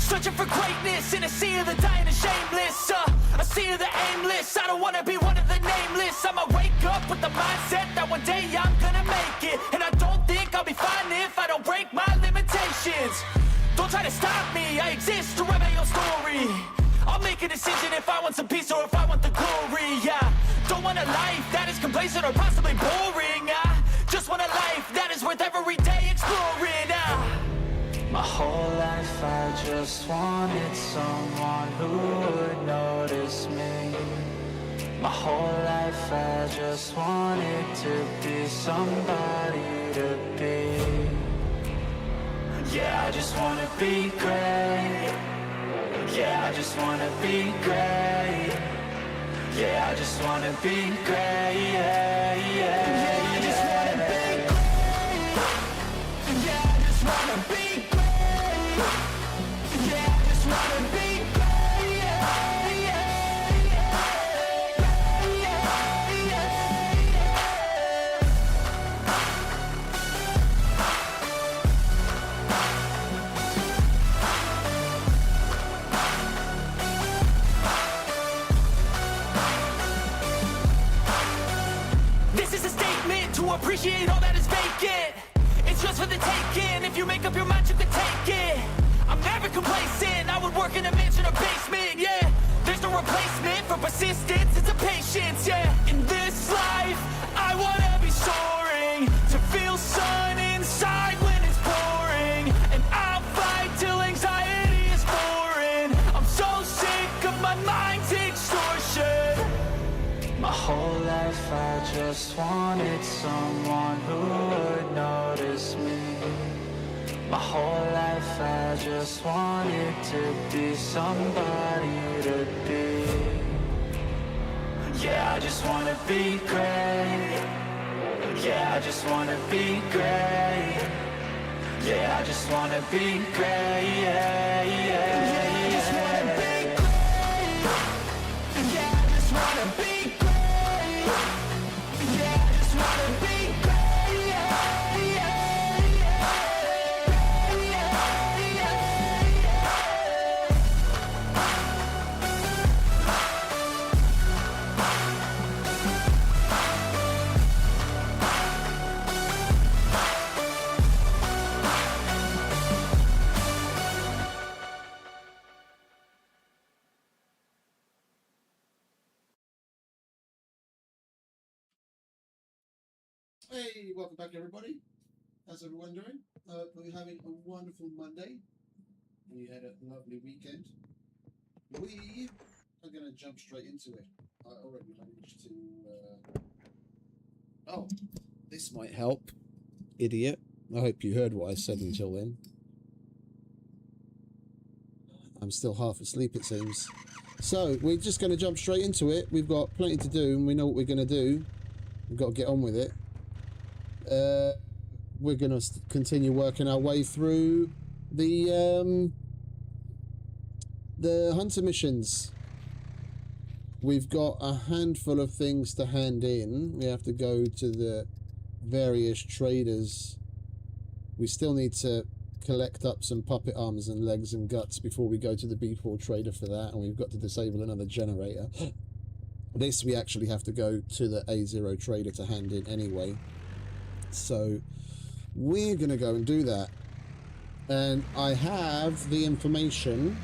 Searching for greatness in a sea of the dying and shameless, a sea of the aimless. I don't wanna be one of the nameless. I'ma wake up with the mindset that one day I'm gonna make it. And I don't think I'll be fine if I don't break my limitations. Don't try to stop me, I exist to write my own story. I'll make a decision if I want some peace or if I want the glory. Yeah, don't want a life that is complacent or possibly boring. I just want a life that is worth every day exploring. My whole life I just wanted someone who would notice me. My whole life I just wanted to be somebody to be. Yeah, I just wanna be great. Yeah, I just wanna be great. Yeah, I just wanna be great. Yeah, yeah, I just wanna be great. Yeah, I just wanna be great. Yeah, I just wanna be great. Yeah, yeah, This is a statement to appreciate all that is vacant. It's just for the taking. If you make up your mind, you can take it. I'm never complacent. I would work in a mansion or basement. Yeah, there's no replacement for persistence. It's a patience. Yeah, in this life, I wanna be soaring, to feel sun inside when it's pouring, and I'll fight till anxiety is foreign. I'm so sick of my mind's extortion. My whole life I just wanted someone who would notice me. My whole life I just wanted to be somebody to be. Yeah, I just wanna be great. Yeah, I just wanna be great. Yeah, I just wanna be great. Yeah, yeah, yeah, I just wanna be great. Yeah, I just wanna be great. Yeah, I just wanna be great. Yeah, yeah, Hey, welcome back everybody. How's everyone doing? We're having a wonderful Monday and you had a lovely weekend. We are going to jump straight into it. I already managed to... Oh, this might help, idiot. I hope you heard what I said until then. I'm still half asleep, it seems. So, we're just going to jump straight into it. We've got plenty to do and we know what we're going to do. We've got to get on with it. We're going to continue working our way through the hunter missions. We've got a handful of things to hand in. We have to go to the various traders. We still need to collect up some puppet arms and legs and guts before we go to the B4 trader for that, and we've got to disable another generator. This we actually have to go to the A0 trader to hand in anyway. So we're going to go and do that. And I have the information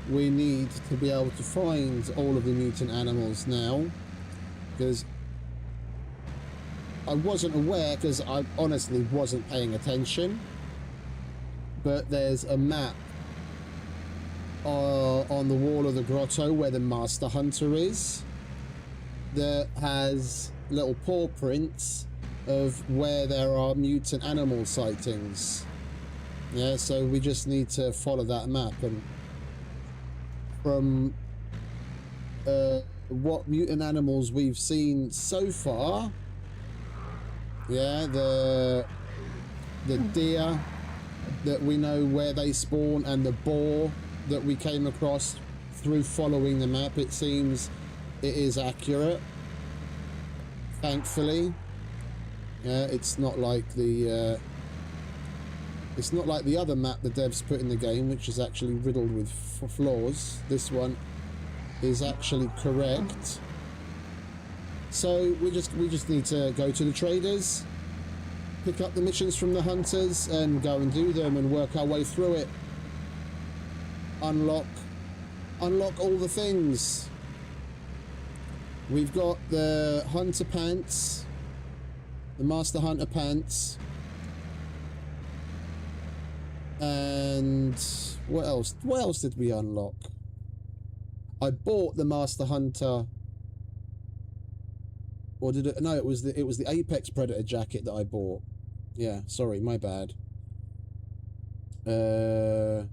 we need to be able to find all of the mutant animals now. Because I wasn't aware, because I honestly wasn't paying attention. But there's a map on the wall of the grotto where the Master Hunter is, that has little paw prints of where there are mutant animal sightings. Yeah, so we just need to follow that map, and from what mutant animals we've seen so far, yeah, the deer that we know where they spawn, and the boar that we came across through following the map, it seems it is accurate, thankfully. Yeah, it's not like the It's not like the other map the devs put in the game, which is actually riddled with flaws. This one is actually correct. So we just need to go to the traders, pick up the missions from the hunters, and go and do them and work our way through it. Unlock all the things. We've got the hunter pants, the master hunter pants, and what else? What else did we unlock? I bought the master hunter, or did it? No, it was the Apex Predator jacket that I bought. Yeah, sorry, my bad. Oh,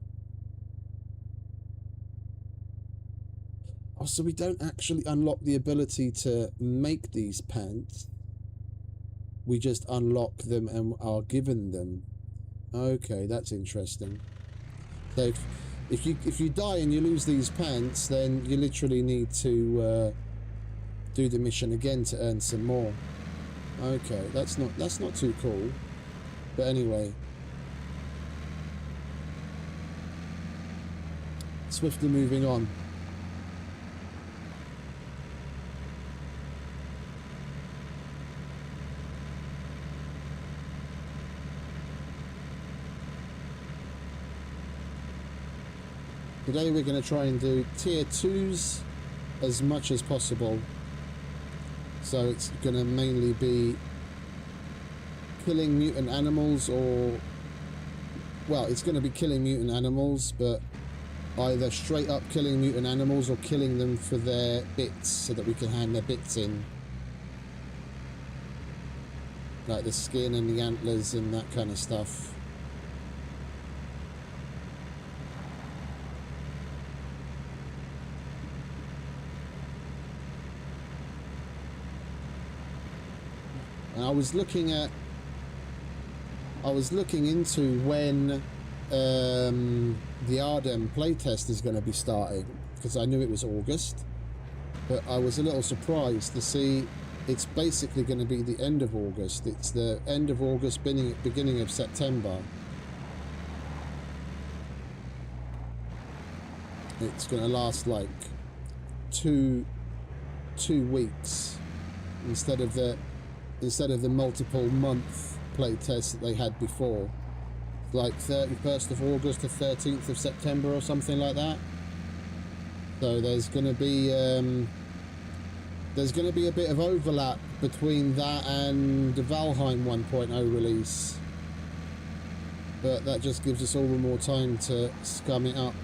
so we don't actually unlock the ability to make these pants. We just unlock them and are given them. Okay, that's interesting. So if you die and you lose these pants, then you literally need to do the mission again to earn some more. Okay, that's not too cool. But anyway, swiftly moving on. Today we're going to try and do tier 2s as much as possible. So it's going to mainly be killing mutant animals, or... well, it's going to be killing mutant animals, but either straight up killing mutant animals or killing them for their bits so that we can hand their bits in. Like the skin and the antlers and that kind of stuff. And I was looking into when the Ardem playtest is going to be starting, because I knew it was August, but I was a little surprised to see it's basically going to be the end of August. It's the end of August, beginning of September. It's going to last like two weeks instead of the multiple month playtest that they had before, like 31st of August to 13th of September or something like that. So there's going to be a bit of overlap between that and the Valheim 1.0 release, but that just gives us all the more time to scum it up.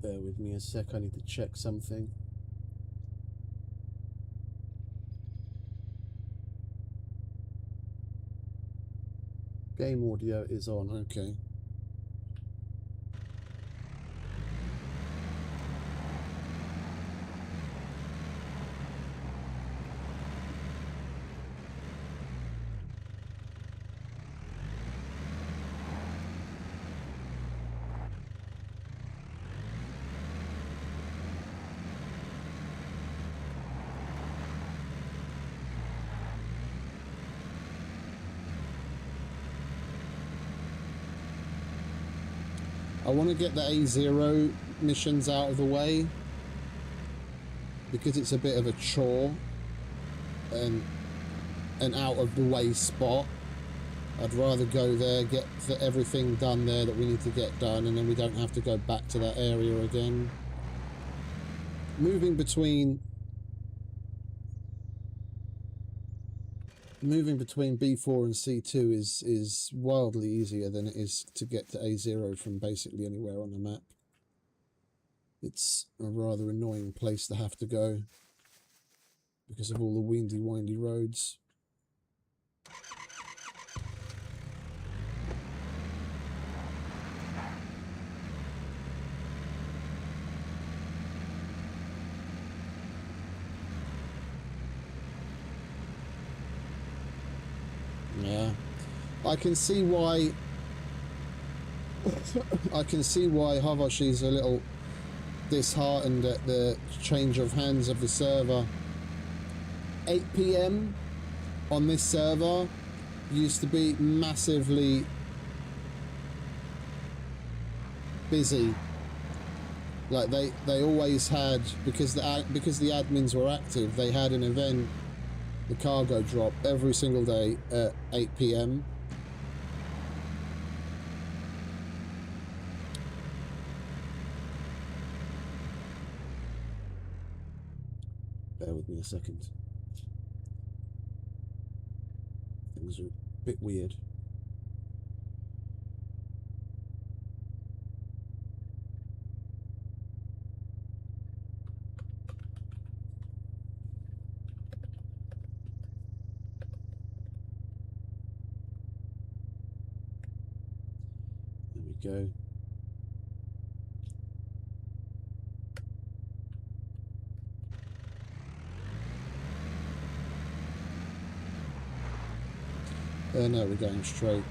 Bear with me a sec, I need to check something. Game audio is on, okay. I want to get the A0 missions out of the way because it's a bit of a chore and an out of the way spot. I'd rather go there, get everything done there that we need to get done, and then we don't have to go back to that area again. Moving between B4 and C2 is wildly easier than it is to get to A0 from basically anywhere on the map. It's a rather annoying place to have to go because of all the windy roads. Yeah, I can see why. I can see why Havashi's a little disheartened at the change of hands of the server. 8 PM on this server used to be massively busy. Like they always had, because the admins were active, they had an event, the cargo drop, every single day at 8 PM. Bear with me a second. Things are a bit weird. There we go. No, we're going straight.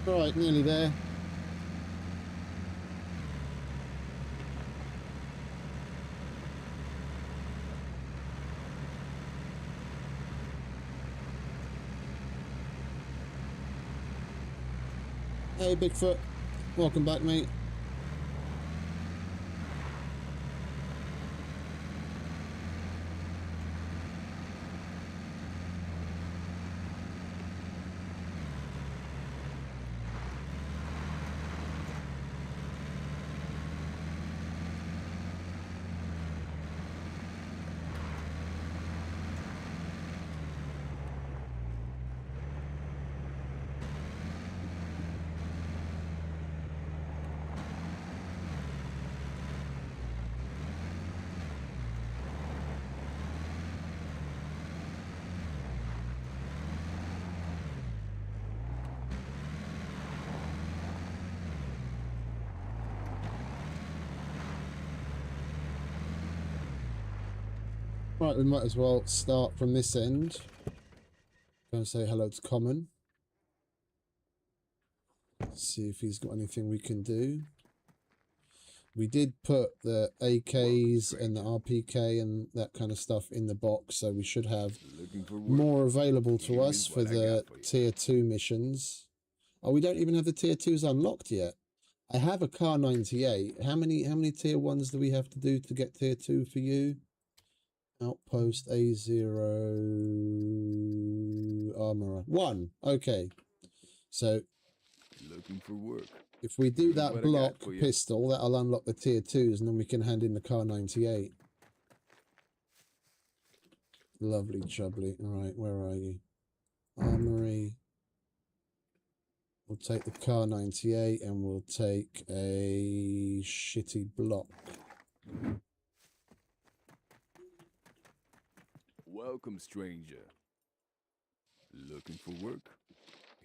Right, nearly there. Hey, Bigfoot. Welcome back, mate. Right, we might as well start from this end. Go and say hello to Common. See if he's got anything we can do. We did put the AKs and the RPK and that kind of stuff in the box, so we should have more available to us for the tier 2 missions. Oh, we don't even have the tier 2s unlocked yet. I have a car 98. How many tier 1s do we have to do to get tier 2 for you? Outpost A0 armorer. 1. Okay. So Looking for work. if we do that block pistol, that'll unlock the tier 2s, and then we can hand in the car 98. Lovely jubbly. Alright, where are you? Armory. We'll take the car 98 and we'll take a shitty block. Welcome, stranger. Looking for work?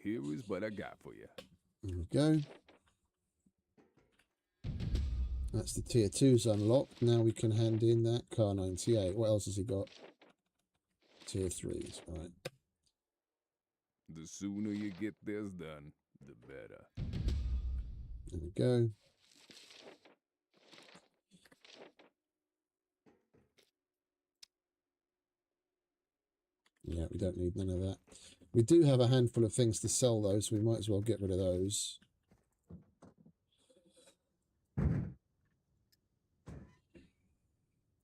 Here is what I got for you. There we go. That's the tier 2's unlocked. Now we can hand in that car 98. What else has he got? Tier 3's. Right. The sooner you get this done, the better. There we go. Yeah, we don't need none of that. We do have a handful of things to sell though, so we might as well get rid of those.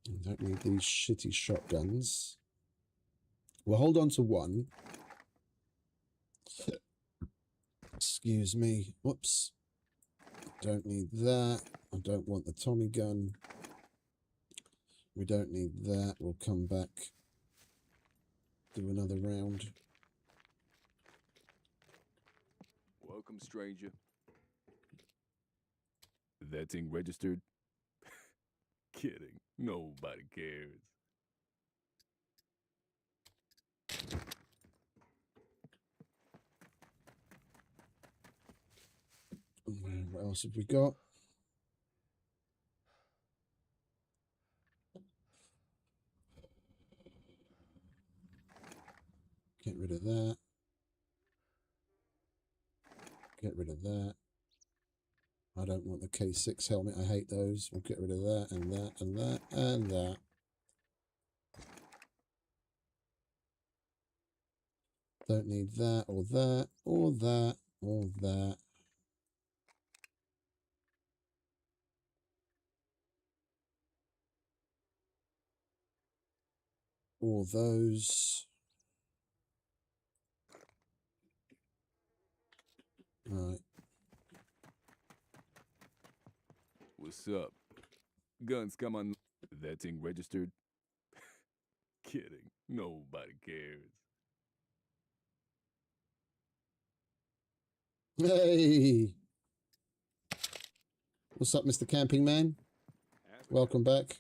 We don't need these shitty shotguns. We'll hold on to one. Excuse me. Whoops. Don't need that. I don't want the Tommy gun. We don't need that. We'll come back. Do another round. Welcome, stranger. That thing registered? Kidding. Nobody cares. What else have we got? Get rid of that. Get rid of that. I don't want the K6 helmet. I hate those. We'll get rid of that and that and that and that. Don't need that or that or that or that. Or those. Right. What's up? Guns come on. That thing registered? Kidding. Nobody cares. Hey! What's up, Mr. Camping Man? Welcome back.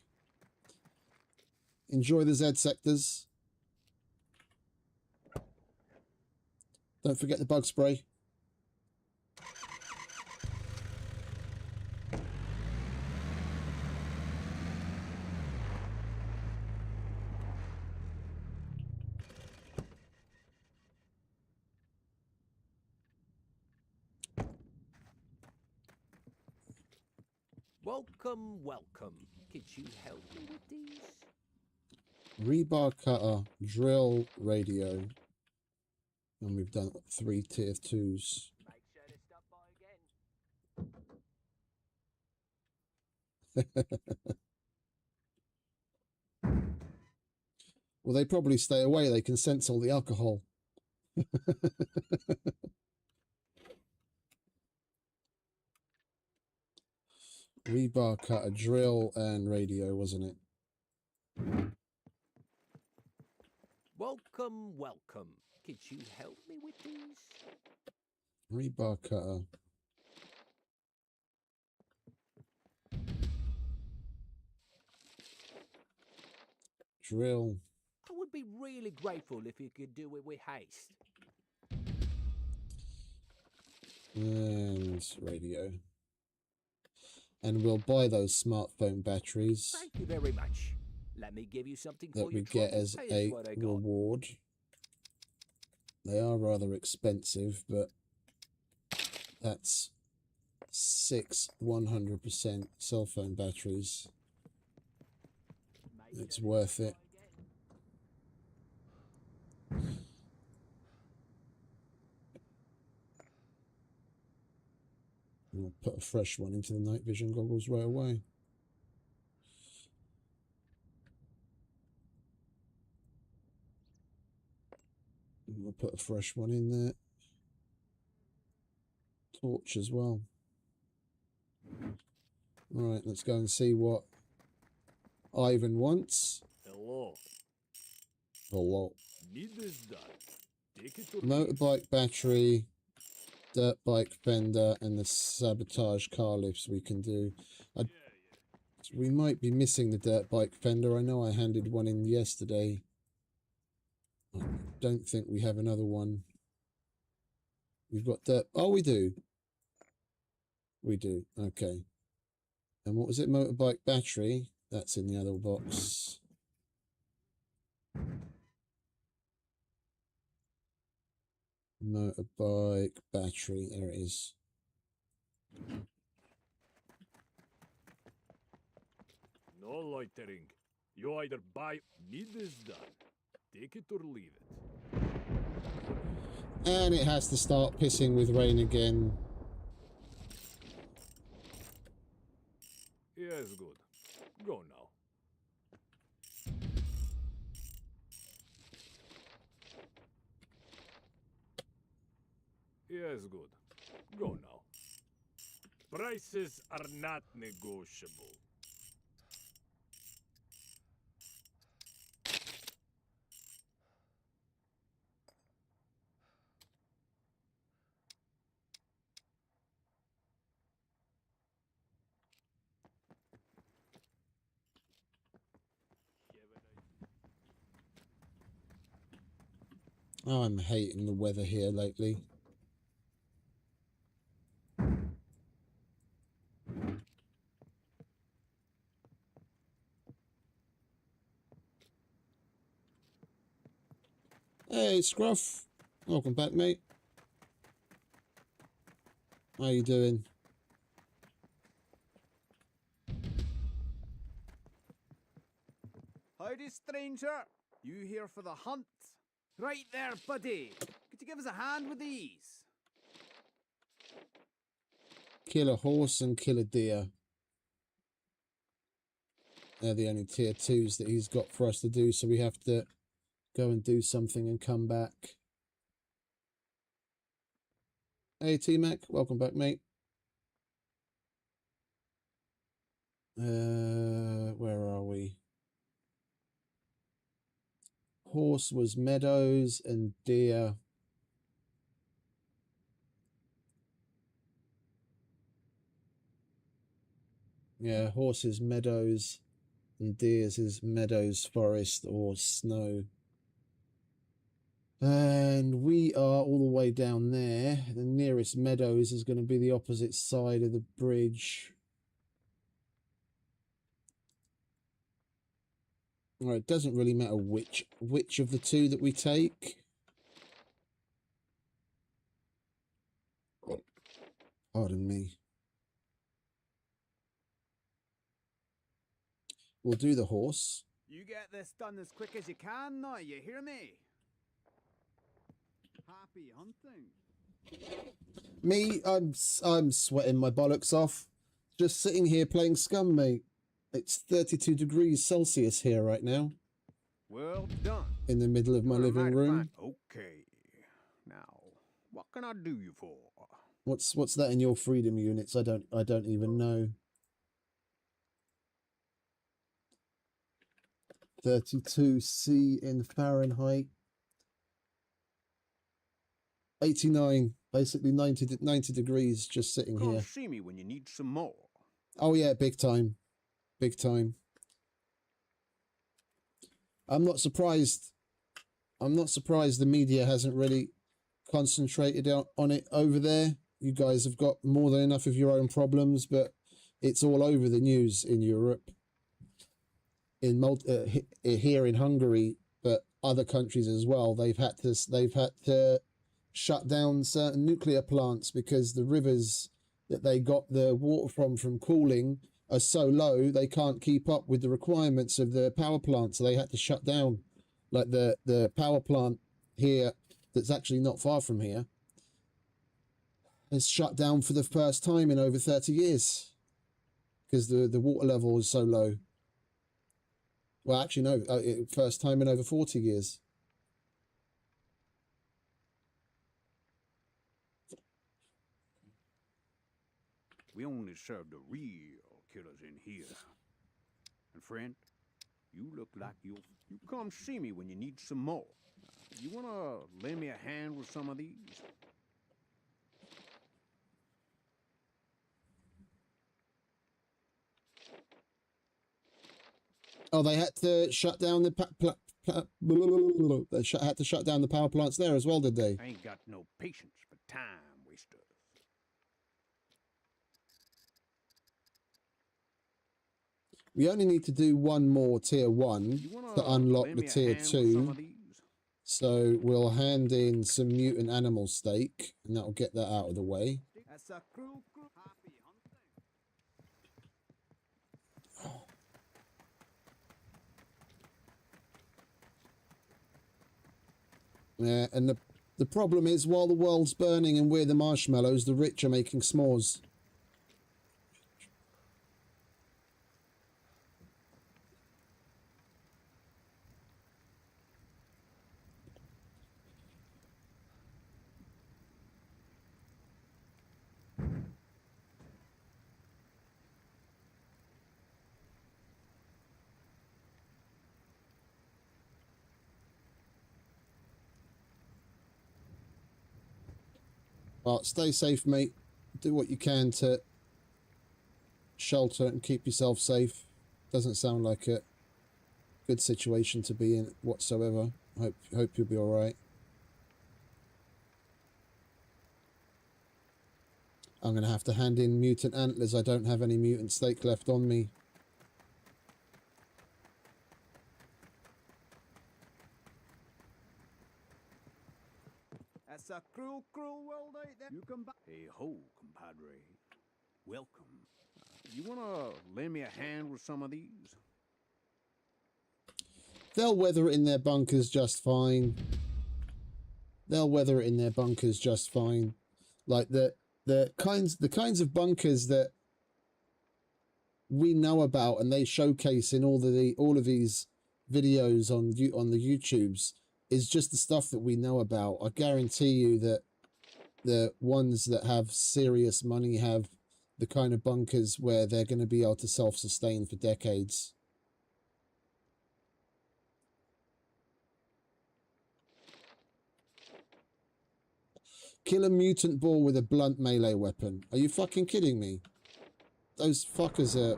Enjoy the Z sectors. Don't forget the bug spray. Welcome, welcome. Could you help me with these? Rebar cutter, drill, radio. And we've done 3 tier 2s. Make sure to stop by again. Well, they probably stay away. They can sense all the alcohol. Rebar cutter, drill, and radio, wasn't it? Welcome, welcome. Could you help me with these? Rebar cutter. Drill. I would be really grateful if you could do it with haste. And radio. And we'll buy those smartphone batteries Thank you very much. Let me give you something that for we your get trouble. as Here's a what I got. reward. They are rather expensive, but that's 6 100% cell phone batteries. Make It's sure to worth stop it. by again. We'll put a fresh one into the night vision goggles right away. And we'll put a fresh one in there. Torch as well. Right, let's go and see what Ivan wants. Hello. lot. Need this done. Take it or leave it. Motorbike battery, dirt bike fender, and the sabotage car lifts we can do. We might be missing the dirt bike fender. I know I handed one in yesterday. I don't think we have another one. We've got dirt. Oh, we do. We do. Okay. And what was it? Motorbike battery. That's in the other box. Motorbike battery. There it is. No loitering. You either buy. Need this done. Take it or leave it. And it has to start pissing with rain again. Yes, good. Go now. Yes, good. Go now. Prices are not negotiable. Oh, I'm hating the weather here lately. Hey, Scruff. Welcome back, mate. How you doing? Howdy, stranger. You here for the hunt? Right there, buddy. Could you give us a hand with these? Kill a horse and kill a deer. They're the only tier 2s that he's got for us to do, so we have to go and do something and come back. Hey, T-Mac. Welcome back, mate. Where are we? Horse was meadows and deer. Yeah, horse is meadows and deers is meadows, forest or snow. And we are all the way down there. The nearest meadows is going to be the opposite side of the bridge. Well, it doesn't really matter which of the two that we take. Pardon me. We'll do the horse. You get this done as quick as you can now, you hear me? Happy hunting. Me, I'm sweating my bollocks off. Just sitting here playing SCUM, mate. It's 32 degrees Celsius here right now. Well done. In the middle of my You're a living mighty room. fine- Okay. Now, what can I do you for? What's that in your freedom units? I don't even know. 32°C in Fahrenheit. 89, basically 90 degrees just sitting Come here. see me when you need some more. Oh yeah, big time. Big time. I'm not surprised the media hasn't really concentrated on it over there. You guys have got more than enough of your own problems, but it's all over the news in Europe. Here in Hungary, but other countries as well. They've had to shut down certain nuclear plants because the rivers that they got the water from cooling are so low they can't keep up with the requirements of the power plant, so they had to shut down. Like the power plant here that's actually not far from here has shut down for the first time in over 30 years because the water level is so low. Well, actually, no, first time in over 40 years. We only serve the real killers in here. And friend, You look like you come see me when you need some more. You wanna lend me a hand with some of these? Oh, they had to shut down the had to shut down the power plants there as well, did they? I ain't got no patience for time wasters. We only need to do one more tier 1 You wanna to unlock lend the me a tier hand with some 2. of these? So we'll hand in some mutant animal steak, and that'll get that out of the way. That's a cruel, happy hunting. Yeah, and the problem is, while the world's burning and we're the marshmallows, the rich are making s'mores. But stay safe, mate. Do what you can to shelter and keep yourself safe. Doesn't sound like a good situation to be in whatsoever. Hope you'll be all right. I'm going to have to hand in mutant antlers. I don't have any mutant steak left on me. That's a cruel, cruel world out there. You come back. Hey ho, compadre. Welcome. You wanna lend me a hand with some of these? They'll weather it in their bunkers just fine. They'll weather it in their bunkers just fine. Like the kinds of bunkers that we know about and they showcase in all of these videos on the YouTubes is just the stuff that we know about. I guarantee you that the ones that have serious money have the kind of bunkers where they're going to be able to self-sustain for decades. Kill a mutant boar with a blunt melee weapon. Are you fucking kidding me? Those fuckers are...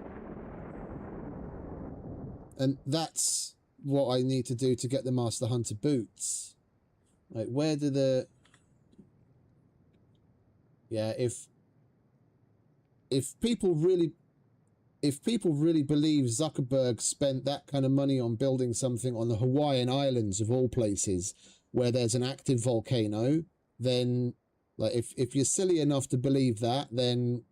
And that's what I need to do to get the Master Hunter boots. Like, where do the... Yeah, if people really believe Zuckerberg spent that kind of money on building something on the Hawaiian Islands of all places where there's an active volcano, then like if you're silly enough to believe that, then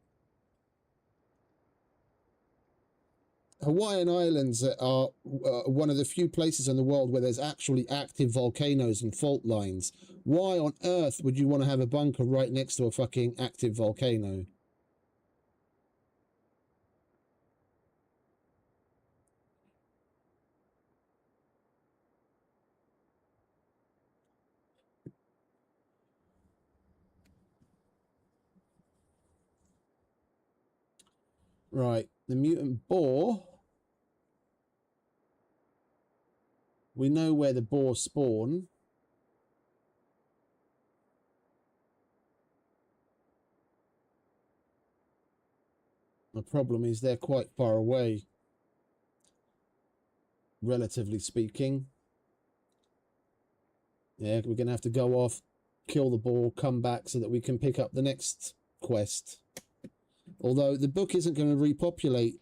Hawaiian Islands are one of the few places in the world where there's actually active volcanoes and fault lines. Why on earth would you want to have a bunker right next to a fucking active volcano? Right, the mutant boar. We know where the boar spawn. The problem is they're quite far away, relatively speaking. Yeah, we're going to have to go off, kill the boar, come back so that we can pick up the next quest. Although the book isn't going to repopulate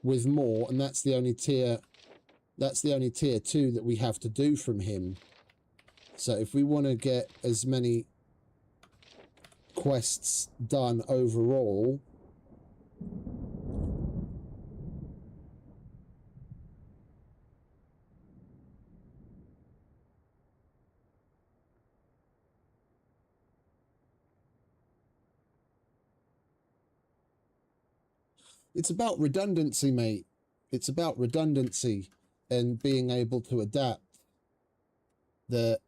with more, and that's the only tier 2 that we have to do from him. So if we want to get as many quests done overall, it's about redundancy, mate. It's about redundancy and being able to adapt. The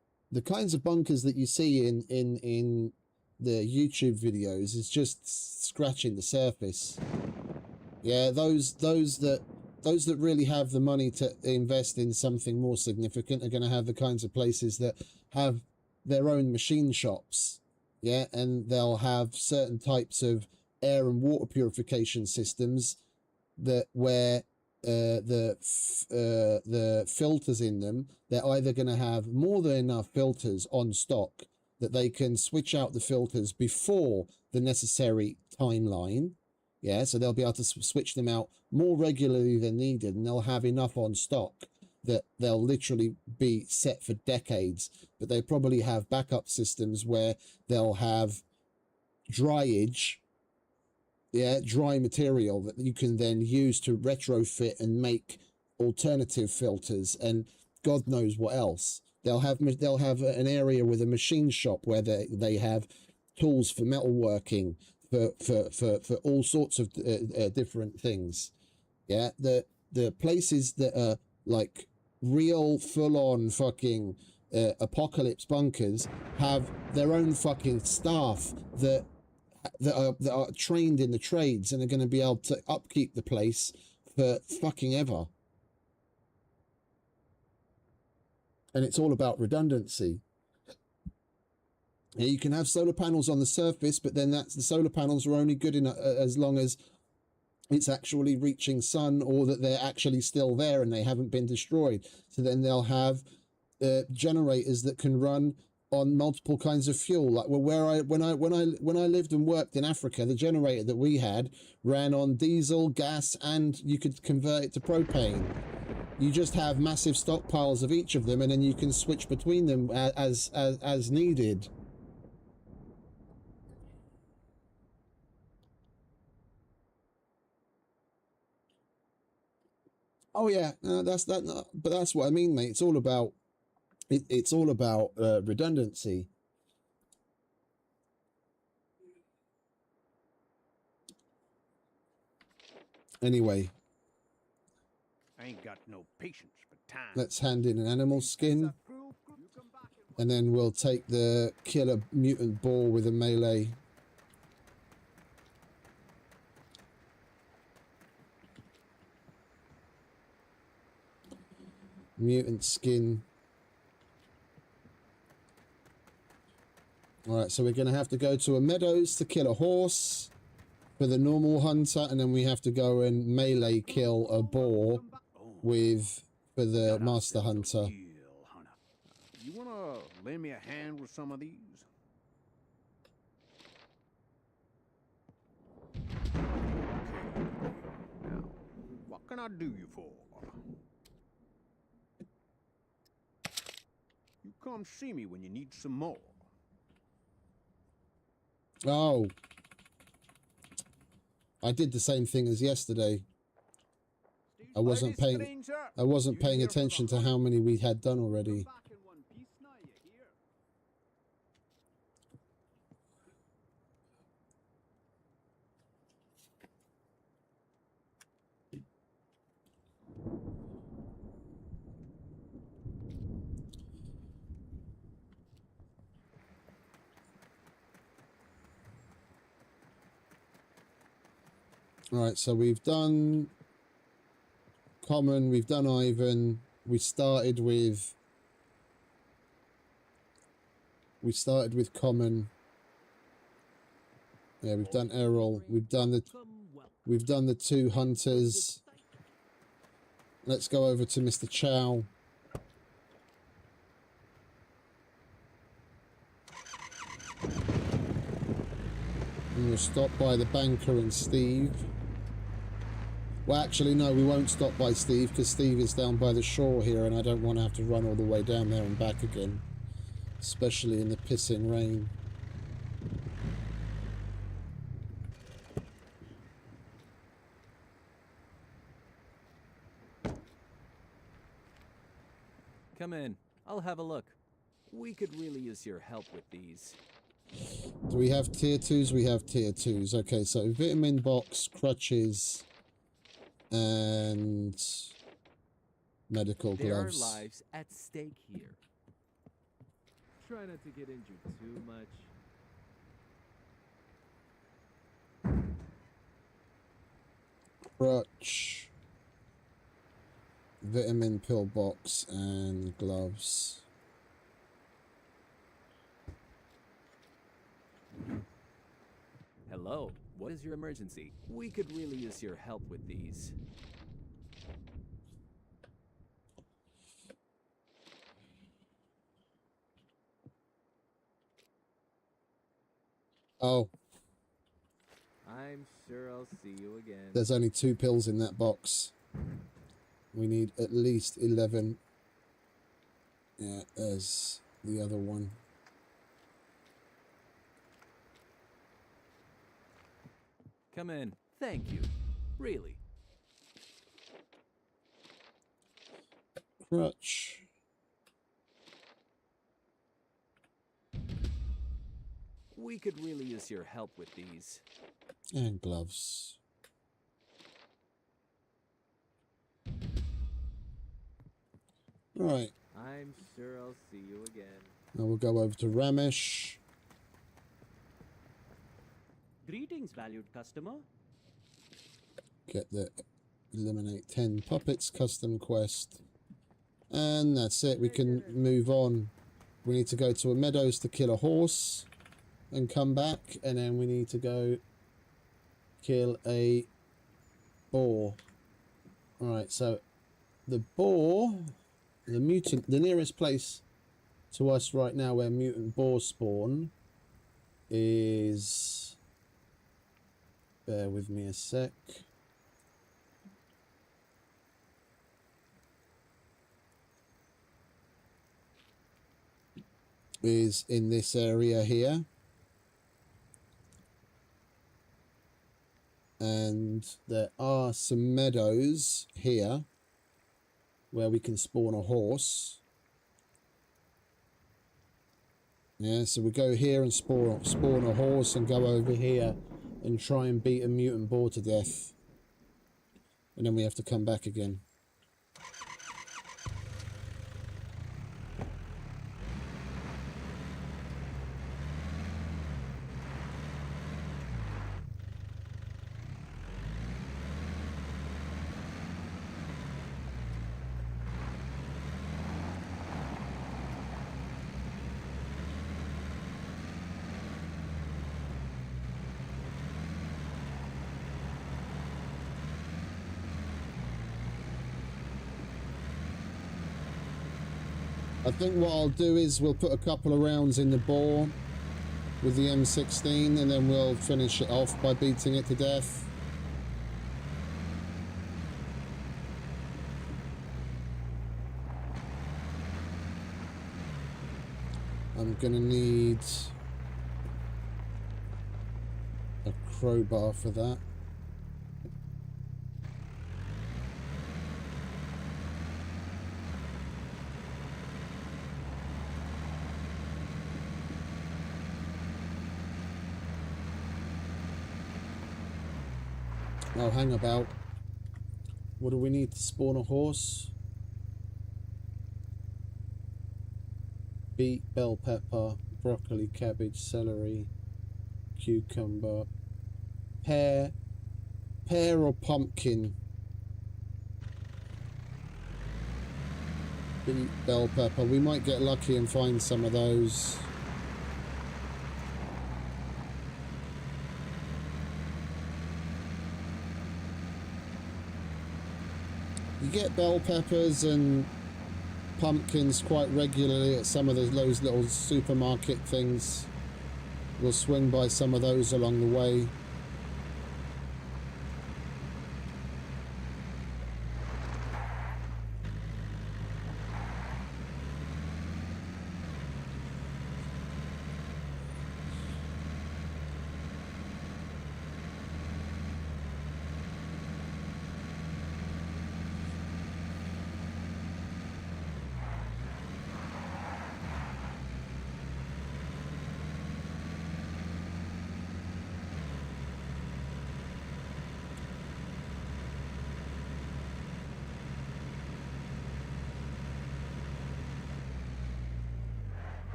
kinds of bunkers that you see in the YouTube videos is just scratching the surface. Yeah, those that those that really have the money to invest in something more significant are going to have the kinds of places that have their own machine shops, yeah, and they'll have certain types of air and water purification systems that where the filters in them, they're either going to have more than enough filters on stock that they can switch out the filters before the necessary timeline. Yeah, so they'll be able to switch them out more regularly than needed, and they'll have enough on stock that they'll literally be set for decades. But they probably have backup systems where they'll have dryage, yeah, dry material that you can then use to retrofit and make alternative filters and God knows what else. They'll have an area with a machine shop where they have tools for metalworking, for all sorts of different things. Yeah, the places that are like real full-on fucking apocalypse bunkers have their own fucking staff that are trained in the trades and are going to be able to upkeep the place for fucking ever. And it's all about redundancy. Yeah, you can have solar panels on the surface, but then the solar panels are only good enough as long as it's actually reaching sun, or that they're actually still there and they haven't been destroyed. So then they'll have generators that can run on multiple kinds of fuel. Like when I lived and worked in Africa, the generator that we had ran on diesel, gas, and you could convert it to propane. You just have massive stockpiles of each of them, and then you can switch between them as needed. Oh yeah, that's that. But that's what I mean, mate. It's all about it's all about redundancy. Anyway, I ain't got no patience for time. let's hand in an animal skin, and then we'll take the killer mutant ball with a melee. Mutant skin. Alright, so we're going to have to go to a meadows to kill a horse for the normal hunter, and then we have to go and melee kill a boar for the master hunter. You wanna lend me a hand with some of these? Okay. Now, what can I do you for? You come see me when you need some more. Oh. I did the same thing as yesterday. I wasn't paying attention to how many we had done already. Alright, so we've done common, we've done Ivan, we started with common. Yeah, we've done Errol, we've done the two hunters. Let's go over to Mr. Chow. And we'll stop by the banker and Steve. Well, actually, no, we won't stop by Steve, because Steve is down by the shore here, and I don't want to have to run all the way down there and back again. Especially in the pissing rain. Come in. I'll have a look. We could really use your help with these. Do we have tier 2s? We have tier 2s. Okay, so vitamin box, crutches, and medical gloves. There are lives at stake here. Try not to get injured too much. Crutch. vitamin pill box and gloves. Hello, what is your emergency? We could really use your help with these. Oh, I'm sure I'll see you again. there's only 2 pills in that box. We need at least 11. Yeah, there's the other one. Come in. Thank you. Really. Crutch. We could really use your help with these. And gloves. Right. I'm sure I'll see you again. Now we'll go over to Ramesh. Greetings, valued customer. Get the eliminate 10 puppets custom quest. And that's it. We can move on. We need to go to a meadows to kill a horse and come back. And then we need to go kill a boar. Alright, so the boar, the mutant, the nearest place to us right now where mutant boars spawn is... Bear with me a sec. Is in this area here. And there are some meadows here where we can spawn a horse. Yeah, so we go here and spawn a horse and go over here and try and beat a mutant boar to death. And then we have to come back again. I think what I'll do is we'll put a couple of rounds in the boar with the M16 and then we'll finish it off by beating it to death. I'm gonna need a crowbar for that. Oh, hang about. What do we need to spawn a horse? Beet, bell pepper, broccoli, cabbage, celery, cucumber, pear or pumpkin. Beet, bell pepper. We might get lucky and find some of those. You get bell peppers and pumpkins quite regularly at some of those little supermarket things. We'll swing by some of those along the way.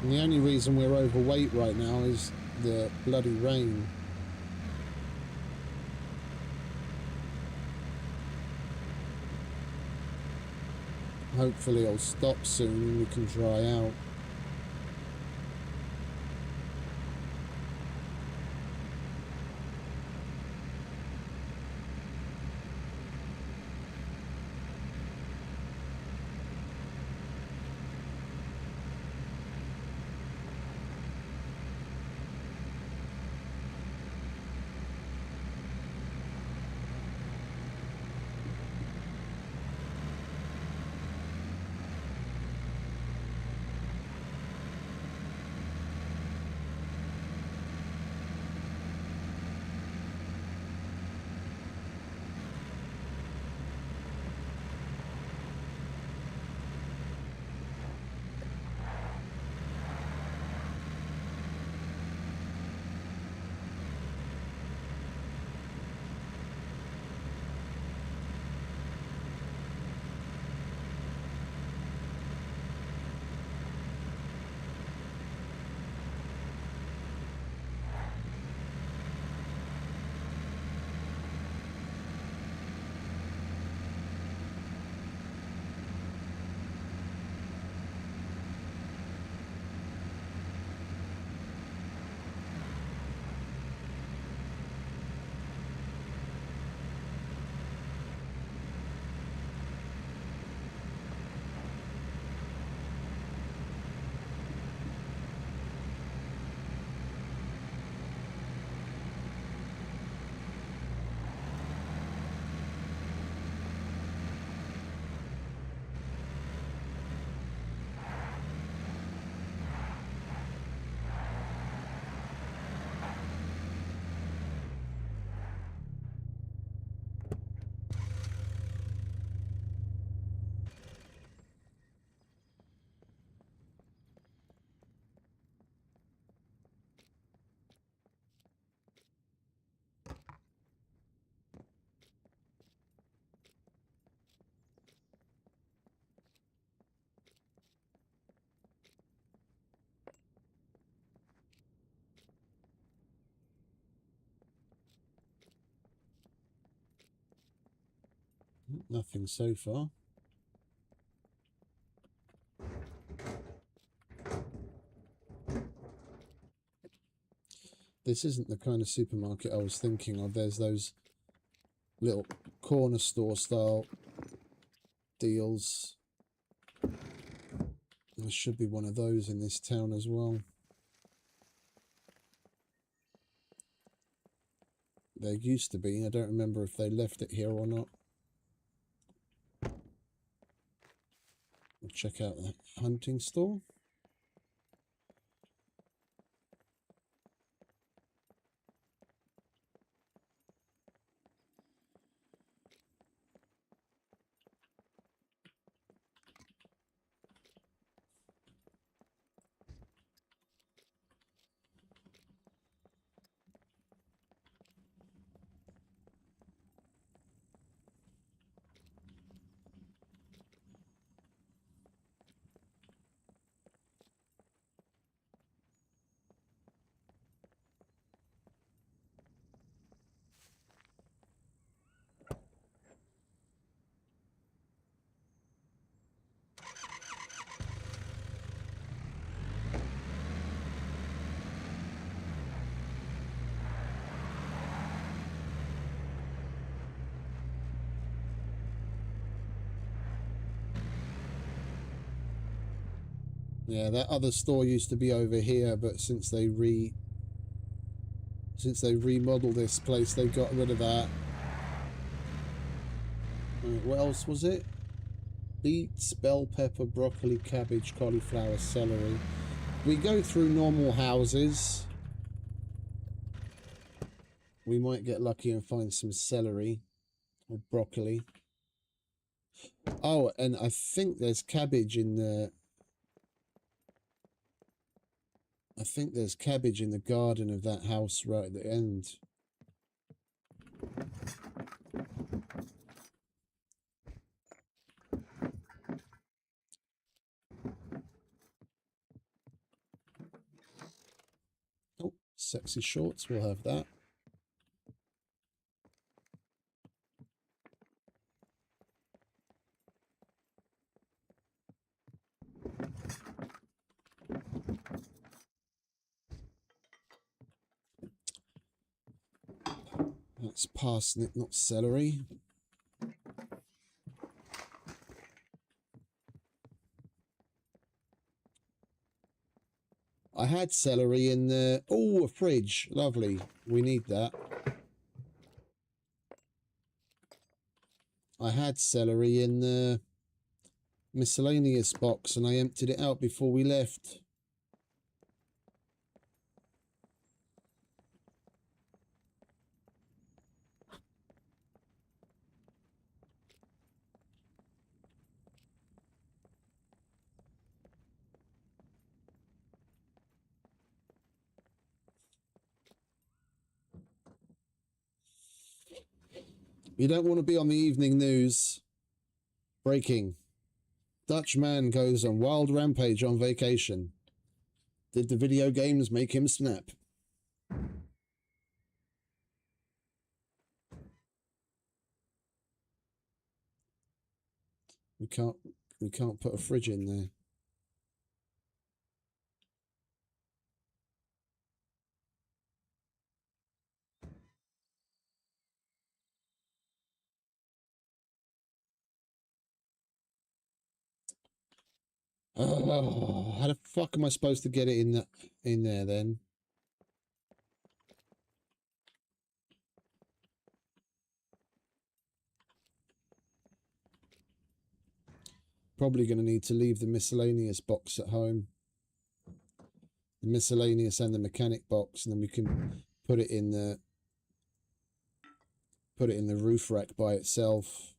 And the only reason we're overweight right now is the bloody rain. Hopefully it'll stop soon and we can dry out. Nothing so far. This isn't the kind of supermarket I was thinking of. There's those little corner store style deals. There should be one of those in this town as well. There used to be. I don't remember if they left it here or not. We'll check out the hunting store. Yeah, that other store used to be over here, but since they remodeled this place, they got rid of that. Right, what else was it? Beets, bell pepper, broccoli, cabbage, cauliflower, celery. We go through normal houses. We might get lucky and find some celery or broccoli. Oh, and I think there's cabbage in the... I think there's cabbage in the garden of that house right at the end. Sexy shorts, we'll have that. That's parsnip, not celery. I had celery in the... Oh, a fridge. Lovely. We need that. I had celery in the miscellaneous box and I emptied it out before we left. You don't want to be on the evening news. Breaking. Dutch man goes on wild rampage on vacation. Did the video games make him snap? We can't put a fridge in there. Oh, how the fuck am I supposed to get it in there then? Probably going to need to leave the miscellaneous box at home. The miscellaneous and the mechanic box, and then we can put it in the roof rack by itself.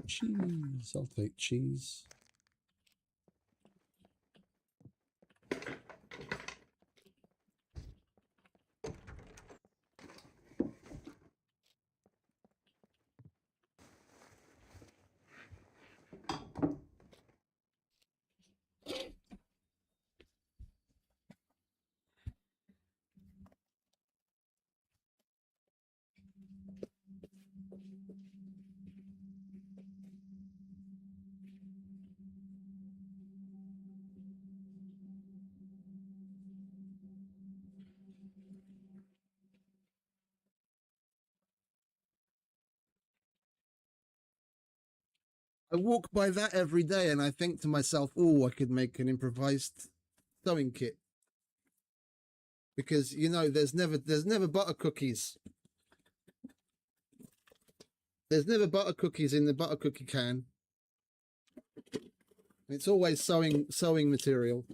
Cheese. I'll take cheese. I walk by that every day and I think to myself, oh, I could make an improvised sewing kit. Because, you know, there's never butter cookies. There's never butter cookies in the butter cookie can. It's always sewing material.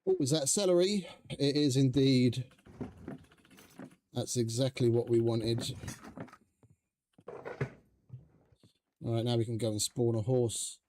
Oh, is that celery? It is indeed. That's exactly what we wanted. All right, now we can go and spawn a horse.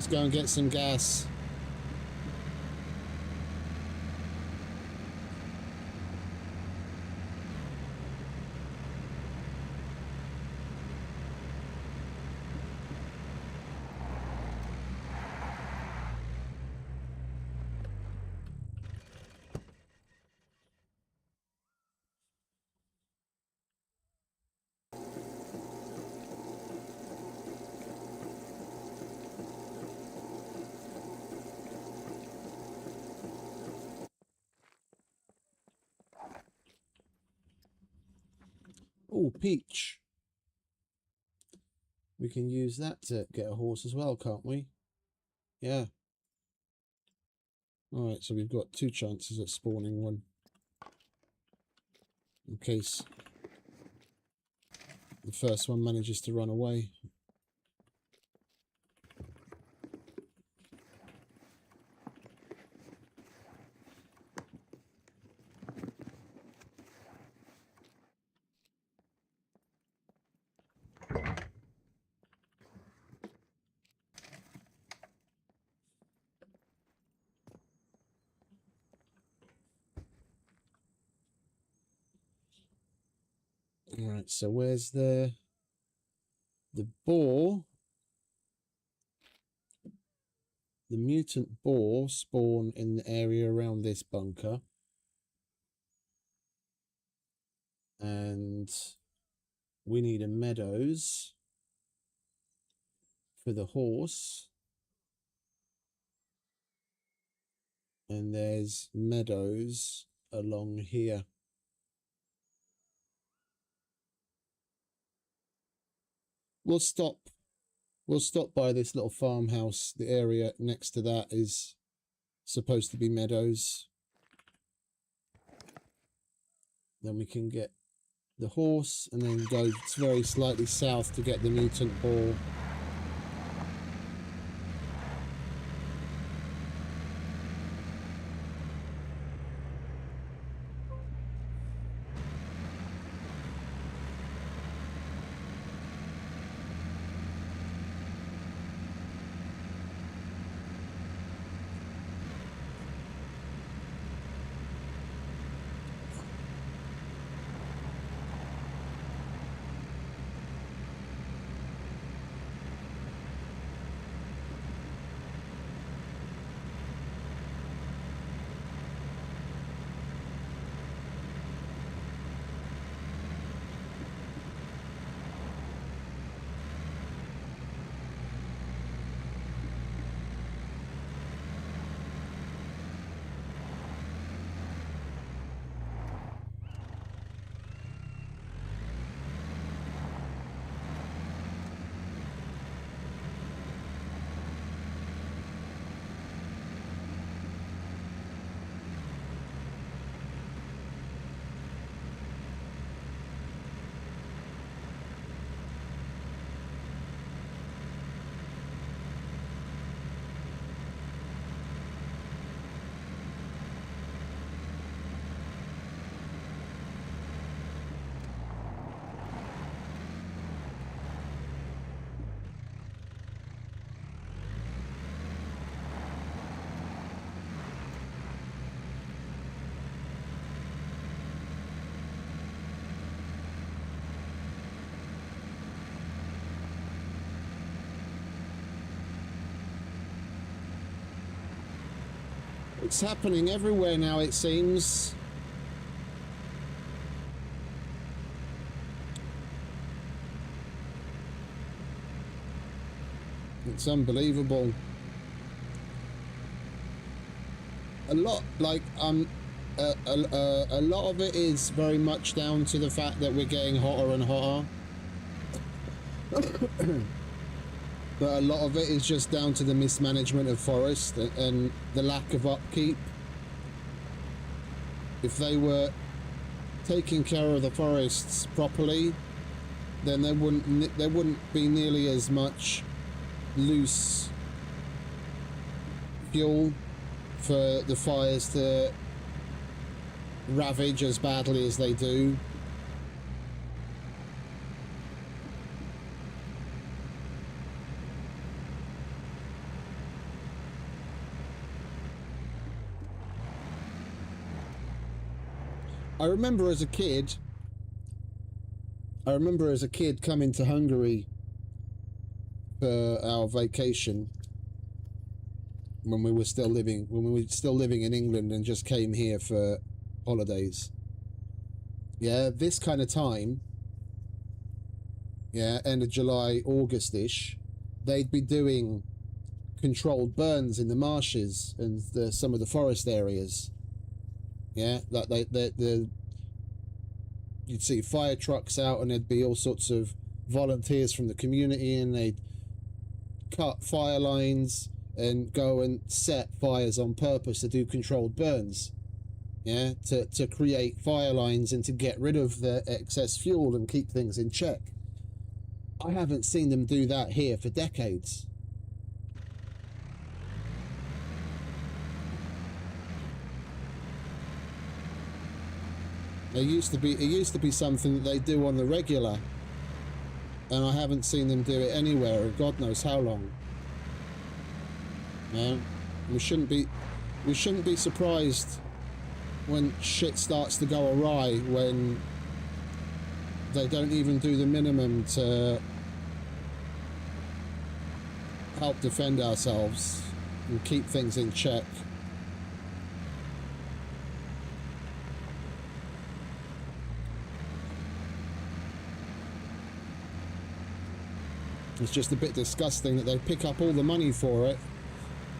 Let's go and get some gas. Oh, peach. We can use that to get a horse as well, can't we? Yeah. Alright, so we've got 2 chances at spawning one. In case the first one manages to run away. Alright, so where's the boar? The mutant boar spawn in the area around this bunker. And we need a meadows for the horse. And there's meadows along here. We'll stop by this little farmhouse. The area next to that is supposed to be meadows. Then we can get the horse and then go very slightly south to get the mutant boar. It's happening everywhere now, it seems. It's unbelievable. A lot of it is very much down to the fact that we're getting hotter and hotter. But a lot of it is just down to the mismanagement of forest and the lack of upkeep. If they were taking care of the forests properly, then there wouldn't be nearly as much loose fuel for the fires to ravage as badly as they do. I remember as a kid coming to Hungary for our vacation when we were still living in England and just came here for holidays. Yeah, this kind of time, yeah, end of July, August-ish, they'd be doing controlled burns in the marshes and some of the forest areas. Yeah, like you'd see fire trucks out, and there'd be all sorts of volunteers from the community, and they'd cut fire lines and go and set fires on purpose to do controlled burns. Yeah, to create fire lines and to get rid of the excess fuel and keep things in check. I haven't seen them do that here for decades. It used to be something that they do on the regular, and I haven't seen them do it anywhere in God knows how long. No, we shouldn't be surprised when shit starts to go awry, when they don't even do the minimum to help defend ourselves and keep things in check. It's just a bit disgusting that they pick up all the money for it,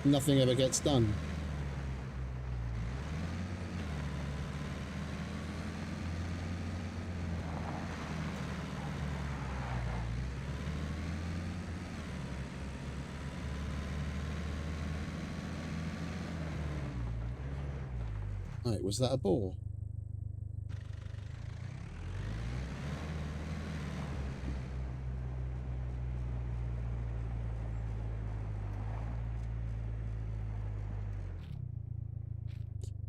nothing ever gets done. Right, was that a boar?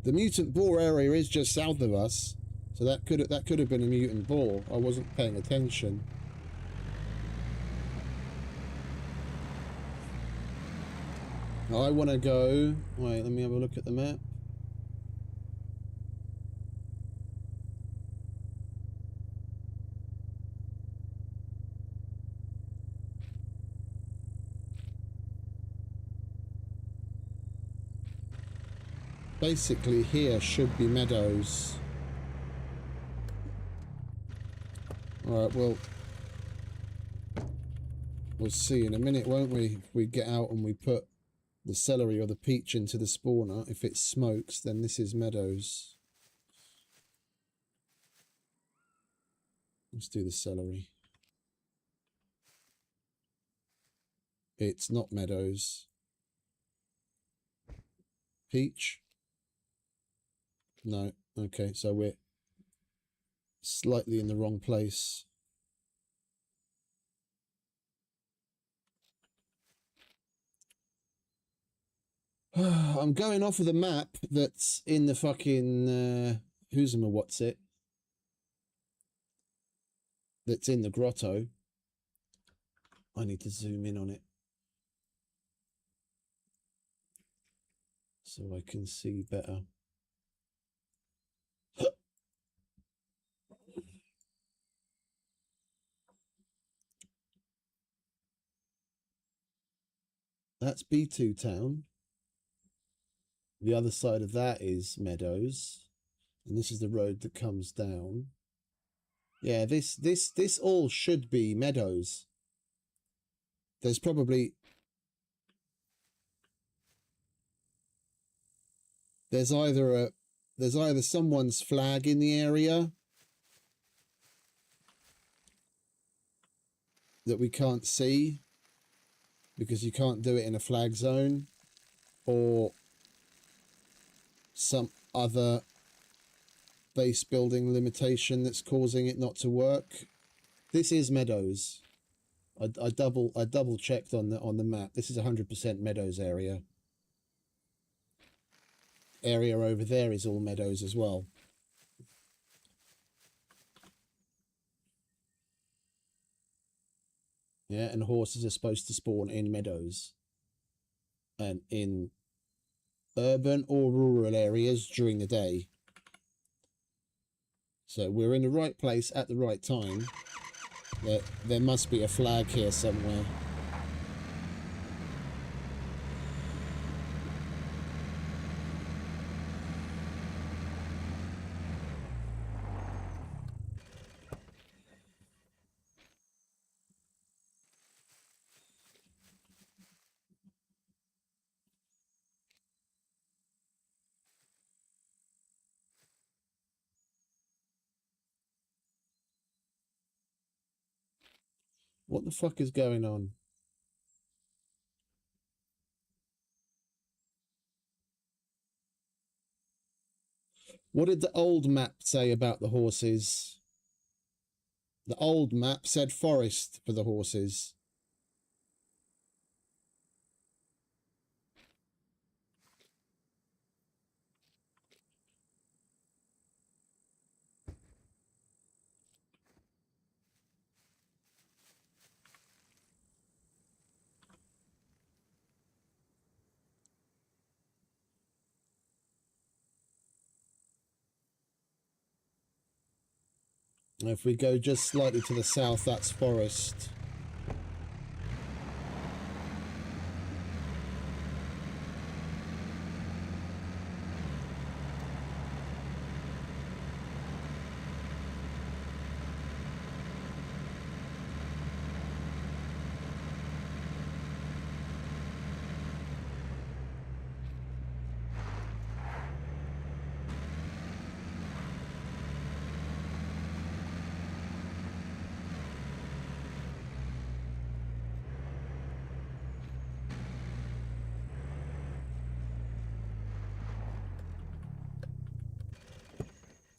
The mutant boar area is just south of us, so that could have been a mutant boar. I wasn't paying attention. I want to go. Wait, let me have a look at the map. Basically, here should be meadows. Alright, well, we'll see in a minute, won't we? If we get out and we put the celery or the peach into the spawner, if it smokes, then this is meadows. Let's do the celery. It's not meadows. Peach? No. Okay, so we're slightly in the wrong place. I'm going off of the map that's in the fucking what's it? That's in the grotto. I need to zoom in on it so I can see better. That's B2 town. The other side of that is meadows, and this is the road that comes down. Yeah, this all should be meadows. There's probably there's either someone's flag in the area that we can't see because you can't do it in a flag zone, or some other base building limitation that's causing it not to work. This is meadows. I double checked on the map. This is 100% meadows area. Area over there is all meadows as well. Yeah, and horses are supposed to spawn in meadows and in urban or rural areas during the day. So we're in the right place at the right time. There must be a flag here somewhere. What the fuck is going on? What did the old map say about the horses? The old map said forest for the horses. If we go just slightly to the south, that's forest.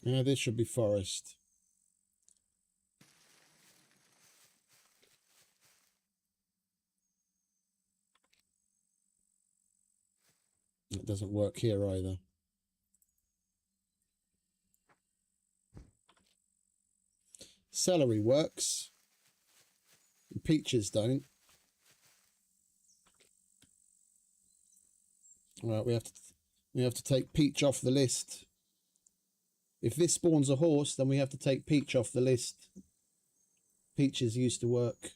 Yeah, this should be forest. It doesn't work here either. Celery works. Peaches don't. Right, we have to take peach off the list. If this spawns a horse, then we have to take peach off the list. Peaches used to work.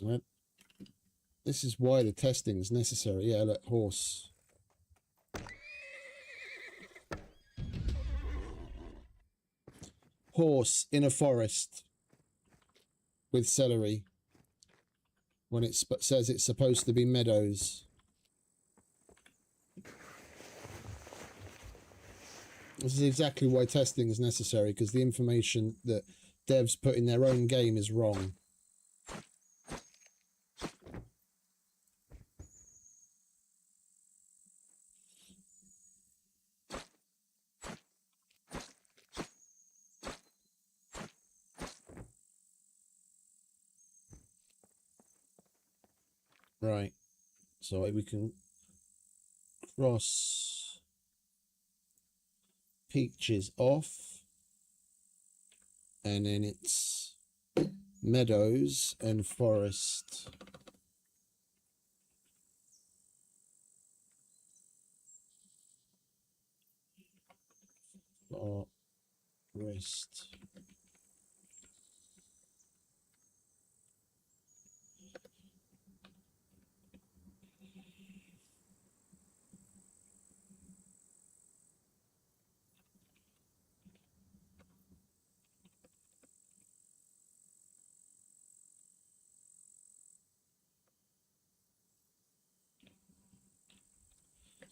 Right. This is why the testing is necessary. Yeah, look, horse. Horse in a forest with celery when it says it's supposed to be meadows. This is exactly why testing is necessary, because the information that devs put in their own game is wrong. Right, so we can cross peaches off, and then it's meadows and forest. Forest.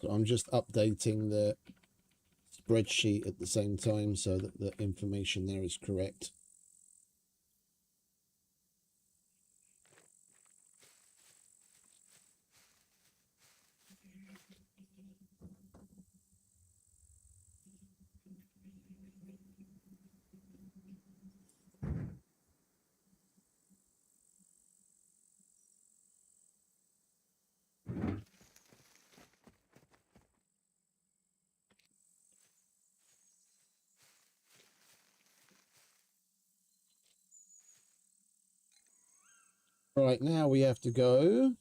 So I'm just updating the spreadsheet at the same time so that the information there is correct. Right, now we have to go.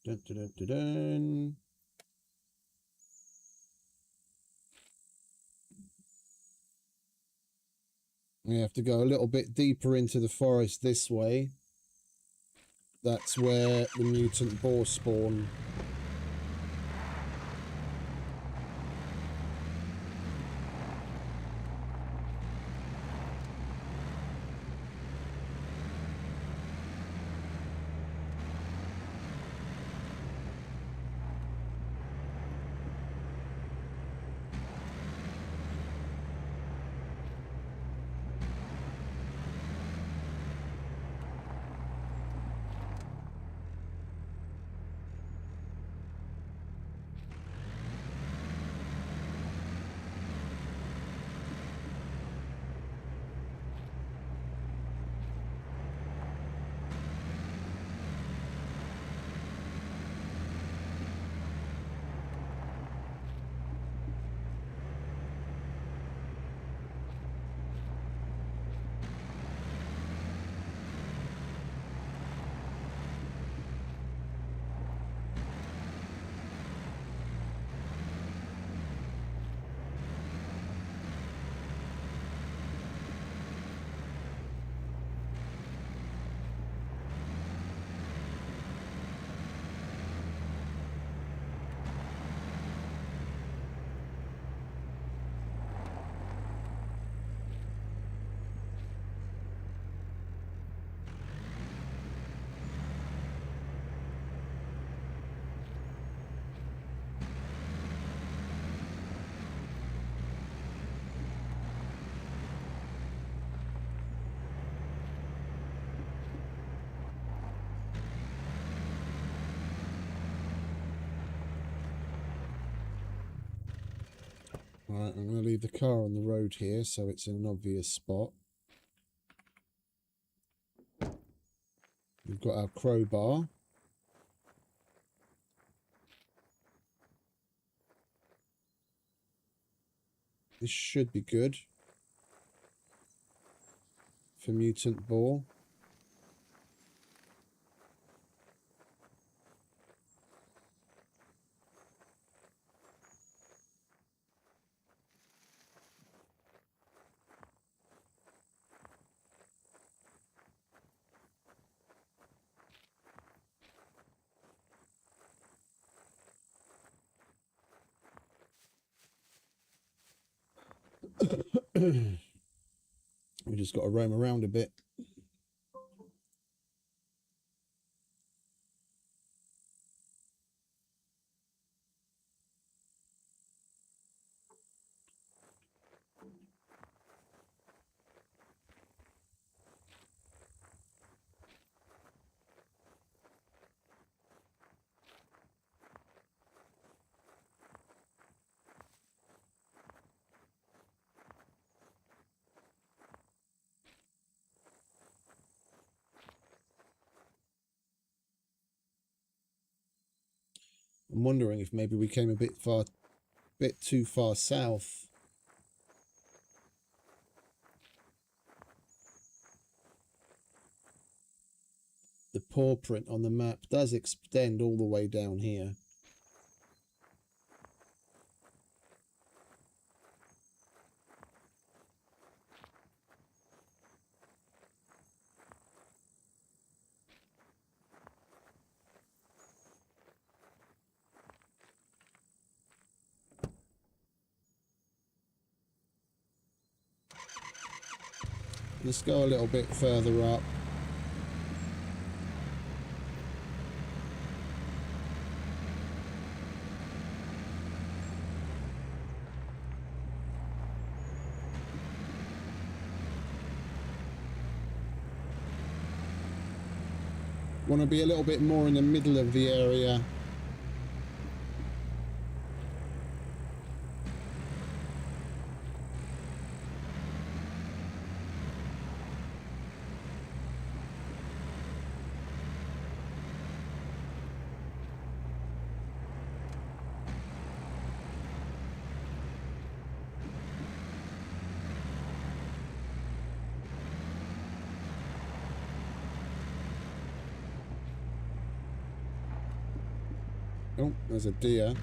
Dun, dun, dun, dun, dun. We have to go a little bit deeper into the forest this way. That's where the mutant boar spawn. Right, I'm going to leave the car on the road here so it's in an obvious spot. We've got our crowbar. This should be good for mutant boar. We just got to roam around a bit. I'm wondering if maybe we came a bit too far south. The paw print on the map does extend all the way down here. Let's go a little bit further up. Want to be a little bit more in the middle of the area. Oh, there's a deer.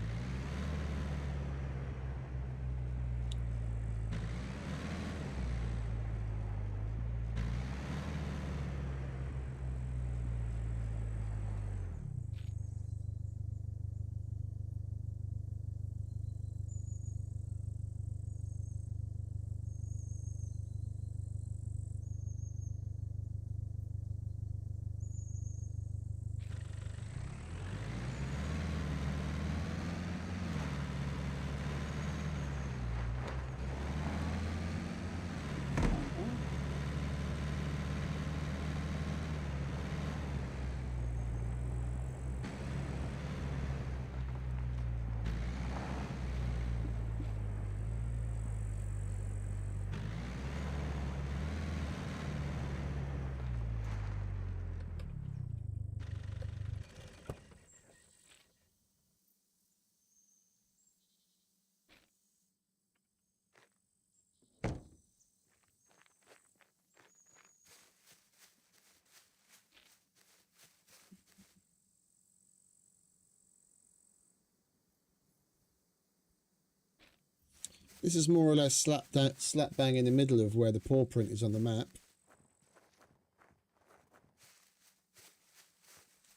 This is more or less slap bang in the middle of where the paw print is on the map.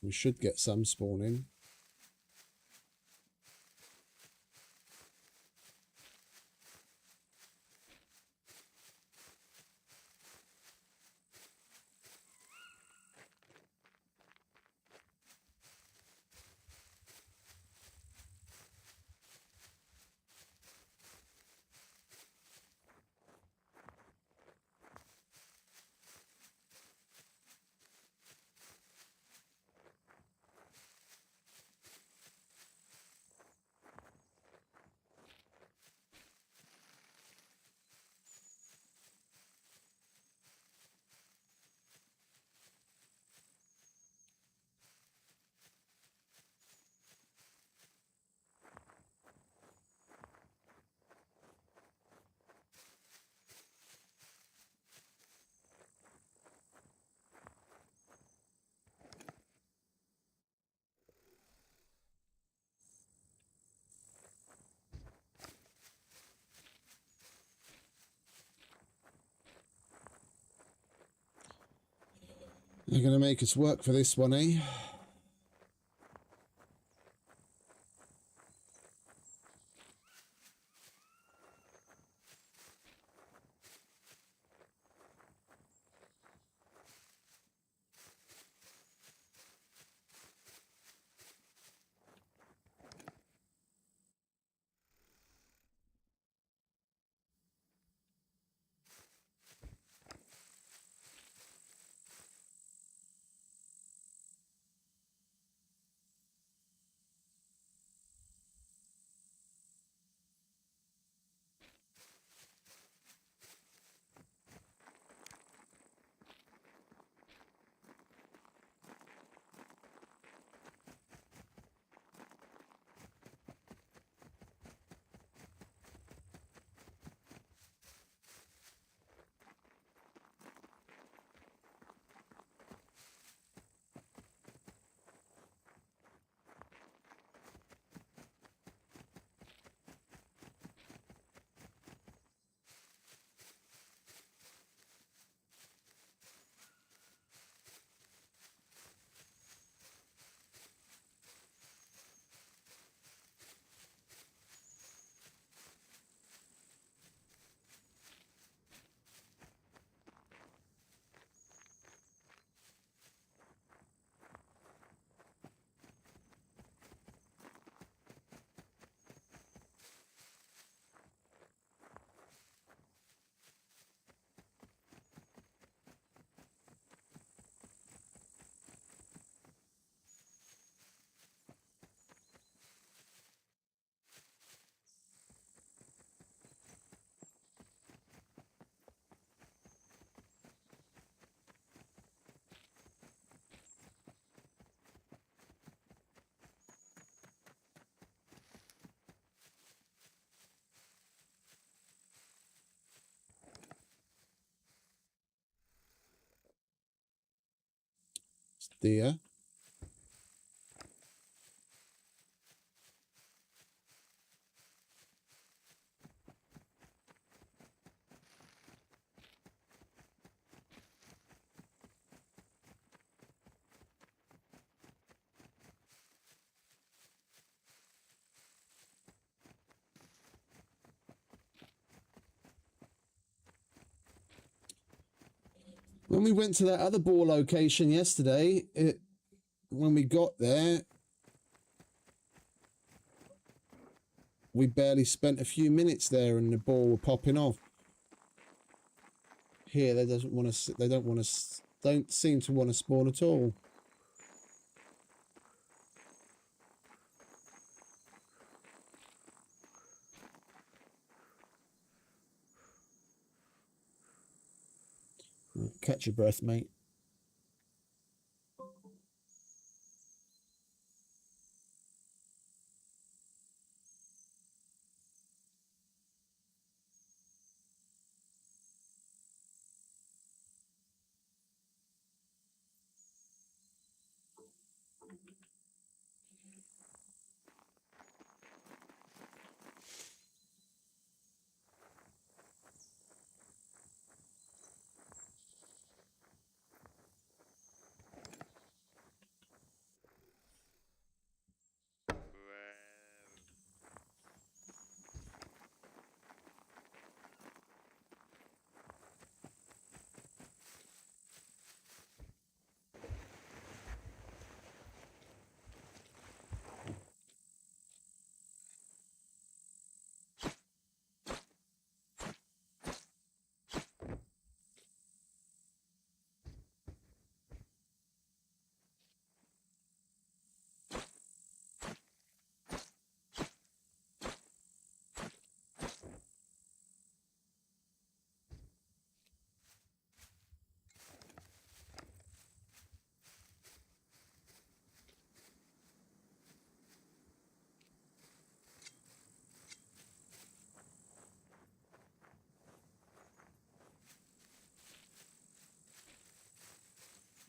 We should get some spawning. They're going to make us work for this one, eh? Deer. When we went to that other boar location yesterday, when we got there, we barely spent a few minutes there, and the boar were popping off. Here, they doesn't want to. They don't want to. Don't seem to want to spawn at all. Catch your breath, mate.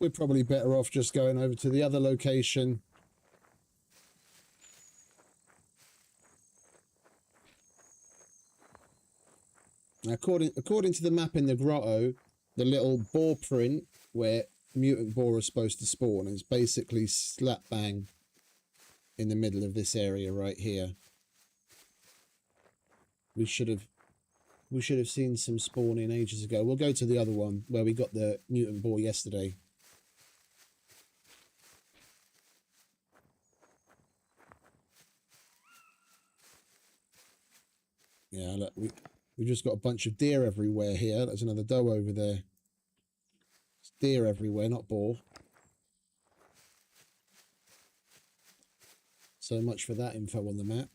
We're probably better off just going over to the other location. According to the map in the grotto, the little boar print where mutant boar are supposed to spawn is basically slap bang in the middle of this area right here. We should have seen some spawning ages ago. We'll go to the other one where we got the mutant boar yesterday. Yeah, look, we just got a bunch of deer everywhere here. There's another doe over there. It's deer everywhere, not boar. So much for that info on the map.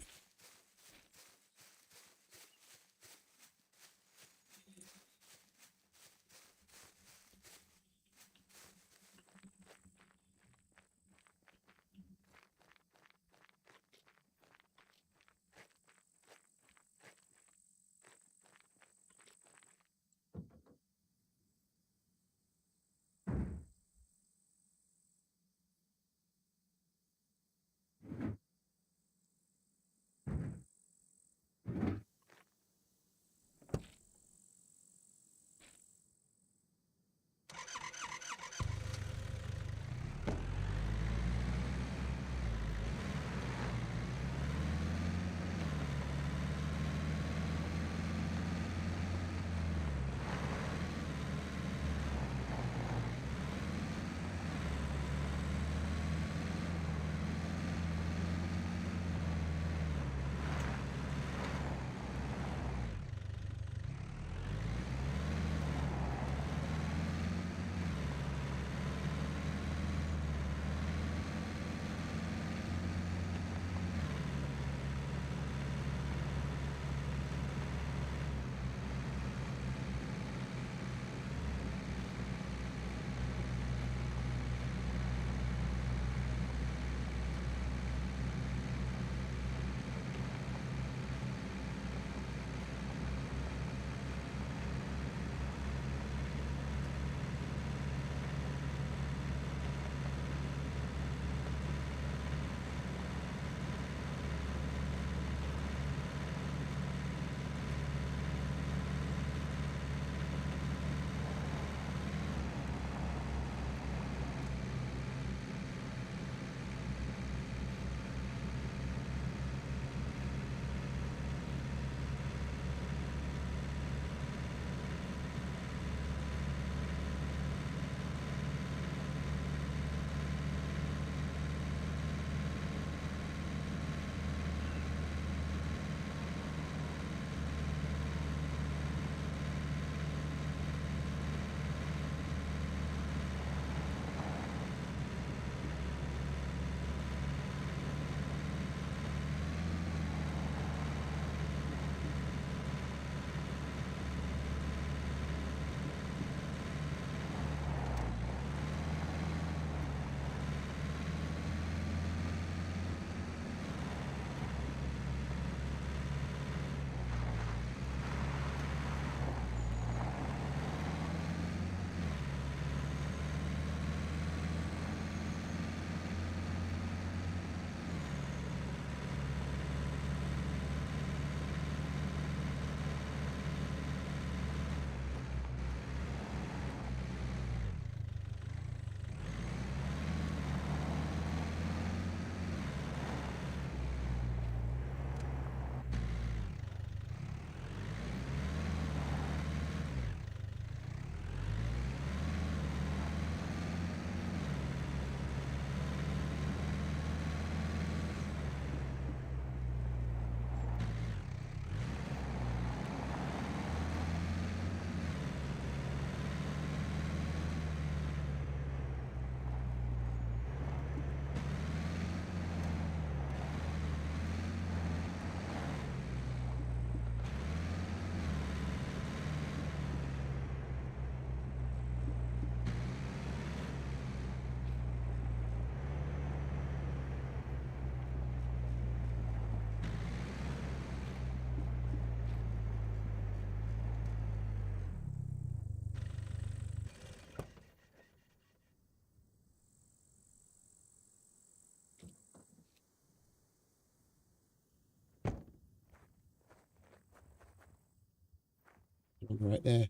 Right there.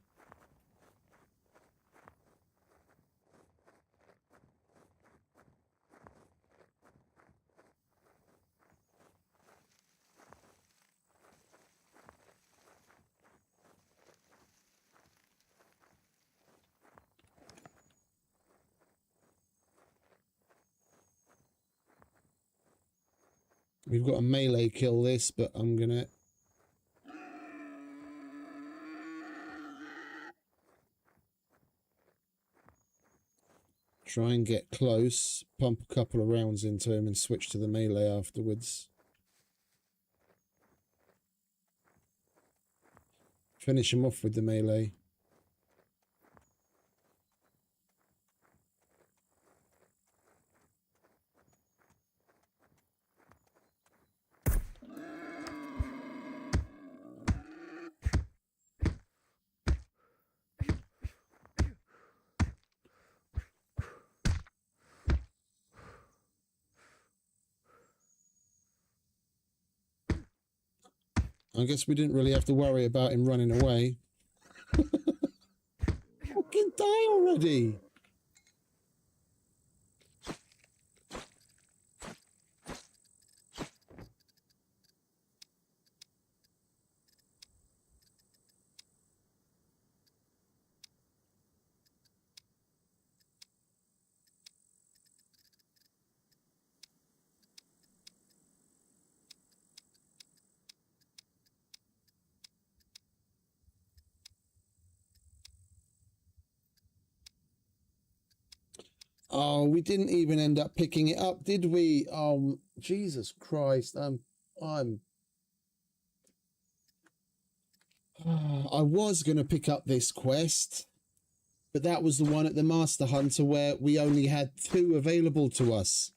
We've got a melee kill this, but I'm gonna try and get close, pump a couple of rounds into him and switch to the melee afterwards. Finish him off with the melee. I guess we didn't really have to worry about him running away. Fucking die already! Oh, we didn't even end up picking it up, did we? Oh, Jesus Christ. I was going to pick up this quest, but that was the one at the Master Hunter where we only had 2 available to us.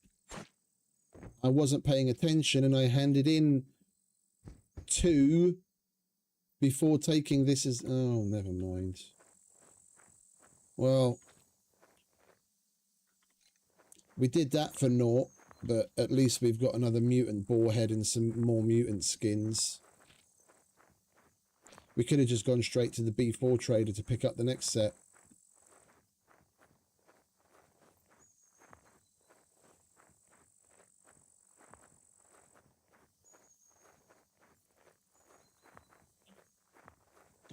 I wasn't paying attention and I handed in 2 before taking this as... Oh, never mind. Well, we did that for naught, but at least we've got another mutant boar head and some more mutant skins. We could have just gone straight to the B4 trader to pick up the next set.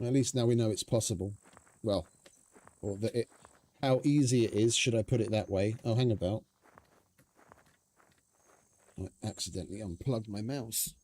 At least now we know it's possible. Well, or that it, how easy it is, should I put it that way. Oh, hang about. I accidentally unplugged my mouse.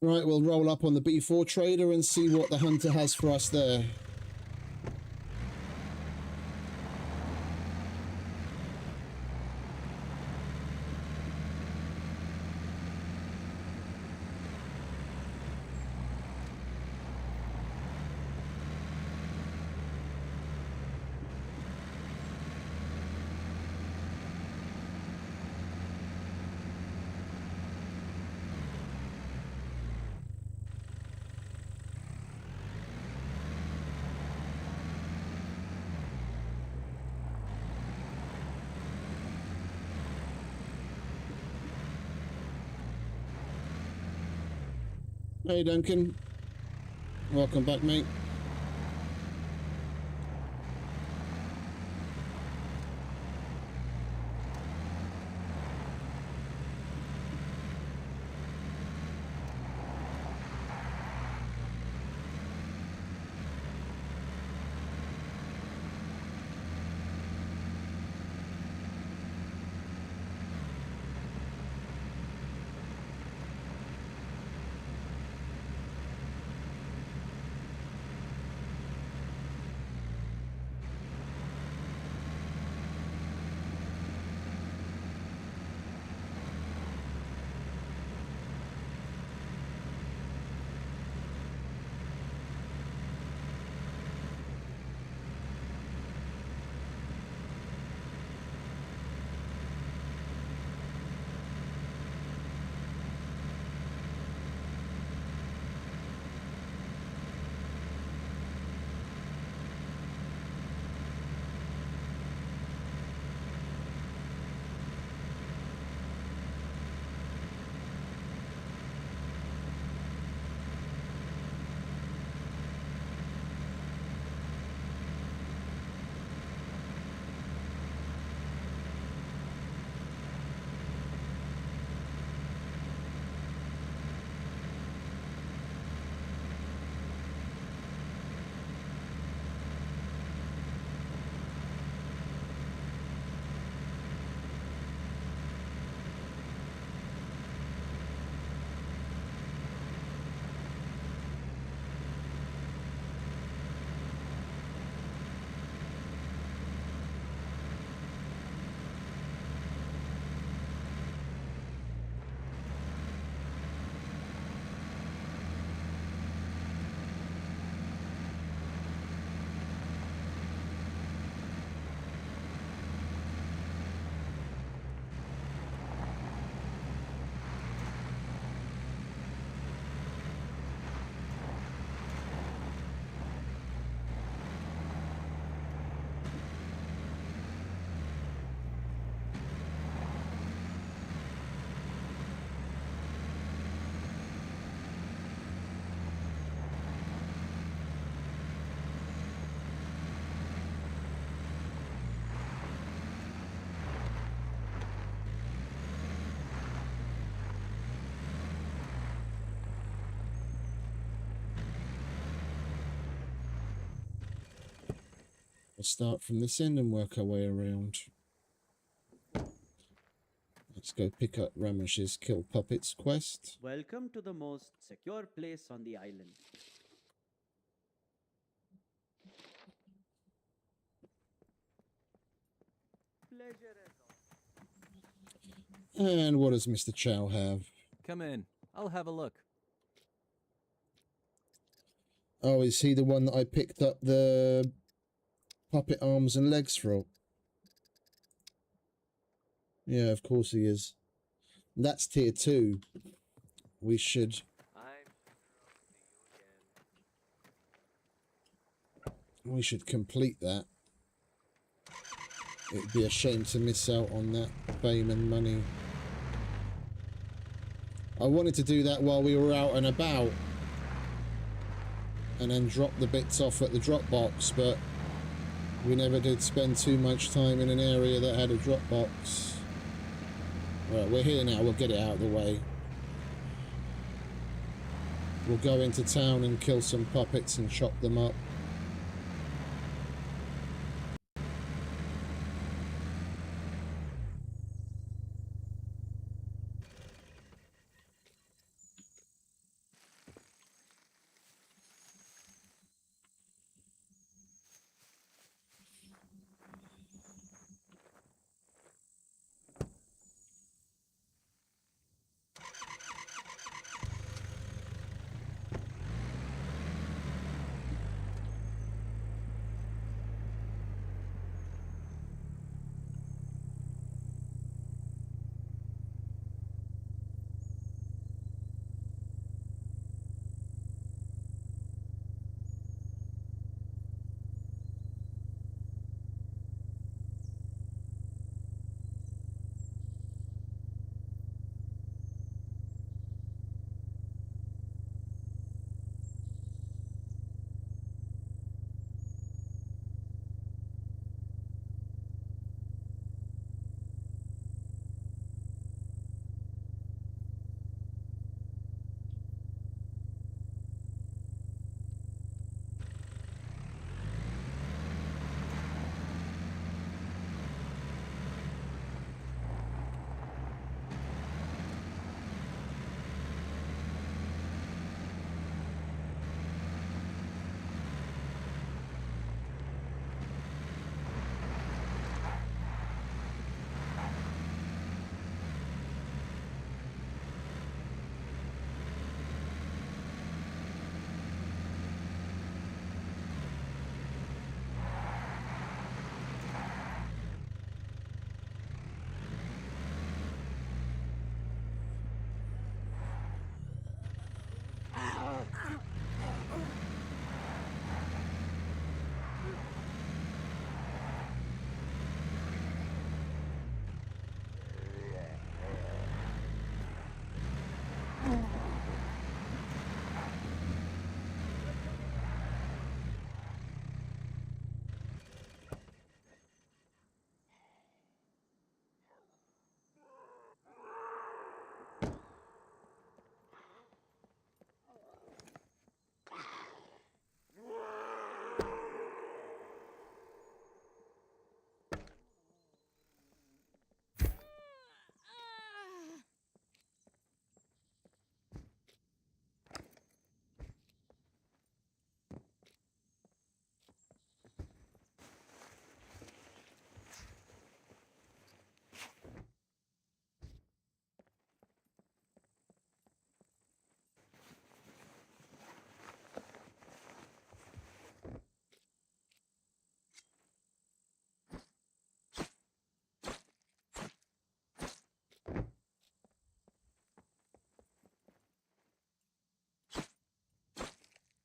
Right, we'll roll up on the B4 trader and see what the hunter has for us there. Hey Duncan, welcome back, mate. We'll start from this end and work our way around. Let's go pick up Ramesh's Kill Puppets quest. Welcome to the most secure place on the island. Pleasure as always. And what does Mr. Chow have? Come in. I'll have a look. Oh, is he the one that I picked up the puppet arms and legs from? Yeah, of course he is. That's tier 2. We should... We should complete that. It'd be a shame to miss out on that fame and money. I wanted to do that while we were out and about. And then drop the bits off at the drop box, but we never did spend too much time in an area that had a drop box. Right, we're here now, we'll get it out of the way. We'll go into town and kill some puppets and chop them up.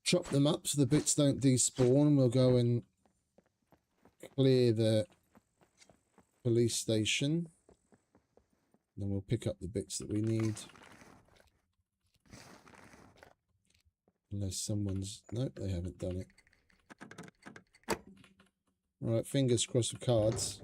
chop them up so the bits don't despawn, and we'll go and clear the police station. Then we'll pick up the bits that we need. Unless someone's... Nope, they haven't done it. Alright, fingers crossed for cards.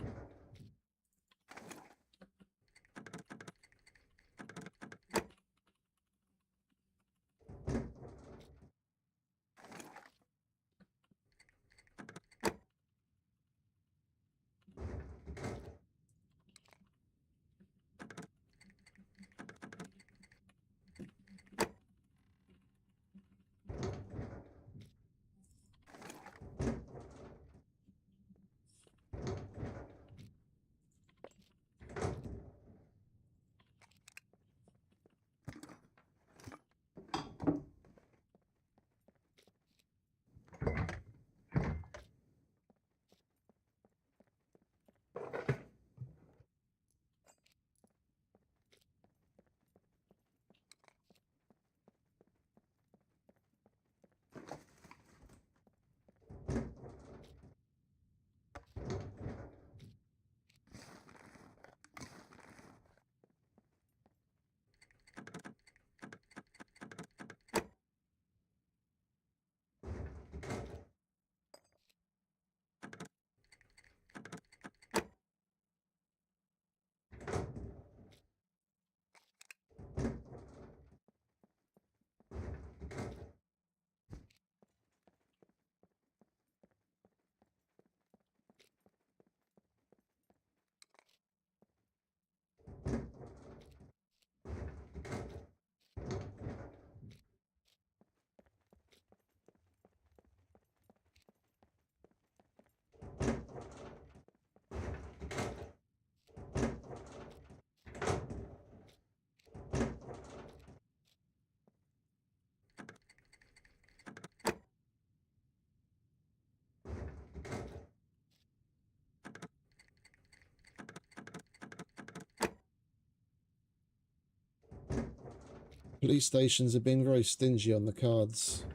Police stations have been very stingy on the cards.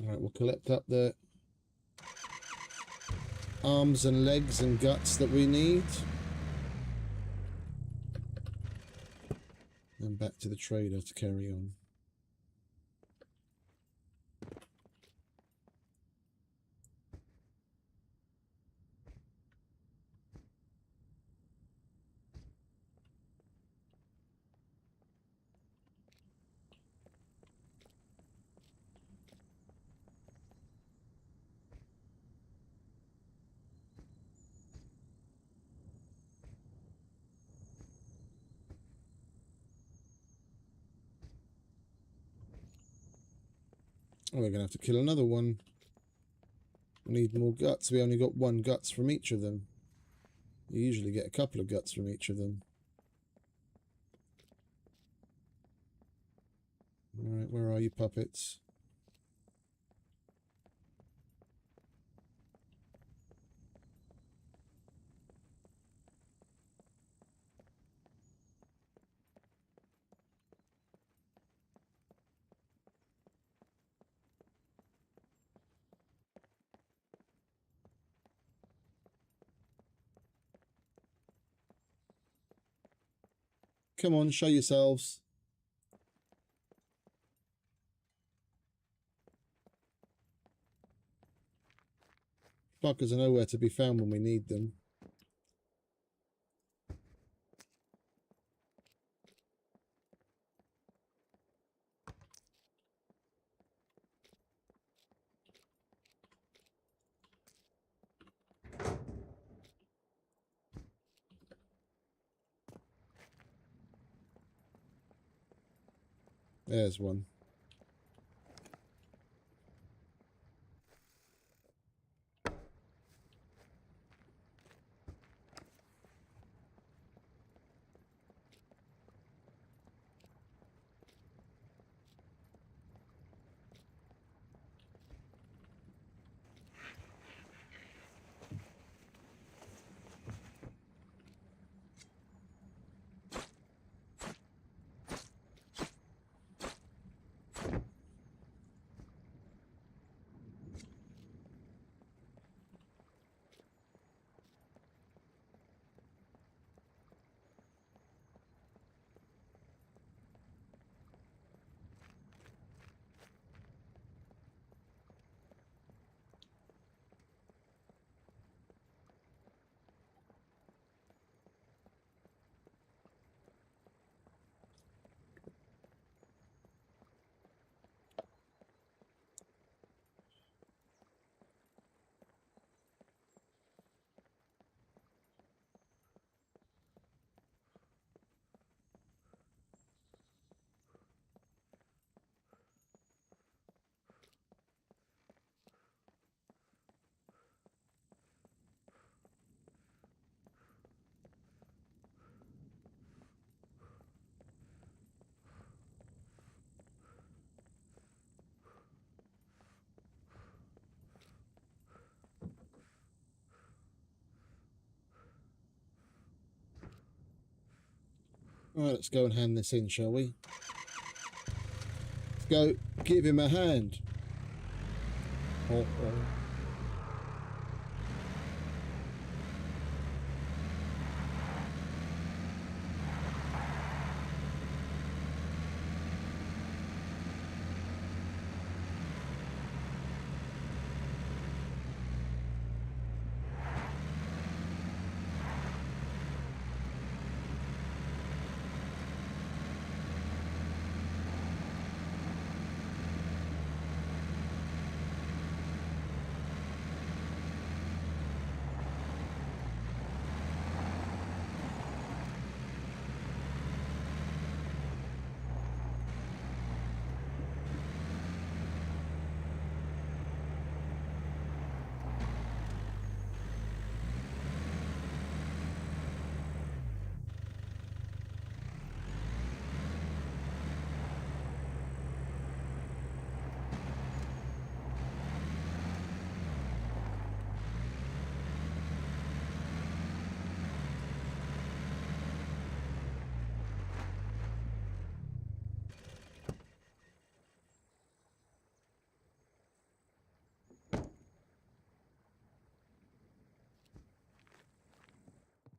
Alright, we'll collect up the arms and legs and guts that we need. And back to the trader to carry on. Oh, we're going to have to kill another one. We need more guts. We only got one guts from each of them. You usually get a couple of guts from each of them. Alright, where are you, puppets? Come on, show yourselves. Fuckers are nowhere to be found when we need them. There's one. Alright, let's go and hand this in, shall we? Let's go. Give him a hand. Oh, oh.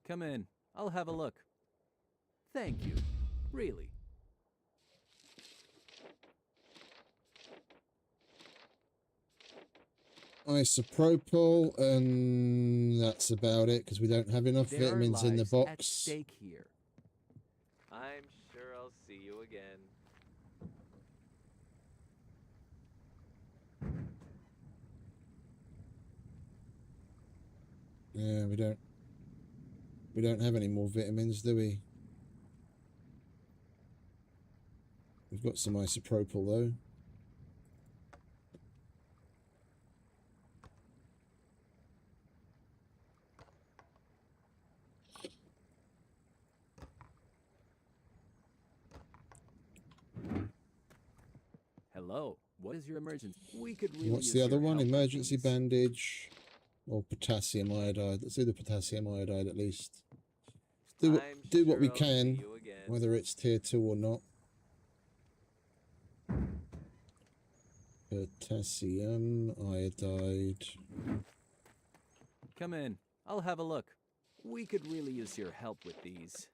Come in. I'll have a look. Thank you. Really. Isopropyl, and that's about it because we don't have enough There vitamins are in the lives at box. stake here. I'm sure I'll see you again. Yeah, we don't have any more vitamins, do we? We've got some isopropyl though. Hello. What is your emergency? We could really What's use the other your one? help with Emergency these. bandage or potassium iodide. Let's do the potassium iodide at least. Do I'm do what sure we I'll see can, you again. whether it's tier 2 or not. Potassium iodide. Come in. I'll have a look. We could really use your help with these.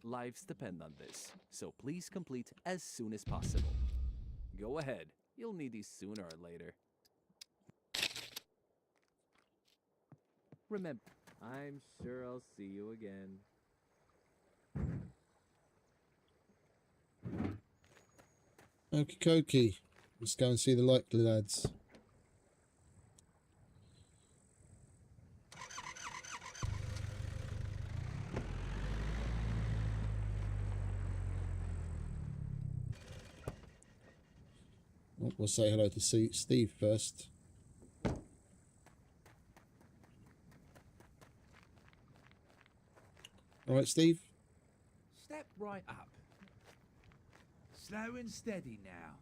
Lives depend on this, so please complete as soon as possible. Go ahead. You'll need these sooner or later. Remember, I'm sure I'll see you again. Okie dokie. Let's go and see the likely lads. Oh, we'll say hello to Steve first. All right, Steve. Step right up. Slow and steady now.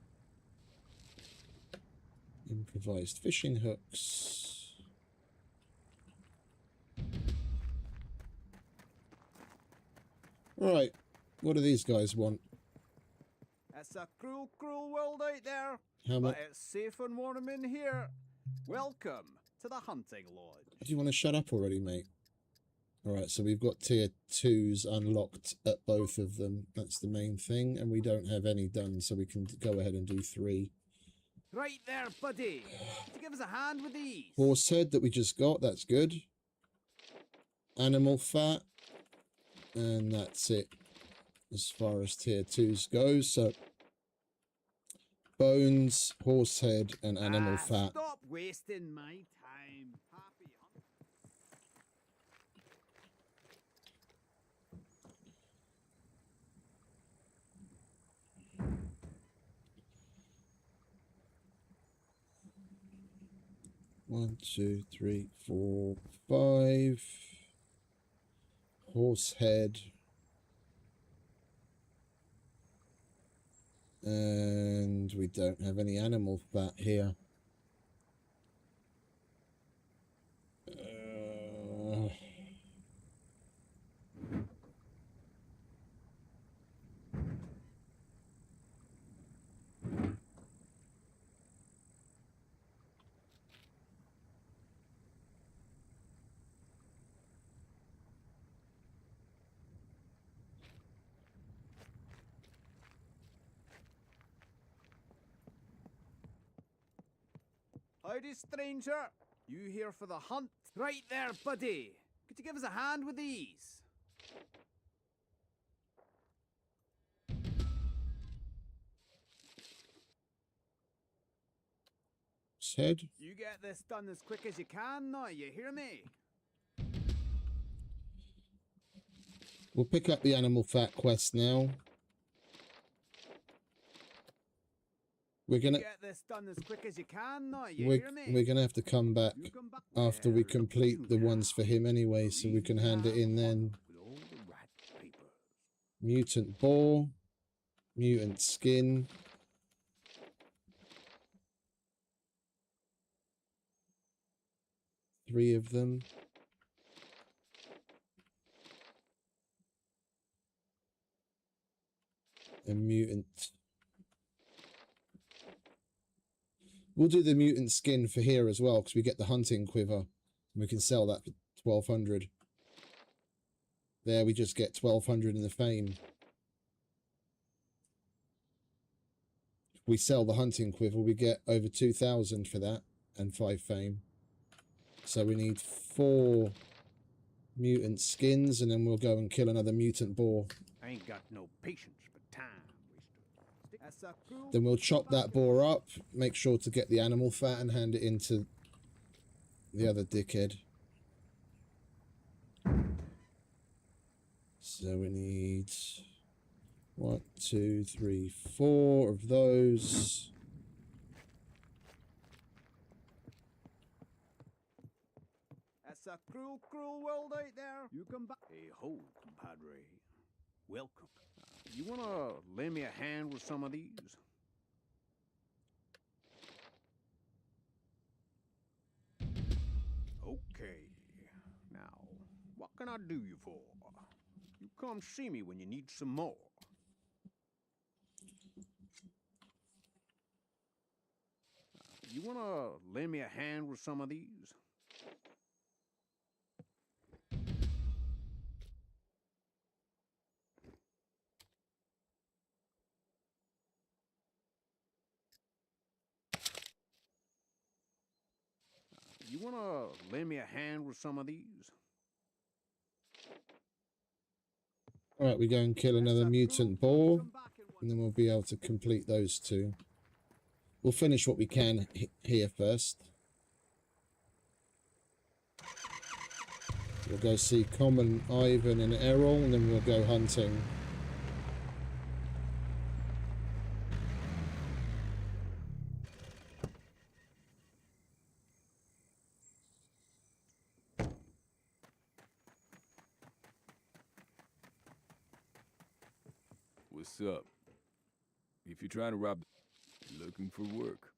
Improvised fishing hooks. Right, what do these guys want? It's a cruel, cruel world out there. How much? But it's safe and warm in here. Welcome to the hunting lodge. Do you want to shut up already, mate? Alright, so we've got tier 2s unlocked at both of them. That's the main thing. And we don't have any done, so we can go ahead and do 3. Right there, buddy. Could you give us a hand with these? Horse head that we just got, that's good. Animal fat. And that's it as far as tier 2s goes. So bones, horse head, and animal fat. Stop wasting my time. Happy hunting. 1, 2, 3, 4, 5. Horse head. And we don't have any animal fat here. Howdy, stranger. You here for the hunt? Right there, buddy. Could you give us a hand with these? Head. You get this done as quick as you can now, you hear me? We'll pick up the animal fat quest now. We're gonna get this done as quick as you can now, you hear me? we're gonna have to come back after we Well, complete the ones for him anyway, so we can hand it in then. with all the right papers. Mutant boar, mutant skin. Three of them. A mutant. We'll do the mutant skin for here as well, because we get the hunting quiver. And we can sell that for 1,200. There, we just get 1,200 in the fame. If we sell the hunting quiver, we get over 2,000 for that, and 5 fame. So we need 4 mutant skins, and then we'll go and kill another mutant boar. I ain't got no patience for time waster. Then we'll chop that boar up, make sure to get the animal fat and hand it into the other dickhead. So we need 1, 2, 3, 4 of those. It's a cruel, cruel world out there. You come back. Hey ho, compadre. Welcome. You wanna lend me a hand with some of these? Okay. Now, what can I do you for? You come see me when you need some more. You wanna lend me a hand with some of these? wanna lend me a hand with some of these? Alright, we go and kill another mutant boar, and then we'll be able to complete those two. We'll finish what we can here first. We'll go see Common, Ivan and Errol, and then we'll go hunting. What's up? If you're trying to rob... Looking for work.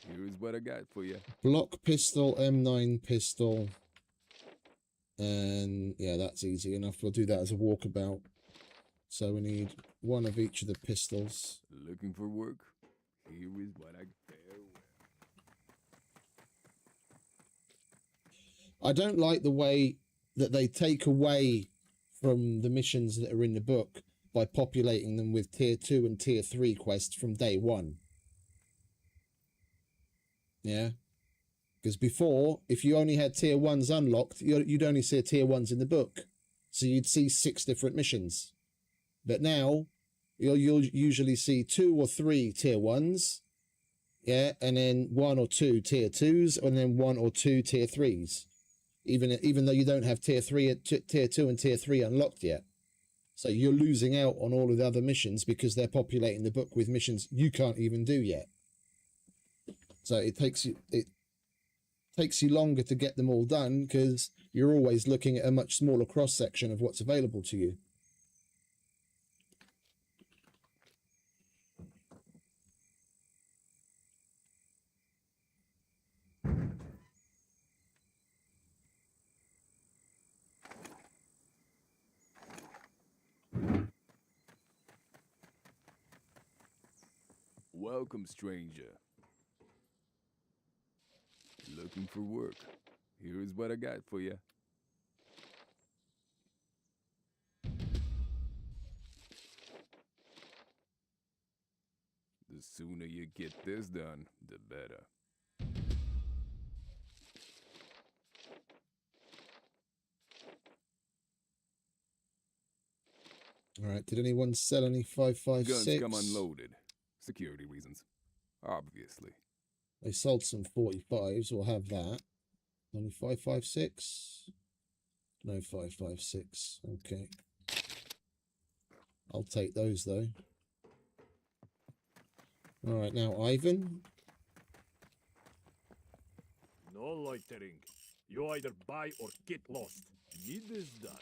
Here's what I got for you. Block pistol, M9 pistol. And yeah, that's easy enough. We'll do that as a walkabout. So we need one of each of the pistols. Looking for work? Here is what I... I don't like the way that they take away from the missions that are in the book by populating them with tier 2 and tier 3 quests from day one. Yeah? Because before, if you only had tier 1s unlocked, you'd only see tier 1s in the book. So you'd see 6 different missions. But now, you'll usually see 2 or 3 tier 1s. Yeah, and then 1 or 2 tier 2s, and then 1 or 2 tier 3s. Even though you don't have tier 2 and tier 3 unlocked yet. So you're losing out on all of the other missions because they're populating the book with missions you can't even do yet. So it takes you longer to get them all done because you're always looking at a much smaller cross section of what's available to you. Welcome, stranger. Looking for work. Here's what I got for you. The sooner you get this done, the better. Alright, did anyone sell any 5.56? Guns come unloaded. Security reasons. Obviously. They sold some 45s, we'll have that. Only 5.56? No 5.56, okay. I'll take those though. Alright, now Ivan. No loitering. You either buy or get lost. Need this done.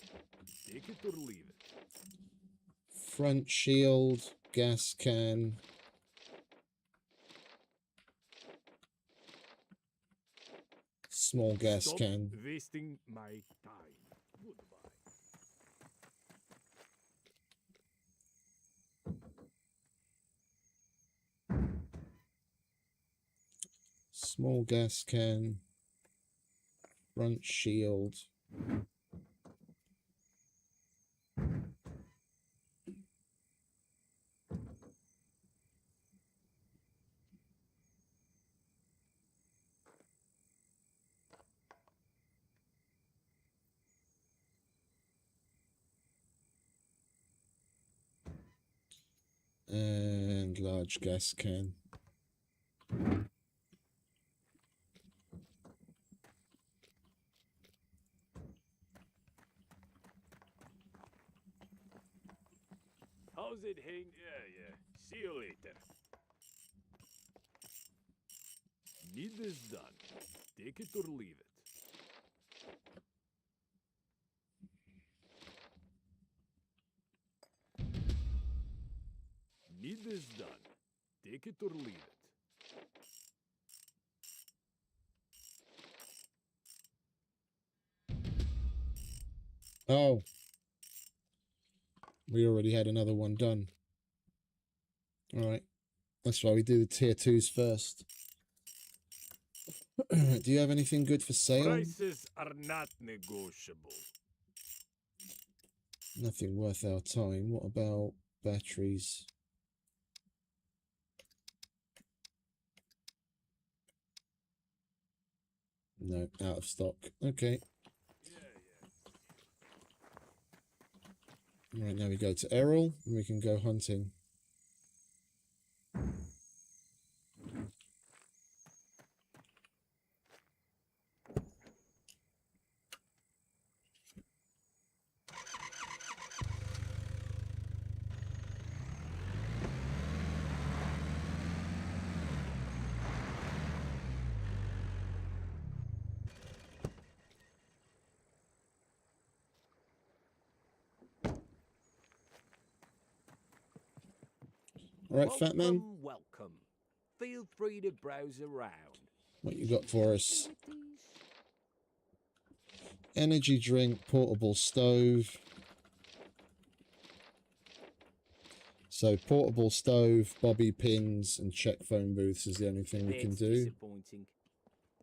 Take it or leave it. Front shield, gas can. Small gas Stop can. wasting my time. Goodbye. Small gas can. Front shield. And large gas can. How's it hang? Yeah. See you later. Need this done. Take it or leave it. Need this done. Take it or leave it. Oh. We already had another one done. Alright. That's why we do the tier 2s first. Do you have anything good for sale? Prices are not negotiable. Nothing worth our time. What about batteries? No, out of stock. Okay. Right, now we go to Errol and we can go hunting. All right, Fat Man. Welcome. Feel free to browse around. What you got for us? Energy drink, portable stove. So portable stove, bobby pins, and check phone booths is the only thing we can do. Disappointing.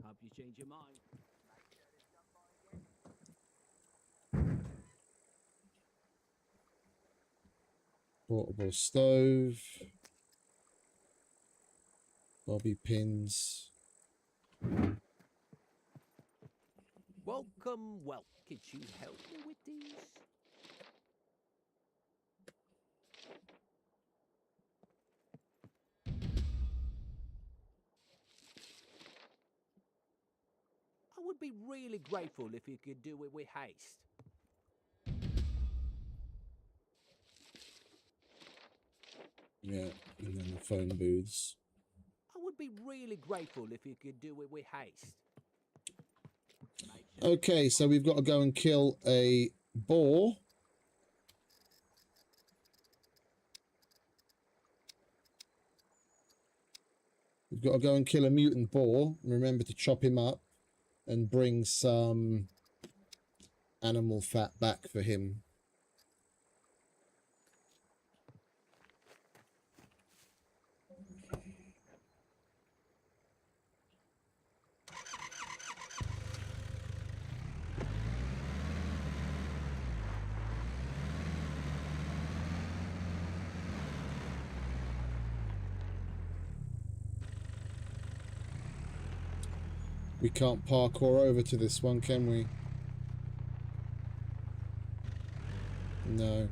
Hope you change your mind. Portable stove, bobby pins. Welcome. Could you help me with these? I would be really grateful if you could do it with haste. Yeah, and then the phone booths. I would be really grateful if you could do it with haste. Okay, so we've got to go and kill a boar. We've got to go and kill a mutant boar. Remember to chop him up and bring some animal fat back for him. We can't parkour over to this one, can we? No.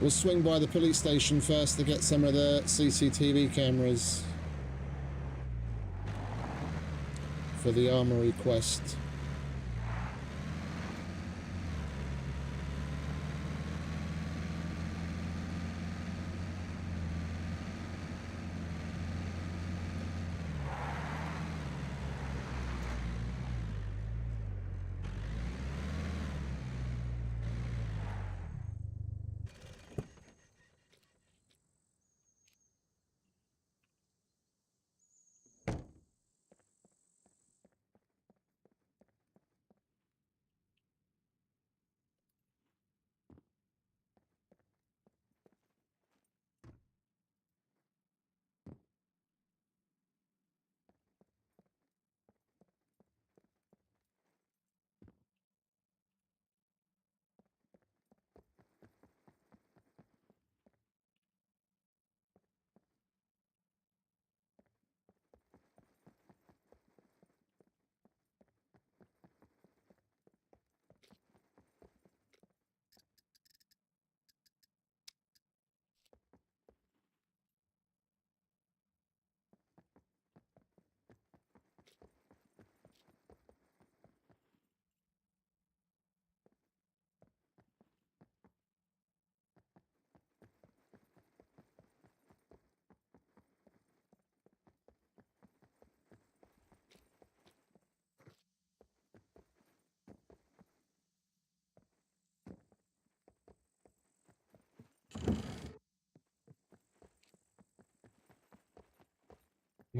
We'll swing by the police station first to get some of the CCTV cameras for the armory quest.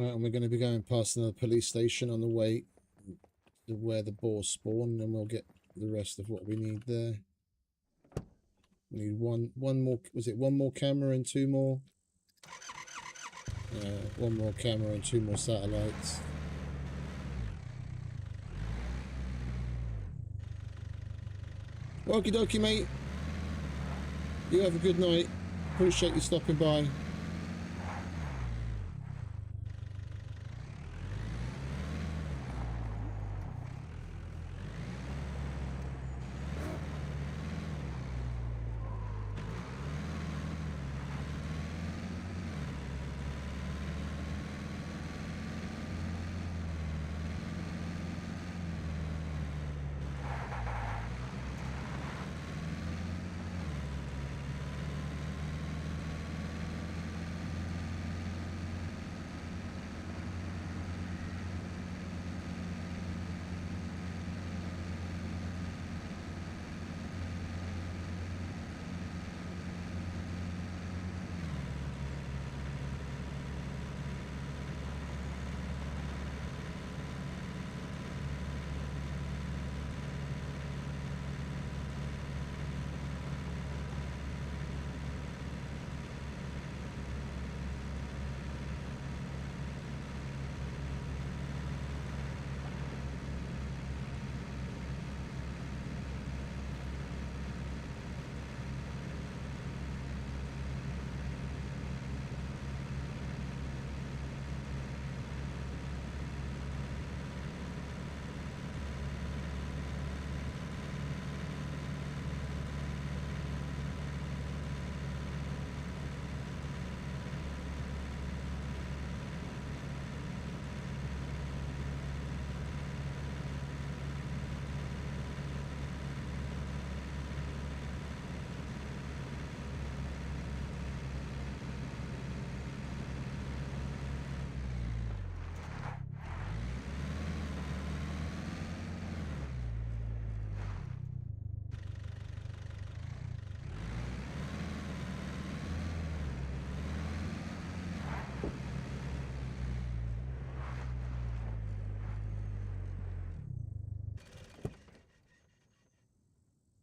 Right, and we're going to be going past another police station on the way to where the boars spawn, and then we'll get the rest of what we need there. We need one more. Was it one more camera and two more? One more camera and two more satellites. Okie dokie, mate. You have a good night. Appreciate you stopping by.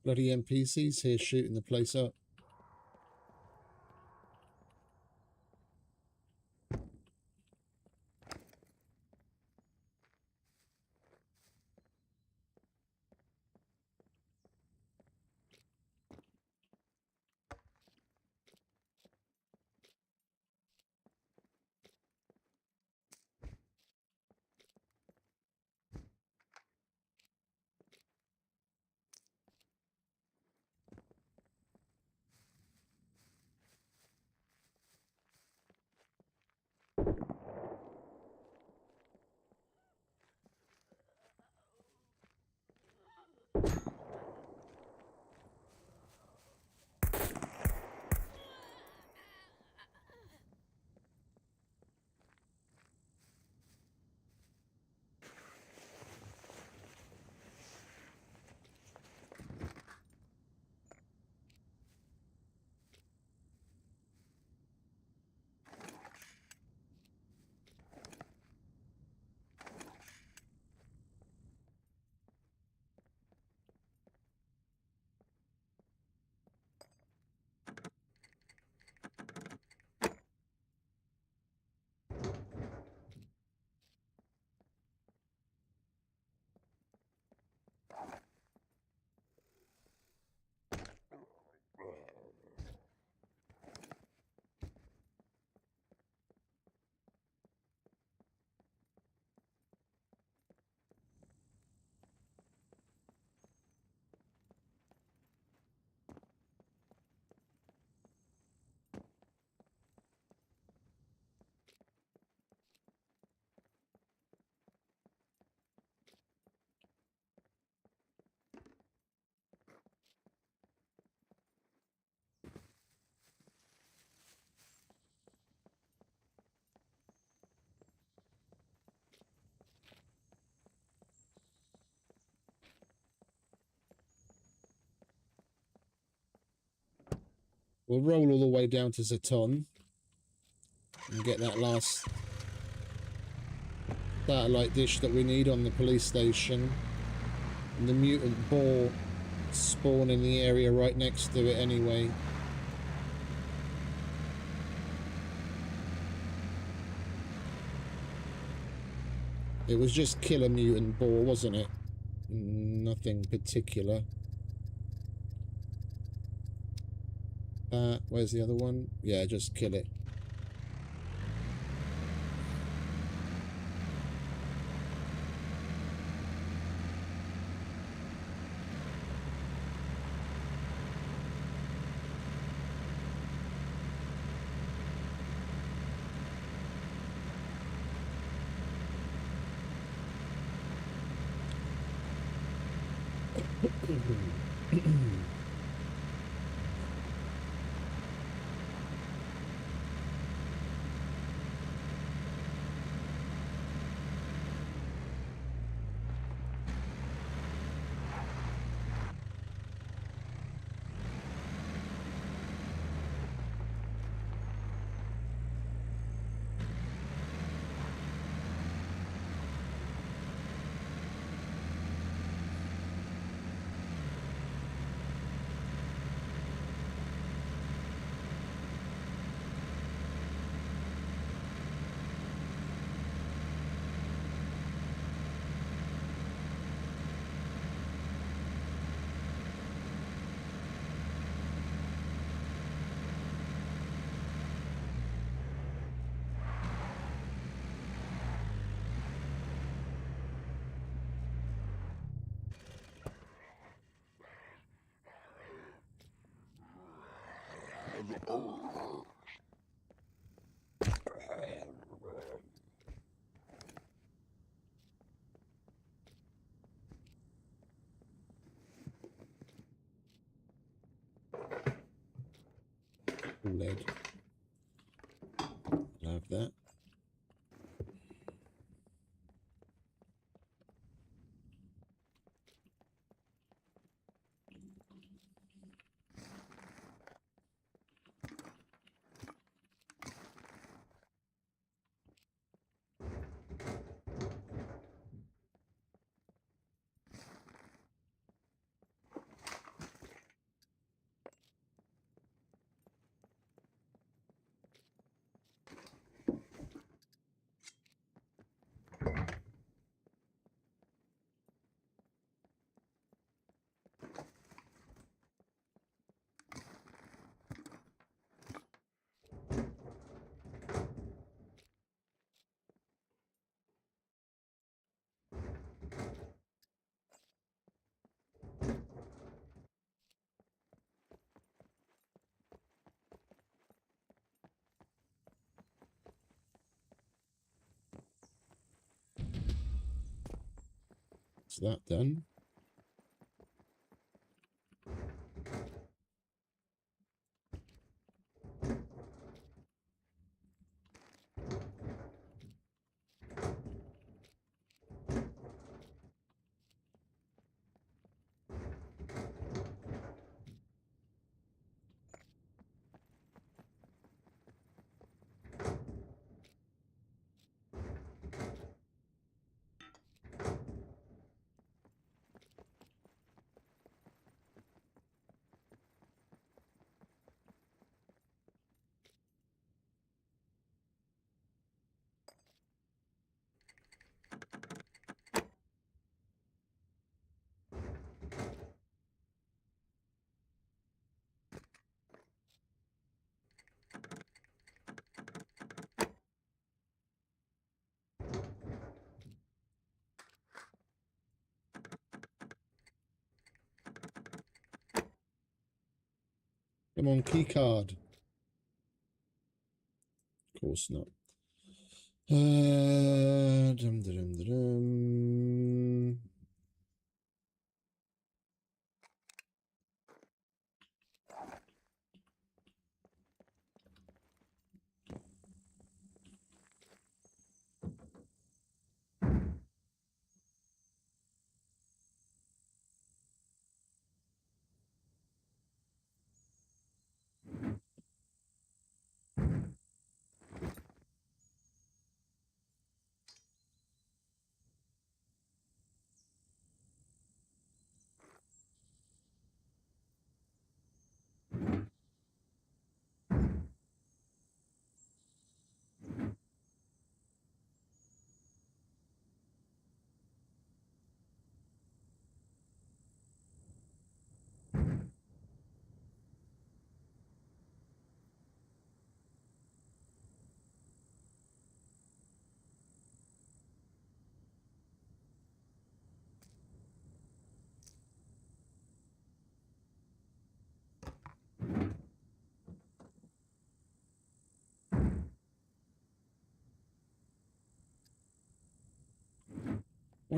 Bloody NPCs here shooting the place up. We'll roll all the way down to Zaton and get that last satellite dish that we need on the police station. And the mutant boar spawn in the area right next to it anyway. It was just kill a mutant boar, wasn't it? Nothing particular. Where's the other one? Yeah, just kill it. Lead. I'll have that. Is that done? Come on, key card. Of course not. Dum, dum, dum, dum.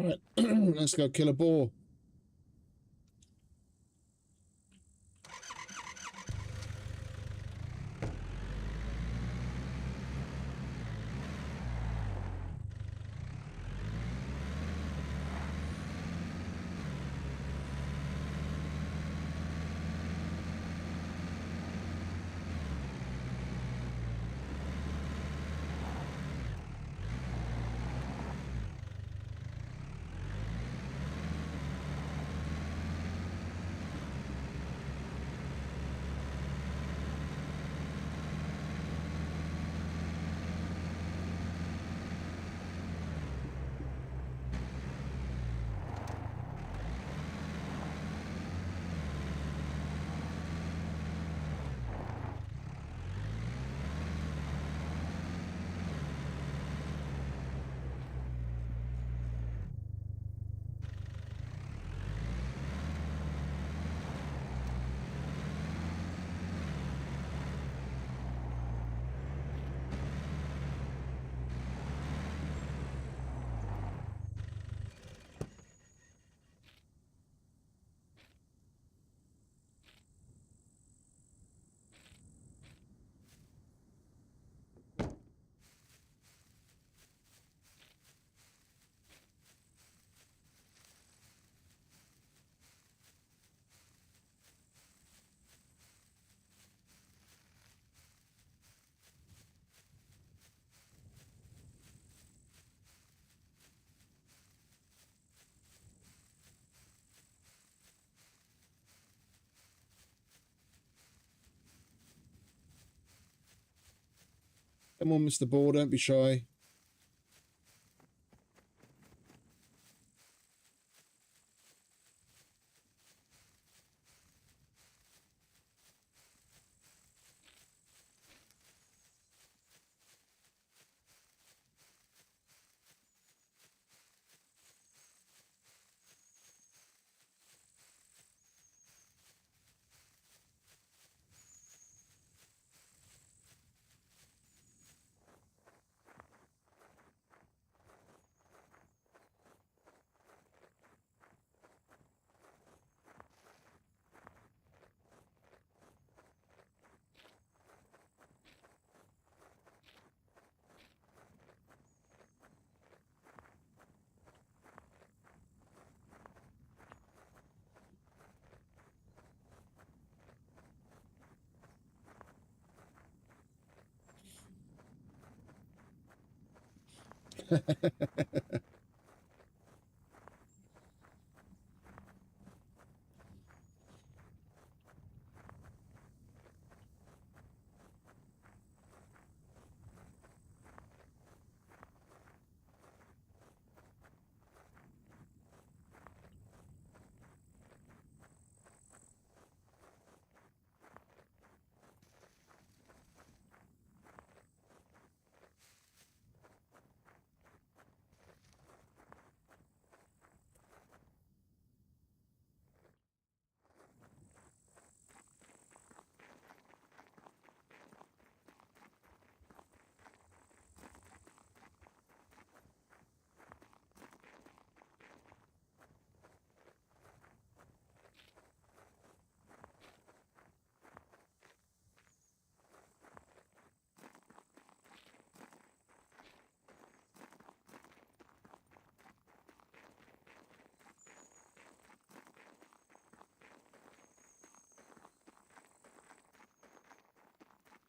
Right, let's go kill a boar. Come on, Mr. Boar, don't be shy.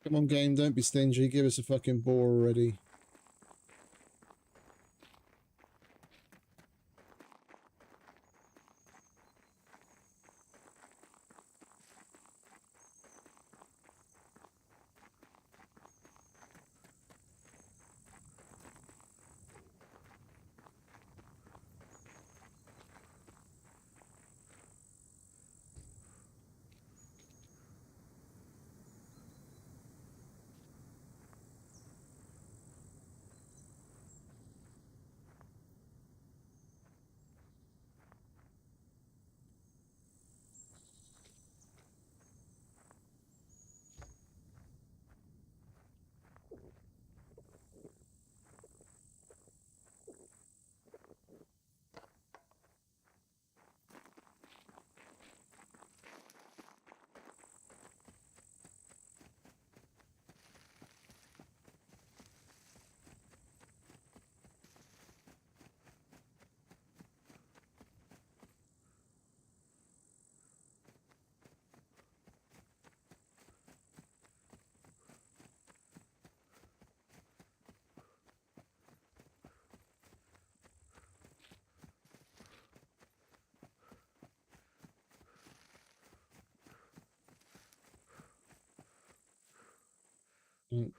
Come on, game, don't be stingy. Give us a fucking boar already.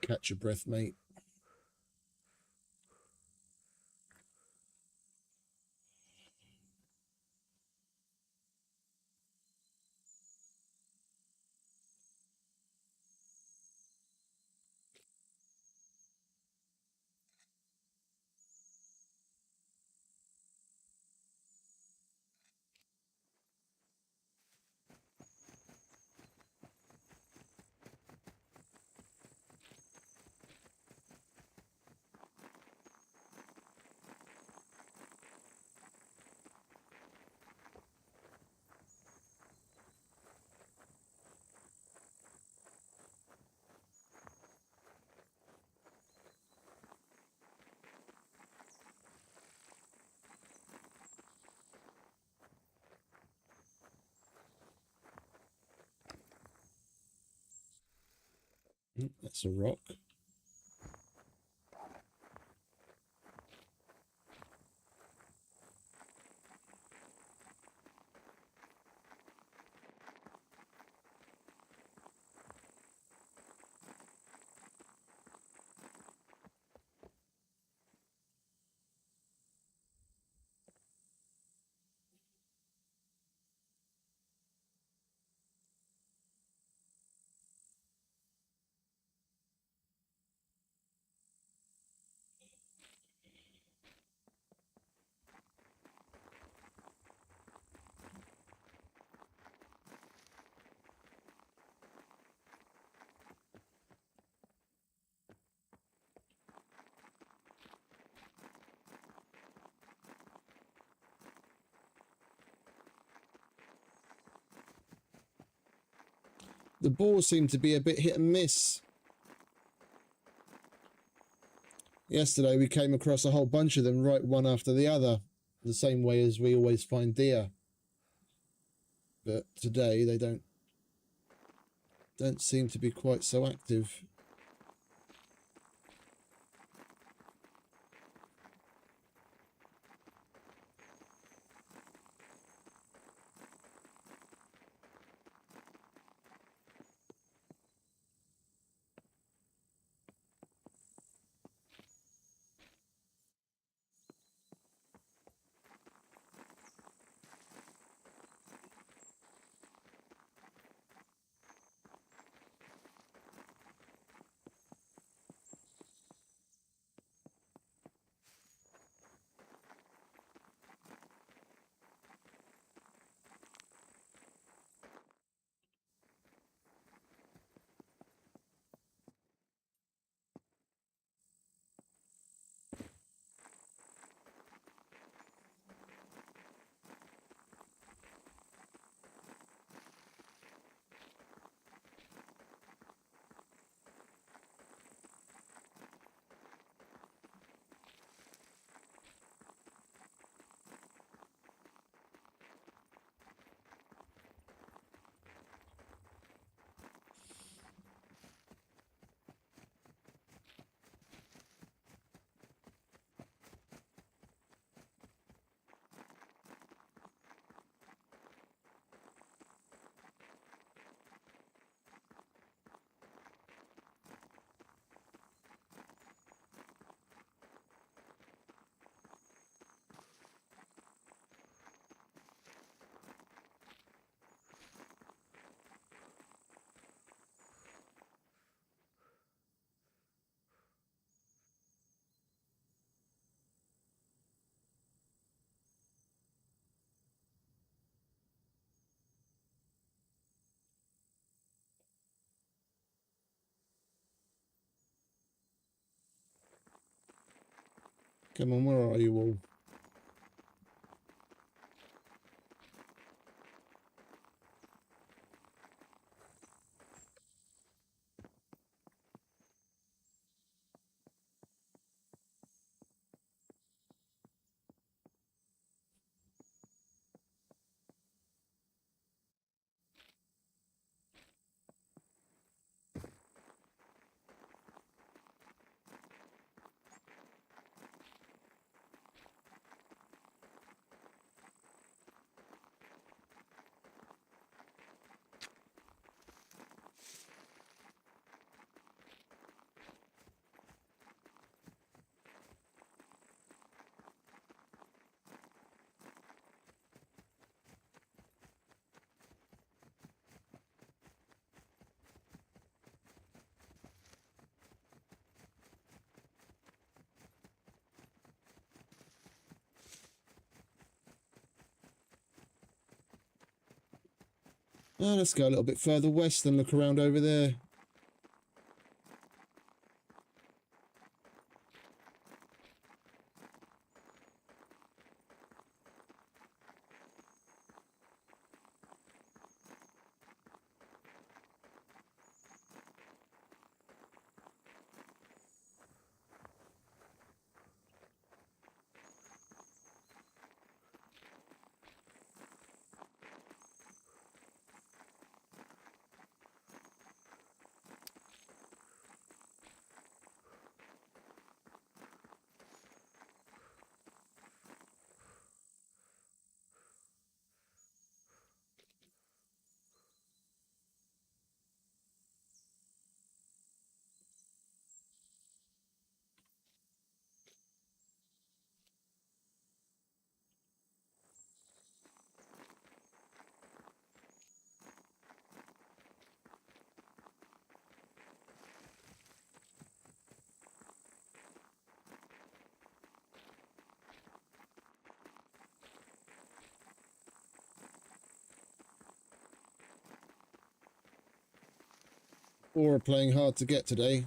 Catch your breath, mate. That's a rock. The balls seem to be a bit hit and miss. Yesterday we came across a whole bunch of them right one after the other, the same way as we always find deer. But today they don't seem to be quite so active. Come on, where are you all? Let's go a little bit further west and look around over there. Or playing hard to get today.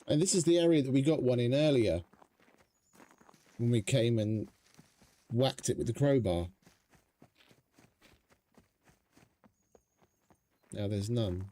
And this is the area that we got one in earlier. When we came and whacked it with the crowbar. Now there's none.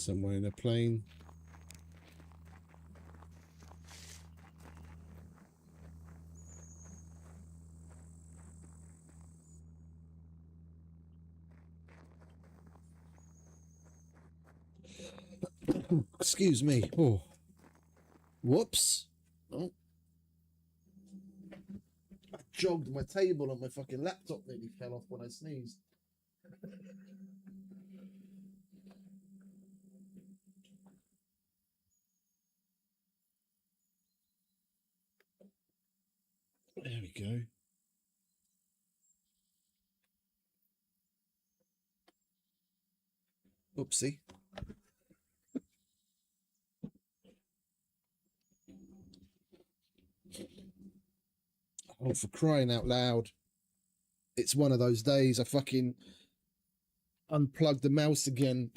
Someone in a plane. Excuse me. Oh. Whoops. Oh. I jogged my table and my fucking laptop nearly fell off when I sneezed. There we go. Oopsie. Oh, for crying out loud. It's one of those days. I fucking unplugged the mouse again.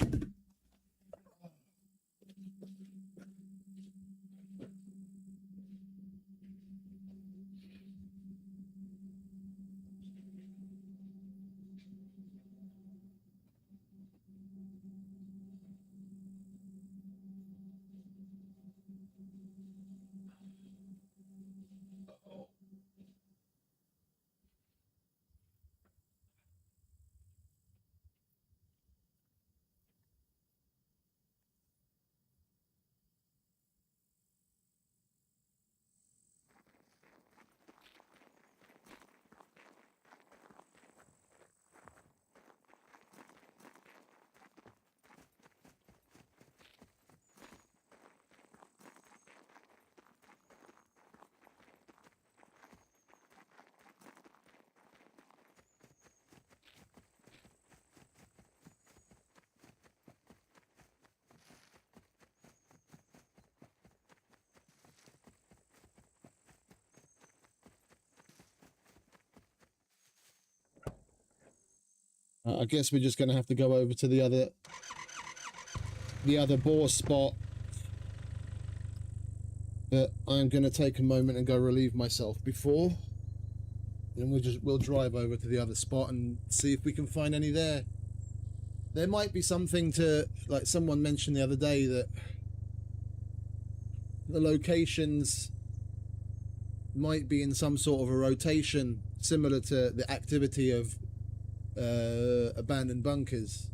I guess we're just going to have to go over to the other boar spot. But I'm going to take a moment and go relieve myself before. And we'll drive over to the other spot and see if we can find any there. There might be something to, like someone mentioned the other day, that the locations might be in some sort of a rotation similar to the activity of abandoned bunkers.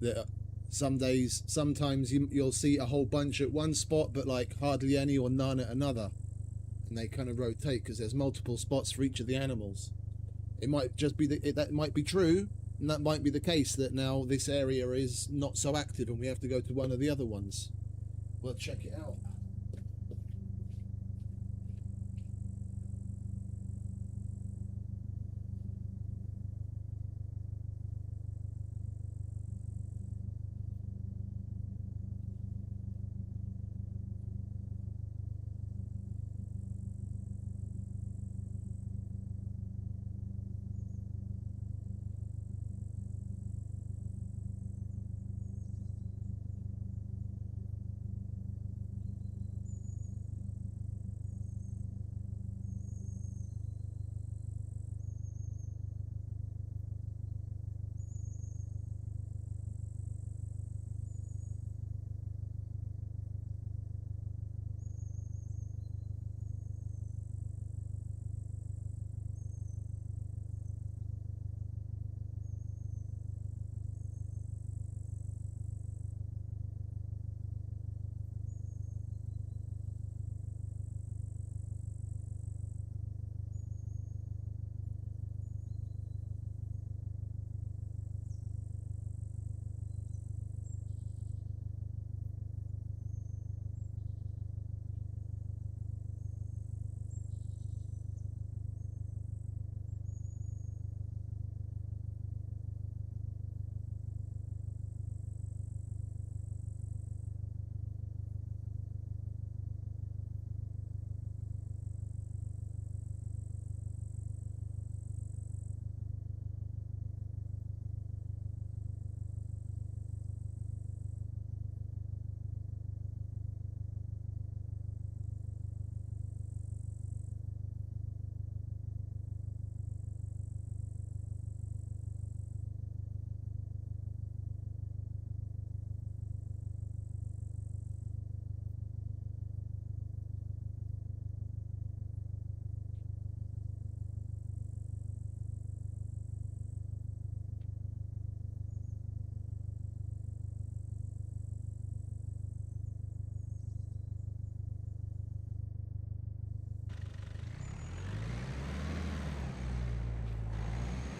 That sometimes you'll see a whole bunch at one spot, but like hardly any or none at another, and they kind of rotate because there's multiple spots for each of the animals. It might just be that might be true, and that might be the case that now this area is not so active and we have to go to one of the other ones. We'll check it out.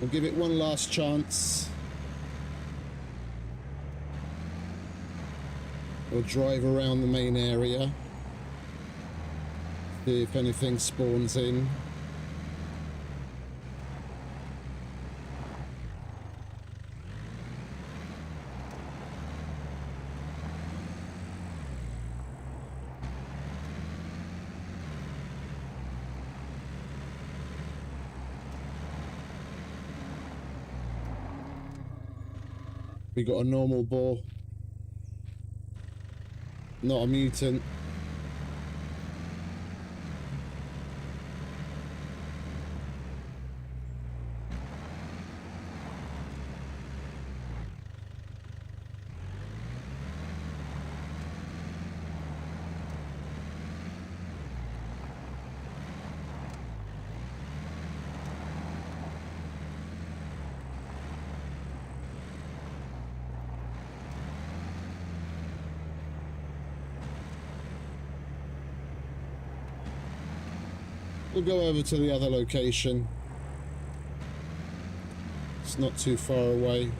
We'll give it one last chance. We'll drive around the main area. See if anything spawns in. We got a normal boar. Not a mutant. We'll go over to the other location. It's not too far away.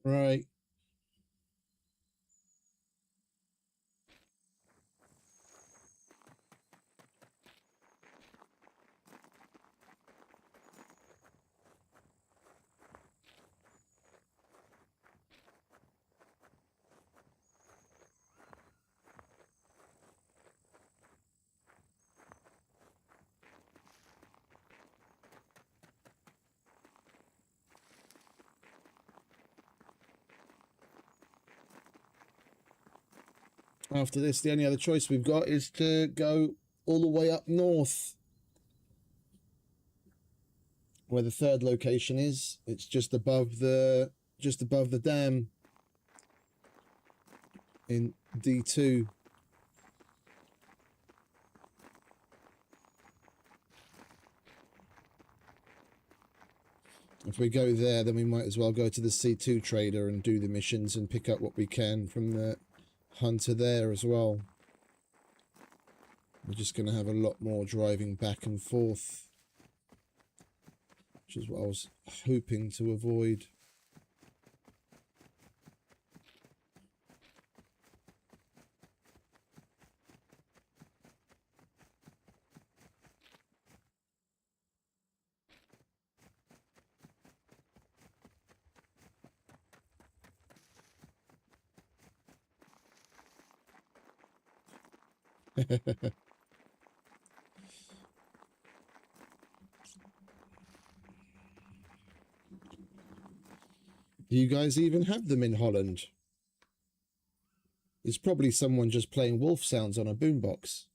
Right. After this, the only other choice we've got is to go all the way up north, where the third location is. It's just above the dam in D2. If we go there, then we might as well go to the C2 trader and do the missions and pick up what we can from the hunter there as well. We're just going to have a lot more driving back and forth, which is what I was hoping to avoid. Do you guys even have them in Holland? There's probably someone just playing wolf sounds on a boombox.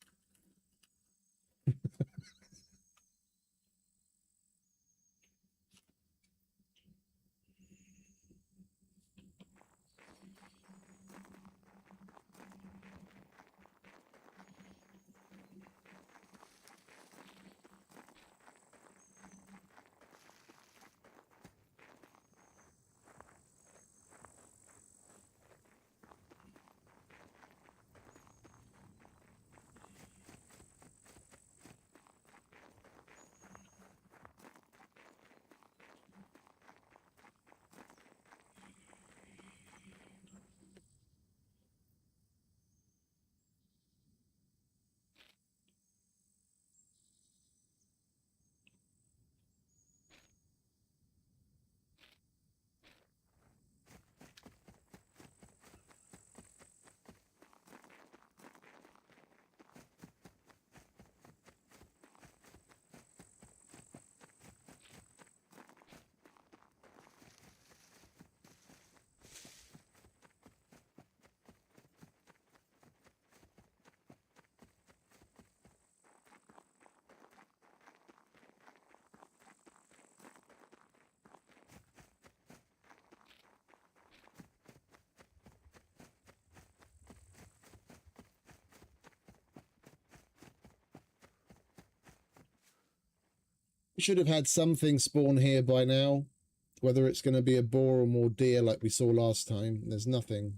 We should have had something spawn here by now. Whether it's going to be a boar or more deer like we saw last time. There's nothing.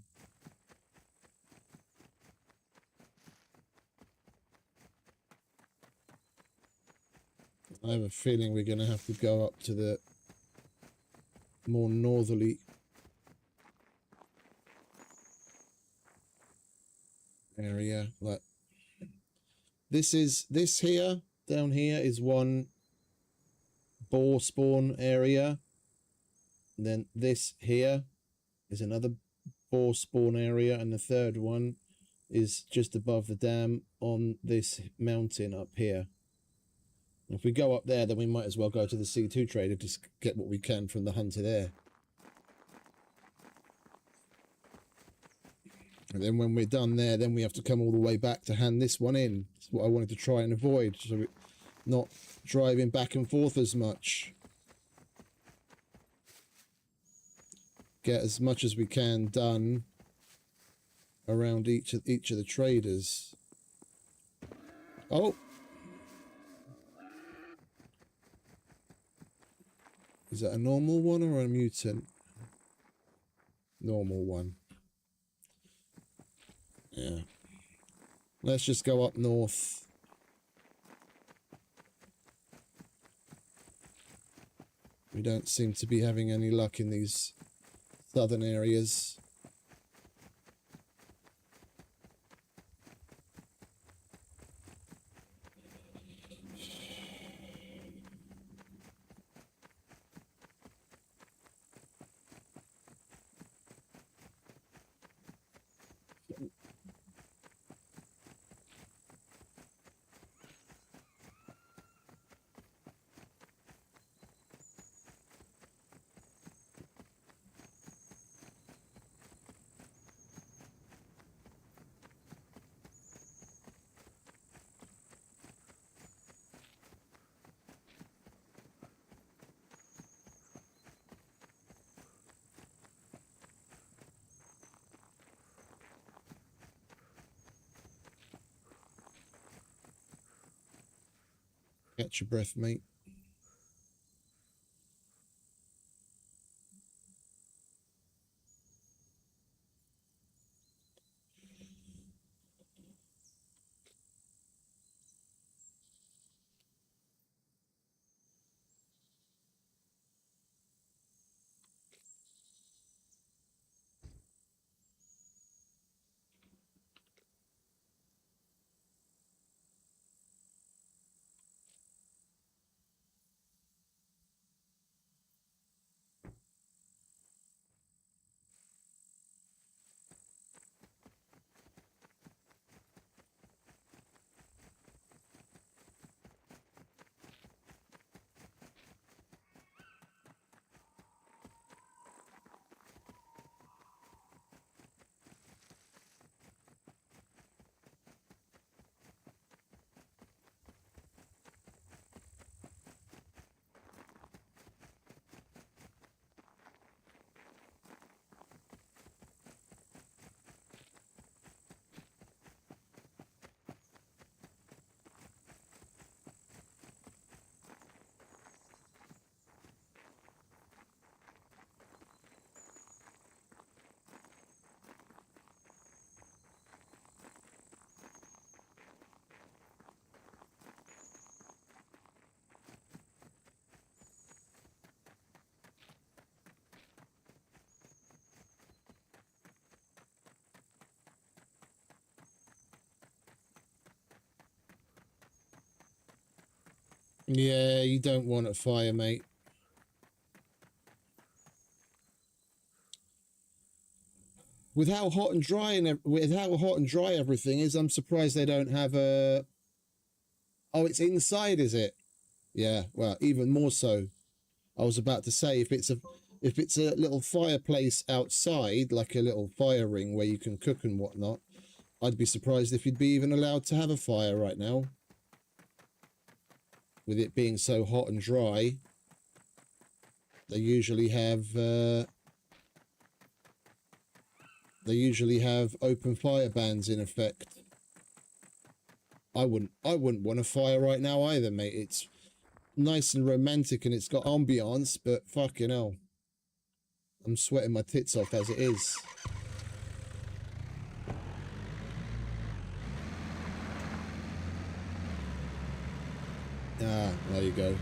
I have a feeling we're going to have to go up to the more northerly area. Like this here, down here is one boar spawn area. And then this here is another boar spawn area, and the third one is just above the dam on this mountain up here. If we go up there, then we might as well go to the C2 trader to get what we can from the hunter there. And then when we're done there, then we have to come all the way back to hand this one in. That's what I wanted to try and avoid, so we're not driving back and forth as much. Get as much as we can done around each of the traders. Oh! Is that a normal one or a mutant? Normal one. Yeah. Let's just go up north. We don't seem to be having any luck in these southern areas. Catch your breath, mate. Yeah, you don't want a fire, mate. With how hot and dry everything is, I'm surprised they don't have a. Oh, it's inside, is it? Yeah. Well, even more so. I was about to say if it's a little fireplace outside, like a little fire ring where you can cook and whatnot, I'd be surprised if you'd be even allowed to have a fire right now. With it being so hot and dry, they usually have open fire bans in effect. I wouldn't want a fire right now either, mate. It's nice and romantic and it's got ambiance, but fucking hell, I'm sweating my tits off as it is. Ah, there you go.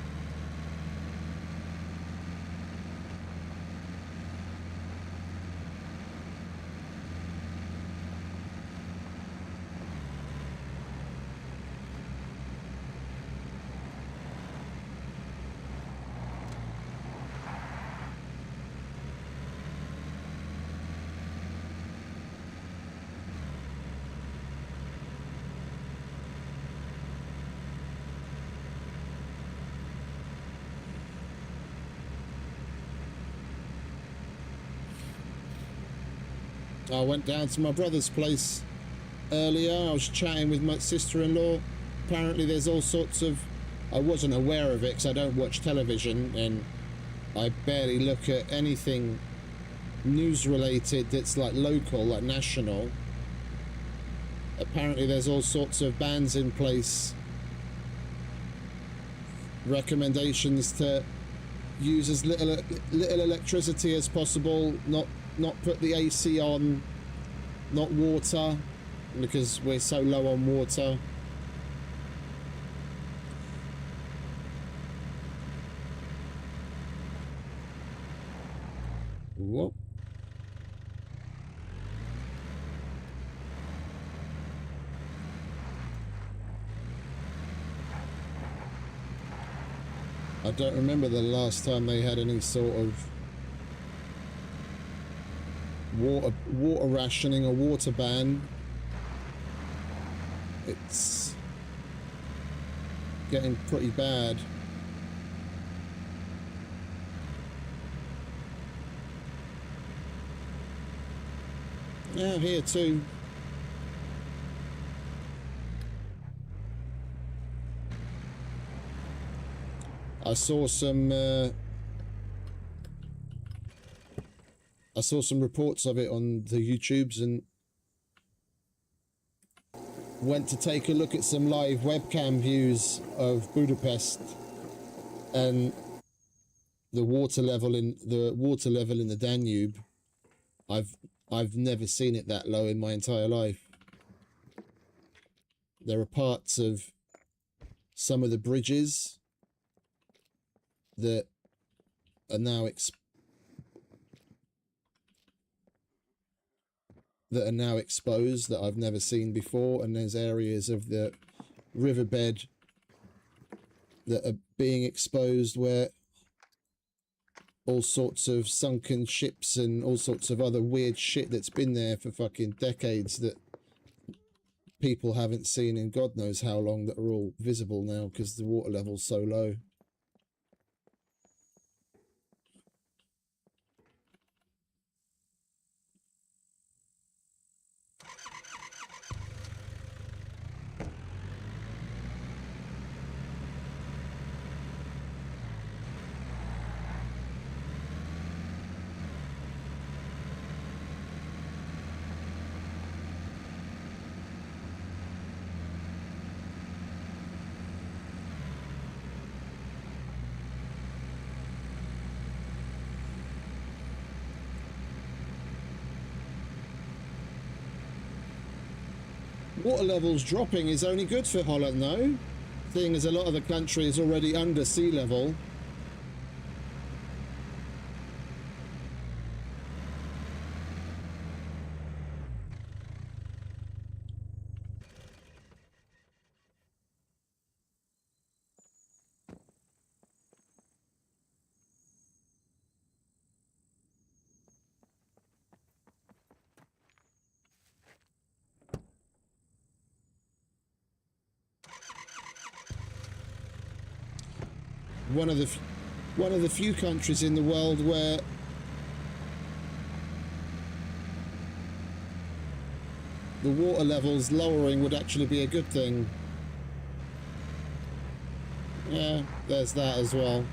I went down to my brother's place earlier. I was chatting with my sister-in-law. Apparently there's all sorts of... I wasn't aware of it because I don't watch television and I barely look at anything news-related that's like local, like national. Apparently there's all sorts of bans in place. Recommendations to use as little electricity as possible, not put the AC on, not water, because we're so low on water. Whoop. I don't remember the last time they had any sort of water rationing or water ban. It's getting pretty bad. Yeah, here too. I saw some reports of it on the YouTubes and went to take a look at some live webcam views of Budapest, and the water level in the Danube. I've never seen it that low in my entire life. There are parts of some of the bridges that are now exposed that I've never seen before, and there's areas of the riverbed that are being exposed where all sorts of sunken ships and all sorts of other weird shit that's been there for fucking decades that people haven't seen in God knows how long, that are all visible now because the water level's so low. Water levels dropping is only good for Holland though, seeing as a lot of the country is already under sea level. One of the few countries in the world where the water levels lowering would actually be a good thing. Yeah, there's that as well.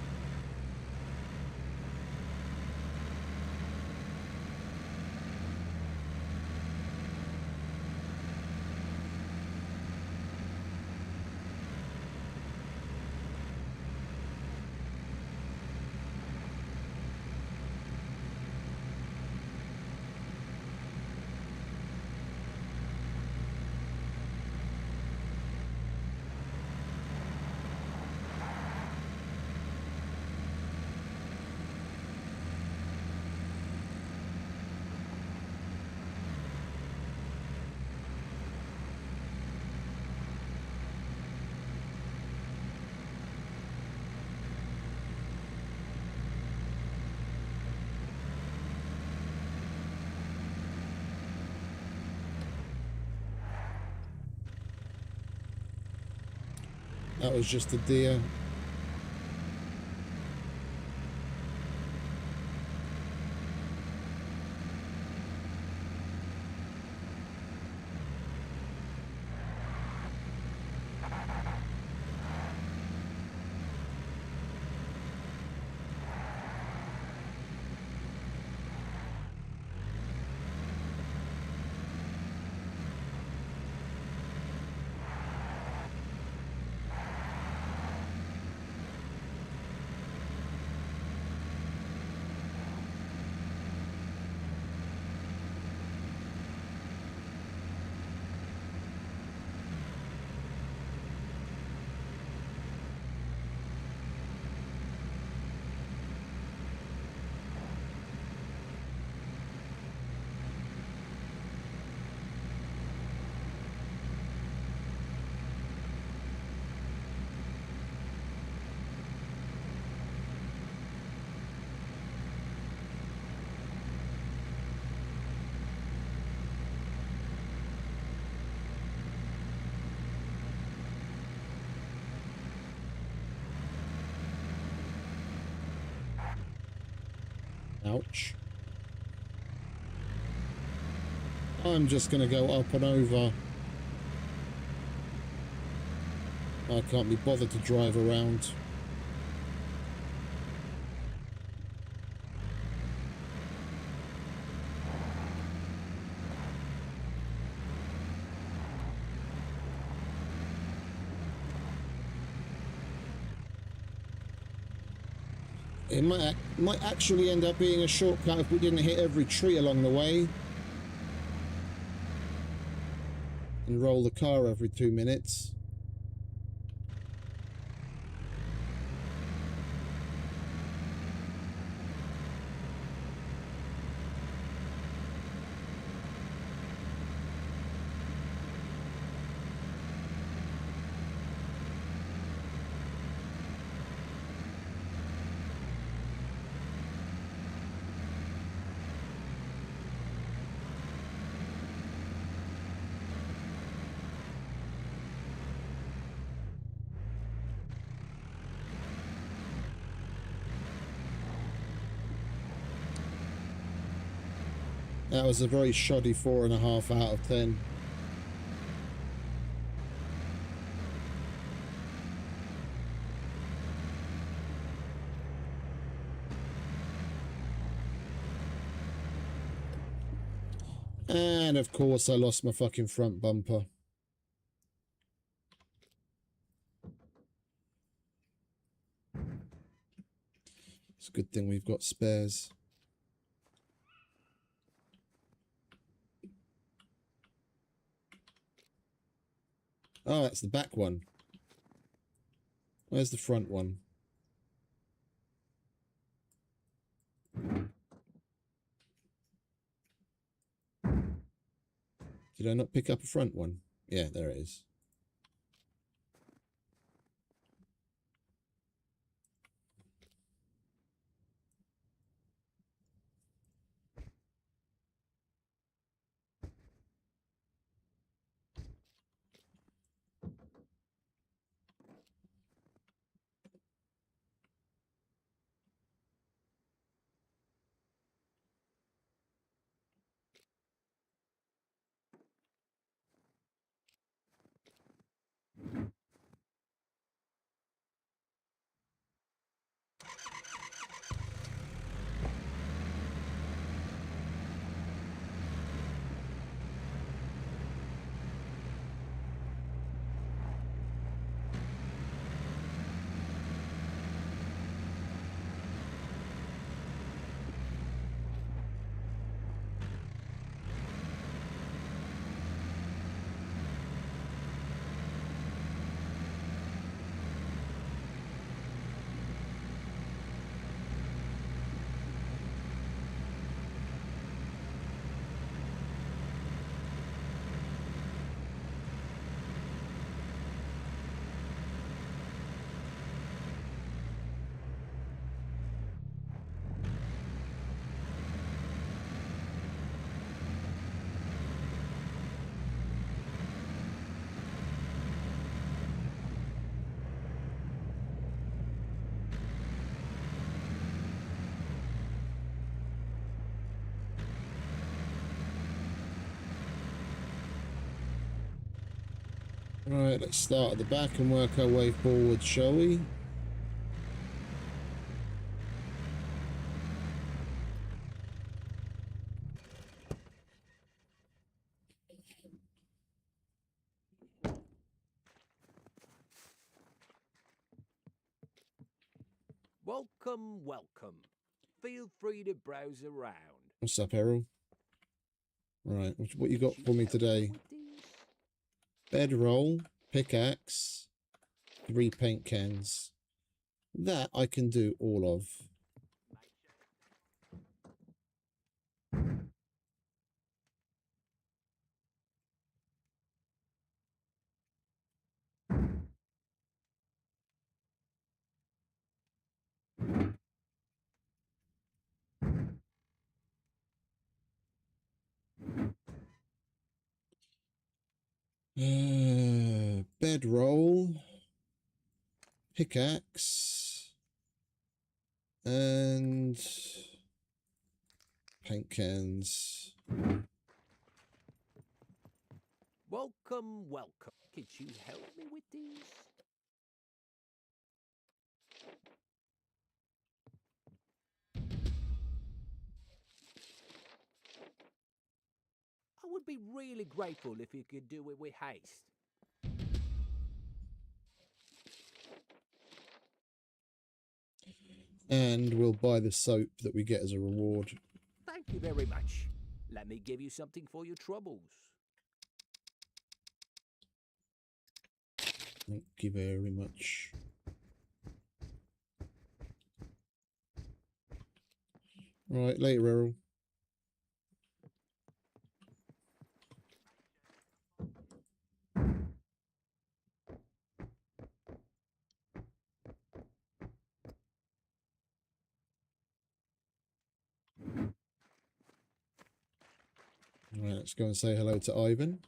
That was just a deer. Ouch. I'm just going to go up and over. I can't be bothered to drive around. It might actually end up being a shortcut if we didn't hit every tree along the way. And roll the car every 2 minutes. That was a very shoddy 4.5 out of 10. And of course I lost my fucking front bumper. It's a good thing we've got spares. Oh, that's the back one. Where's the front one? Did I not pick up a front one? Yeah, there it is. Right, let's start at the back and work our way forward, shall we? Welcome, welcome. Feel free to browse around. What's up, Errol? Right, what you got for me today? Bedroll, pickaxe, 3 paint cans. That I can do all of. Bedroll, pickaxe, and paint cans. Welcome, welcome. Could you help me with these? I would be really grateful if you could do it with haste. And we'll buy the soap that we get as a reward. Thank you very much. Let me give you something for your troubles. Thank you very much. Right, later, Errol. Right, let's go and say hello to Ivan.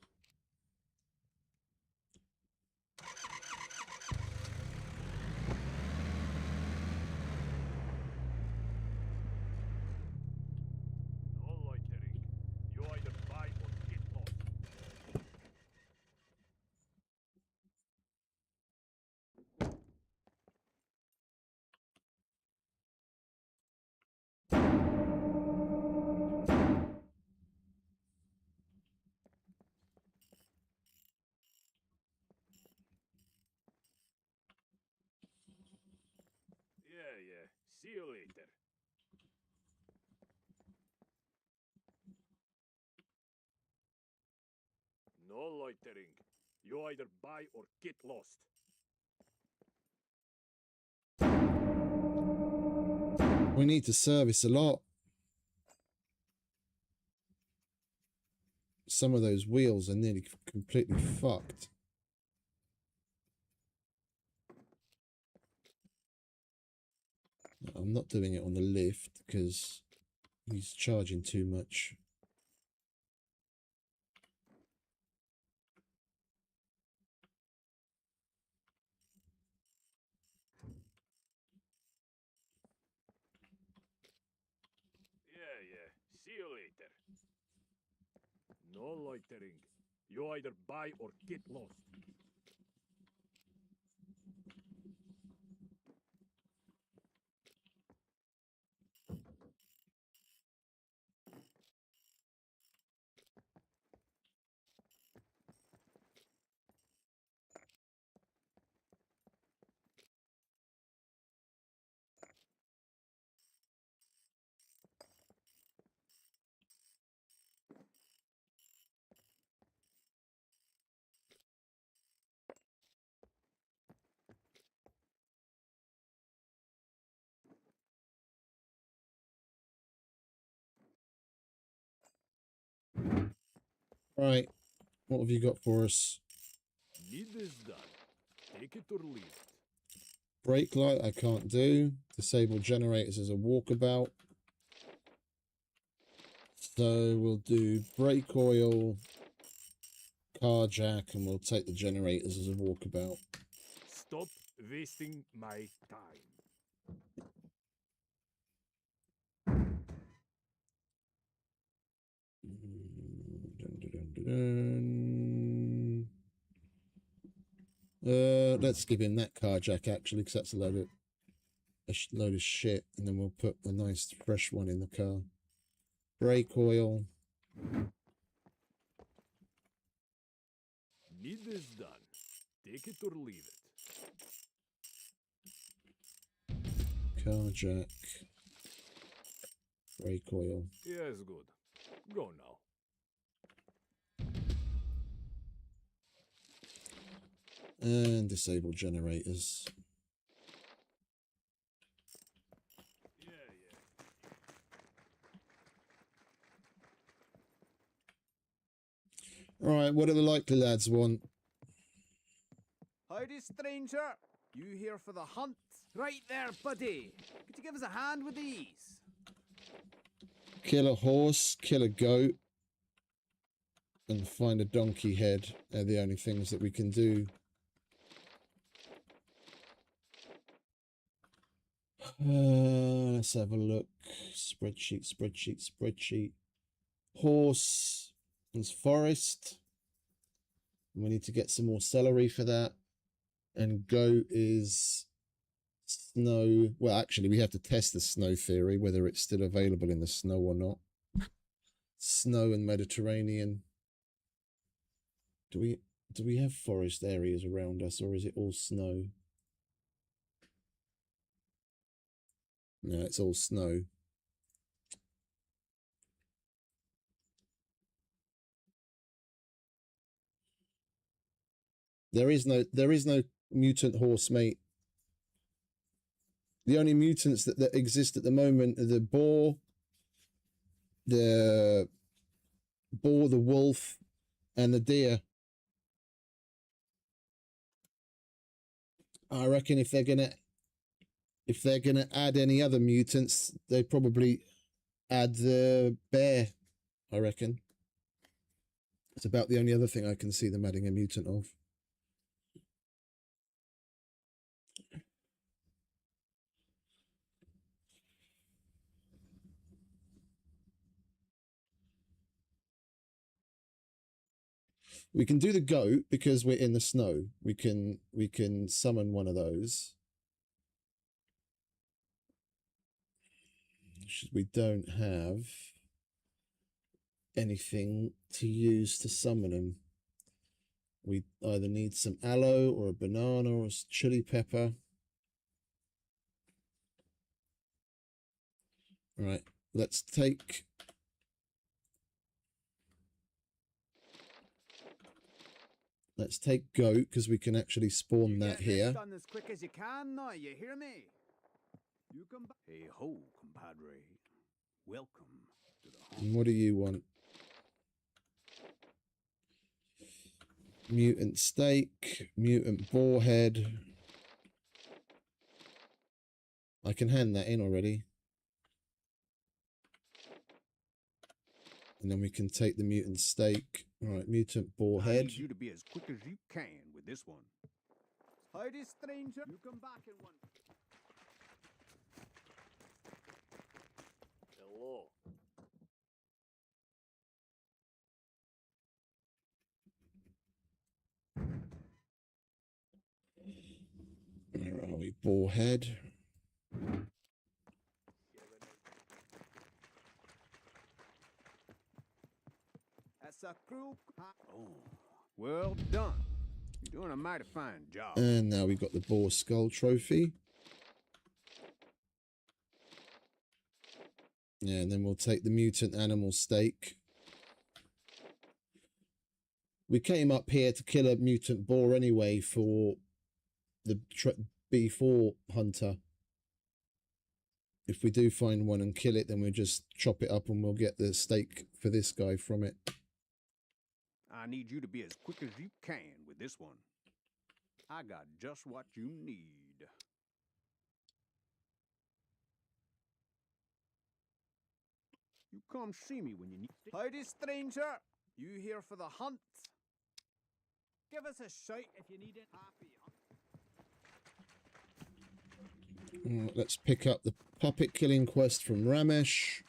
No loitering. You either buy or get lost. Yeah. See you later. No loitering. You either buy or get lost. We need to service a lot. Some of those wheels are nearly completely fucked. I'm not doing it on the lift because he's charging too much. Yeah. See you later. No loitering. You either buy or get lost. Right, what have you got for us? Need this done. Take it or leave it. Brake light I can't do. Disable generators as a walkabout. So we'll do brake oil, car jack, and we'll take the generators as a walkabout. Stop wasting my time. Let's give him that car jack actually, because that's a load of shit, and then we'll put a nice fresh one in the car. Brake oil. Need this done. Take it or leave it. Car jack. Brake oil. Yes, good. Go now. And disable generators. Alright, what do the likely lads want? Howdy, stranger. You here for the hunt? Right there, buddy. Could you give us a hand with these? Kill a horse, kill a goat, and find a donkey head are the only things that we can do. Let's have a look. Spreadsheet. Horse is forest. We need to get some more celery for that. And goat is snow. Well, actually, we have to test the snow theory, whether it's still available in the snow or not. Snow and Mediterranean. Do we have forest areas around us, or is it all snow? No, it's all snow. There is no mutant horse, mate. The only mutants that exist at the moment are the boar, the wolf, and the deer. I reckon if they're gonna add any other mutants, they probably add the bear. I reckon. It's about the only other thing I can see them adding a mutant of. We can do the goat because we're in the snow. We can summon one of those. We don't have anything to use to summon them. We either need some aloe or a banana or a chili pepper. All right, let's take goat because we can actually spawn that here. Done as quick as you can now, you hear me? You come back. Hey ho, compadre. Welcome to the home. And what do you want? Mutant steak, mutant boar head. I can hand that in already. And then we can take the mutant steak. All right, mutant boar head. I need you to be as quick as you can with this one. Howdy, stranger. You come back in one. Hello. Where are we? Boar head. That's a cruel. Oh, well done. You're doing a mighty fine job. And now we got the boar skull trophy. Yeah, and then we'll take the mutant animal steak. We came up here to kill a mutant boar anyway for the B4 hunter. If we do find one and kill it, then we'll just chop it up and we'll get the steak for this guy from it. I need you to be as quick as you can with this one. I got just what you need. You come see me when you need. Howdy, stranger. You here for the hunt? Give us a shout if you need it. Happy hunt. Let's pick up the puppet killing quest from Ramesh.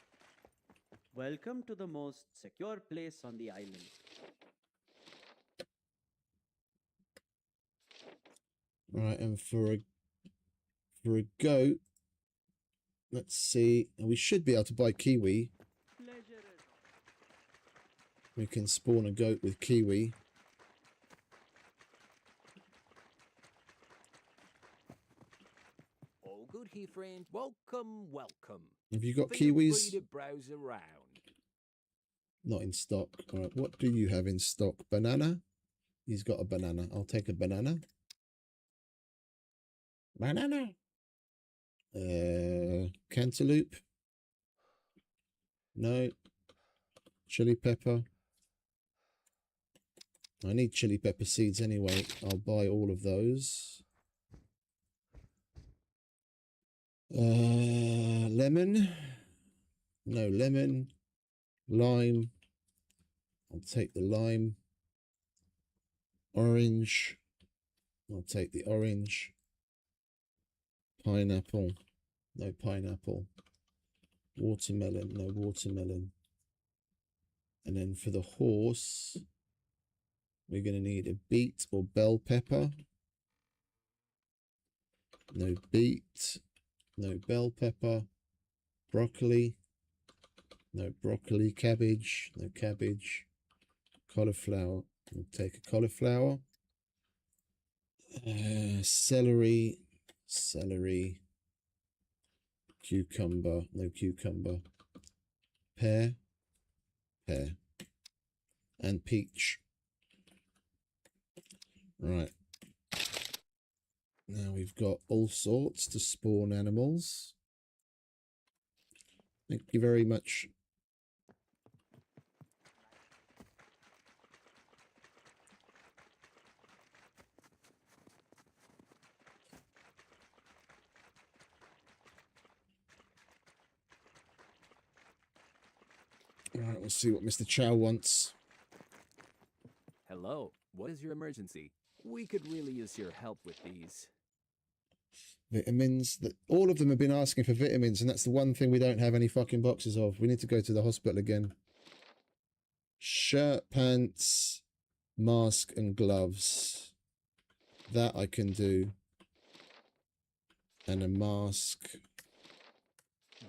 Welcome to the most secure place on the island. All right, and for a goat, let's see. We should be able to buy kiwi. Pleasure is We can spawn a goat with kiwi. All good here, friend. Welcome. Have you got Feel kiwis? free to browse around. Not in stock. All right, what do you have in stock? Banana? He's got a banana. I'll take a banana. Banana. Cantaloupe. No. Chili pepper. I need chili pepper seeds anyway. I'll buy all of those. Lemon. No lemon. Lime. I'll take the lime. Orange. I'll take the orange. Pineapple. No pineapple. Watermelon. No watermelon. And then for the horse, we're going to need a beet or bell pepper. No beet. No bell pepper. Broccoli. No broccoli. Cabbage. No cabbage. Cauliflower. We'll take a cauliflower. Celery. Celery. Cucumber. No cucumber. Pear. Pear. And peach. Right. Now we've got all sorts to spawn animals. Thank you very much. All right, we'll see what Mr. Chow wants. Hello, what is your emergency? We could really use your help with these. Vitamins. All of them have been asking for vitamins, and that's the one thing we don't have any fucking boxes of. We need to go to the hospital again. Shirt, pants, mask, and gloves. That I can do. And a mask.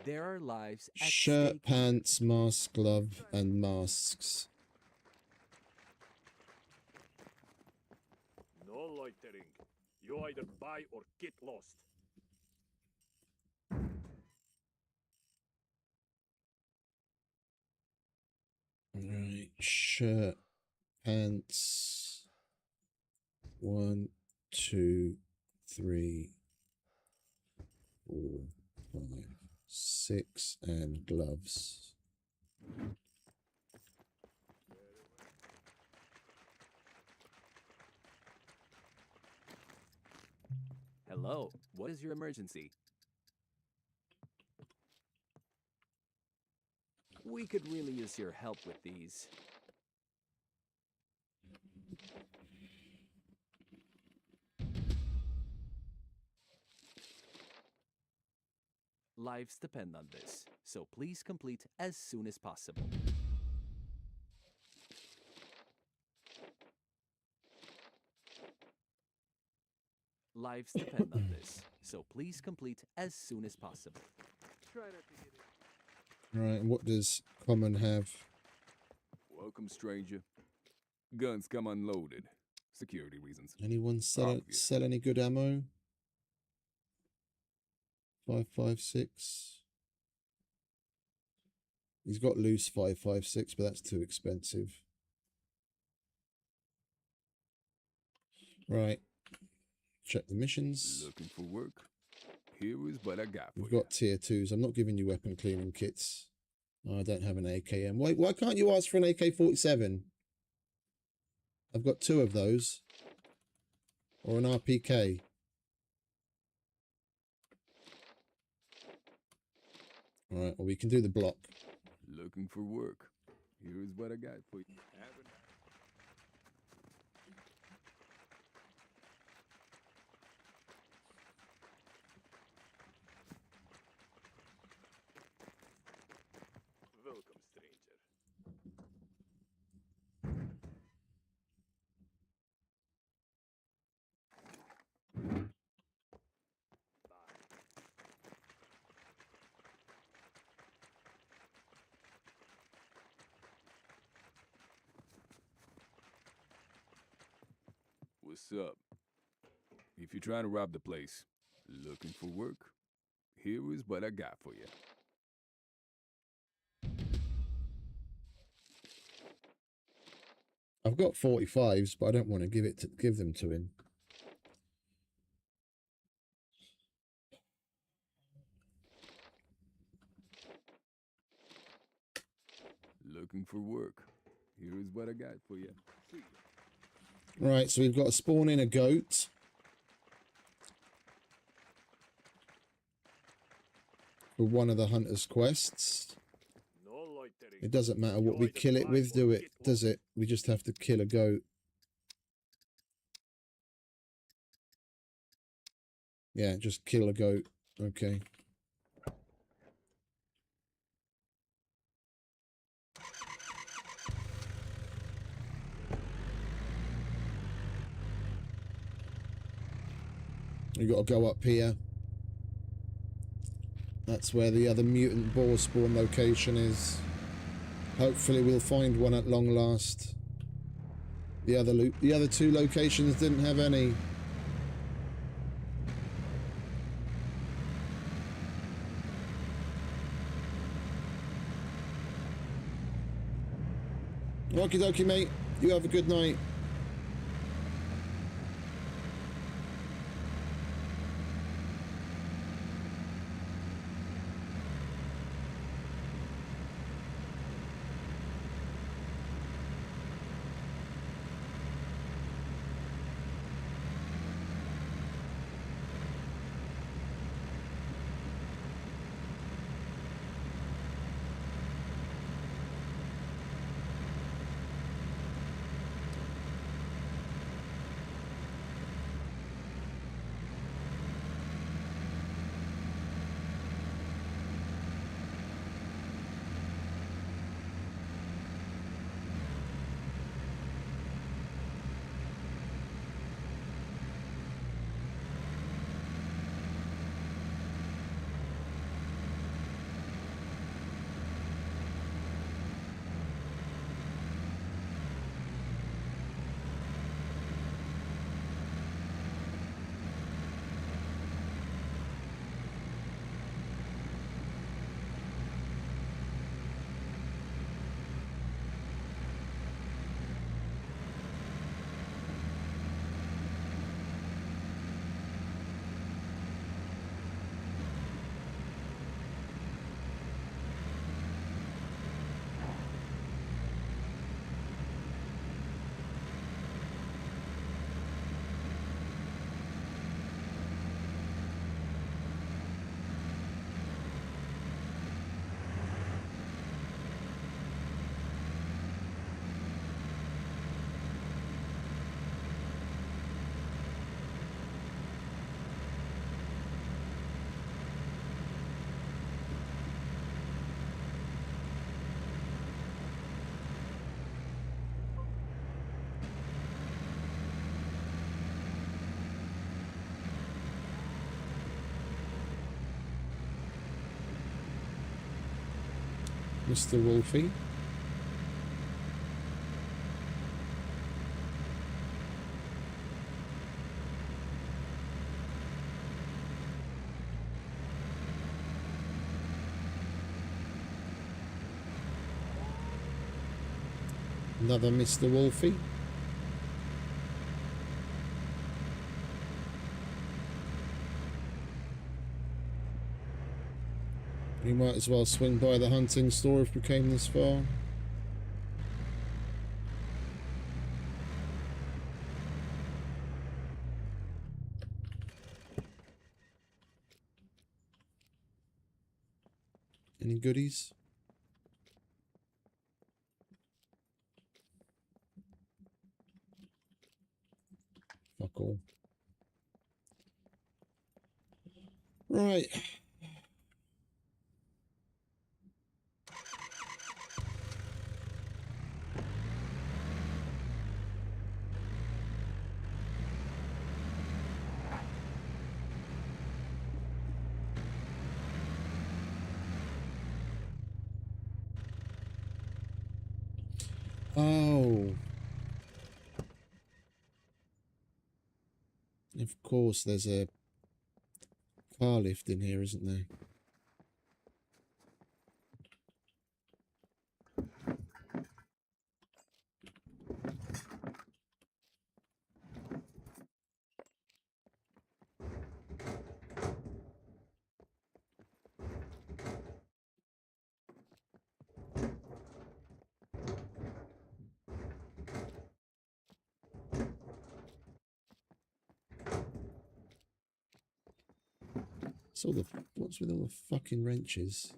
There are lives at Shirt, stake. pants, mask, glove, and masks. No loitering. You either buy or get lost. Right, shirt, pants. 1, 2, 3, 4, 5, 6, and gloves. Hello, what is your emergency? We could really use your help with these. Lives depend on this, so please complete as soon as possible. Lives depend on this, so please complete as soon as possible. Right, and what does common have? Welcome, stranger. Guns come unloaded. Security reasons. Anyone sell Obvious. any good ammo? 5.56. He's got loose 5.56, but that's too expensive. Right. Check the missions. Looking for work? Here is what I got for We've you. got tier 2s. I'm not giving you weapon cleaning kits. Oh, I don't have an AKM. Why can't you ask for an AK-47? I've got 2 of those. Or an RPK. Alright, well, we can do the block. Looking for work? Here is what I got for you. Welcome, stranger. What's up? If you're trying to rob the place, looking for work? Here is what I got for you. I've got 45s, but I don't want to give them to him. Looking for work? Here is what I got for you. Right, so we've got to spawn in a goat. For one of the hunter's quests. No loitering. It doesn't matter what You we either kill it buy with, or does get it? We just have to kill a goat. Yeah, just kill a goat. Okay. We got to go up here. That's where the other mutant boar spawn location is. Hopefully we'll find one at long last. The other two locations didn't have any. Okie dokie, mate. You have a good night. Mr. Wolfie. Another Mr. Wolfie. We might as well swing by the hunting store if we came this far. Any goodies? Fuck all. Right. Oh. Of course, there's a car lift in here, isn't there? So what's with all the fucking wrenches?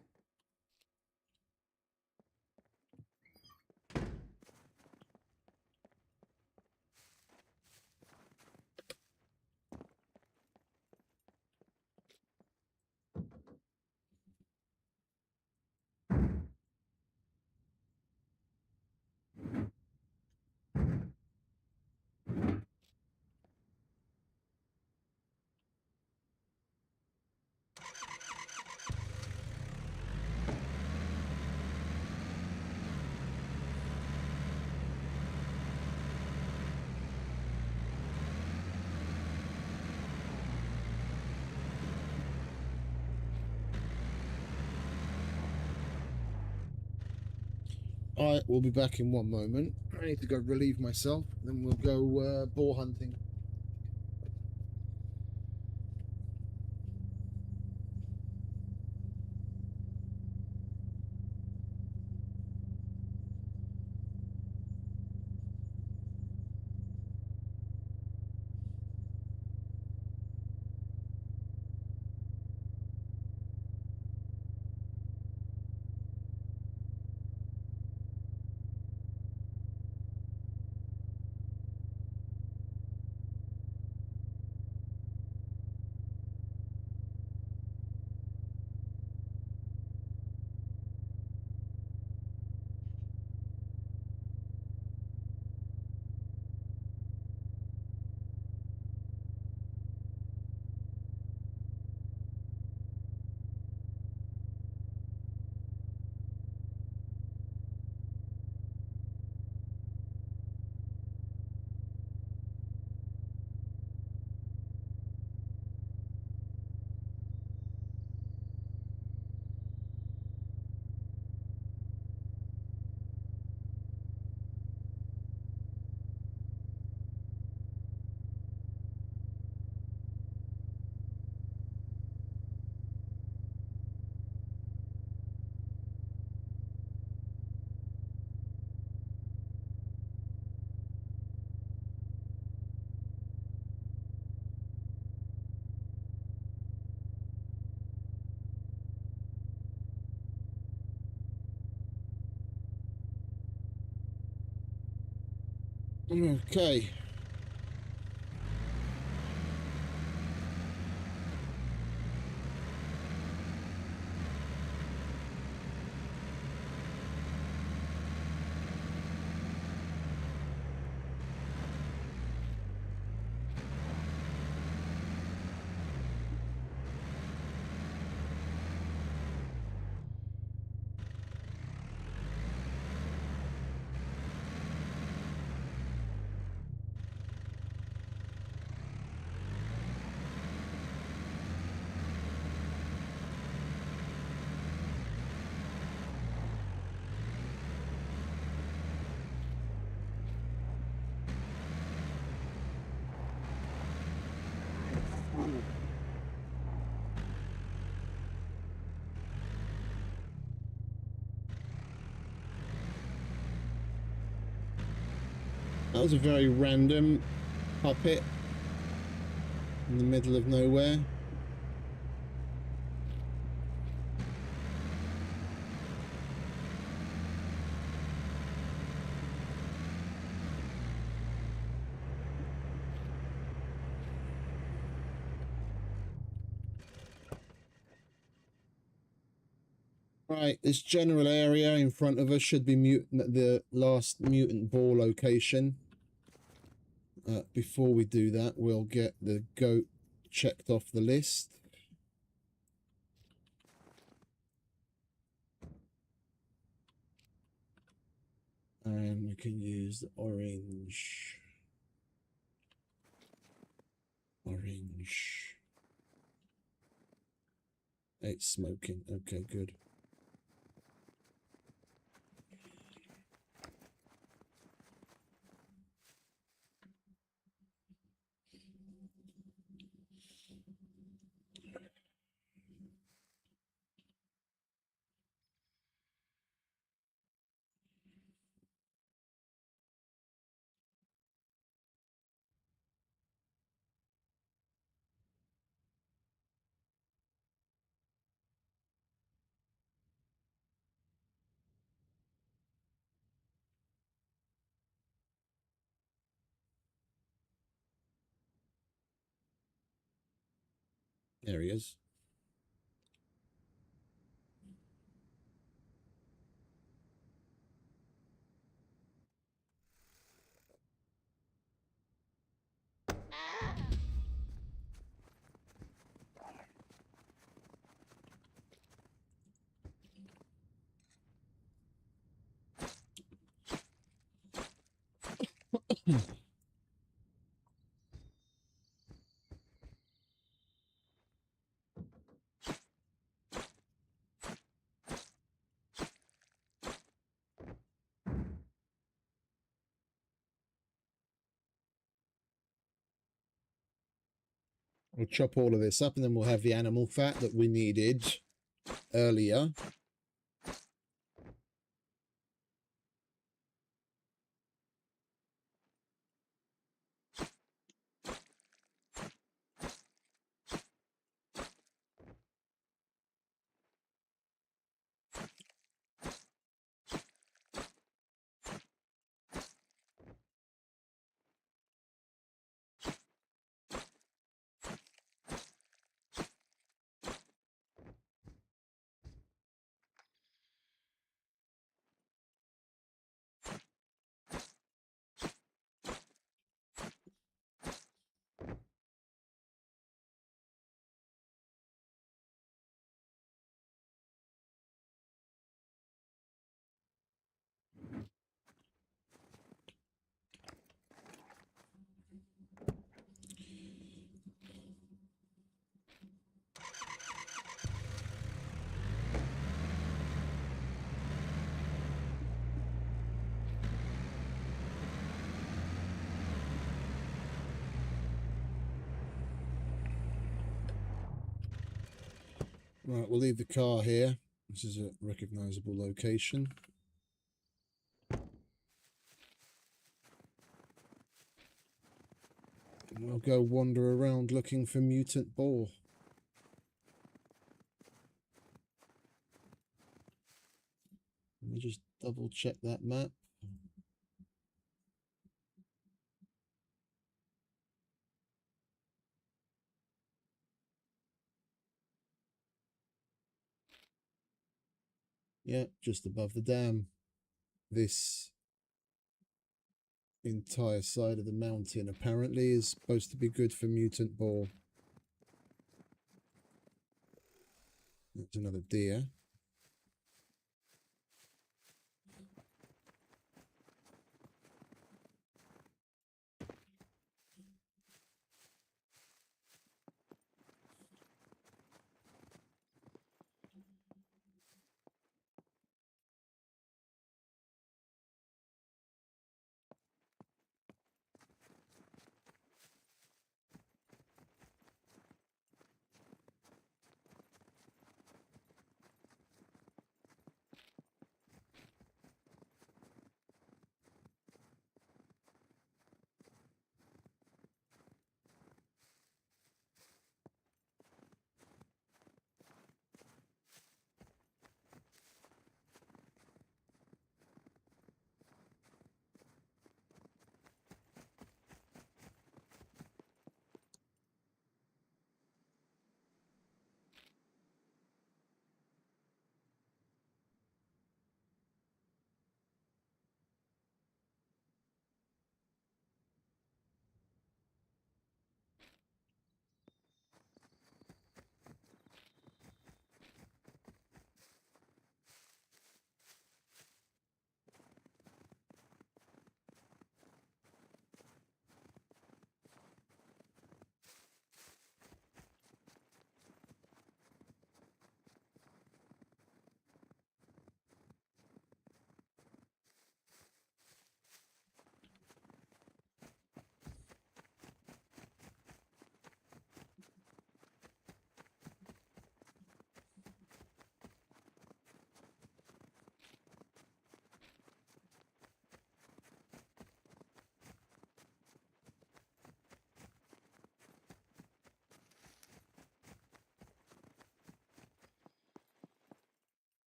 I will be back in one moment. I need to go relieve myself, then we'll go boar hunting. Okay. That was a very random puppet in the middle of nowhere. Right, this general area in front of us should be the last mutant boar location. Before we do that, we'll get the goat checked off the list. And we can use the orange. Orange. It's smoking. Okay, good. There he is. We'll chop all of this up and then we'll have the animal fat that we needed earlier. Right, we'll leave the car here. This is a recognizable location. And we'll go wander around looking for mutant boar. Let me just double check that map. Yeah, just above the dam. This entire side of the mountain apparently is supposed to be good for mutant boar. That's another deer.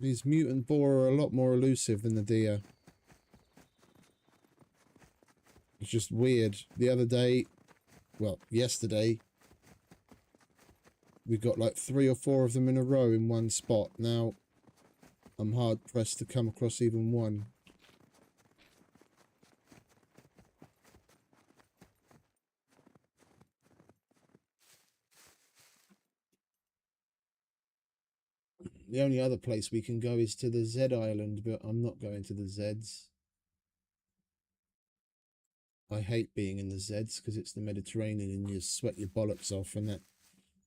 These mutant boar are a lot more elusive than the deer. It's just weird. The other day, well, yesterday, we got like 3 or 4 of them in a row in one spot. Now, I'm hard pressed to come across even one. The only other place we can go is to the Z Island, but I'm not going to the Zs. I hate being in the Zs because it's the Mediterranean and you sweat your bollocks off, and that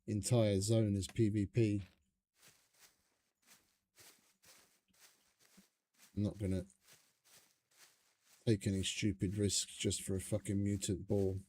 entire zone is PvP. I'm not gonna take any stupid risks just for a fucking mutant ball.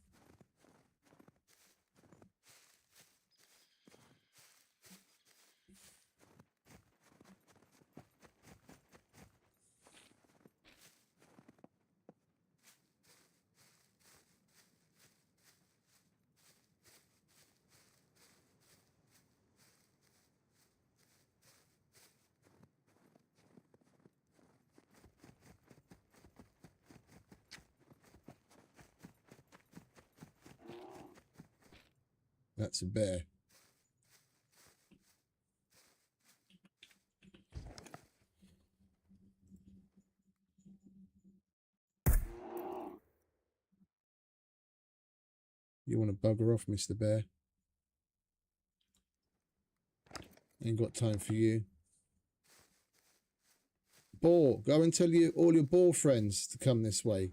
That's a bear. You want to bugger off, Mr. Bear? Ain't got time for you. Boar, go and tell all your boar friends to come this way.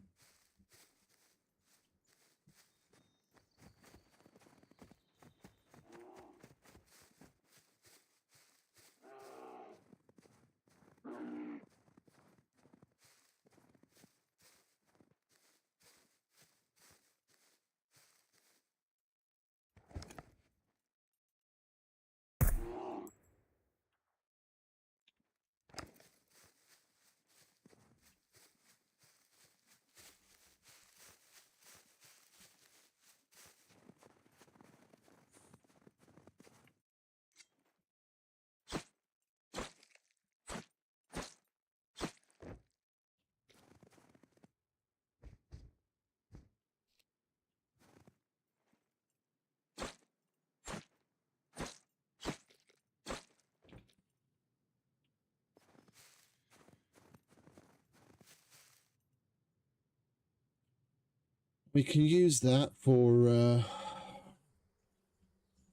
We can use that for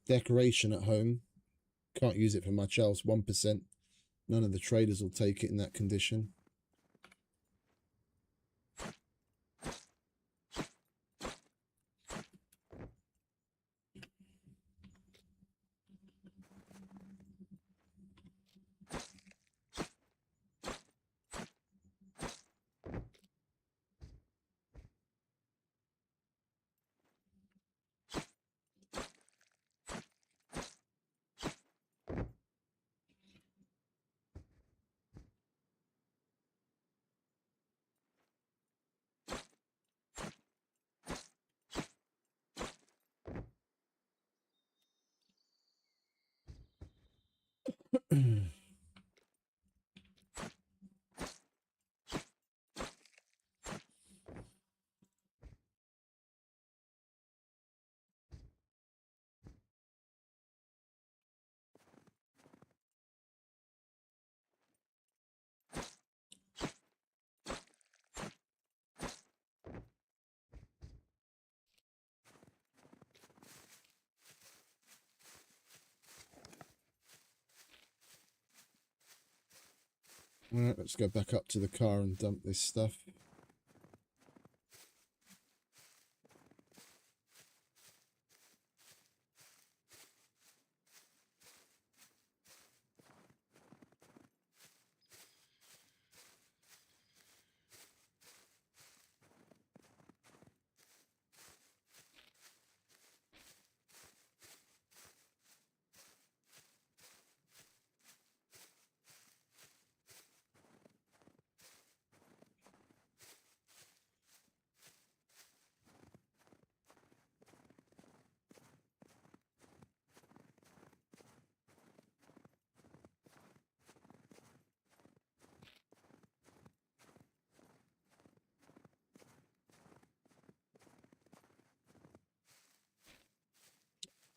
decoration at home. Can't use it for much else. 1%. None of the traders will take it in that condition. Alright, let's go back up to the car and dump this stuff.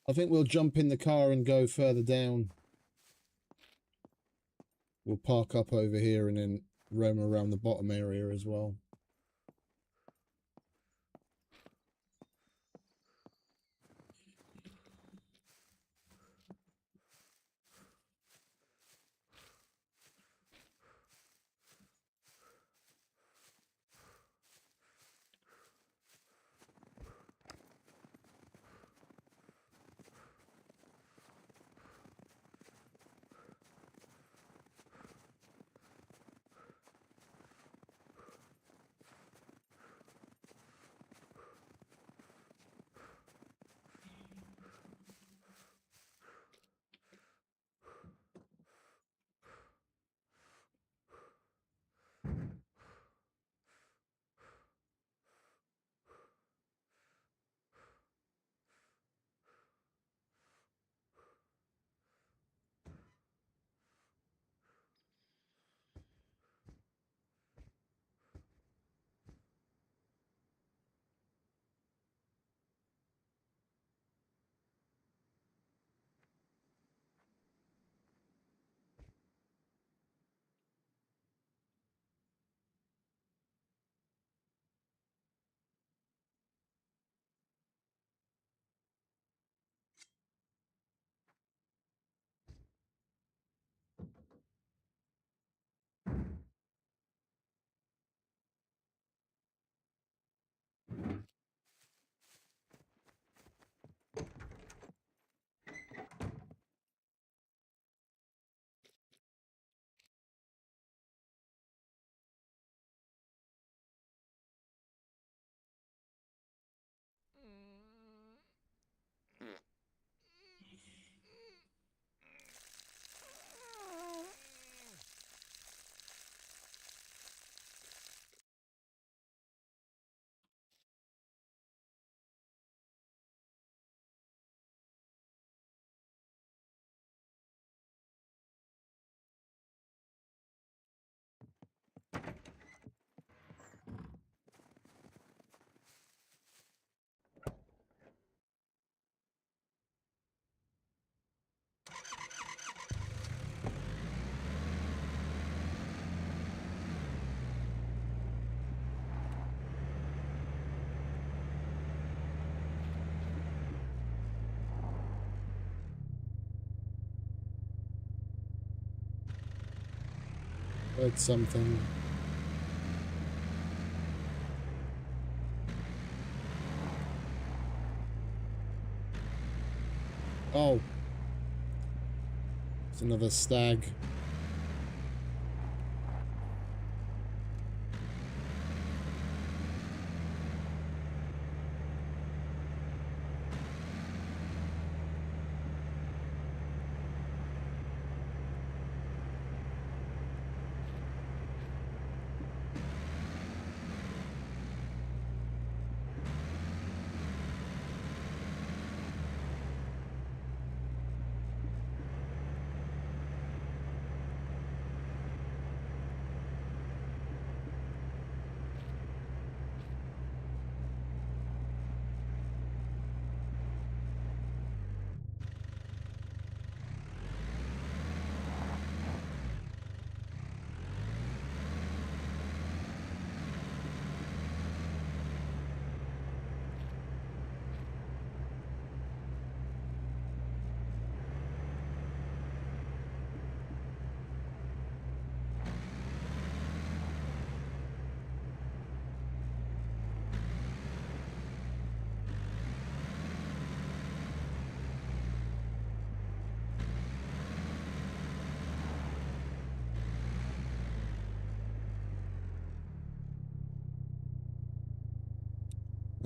I think we'll jump in the car and go further down. We'll park up over here and then roam around the bottom area as well. Heard something. Oh. It's another stag.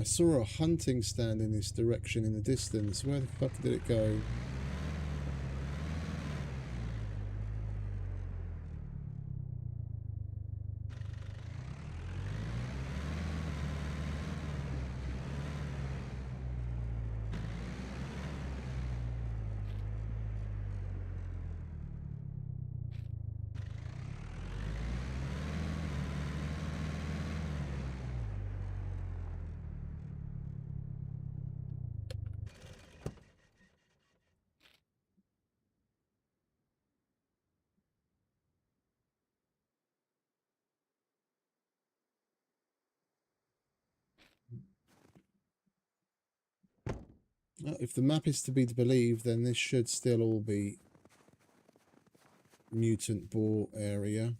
I saw a hunting stand in this direction in the distance. Where the fuck did it go? If the map is to be believed, then this should still all be mutant boar area.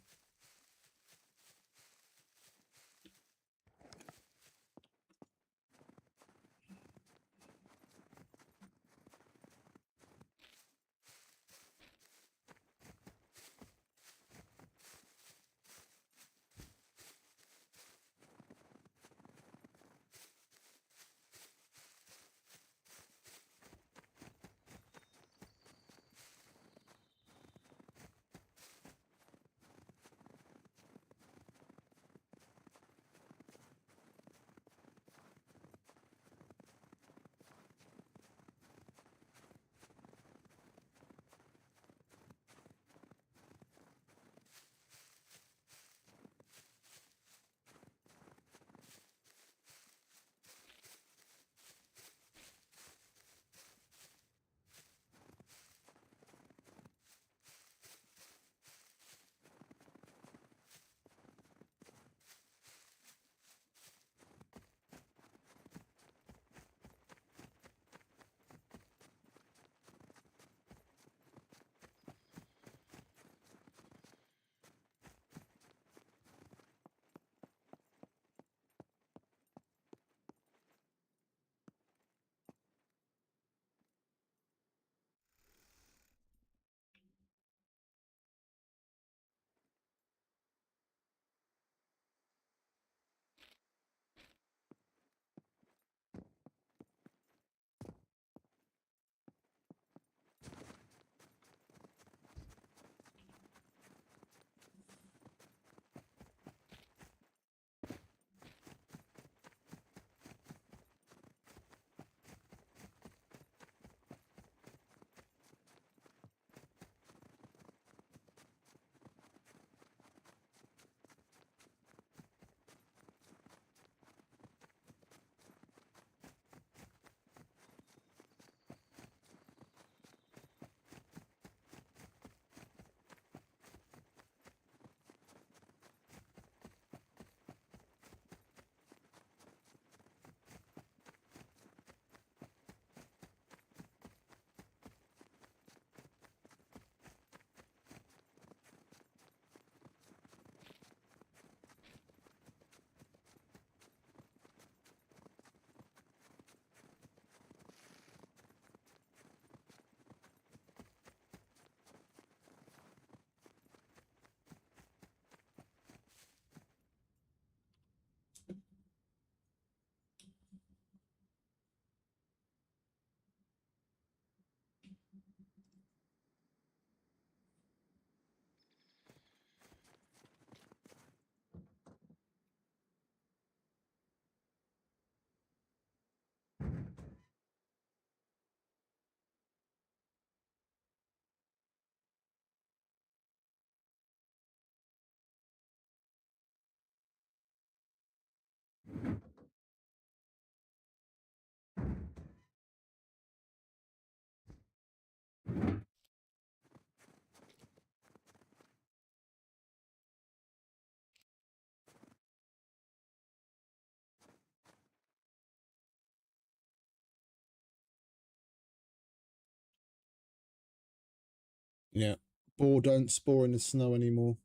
Yeah. Boar don't spore in the snow anymore.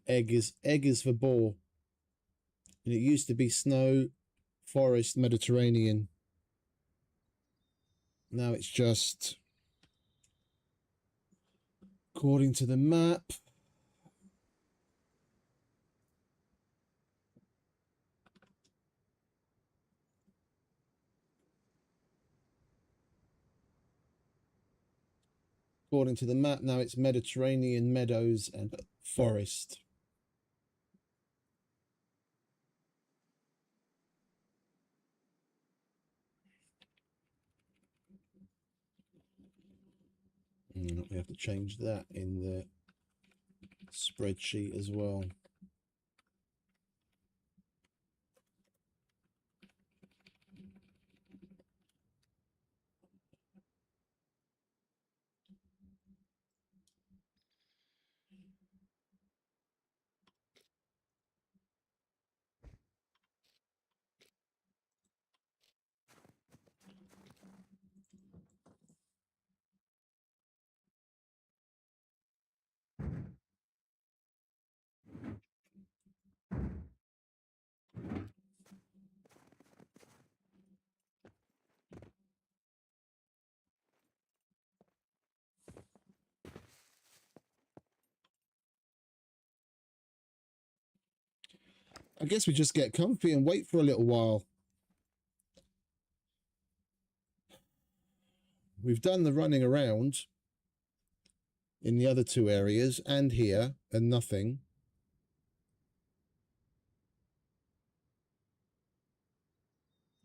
Egg is for boar. And it used to be snow, forest, Mediterranean. Now it's just according to the map. According to the map, now it's Mediterranean, meadows, and forest. And we have to change that in the spreadsheet as well. I guess we just get comfy and wait for a little while. We've done the running around in the other two areas and here, and nothing.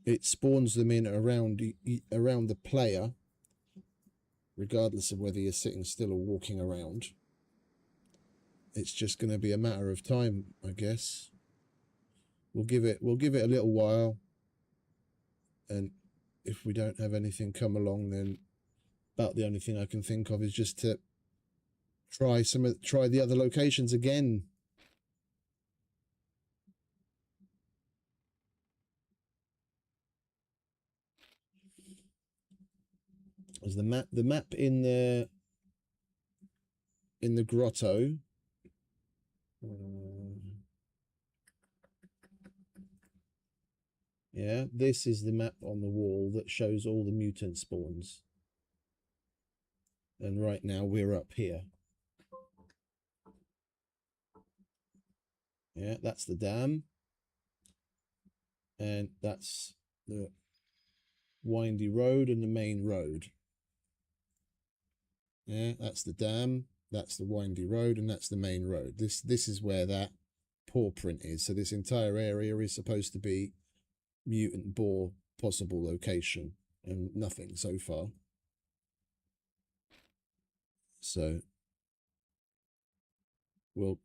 It spawns them in around the player, regardless of whether you're sitting still or walking around. It's just going to be a matter of time, I guess. We'll give it a little while, and if we don't have anything come along, then about the only thing I can think of is just to try the other locations again. As the map in the grotto. Yeah, this is the map on the wall that shows all the mutant spawns. And right now we're up here. Yeah, that's the dam. And that's the windy road and the main road. Yeah, that's the dam, that's the windy road, and that's the main road. This is where that paw print is. So this entire area is supposed to be mutant boar possible location, and nothing so far. So we'll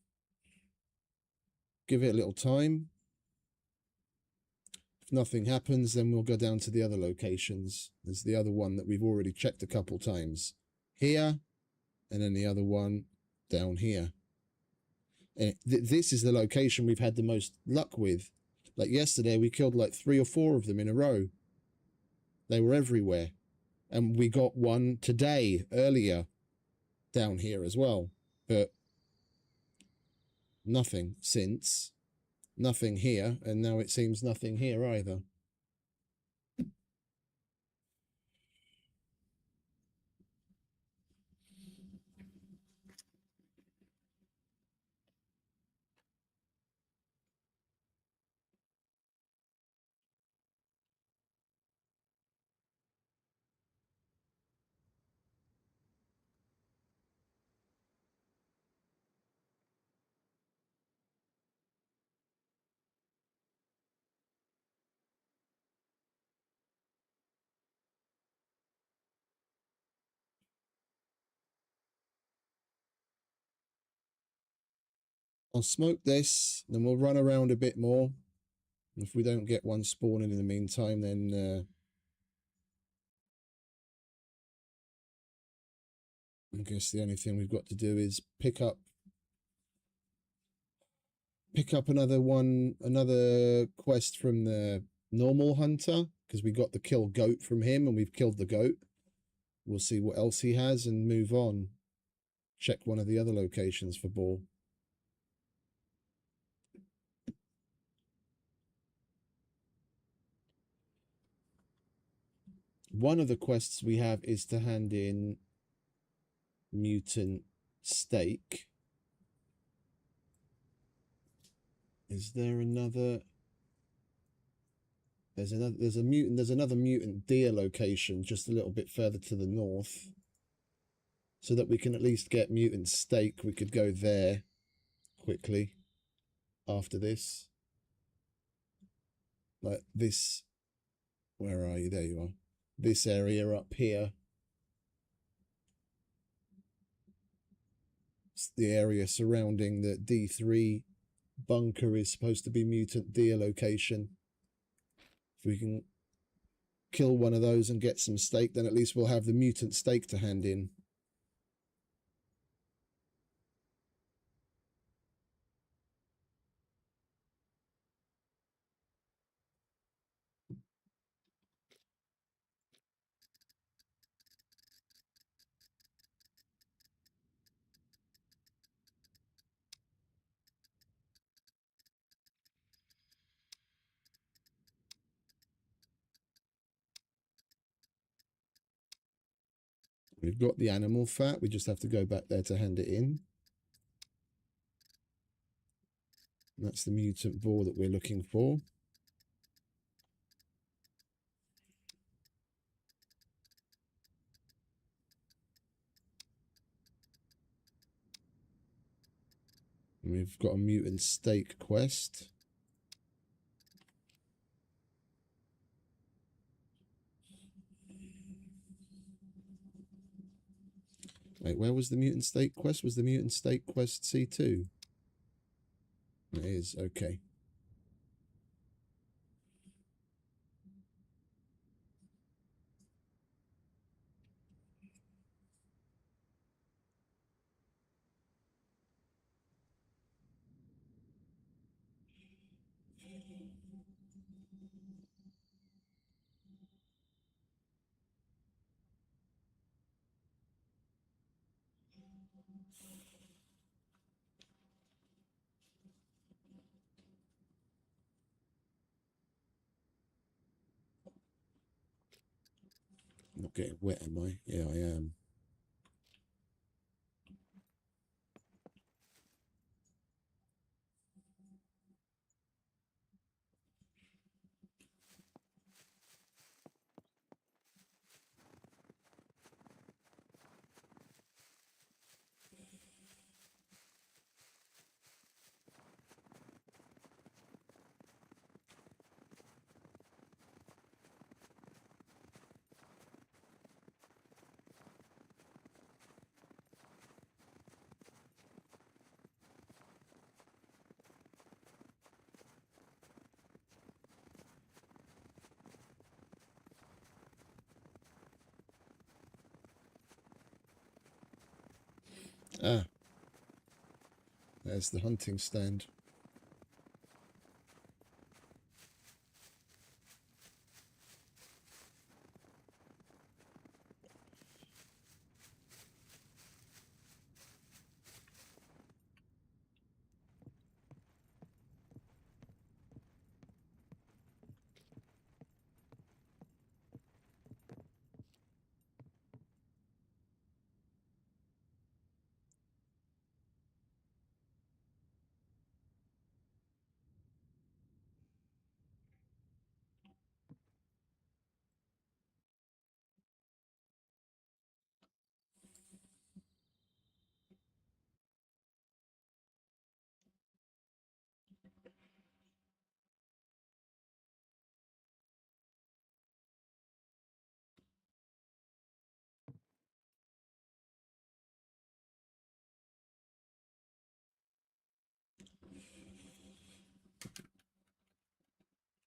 give it a little time. If nothing happens, then we'll go down to the other locations. There's the other one that we've already checked a couple times. Here, and then the other one down here. And this is the location we've had the most luck with. Like yesterday, we killed like 3 or 4 of them in a row. They were everywhere. And we got one today, earlier, down here as well. But nothing since. Nothing here. And now it seems nothing here either. I'll smoke this, then we'll run around a bit more. If we don't get one spawning in the meantime, then I guess the only thing we've got to do is pick up another quest from the normal hunter, because we got the kill goat from him and we've killed the goat. We'll see what else he has and move on. Check one of the other locations for boar. One of the quests we have is to hand in mutant steak. Is there another? There's another mutant deer location just a little bit further to the north. So that we can at least get mutant steak, we could go there quickly after this. Like this, where are you? There you are. This area up here. It's the area surrounding the D3 bunker is supposed to be mutant deer location. If we can kill one of those and get some steak, then at least we'll have the mutant steak to hand in. We've got the animal fat. We just have to go back there to hand it in. That's the mutant boar that we're looking for. We've got a mutant steak quest. Wait, where was the mutant steak quest? Was the mutant steak quest C2? It is, okay. I'm not getting wet, am I? Yeah, I am. Ah, there's the hunting stand.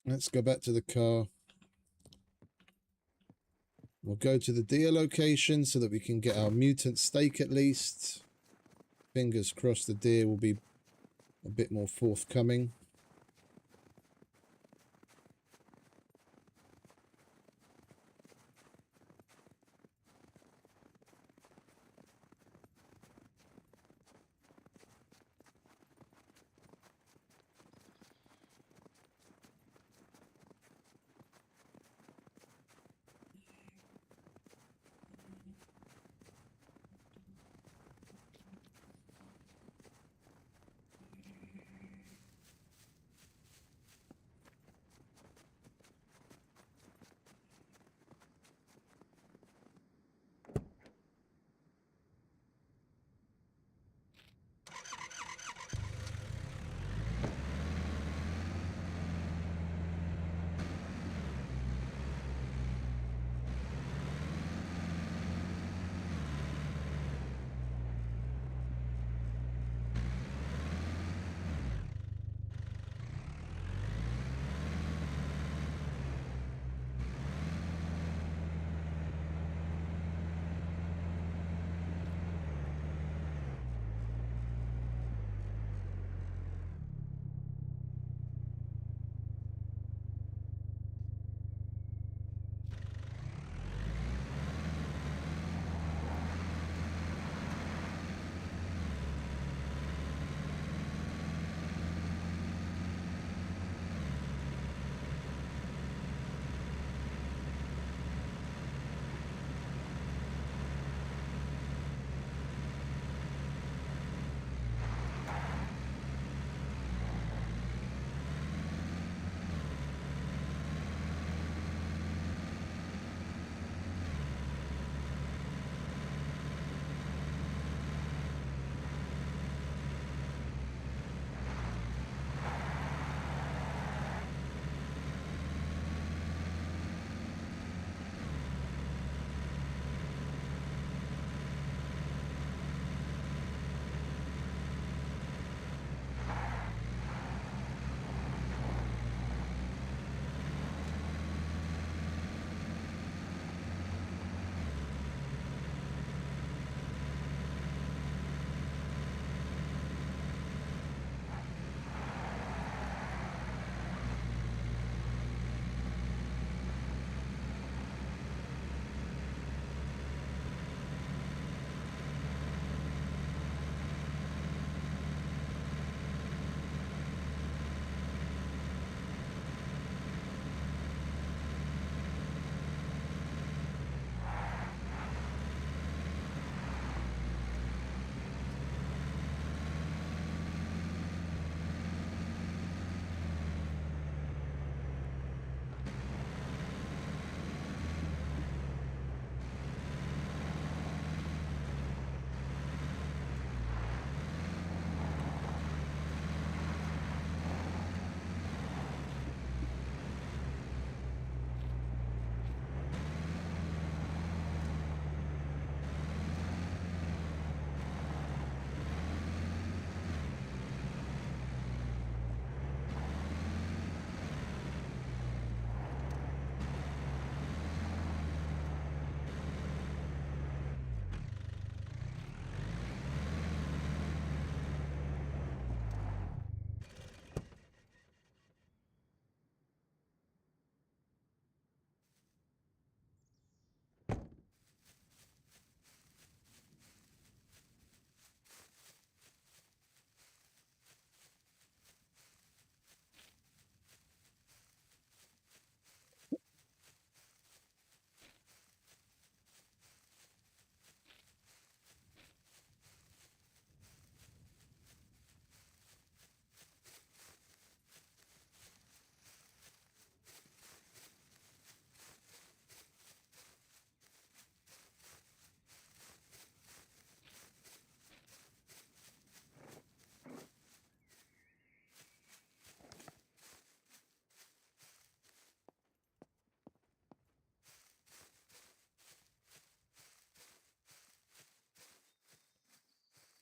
Let's go back to the car. We'll go to the deer location so that we can get our mutant steak at least. Fingers crossed the deer will be a bit more forthcoming.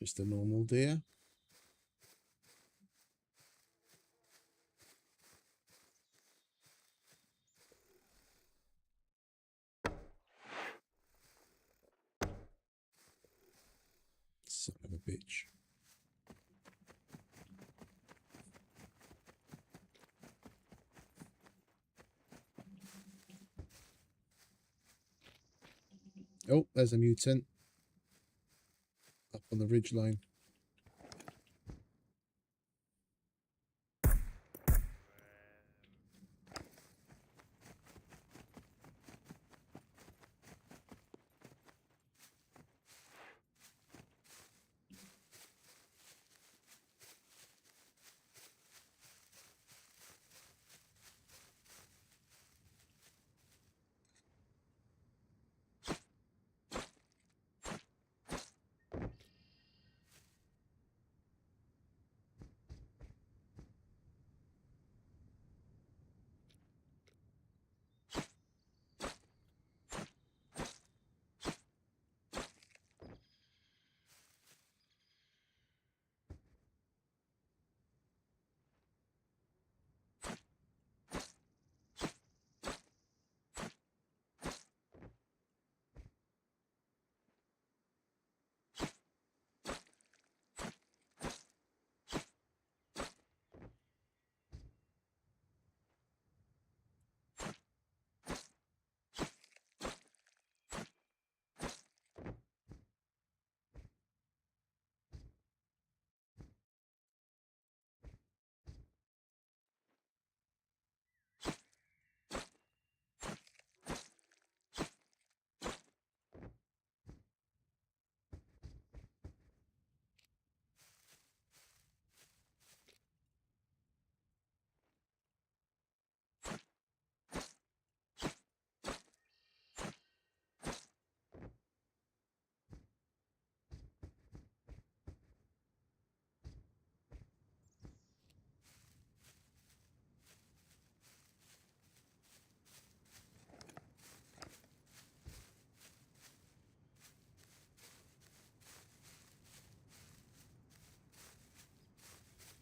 Just a normal deer. Son of a bitch. Oh, there's a mutant up on the ridgeline.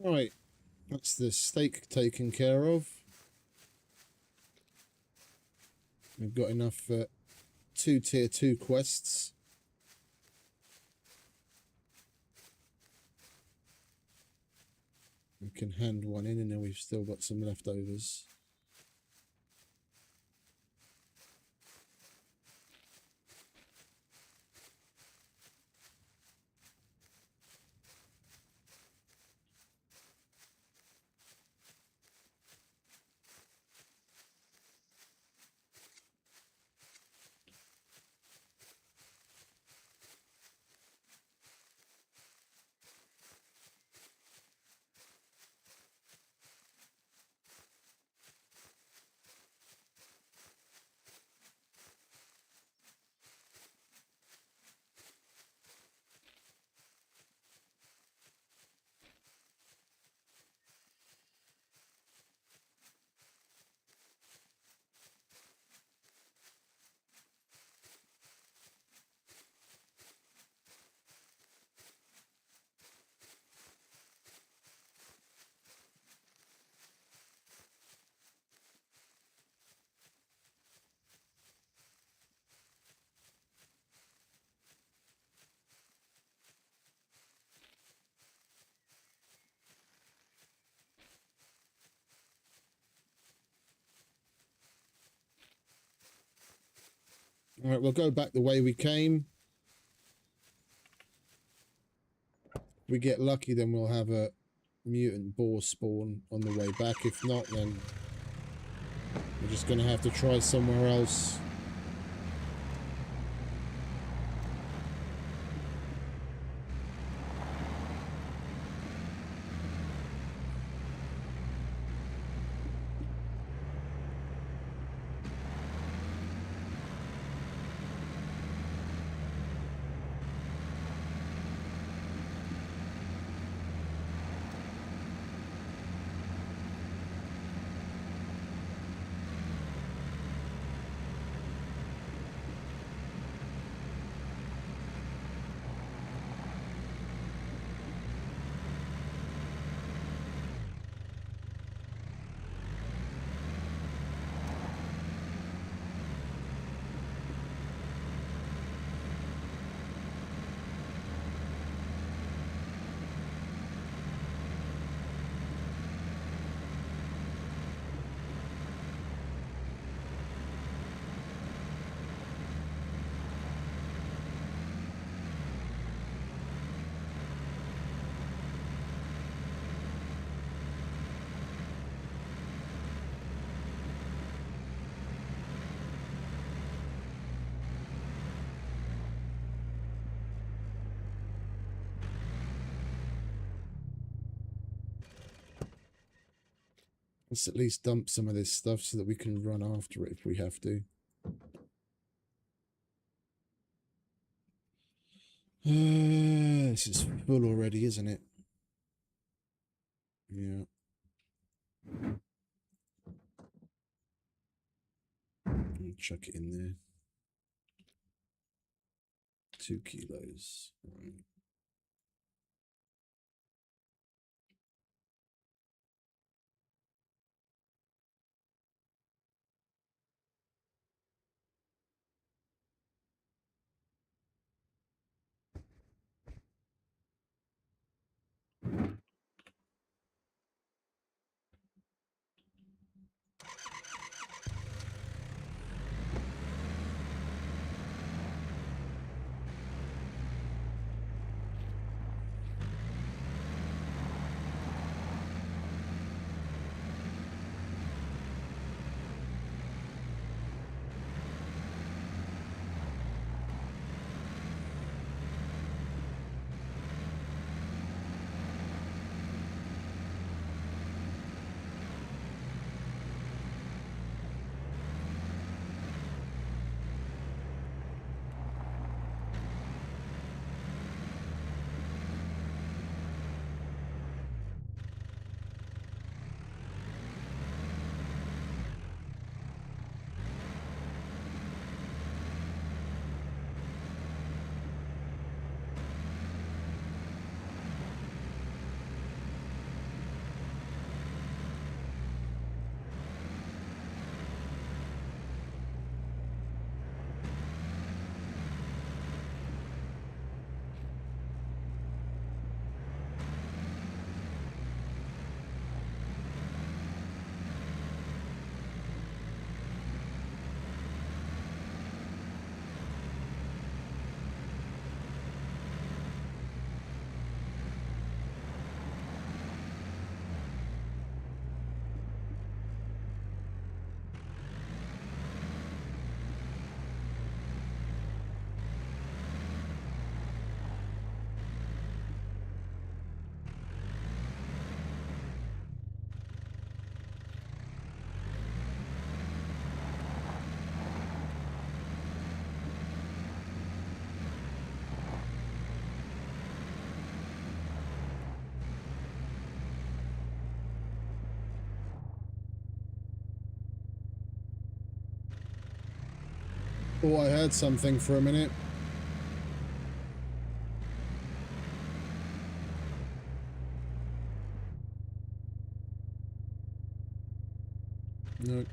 Right, that's the stake taken care of. We've got enough for 2 tier 2 quests. We can hand one in, and then we've still got some leftovers. All right, we'll go back the way we came. If we get lucky, then we'll have a mutant boar spawn on the way back. If not, then we're just going to have to try somewhere else. Let's at least dump some of this stuff so that we can run after it if we have to. This is full already, isn't it? Yeah. I'll chuck it in there. 2 kilos. Right. Oh, I heard something for a minute. No.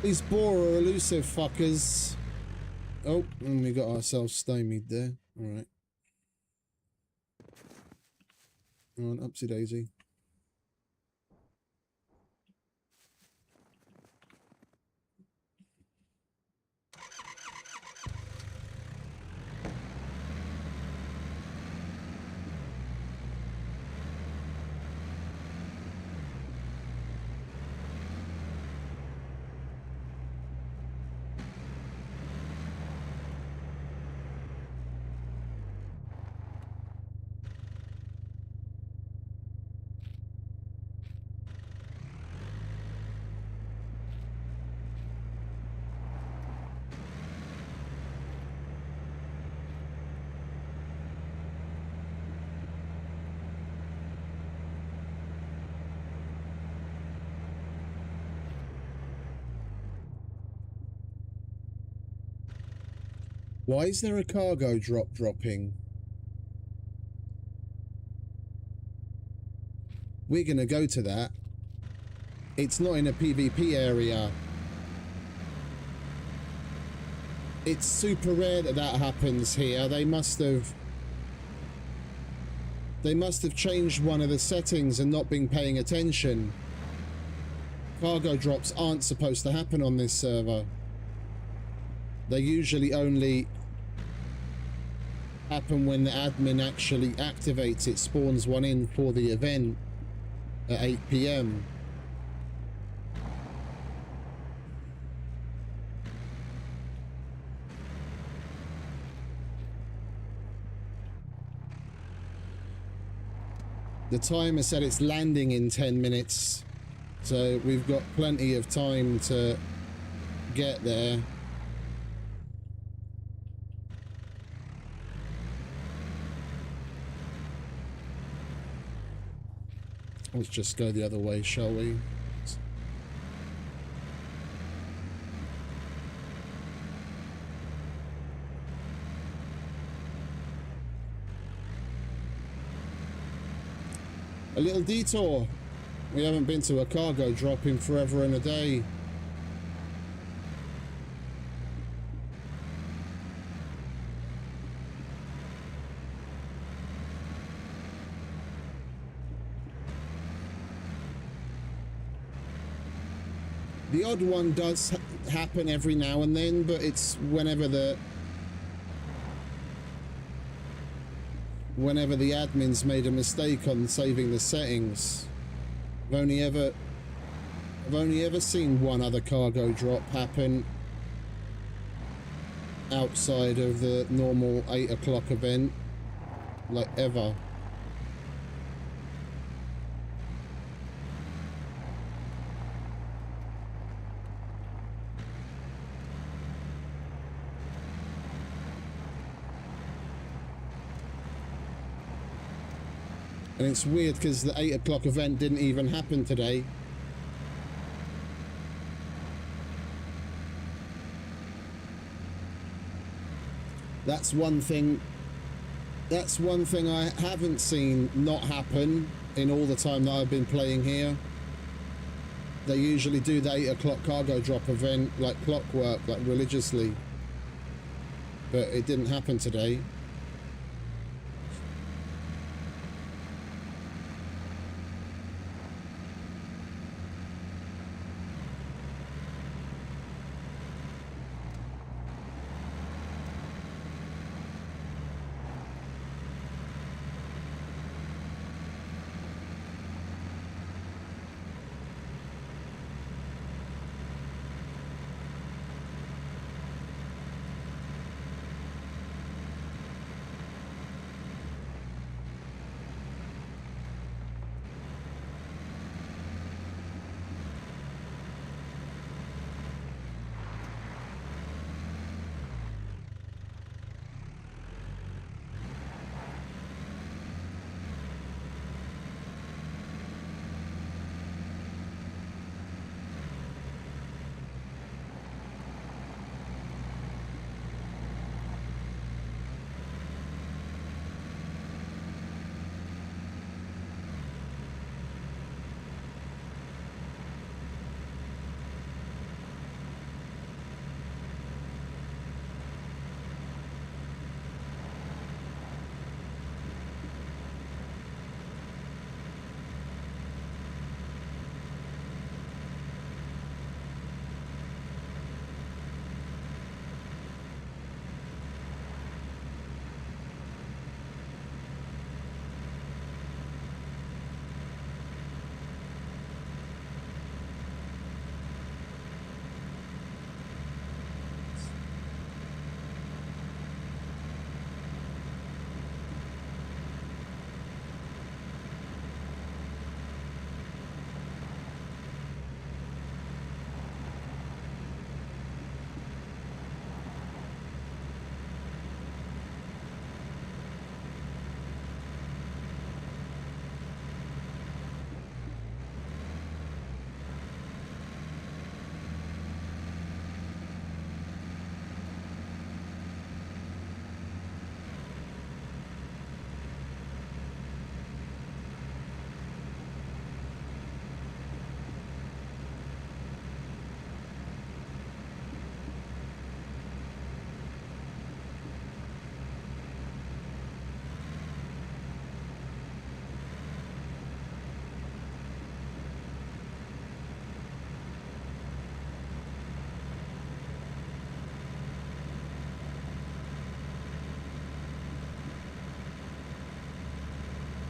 These boar are elusive fuckers. Oh, and we got ourselves stymied there. Alright. On, upsy daisy. Why is there a cargo drop dropping? We're going to go to that. It's not in a PvP area. It's super rare that that happens here. They must have changed one of the settings and not been paying attention. Cargo drops aren't supposed to happen on this server. They usually only happen when the admin actually activates it, spawns one in for the event at 8 PM. The timer said it's landing in 10 minutes, so we've got plenty of time to get there. Let's just go the other way, shall we? A little detour. We haven't been to a cargo drop in forever and a day. The odd one does happen every now and then, but it's whenever the admins made a mistake on saving the settings. I've only ever seen one other cargo drop happen outside of the normal 8 o'clock event, like ever. And it's weird because the 8 o'clock event didn't even happen today. That's one thing I haven't seen not happen in all the time that I've been playing here. They usually do the 8 o'clock cargo drop event like clockwork, like religiously. But it didn't happen today.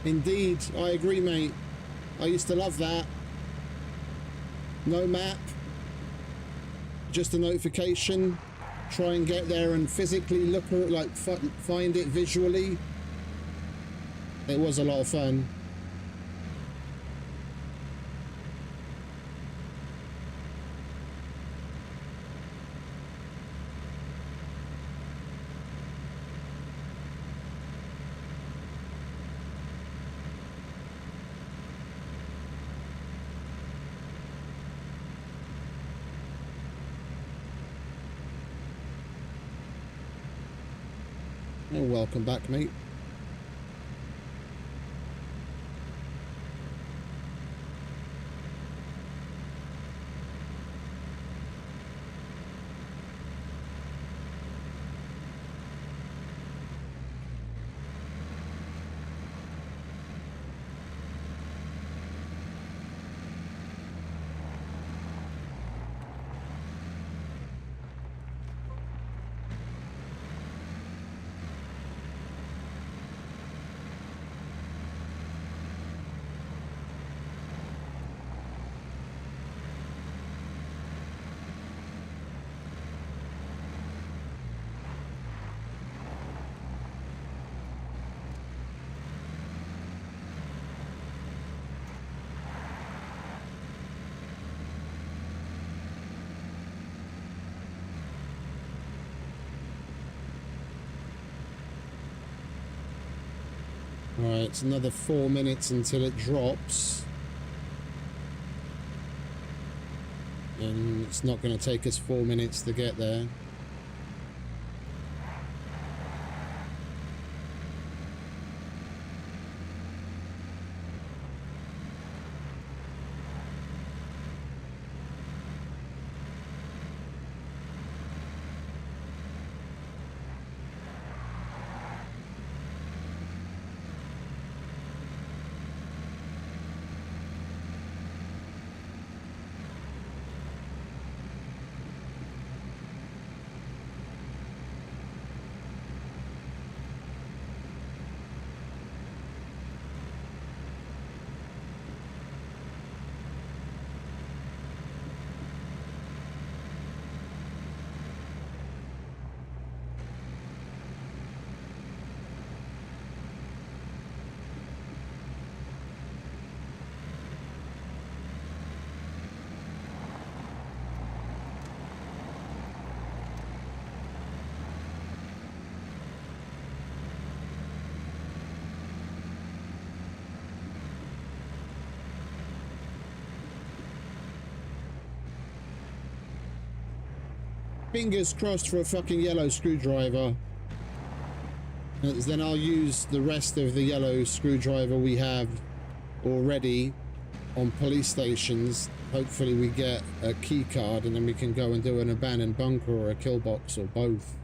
Indeed, I agree, mate. I used to love that. No map, just a notification. Try and get there and physically look at it, like find it visually. It was a lot of fun. Oh, welcome back, mate. Alright, it's another 4 minutes until it drops. And it's not going to take us 4 minutes to get there. Fingers crossed for a fucking yellow screwdriver. Then I'll use the rest of the yellow screwdriver we have already on police stations. Hopefully we get a key card and then we can go and do an abandoned bunker or a kill box or both.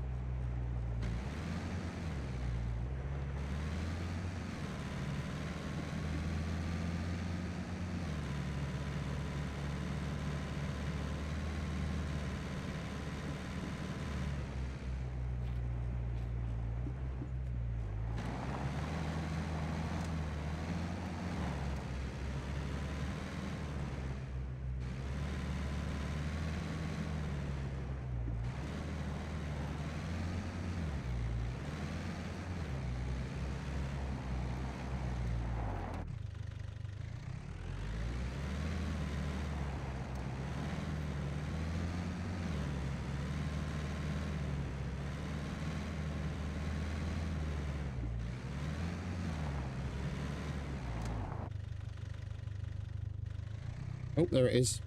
Oh, there it is.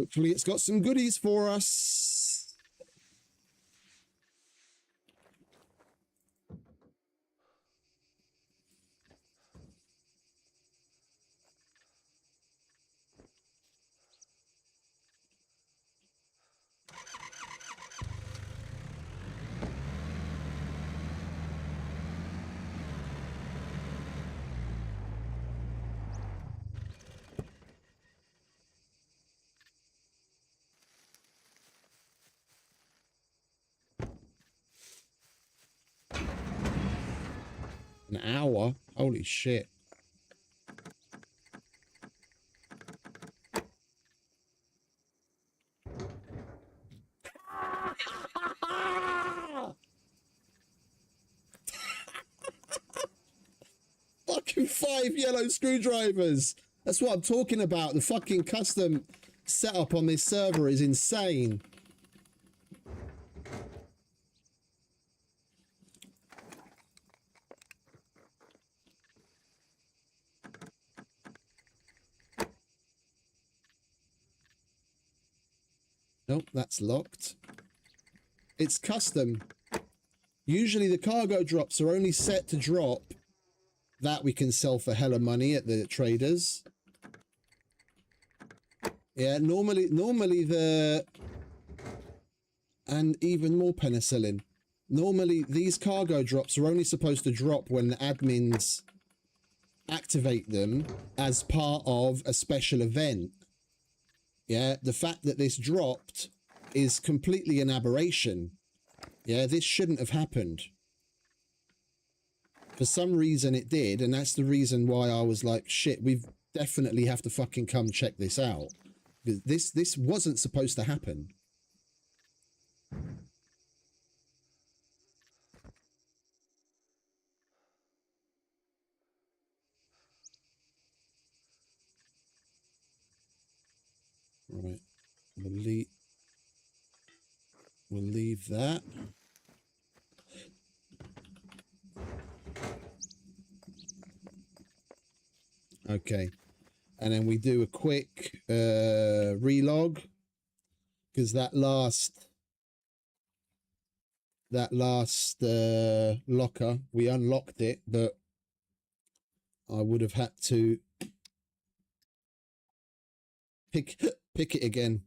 Hopefully it's got some goodies for us. An hour? Holy shit. Fucking 5 yellow screwdrivers. That's what I'm talking about. The fucking custom setup on this server is insane. Nope, that's locked. It's custom. Usually the cargo drops are only set to drop that we can sell for hella money at the traders. Yeah, normally the... And even more penicillin. Normally these cargo drops are only supposed to drop when the admins activate them as part of a special event. Yeah, the fact that this dropped is completely an aberration. Yeah, this shouldn't have happened. For some reason it did, and that's the reason why I was like, shit, we definitely have to fucking come check this out. This wasn't supposed to happen. Right, we'll leave that. Okay, and then we do a quick relog, because that last locker, we unlocked it, but I would have had to pick it again.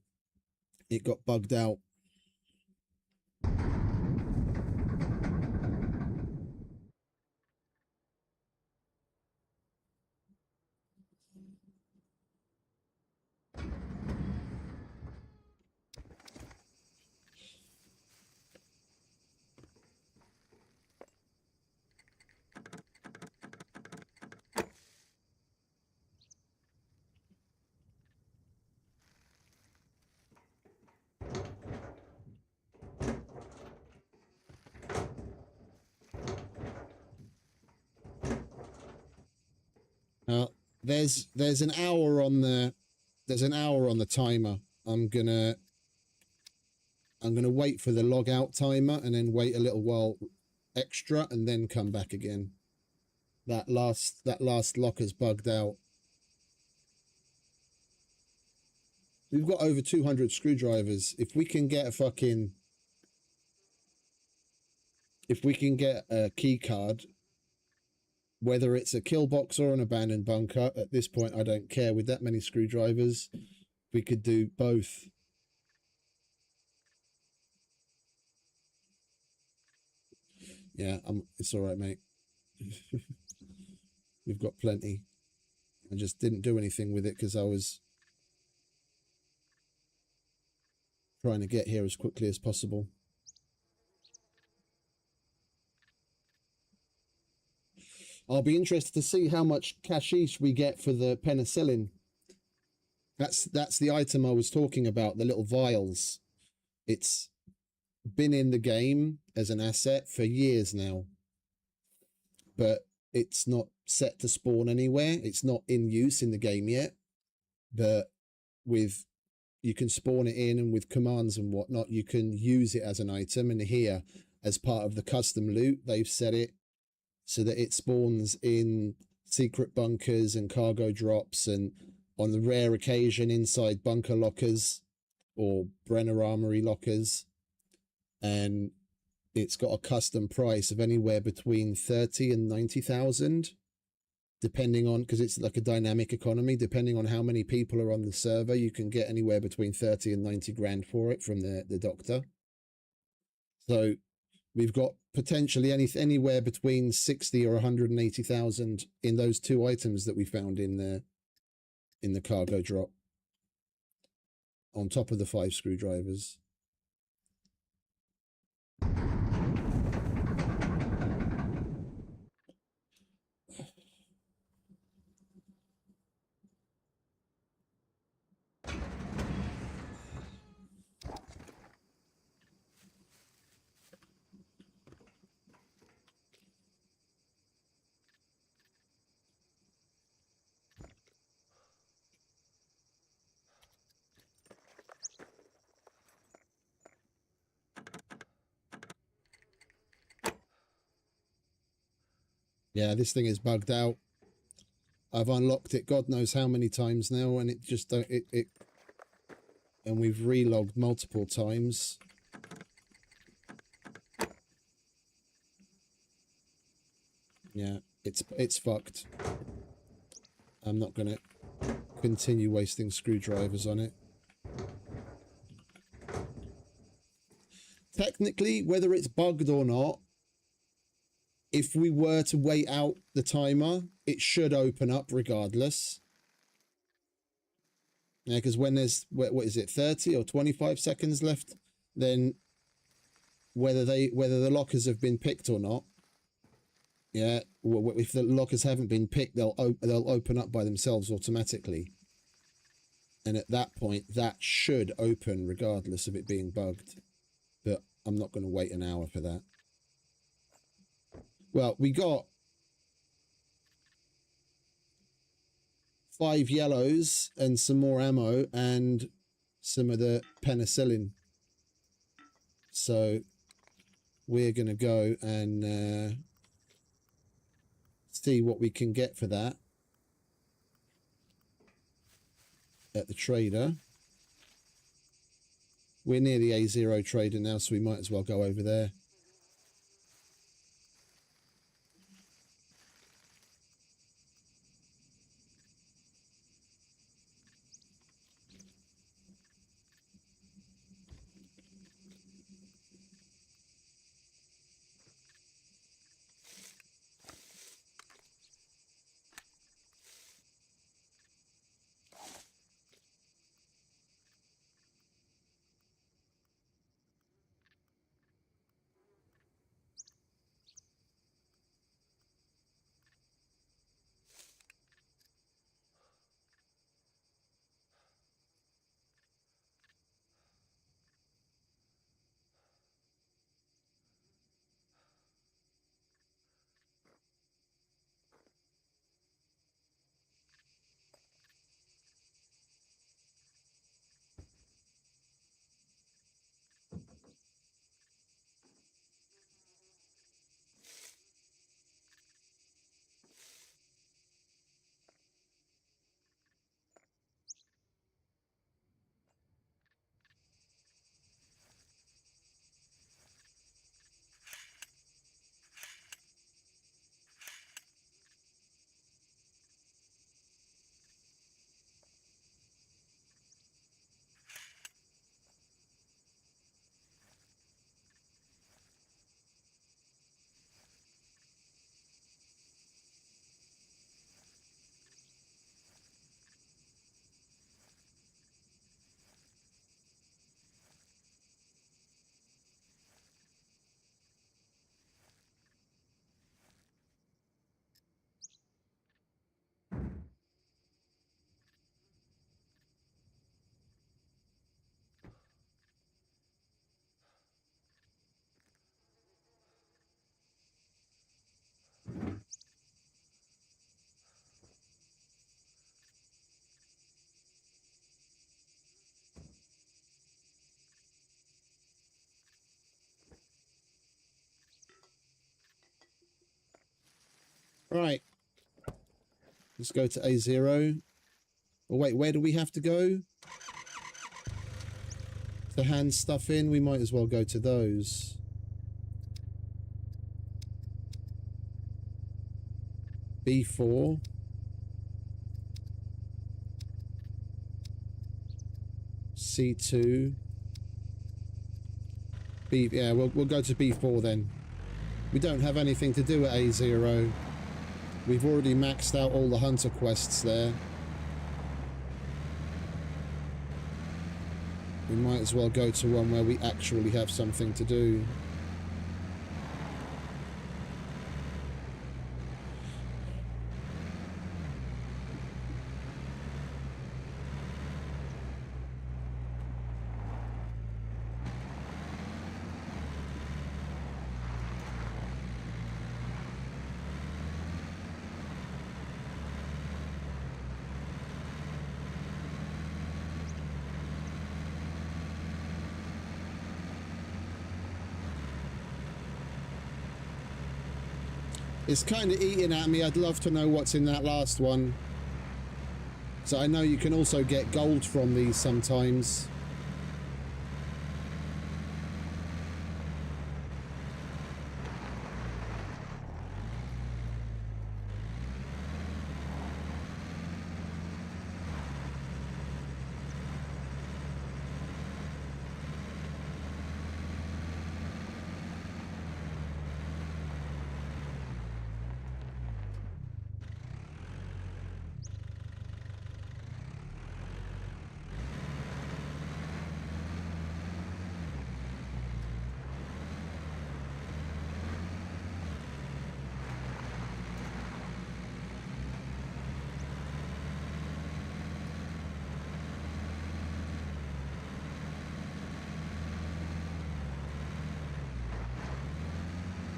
It got bugged out. There's an hour on the timer. I'm gonna wait for the log out timer and then wait a little while extra and then come back again. That last locker's bugged out. We've got over 200 screwdrivers. If we can get a key card, whether it's a kill box or an abandoned bunker, at this point I don't care. With that many screwdrivers, we could do both. Yeah, it's all right, mate. We've got plenty. I just didn't do anything with it because I was trying to get here as quickly as possible. I'll be interested to see how much cashish we get for the penicillin. That's the item I was talking about, the little vials. It's been in the game as an asset for years now, but it's not set to spawn anywhere. It's not in use in the game yet, but you can spawn it in, and with commands and whatnot, you can use it as an item. And here, as part of the custom loot, they've set it so that it spawns in secret bunkers and cargo drops, and on the rare occasion inside bunker lockers. or Brenner Armory lockers, and it's got a custom price of anywhere between 30 and 90,000, depending on, because it's like a dynamic economy, depending on how many people are on the server, you can get anywhere between 30 and 90 grand for it from the doctor. So we've got potentially anywhere between 60 or 180,000 in those two items that we found in the cargo drop, on top of the 5 screwdrivers. Yeah, this thing is bugged out. I've unlocked it God knows how many times now, and it just don't it and we've relogged multiple times. Yeah, it's fucked. I'm not gonna continue wasting screwdrivers on it. Technically, whether it's bugged or not, if we were to wait out the timer, it should open up regardless. Yeah, because when there's, what is it, 30 or 25 seconds left, then whether the lockers have been picked or not, yeah, if the lockers haven't been picked, they'll open up by themselves automatically. And at that point, that should open regardless of it being bugged. But I'm not going to wait an hour for that. Well, we got 5 yellows and some more ammo and some of the penicillin. So we're going to go and see what we can get for that at the trader. We're near the A0 trader now, so we might as well go over there. Right. Let's go to A0. Oh, wait, where do we have to go? to hand stuff in, we might as well go to those. B4. C2. B, yeah, we'll go to B4 then. We don't have anything to do at A0. We've already maxed out all the hunter quests there. We might as well go to one where we actually have something to do. It's kind of eating at me. I'd love to know what's in that last one. So I know you can also get gold from these sometimes.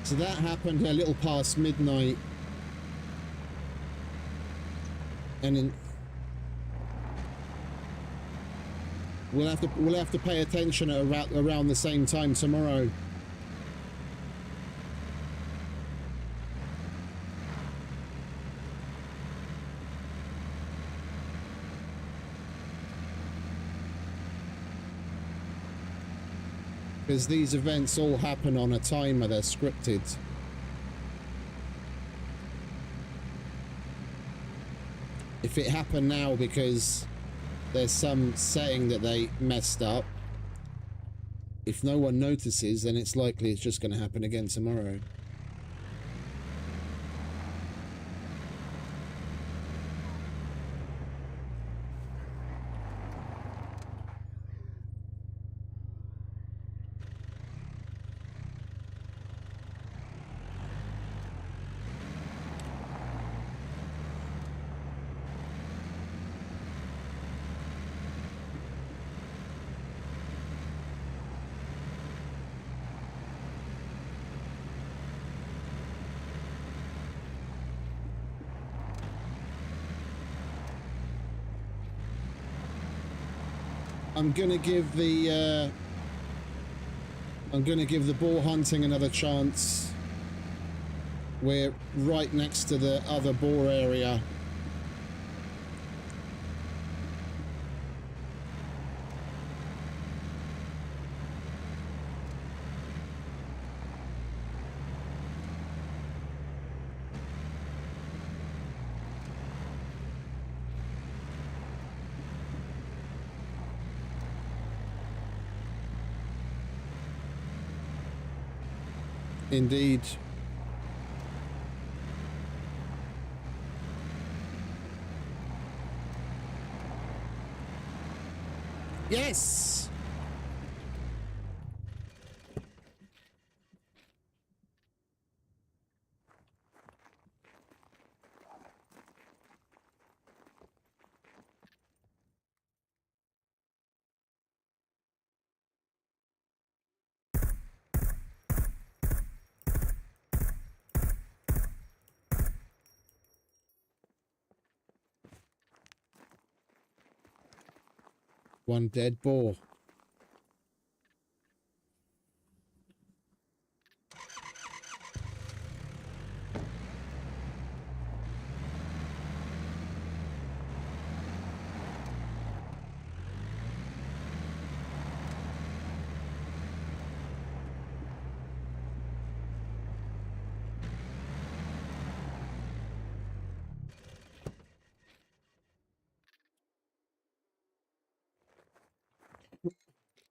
So that happened a little past midnight, and then we'll have to pay attention at around the same time tomorrow. Because these events all happen on a timer, they're scripted. If it happened now because there's some setting that they messed up, if no one notices, then it's likely it's just going to happen again tomorrow. I'm gonna give the boar hunting another chance. We're right next to the other boar area. Indeed. Yes! One dead boar.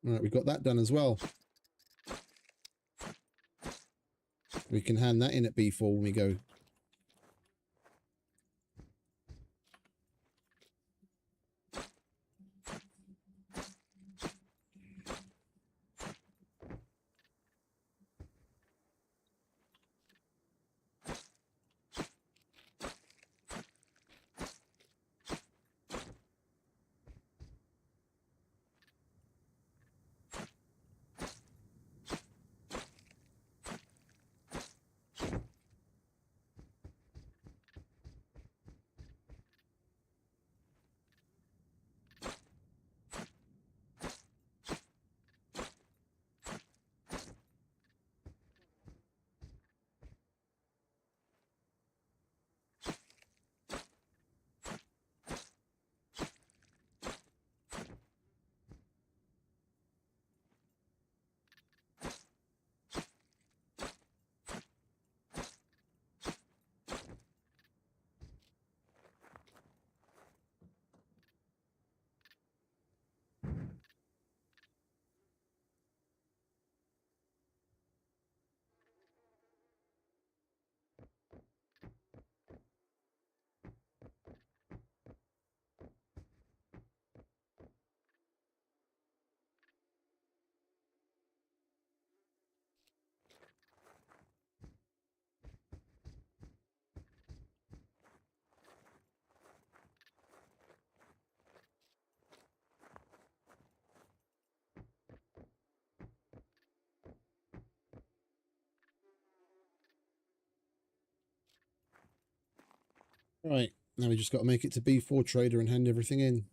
Right, we've got that done as well. We can hand that in at B4 when we go. Right, now we just got to make it to B4 trader and hand everything in.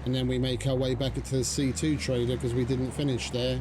And then we make our way back to the C2 trader because we didn't finish there.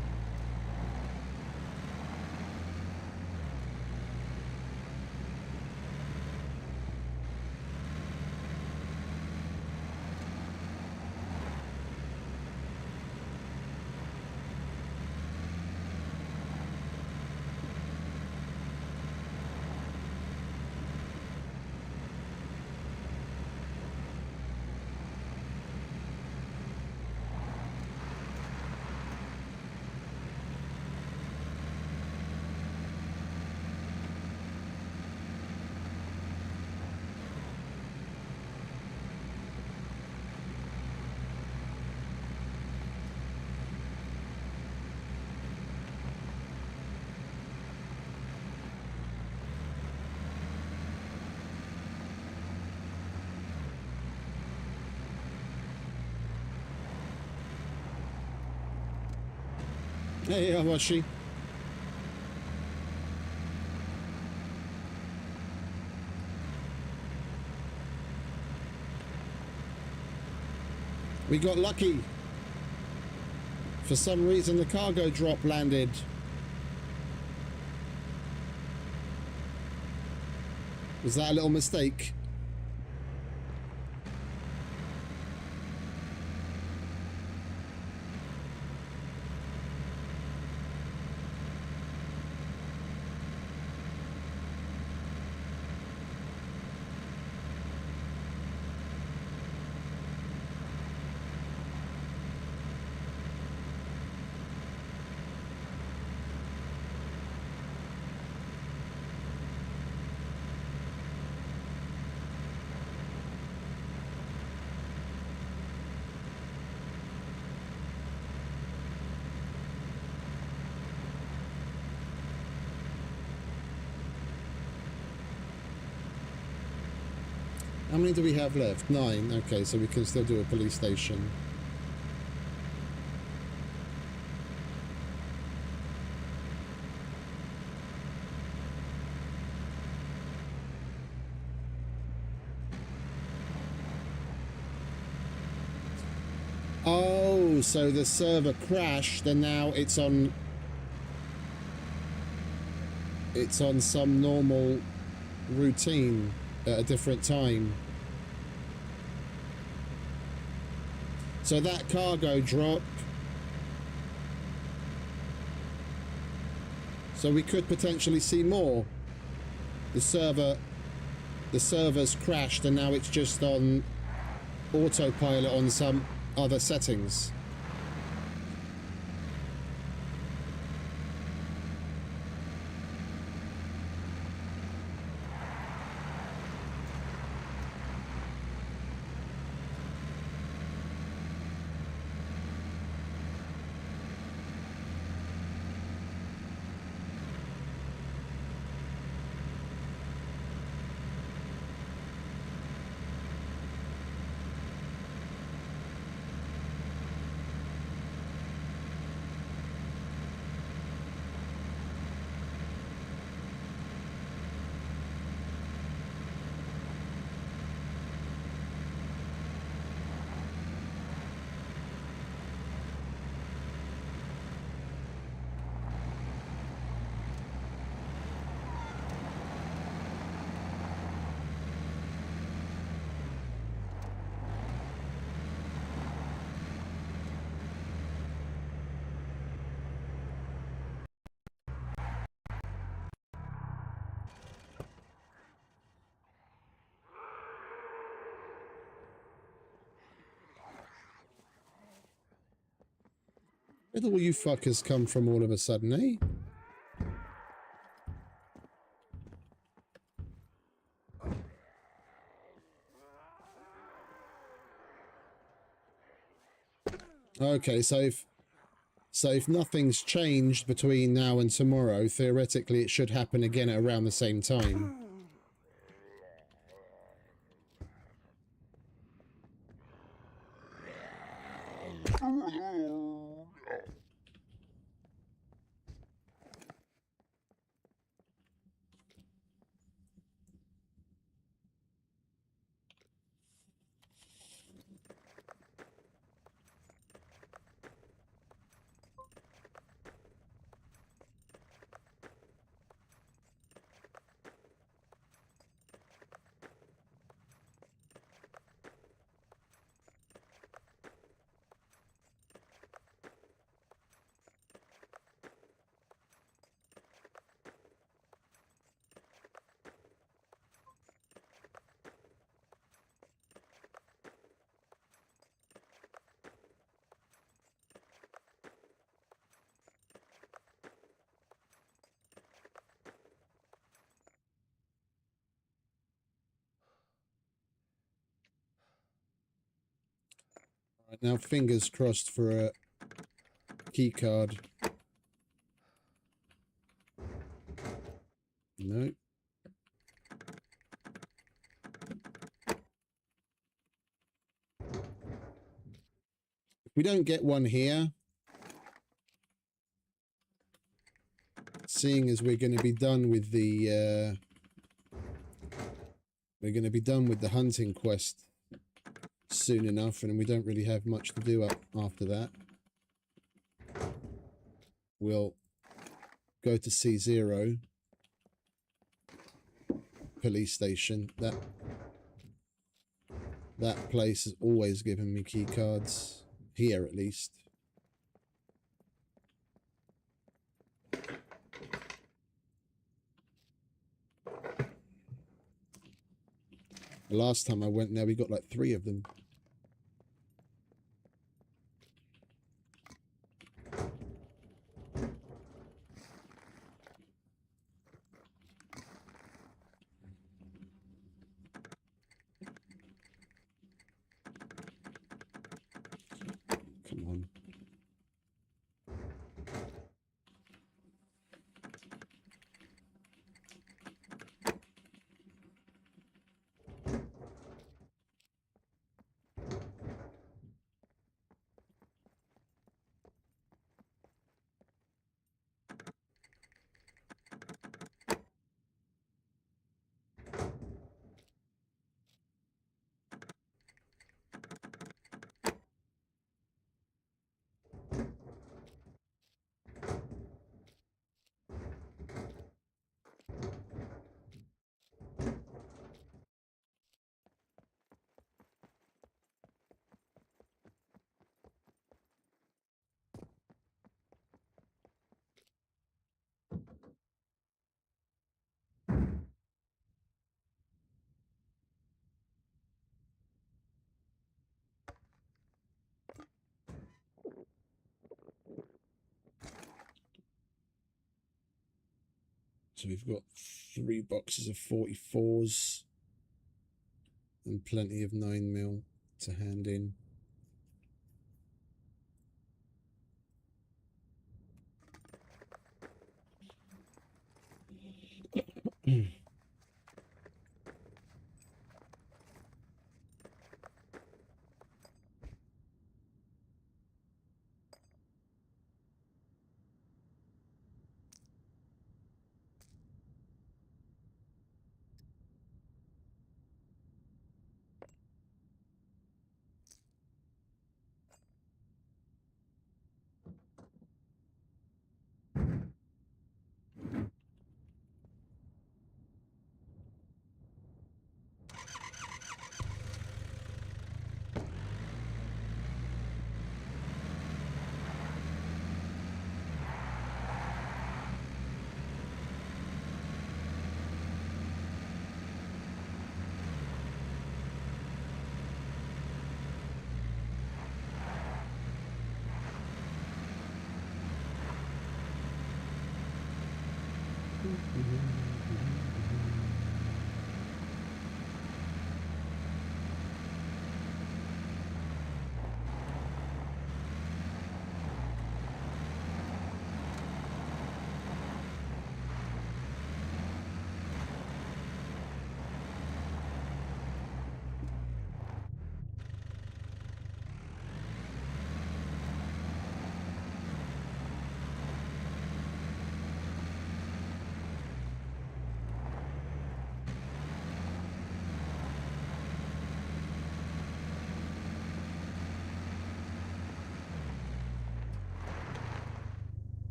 Hey, how was she? We got lucky. For some reason, the cargo drop landed. Was that a little mistake? How many do we have left? 9. Okay, so we can still do a police station. Oh, so the server crashed and now it's on some normal routine at a different time. So that cargo drop, so we could potentially see more. the server's crashed and now it's just on autopilot on some other settings. Where did all you fuckers come from all of a sudden, eh? Okay, so if nothing's changed between now and tomorrow, theoretically it should happen again at around the same time. Right, now fingers crossed for a key card. No. If we don't get one here, seeing as we're going to be done with the hunting quest soon enough, and we don't really have much to do after that, we'll go to C0 police station. That place has always given me key cards, here at least. The last time I went there, we got like 3 of them. Come on. So we've got 3 boxes of 44s and plenty of 9mm to hand in.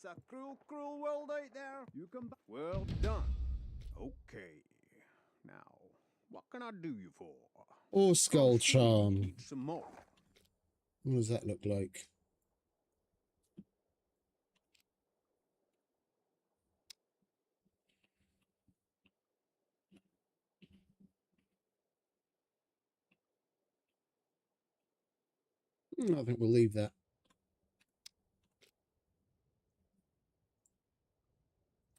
That's a cruel, cruel world out there. You come back. Well done. Okay. Now, what can I do you for? Or Skull Charm. Need some more. What does that look like? I think we'll leave that.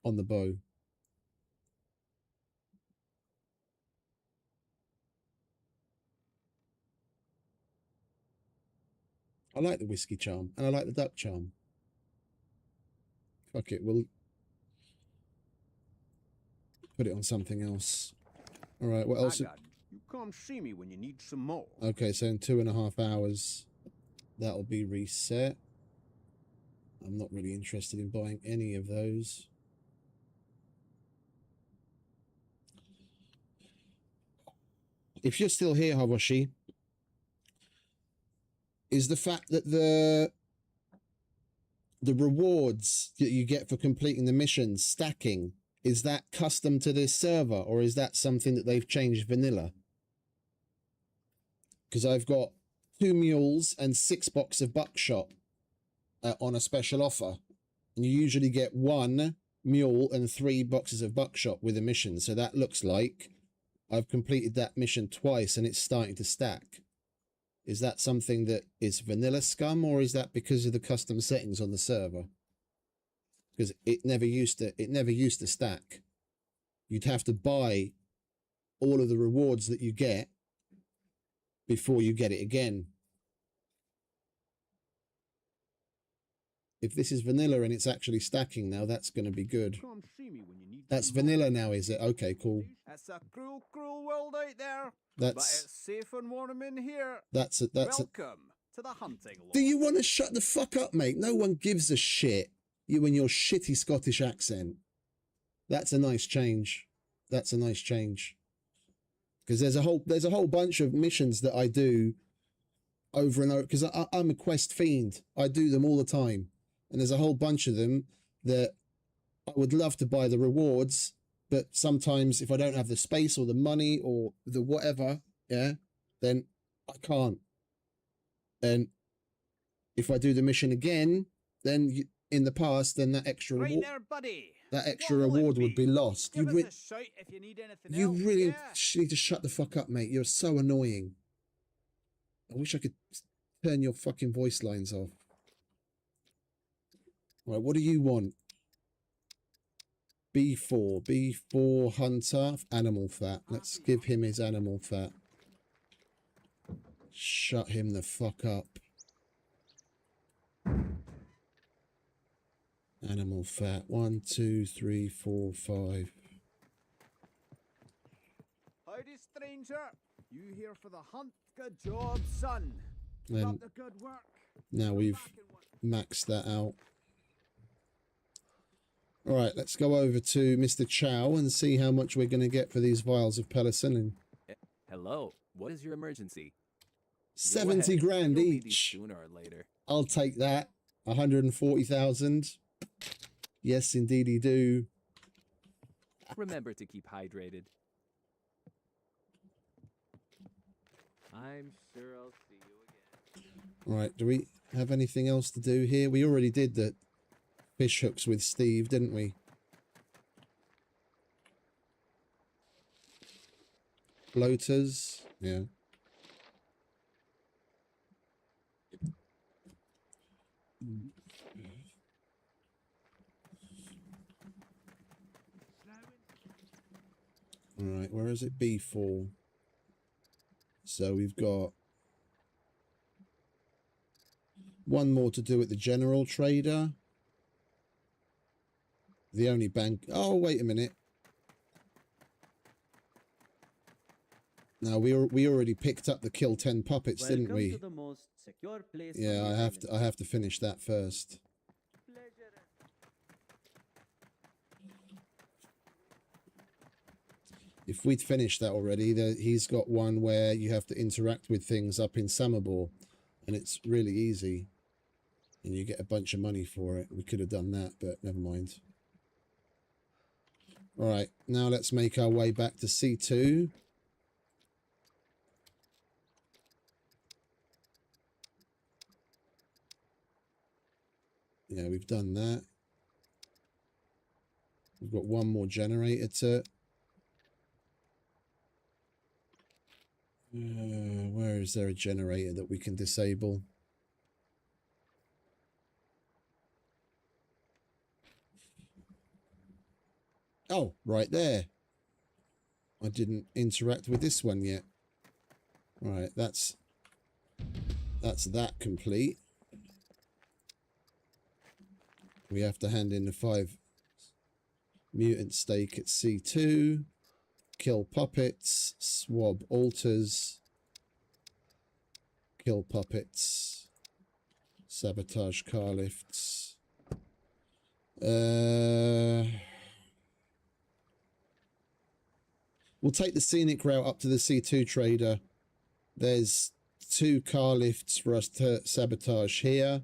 On the bow. I like the whiskey charm, and I like the duck charm. Fuck it, we'll put it on something else. All right, what else? You come see me when you need some more. Okay, so in 2.5 hours, that'll be reset. I'm not really interested in buying any of those. If you're still here, Hawashi, is the fact that the rewards that you get for completing the missions stacking, is that custom to this server, or is that something that they've changed vanilla? Because I've got 2 mules and 6 boxes of buckshot on a special offer, and you usually get 1 mule and 3 boxes of buckshot with a mission. So that looks like I've completed that mission twice and it's starting to stack. Is that something that is vanilla SCUM, or is that because of the custom settings on the server? Because it never used to stack. You'd have to buy all of the rewards that you get before you get it again. If this is vanilla and it's actually stacking now, that's going to be good. Come see me when you need That's some vanilla now, is it? Okay, cool. That's a cruel, cruel world out there. That's but it's safe and warm in here. That's Welcome to the hunting lodge. Do you want to shut the fuck up, mate? No one gives a shit. You and your shitty Scottish accent. That's a nice change. That's a nice change. Because there's a whole bunch of missions that I do over and over. Because I'm a quest fiend. I do them all the time. And there's a whole bunch of them that I would love to buy the rewards, but sometimes if I don't have the space or the money or the whatever, yeah, then I can't. And if I do the mission again, then in the past, then that extra Right reward, there, buddy. that extra What'll it reward would be lost. Give us a shout if you need anything You else. really Yeah. need to shut the fuck up, mate. You're so annoying. I wish I could turn your fucking voice lines off. Right, what do you want? B4 Hunter, animal fat. Let's give him his animal fat. Shut him the fuck up. Animal fat. 1, 2, 3, 4, 5. Howdy, stranger. You here for the hunt? Good job, son. Keep Then up the good work. now we've maxed that out. All right, let's go over to Mr. Chow and see how much we're going to get for these vials of penicillin. Hello, what is your emergency? 70 grand You'll need these each. sooner or later. I'll take that. 140,000. Yes, indeedy do. Remember to keep hydrated. I'm sure I'll see you again. All right, do we have anything else to do here? We already did the fish hooks with Steve, didn't we? Floaters, yeah. All right, where is it? B4. So we've got one more to do at the general trader. The only bank. Oh, wait a minute. Now we already picked up the kill 10 puppets, Welcome didn't we? to the most secure place Yeah, on the I have to finish that first. If we'd finished that already, he's got one where you have to interact with things up in Samabor, and it's really easy, and you get a bunch of money for it. We could have done that, but never mind. All right, now let's make our way back to C2. Yeah, we've done that. We've got one more generator to... where is there a generator that we can disable? Oh, right there. I didn't interact with this one yet. Right, that's that complete. We have to hand in the 5 mutant stake at C2. Kill puppets, swab altars, kill puppets, sabotage car lifts. We'll take the scenic route up to the C2 trader. There's 2 car lifts for us to sabotage here,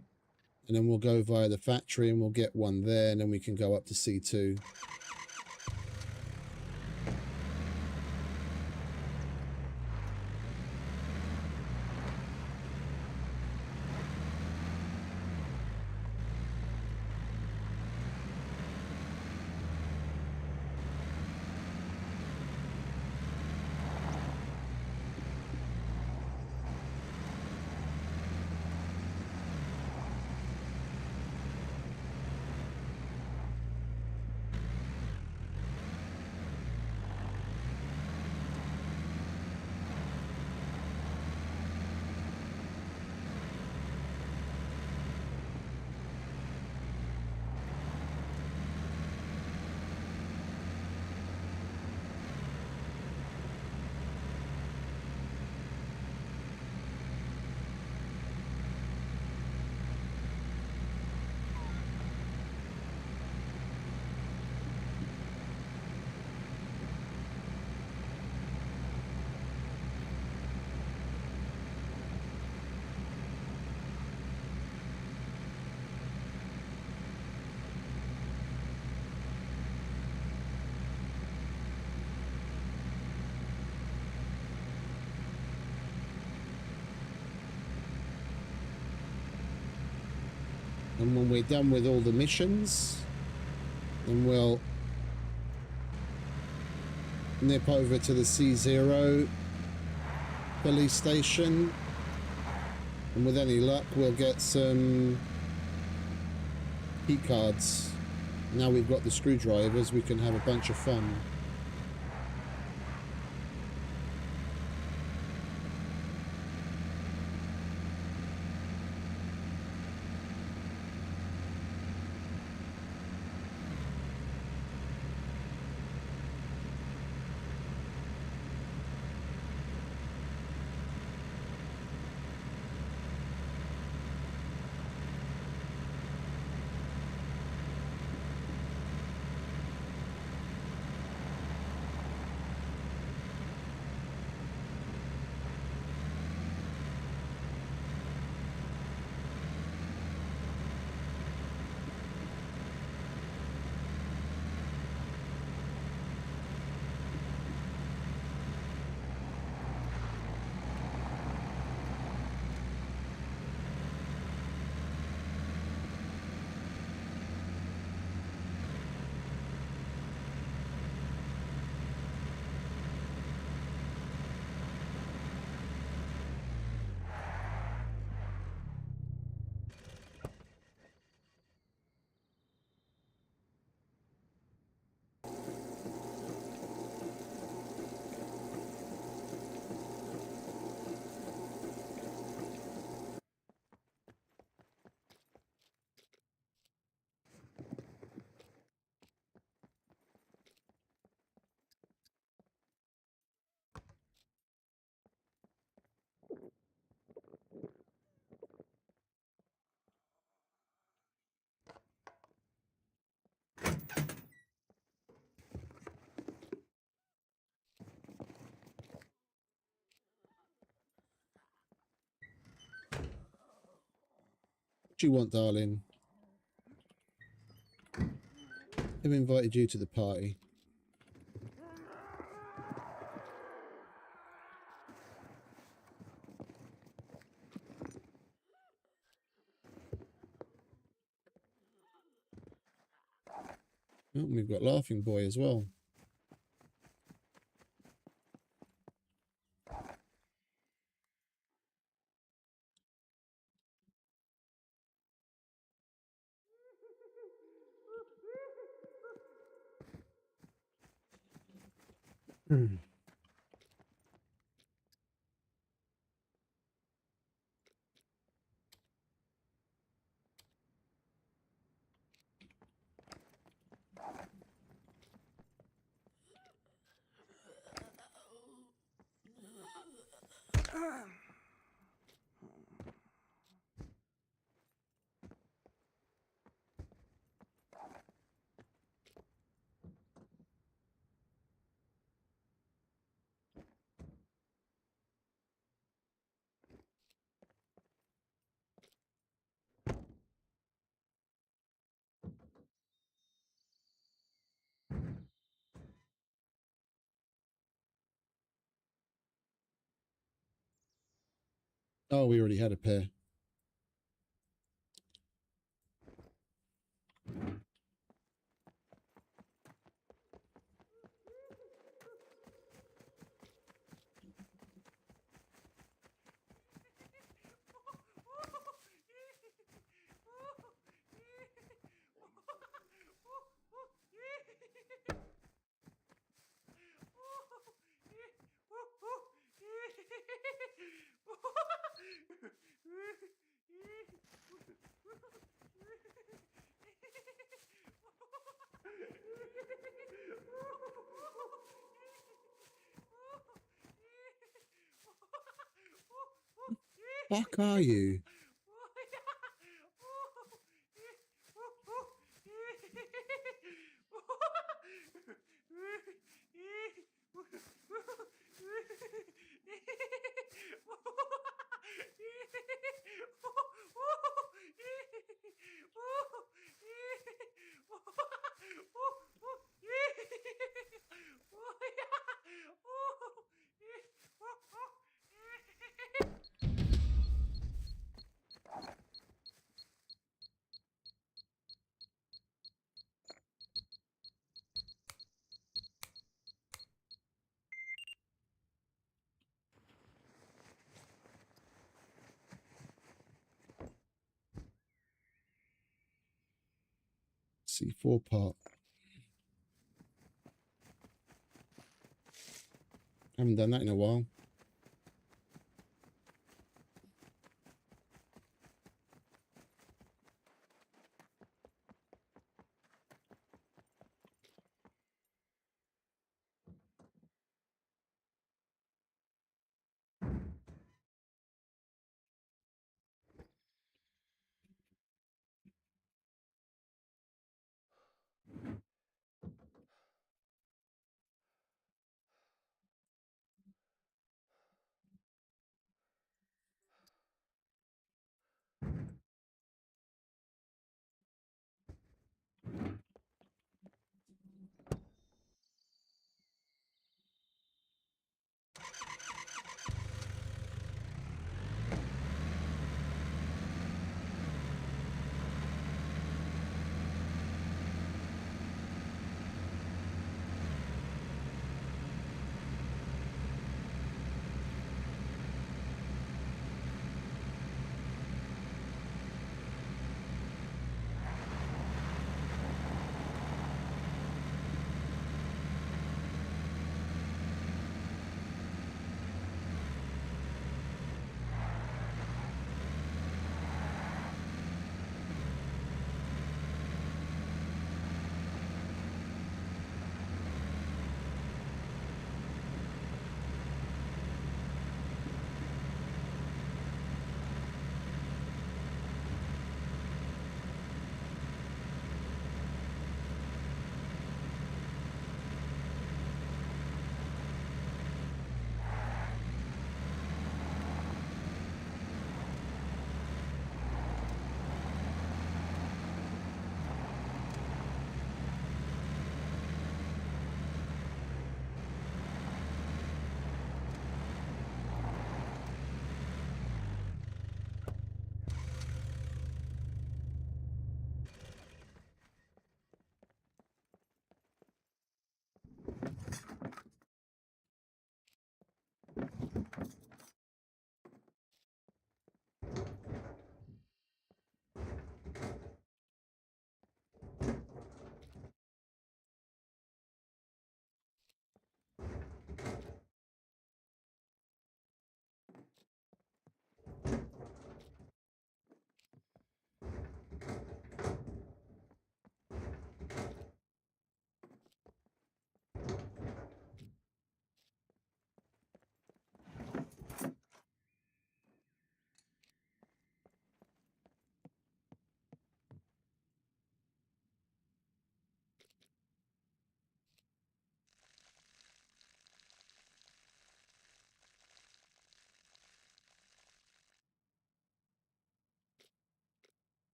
and then we'll go via the factory and we'll get one there, and then we can go up to C2. And when we're done with all the missions, then we'll nip over to the C0 police station. And with any luck, we'll get some key cards. Now we've got the screwdrivers, we can have a bunch of fun. What do you want, darling? Who invited you to the party? Oh, we've got Laughing Boy as well. Oh, we already had a pair. Fuck are you? C4 part. Haven't done that in a while.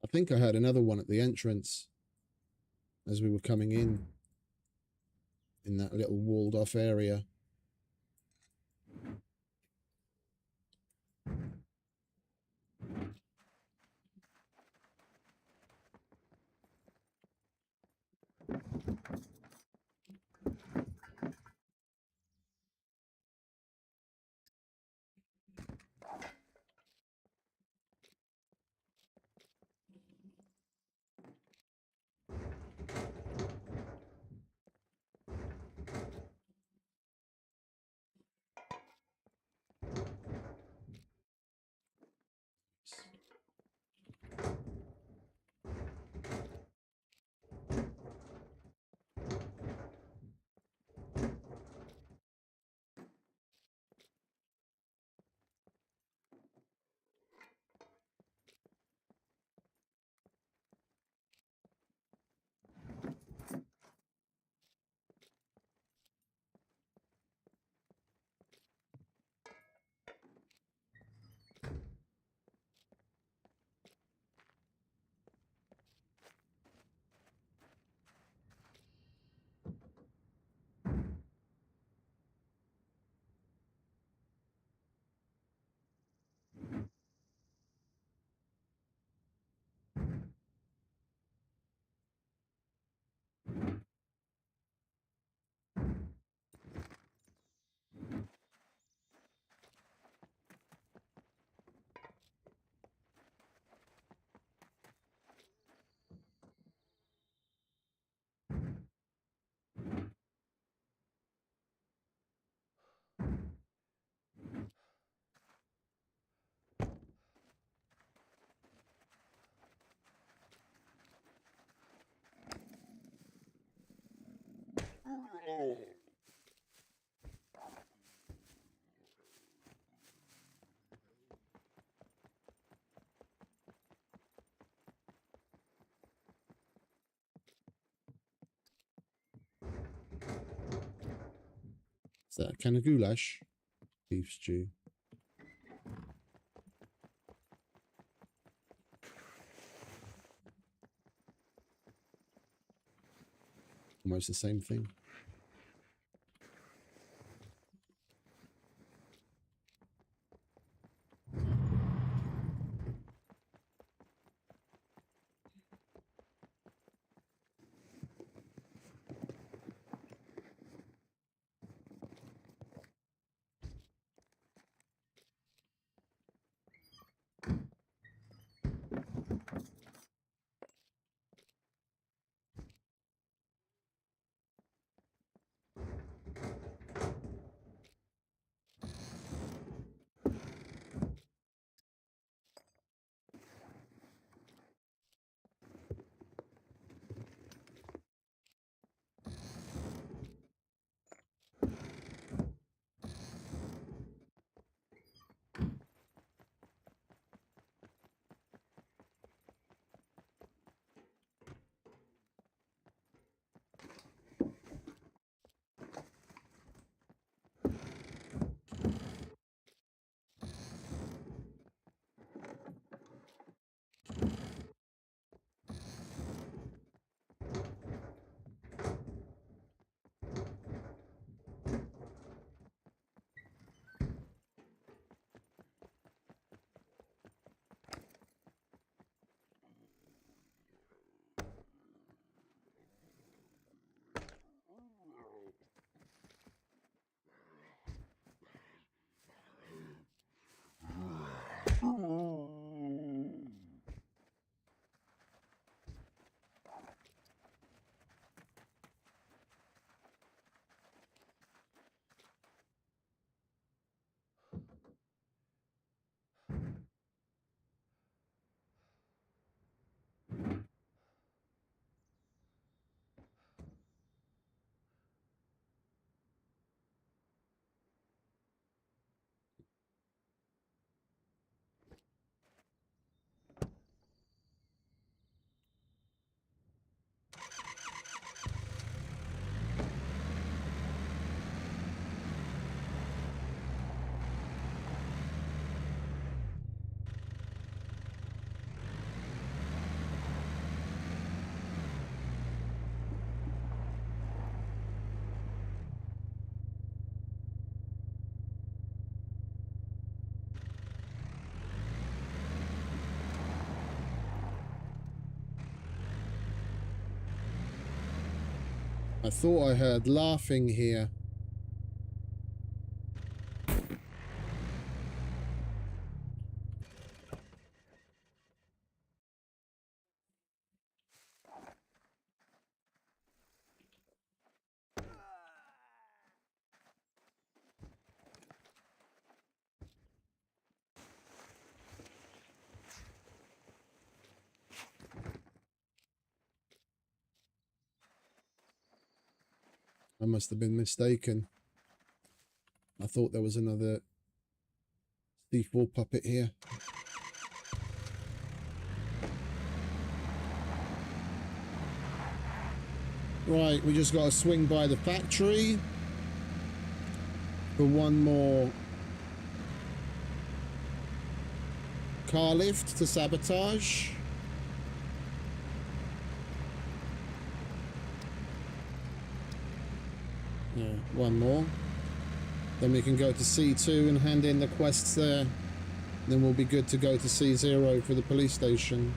I think I heard another one at the entrance as we were coming in that little walled off area. Is that a can of goulash? Beef stew. Almost the same thing. I thought I heard laughing here. I must have been mistaken. I thought there was another C4 puppet here. Right, we just got to swing by the factory for one more car lift to sabotage. Yeah, one more. Then we can go to C2 and hand in the quests there. Then we'll be good to go to C0 for the police station.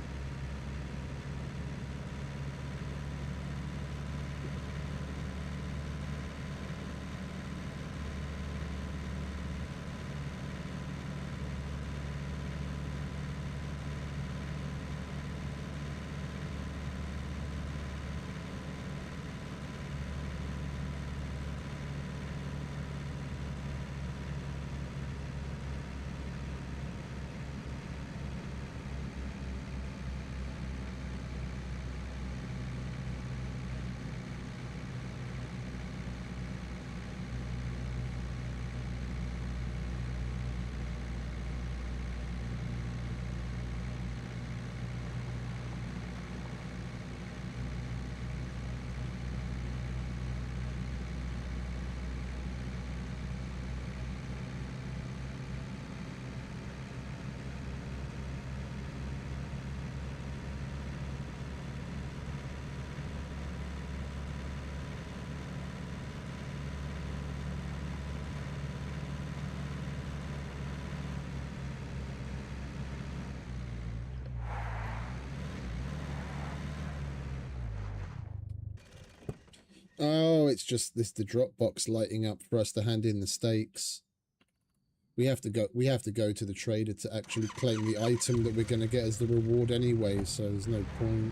Oh, it's just this the drop box lighting up for us to hand in the stakes. We have to go to the trader to actually claim the item that we're going to get as the reward anyway, so there's no point.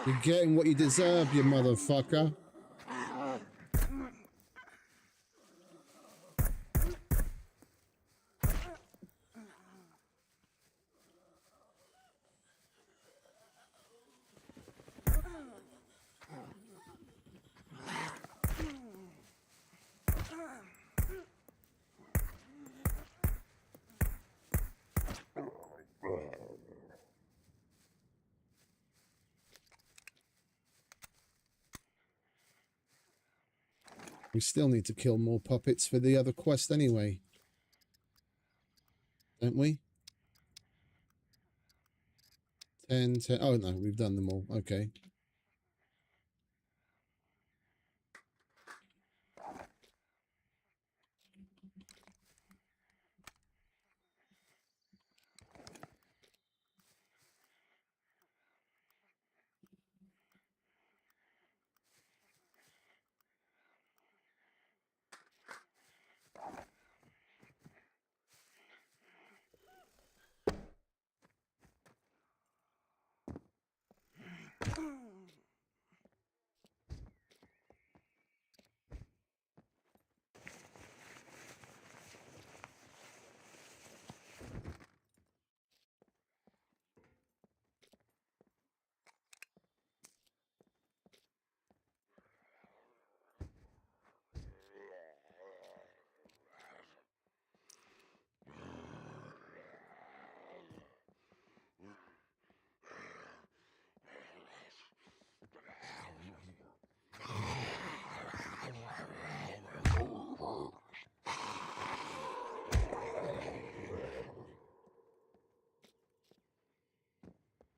You're getting what you deserve, you motherfucker. We still need to kill more puppets for the other quest anyway. Don't we? 10. Oh no, we've done them all. Okay.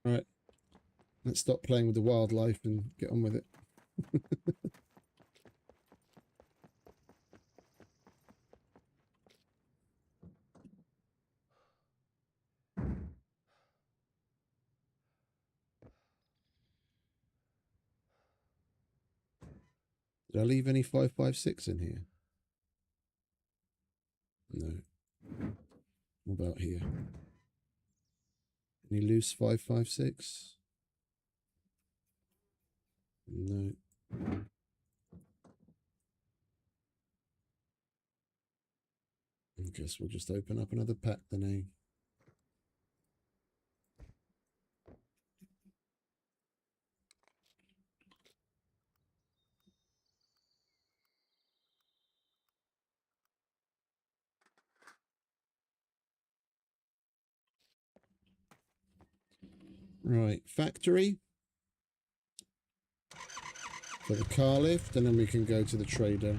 Right. Let's stop playing with the wildlife and get on with it. Did I leave any 556 in here? No. What about here? Any loose 556? No. I guess we'll just open up another pack then, eh? Right, factory for the car lift, and then we can go to the trader.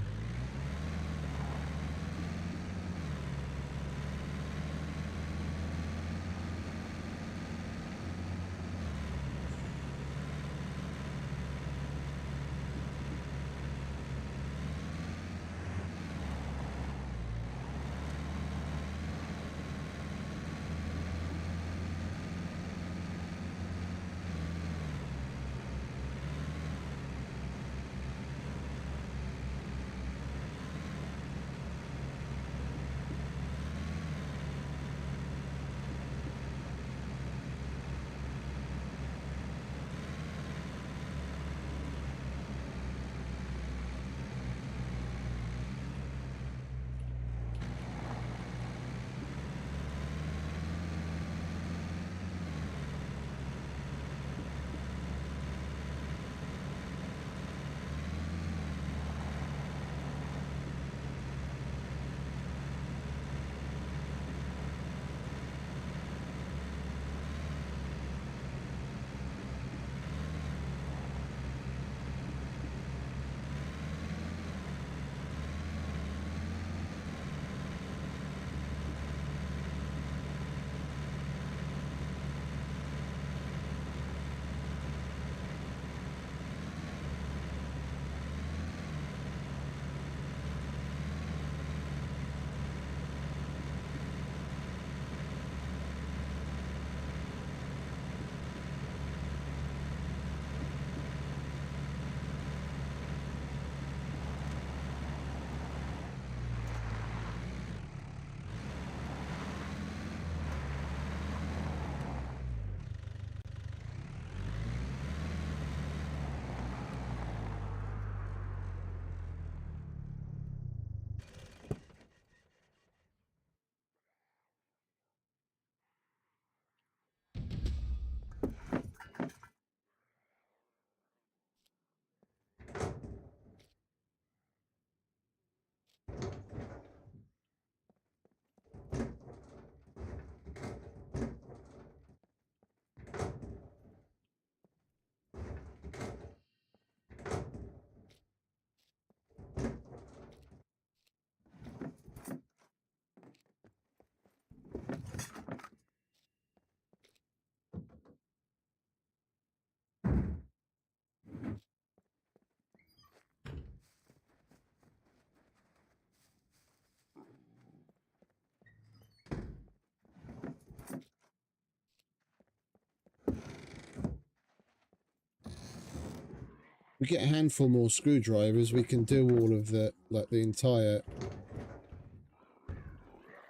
we get a handful more screwdrivers, we can do all of the, like, the entire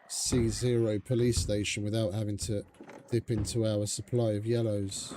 C0 police station without having to dip into our supply of yellows.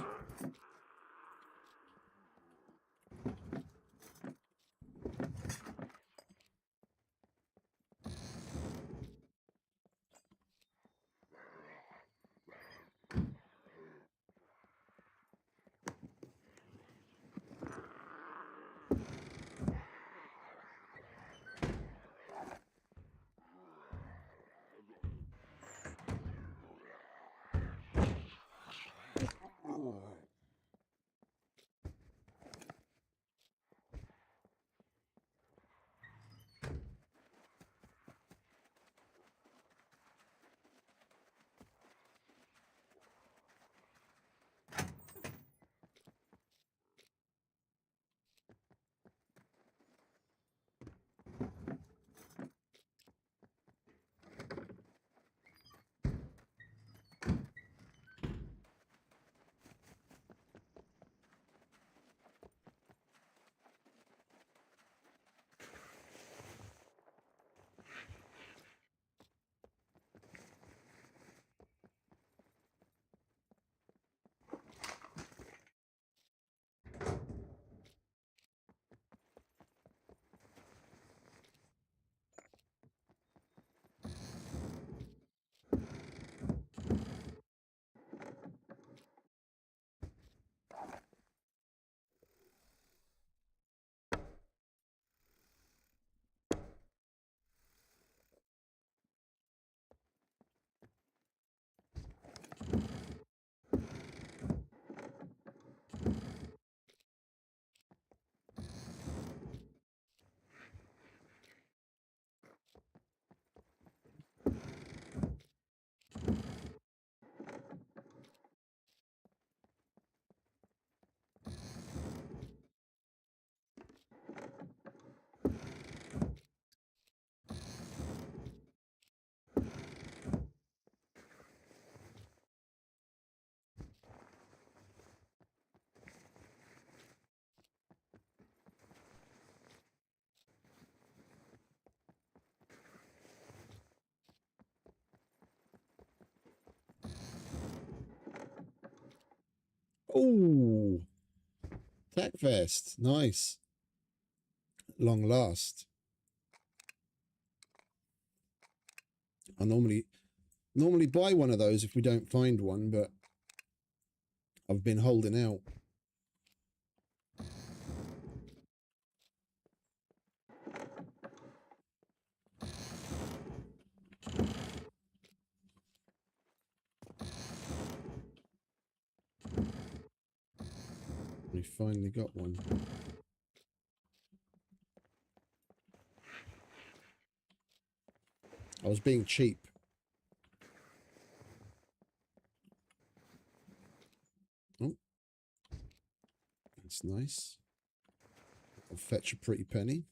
Oh, tack vest, nice. Long last. I normally buy one of those if we don't find one, but I've been holding out. We finally got one. I was being cheap. Oh, that's nice. I'll fetch a pretty penny.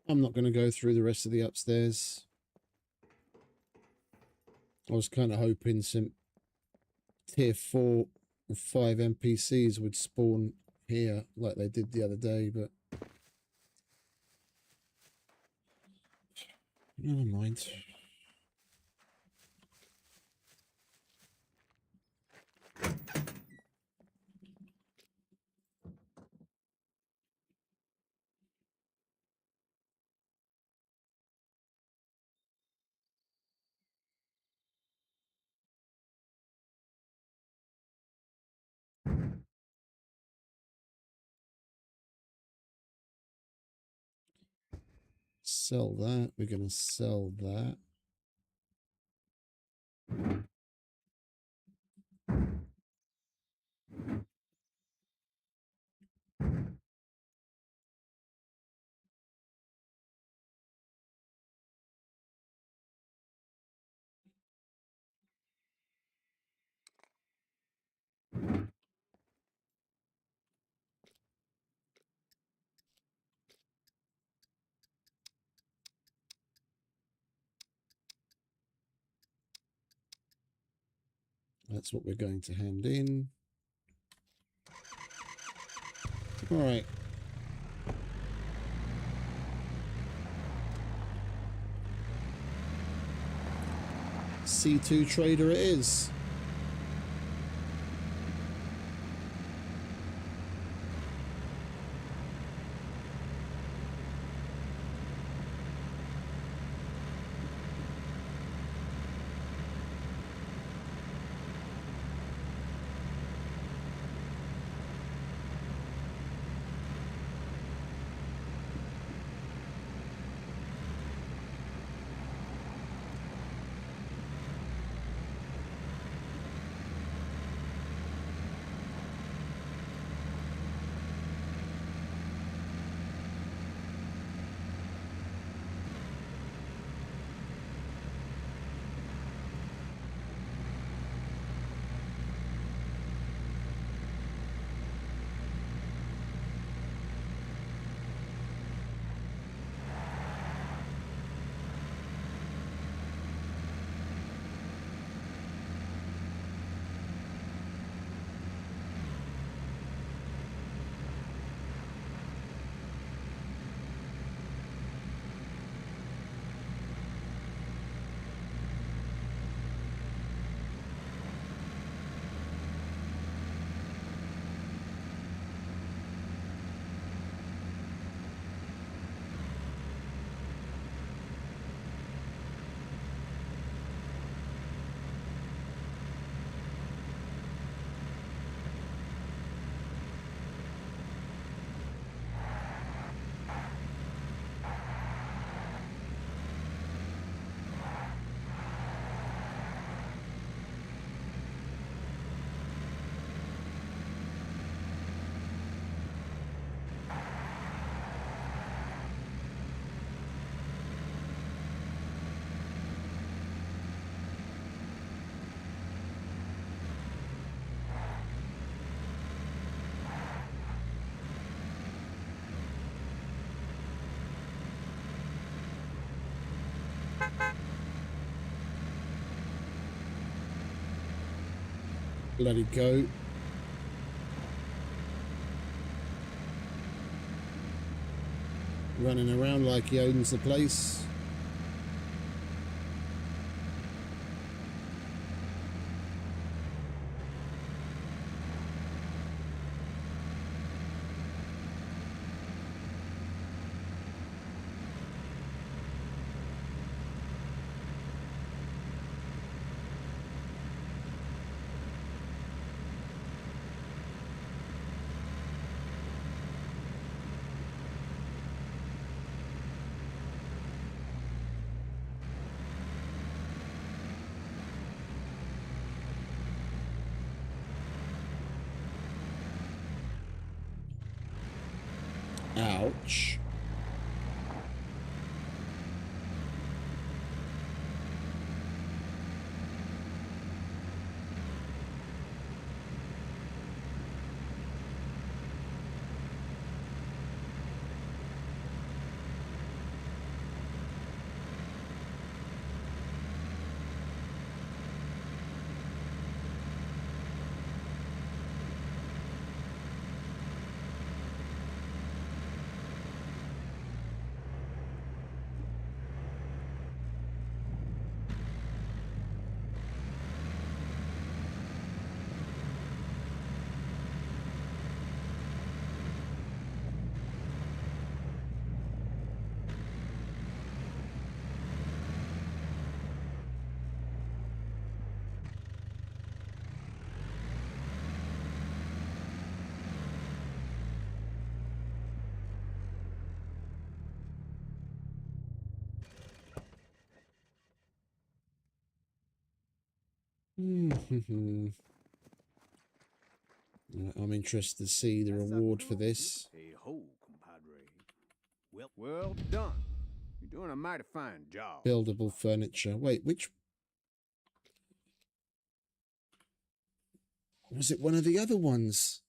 I'm not going to go through the rest of the upstairs. I was kind of hoping some tier 4 or 5 NPCs would spawn here like they did the other day, but never mind. sell that. We're going to sell that. That's what we're going to hand in. All right. C2 trader it is. Bloody goat. Running around like he owns the place. Ouch. I'm interested to see the reward for this. Hey ho, compadre. Well done. You're doing a mighty fine job. Buildable furniture. Wait, which... Was it one of the other ones?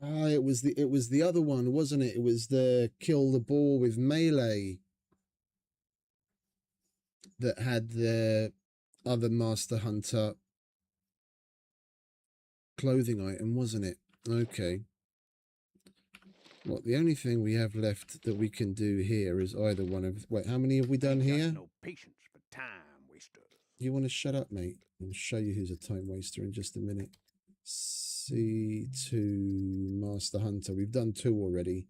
Ah, it was the other one, wasn't it? It was the kill the boar with melee that had the other Master Hunter clothing item, wasn't it? Okay. Well, the only thing we have left that we can do here is either one of... Wait, how many have we done here? No patience for time wasters. You want to shut up, mate? I'll show you who's a time waster in just a minute. C2 Master Hunter. We've done 2 already.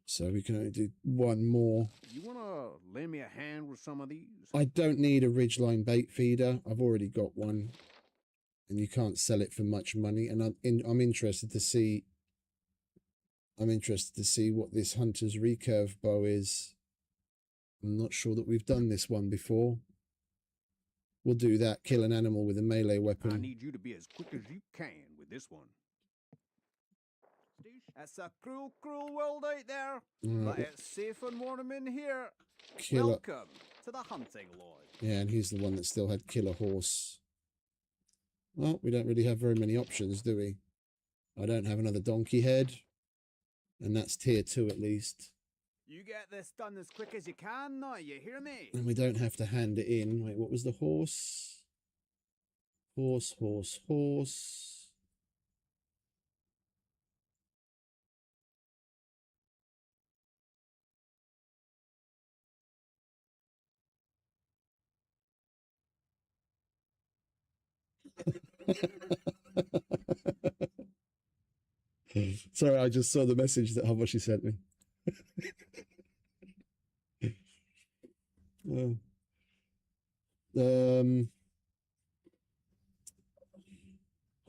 So we can only do 1 more. You want to lend me a hand with some of these? I don't need a Ridgeline bait feeder. I've already got one. And you can't sell it for much money. And I'm interested to see... I'm interested to see what this Hunter's recurve bow is. I'm not sure that we've done this one before. We'll do that. Kill an animal with a melee weapon. I need you to be as quick as you can with this one. It's a cruel, cruel world out there. But it's safe and warm in here. Welcome to the hunting lodge. Yeah, and he's the one that still had kill a horse. Well, we don't really have very many options, do we? I don't have another donkey head. And that's tier 2 at least. You get this done as quick as you can now, you hear me? And we don't have to hand it in. Wait, what was the horse? Horse, horse, horse. Sorry, I just saw the message that Habashi sent me.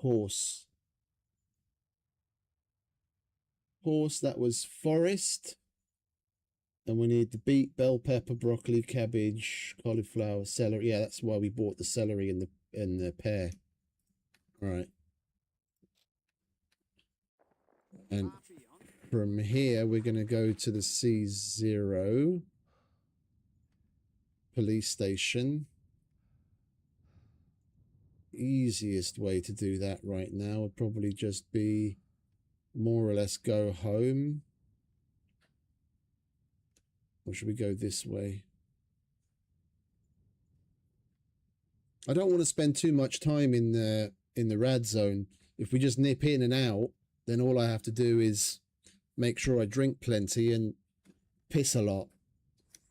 Horse. Horse, that was forest. And we need the beet, bell pepper, broccoli, cabbage, cauliflower, celery. Yeah, that's why we bought the celery and the pear. All right. And from here, we're going to go to the C0 police station. Easiest way to do that right now would probably just be more or less go home. Or should we go this way? I don't want to spend too much time in the rad zone. If we just nip in and out, then all I have to do is make sure I drink plenty and piss a lot.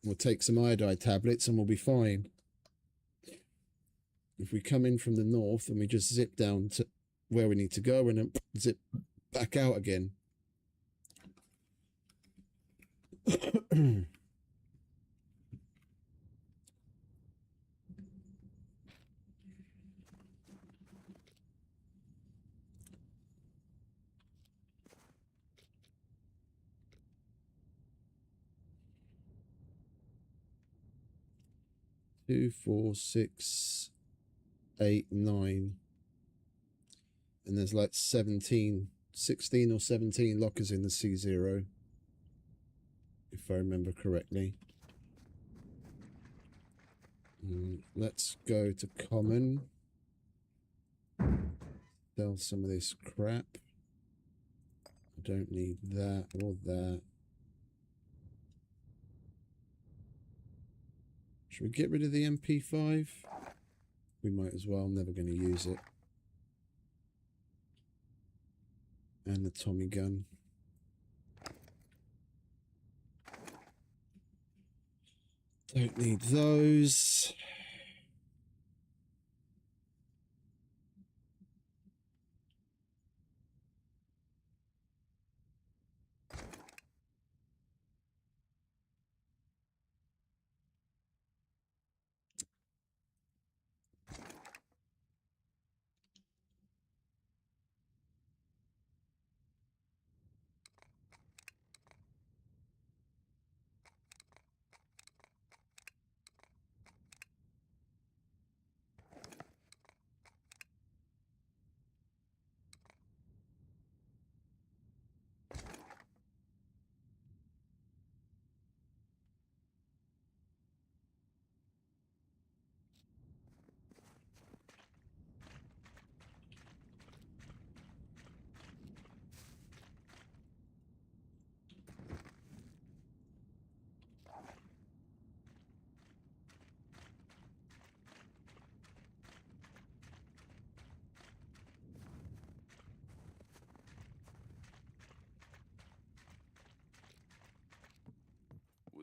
We'll take some iodide tablets and we'll be fine. If we come in from the north and we just zip down to where we need to go and then zip back out again. 2, 4, 6, 8, 9. And there's like 16 or 17 lockers in the C0. If I remember correctly. Let's go to common. Sell some of this crap. I don't need that or that. Should we get rid of the MP5? We might as well. I'm never going to use it. And the Tommy gun. Don't need those.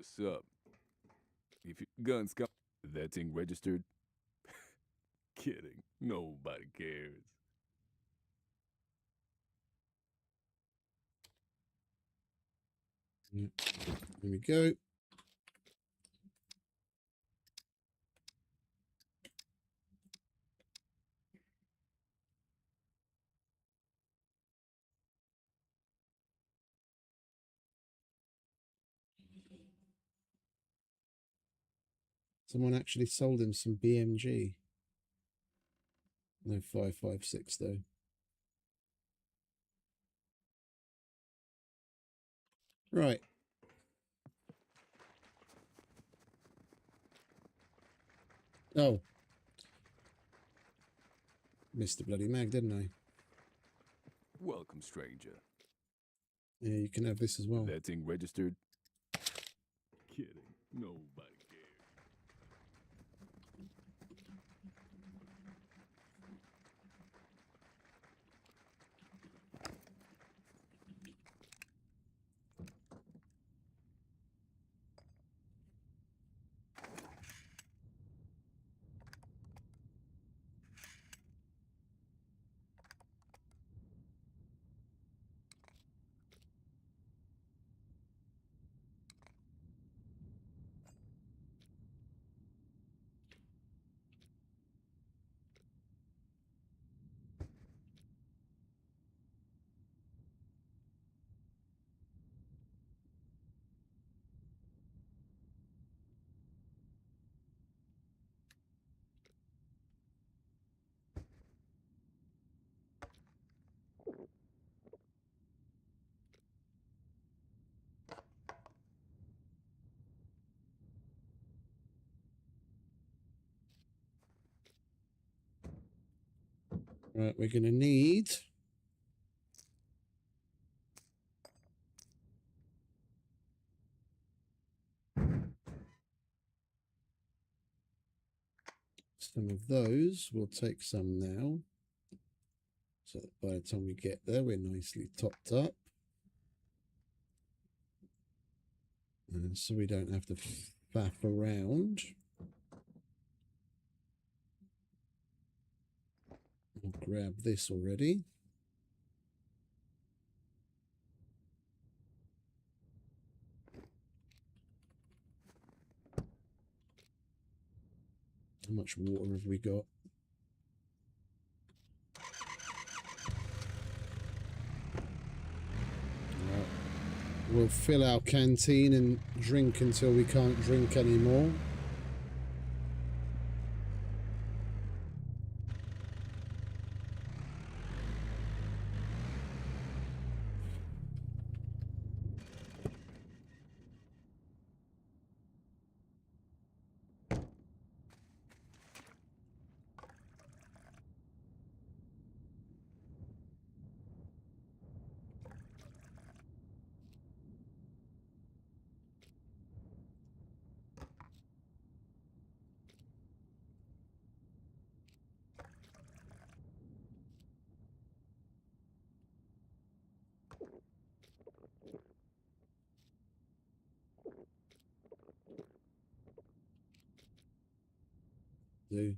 What's up? If your guns come, that thing registered? Kidding. Nobody cares. Here we go. Someone actually sold him some BMG. No 5.56 though. Right. Oh. Missed the bloody mag, didn't I? Welcome, stranger. Yeah, you can have this as well. That thing registered? Kidding. Nobody cares. Right, we're going to need some of those. We'll take some now. So that by the time we get there, we're nicely topped up. And so we don't have to faff around. I'll grab this already. How much water have we got? Right. We'll fill our canteen and drink until we can't drink anymore. Do.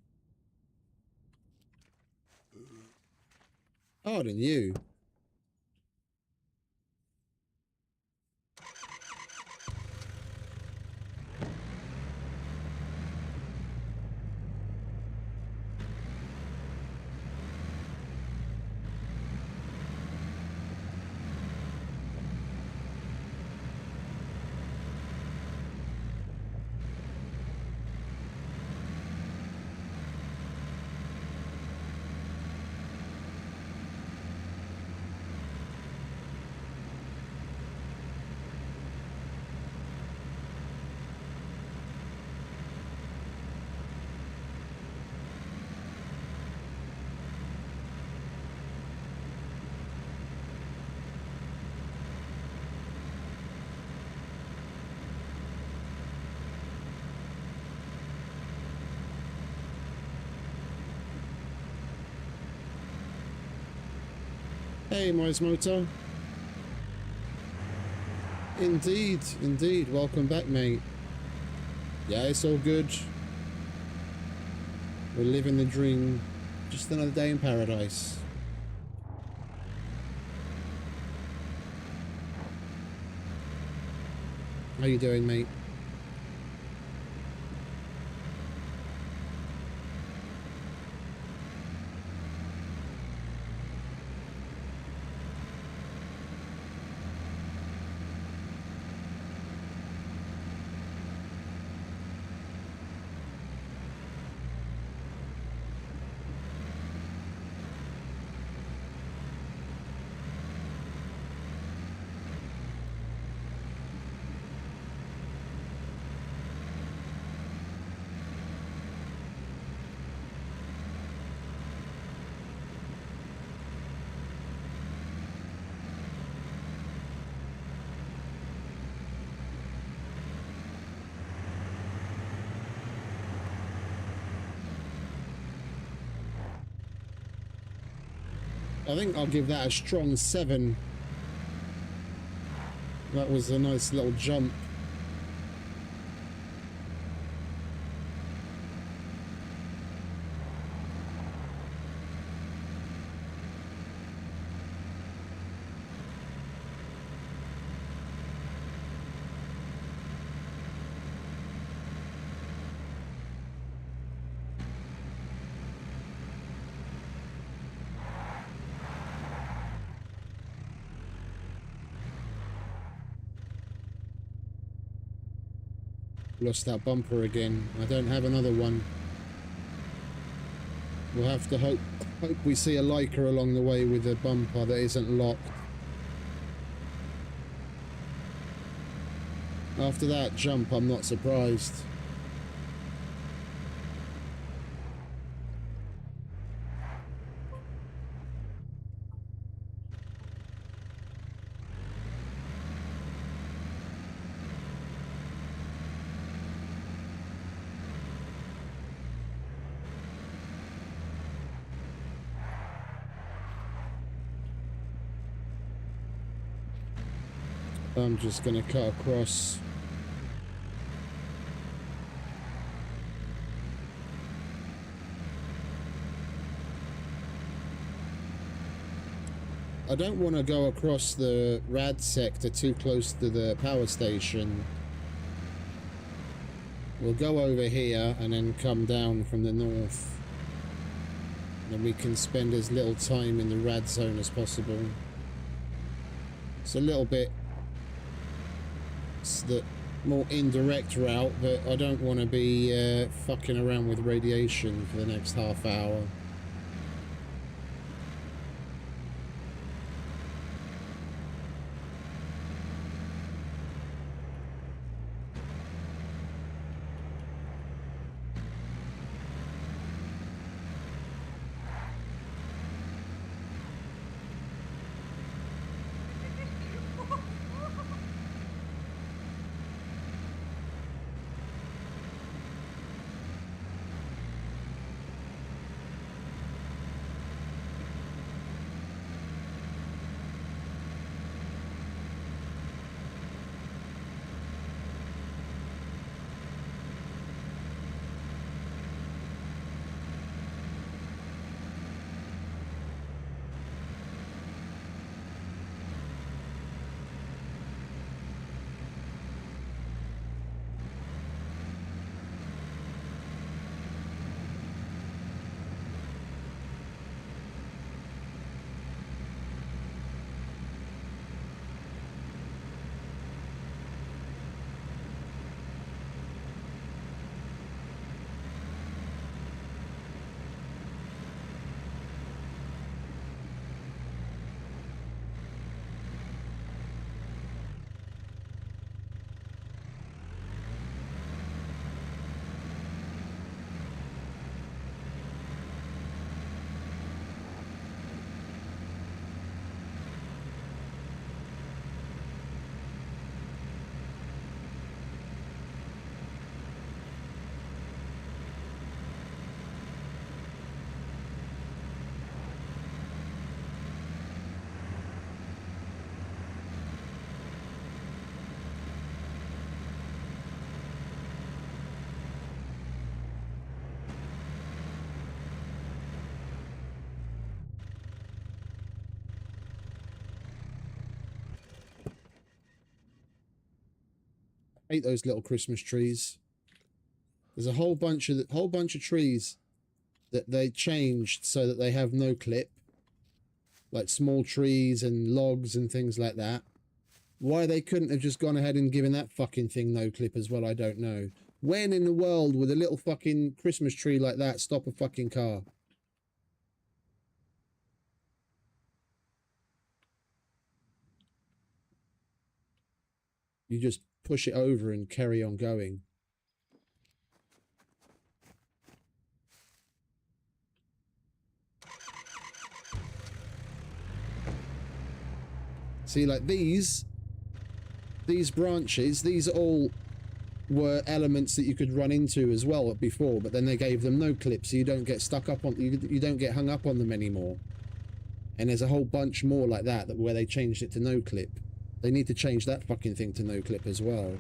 Pardon you. Hey, moreTier. Indeed, indeed. Welcome back, mate. Yeah, it's all good. We're living the dream. Just another day in paradise. How you doing, mate? I think I'll give that a strong 7. That was a nice little jump. Lost that bumper again. I don't have another one. We'll have to hope we see a Leica along the way with a bumper that isn't locked. After that jump, I'm not surprised. I'm just going to cut across. I don't want to go across the rad sector too close to the power station. We'll go over here and then come down from the north. Then we can spend as little time in the rad zone as possible. It's a little bit... It's the more indirect route, but I don't want to be fucking around with radiation for the next half hour. Hate those little Christmas trees. There's a whole bunch of trees that they changed so that they have no clip, like small trees and logs and things like that. Why they couldn't have just gone ahead and given that fucking thing no clip as well, I don't know. When in the world would a little fucking Christmas tree like that stop a fucking car? You just push it over and carry on going. See, like these branches, these all were elements that you could run into as well before, but then they gave them no clip, so you don't get stuck up on, you don't get hung up on them anymore. And there's a whole bunch more like that where they changed it to no clip. They need to change that fucking thing to no clip as well.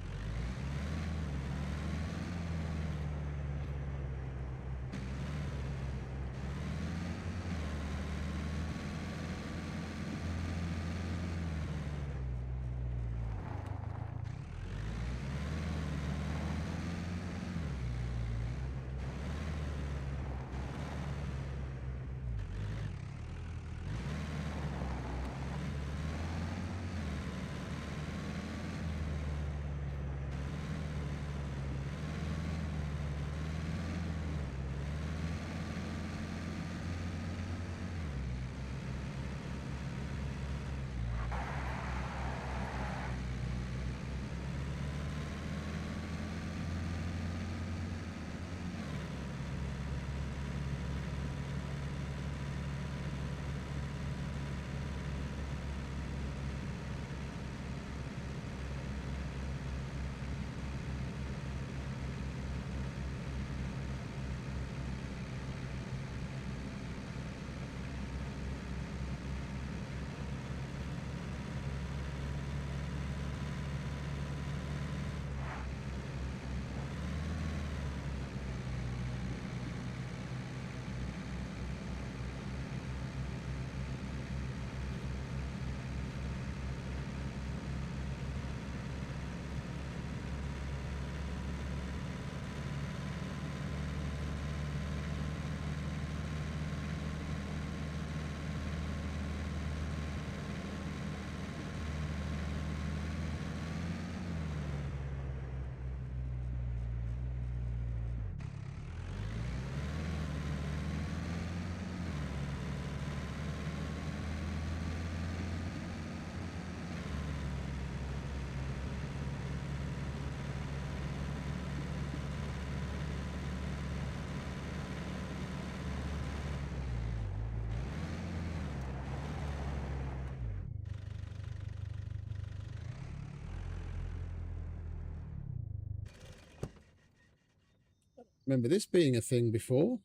Remember this being a thing before?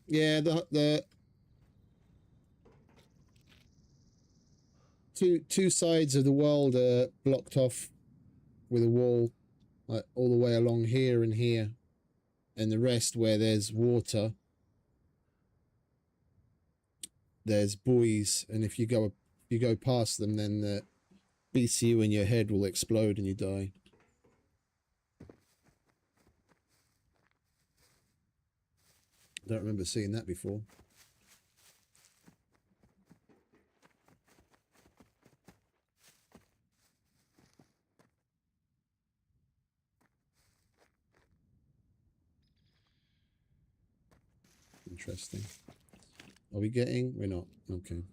Yeah, the two sides of the world are blocked off with a wall, like all the way along here and here, and the rest where there's water, there's buoys, and if you go past them, then the BCU in your head will explode and you die. Don't remember seeing that before. Interesting. Are we getting? We're not. Okay.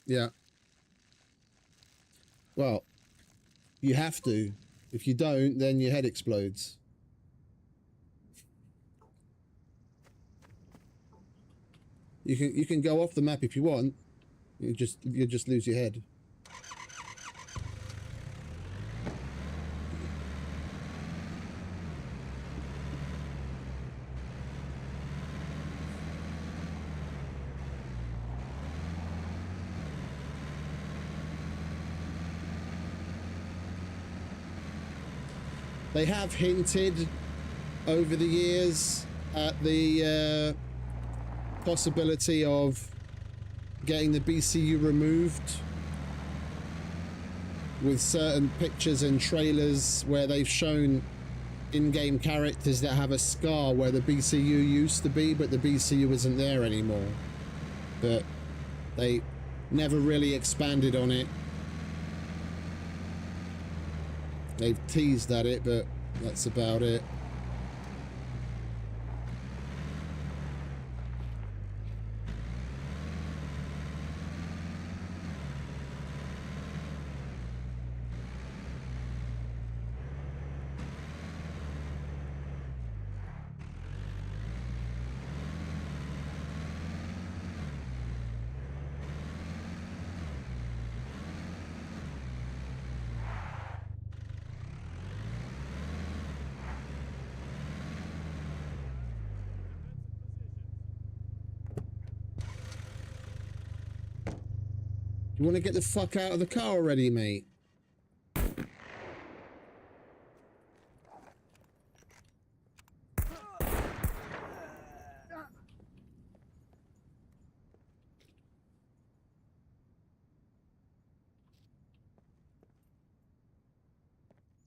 Yeah. Well, you have to. If you don't, then your head explodes. You can go off the map if you want. You just lose your head. They have hinted over the years at the possibility of getting the BCU removed with certain pictures and trailers where they've shown in-game characters that have a scar where the BCU used to be, but the BCU isn't there anymore. But they never really expanded on it. They've teased at it, but that's about it. You want to get the fuck out of the car already, mate?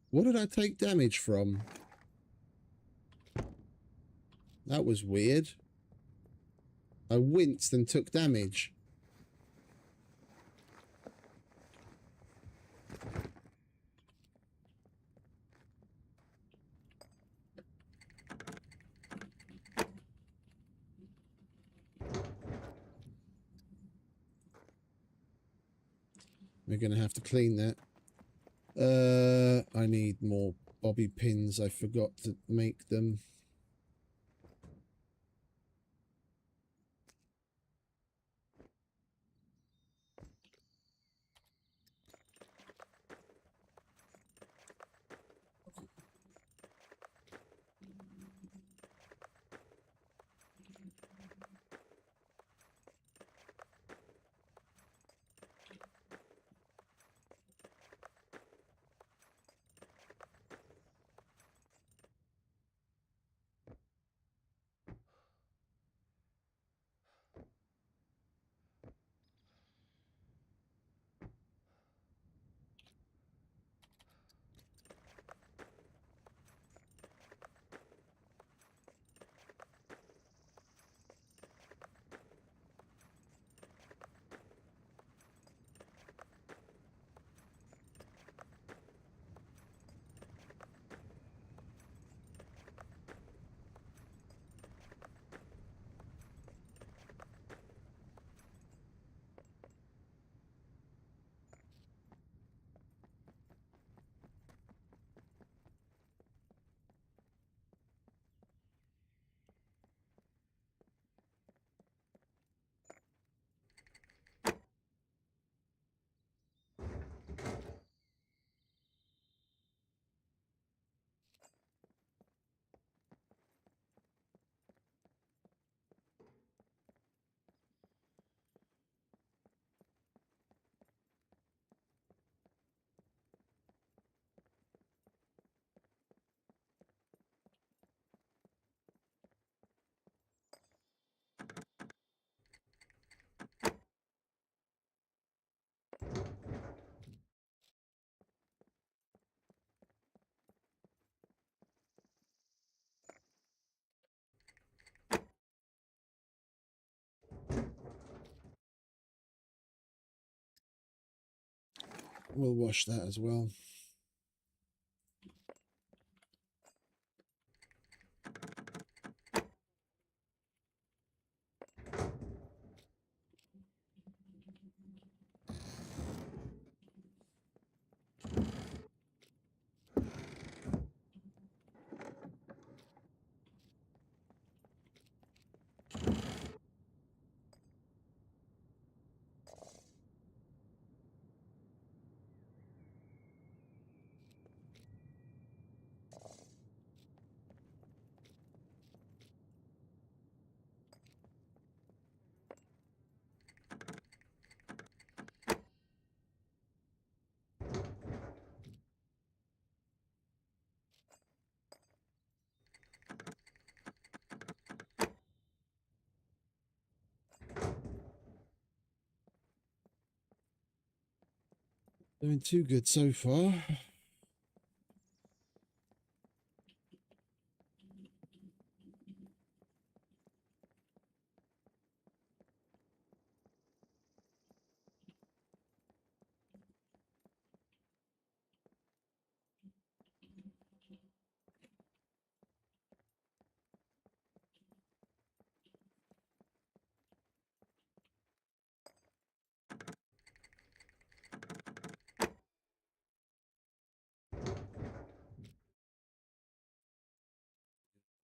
What did I take damage from? That was weird. I winced and took damage. We're gonna have to clean that. I need more bobby pins. I forgot to make them. We'll wash that as well. Doing too good so far.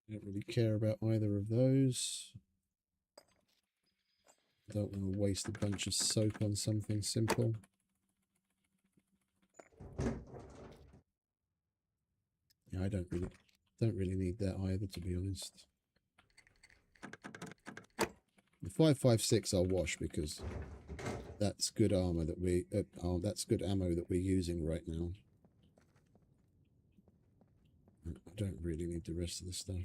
I don't really care about either of those. I don't want to waste a bunch of soap on something simple. Yeah, I don't really need that either, to be honest. The 5.56 I'll wash because that's good armor that that's good ammo that we're using right now. I don't really need the rest of the stuff.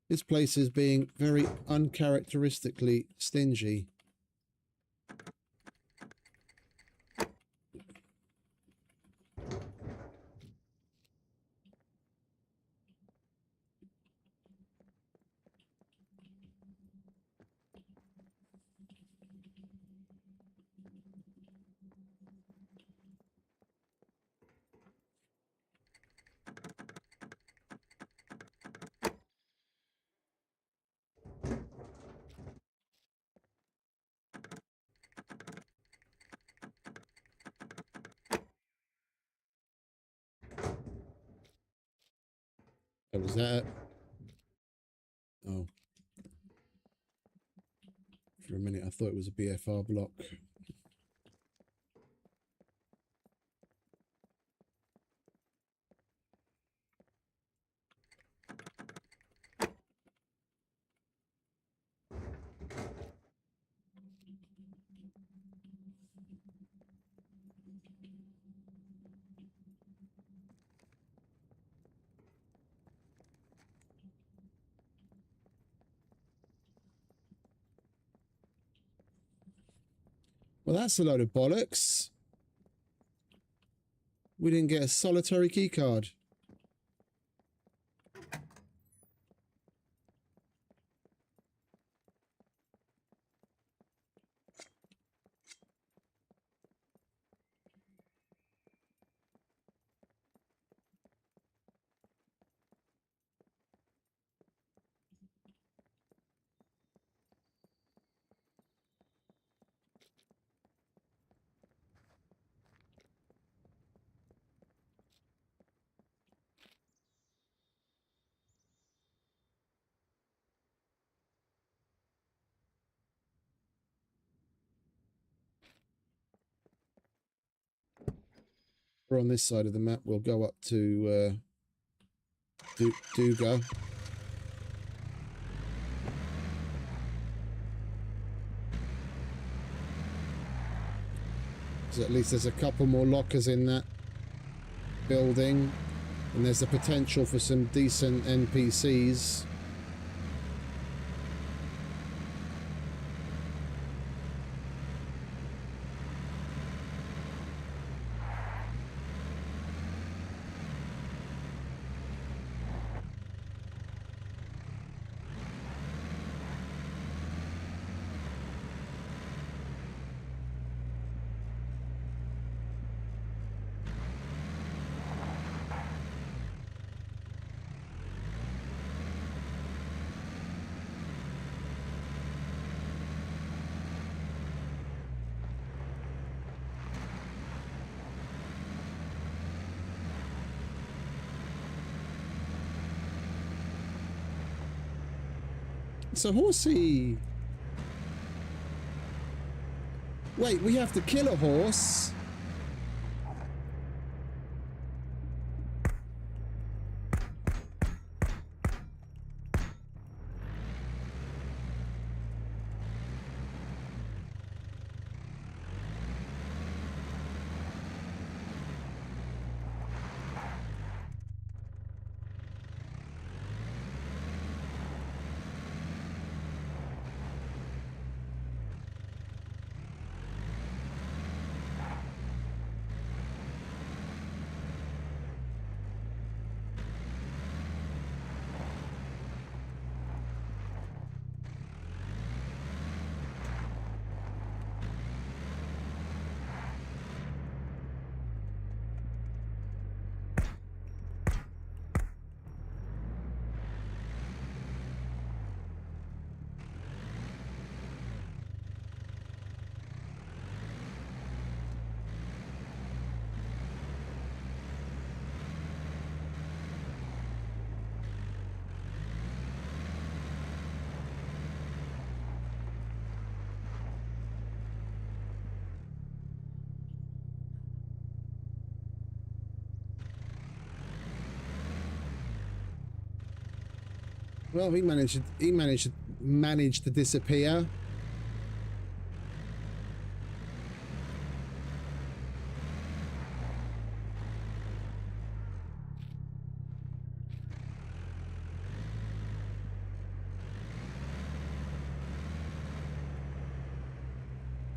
This place is being very uncharacteristically stingy. Oh, was that? Oh. For a minute, I thought it was a BFR block. Well, that's a load of bollocks. We didn't get a solitary key card. We're on this side of the map. We'll go up to Duga. So at least there's a couple more lockers in that building, and there's the potential for some decent NPCs. It's a horsey. Wait, we have to kill a horse? Well, he managed to disappear.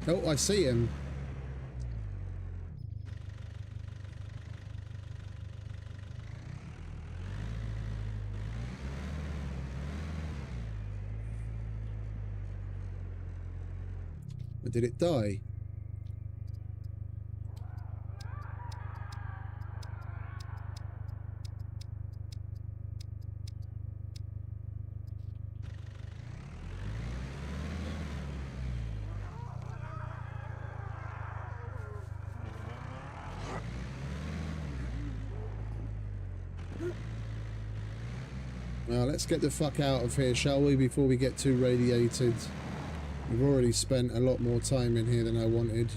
Oh, I see him. Or did it die? Well, let's get the fuck out of here, shall we, before we get too radiated. We've already spent a lot more time in here than I wanted.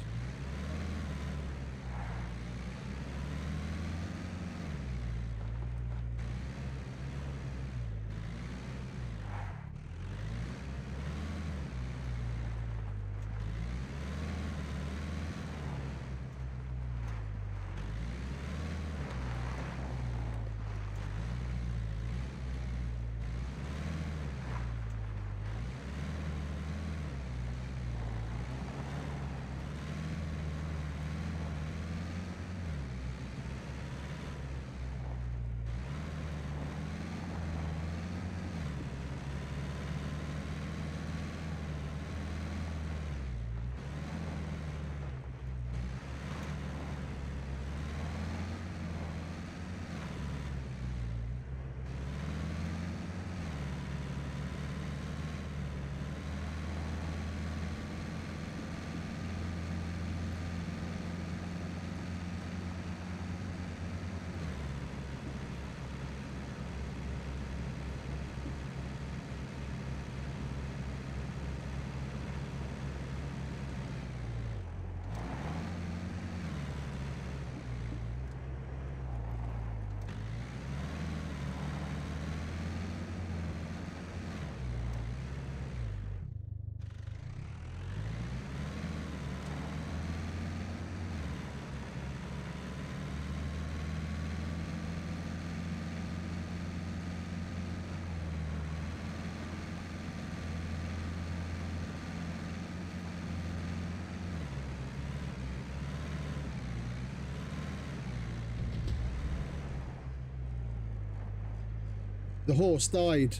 The horse died.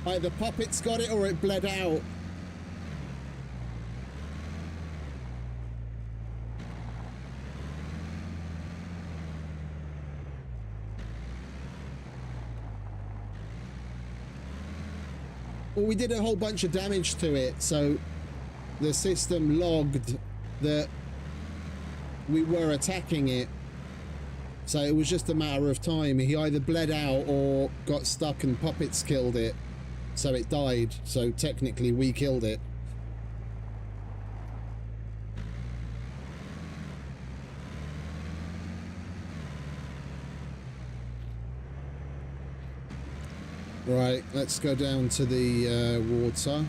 Either puppets got it or it bled out. Well, we did a whole bunch of damage to it, so the system logged that we were attacking it. So it was just a matter of time. He either bled out or got stuck and puppets killed it. So it died. So technically we killed it. Right, let's go down to the water.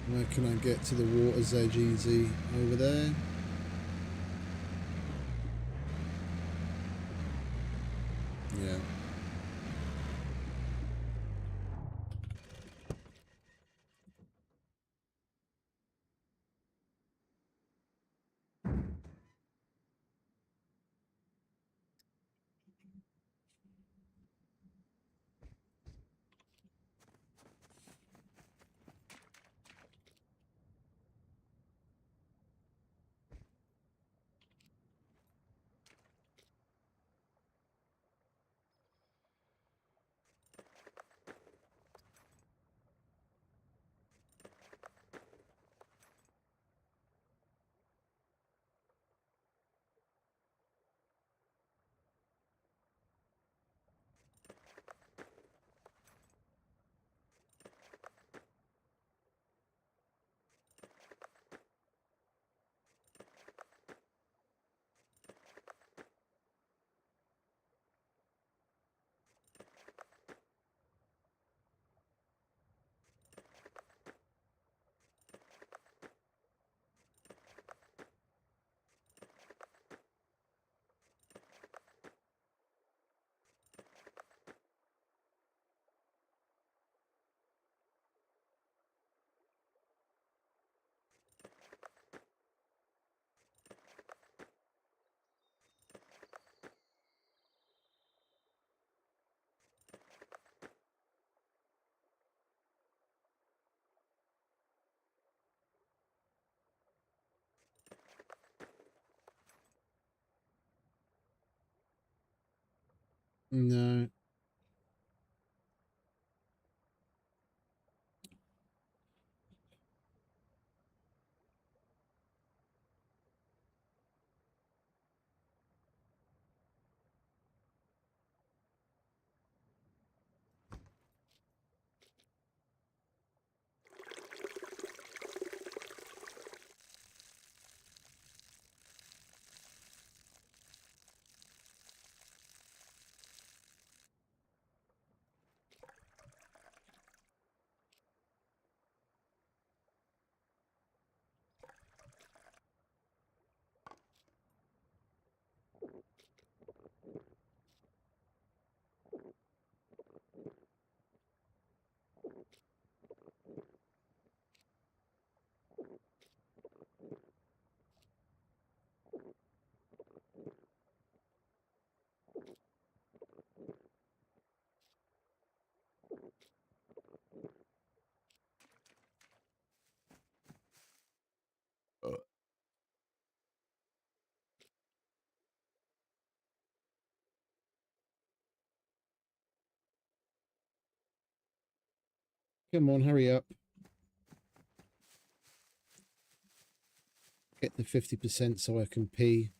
Where can I get to the water's edge easy? Over there. Yeah. No. Come on, hurry up. Get the 50% so I can pee.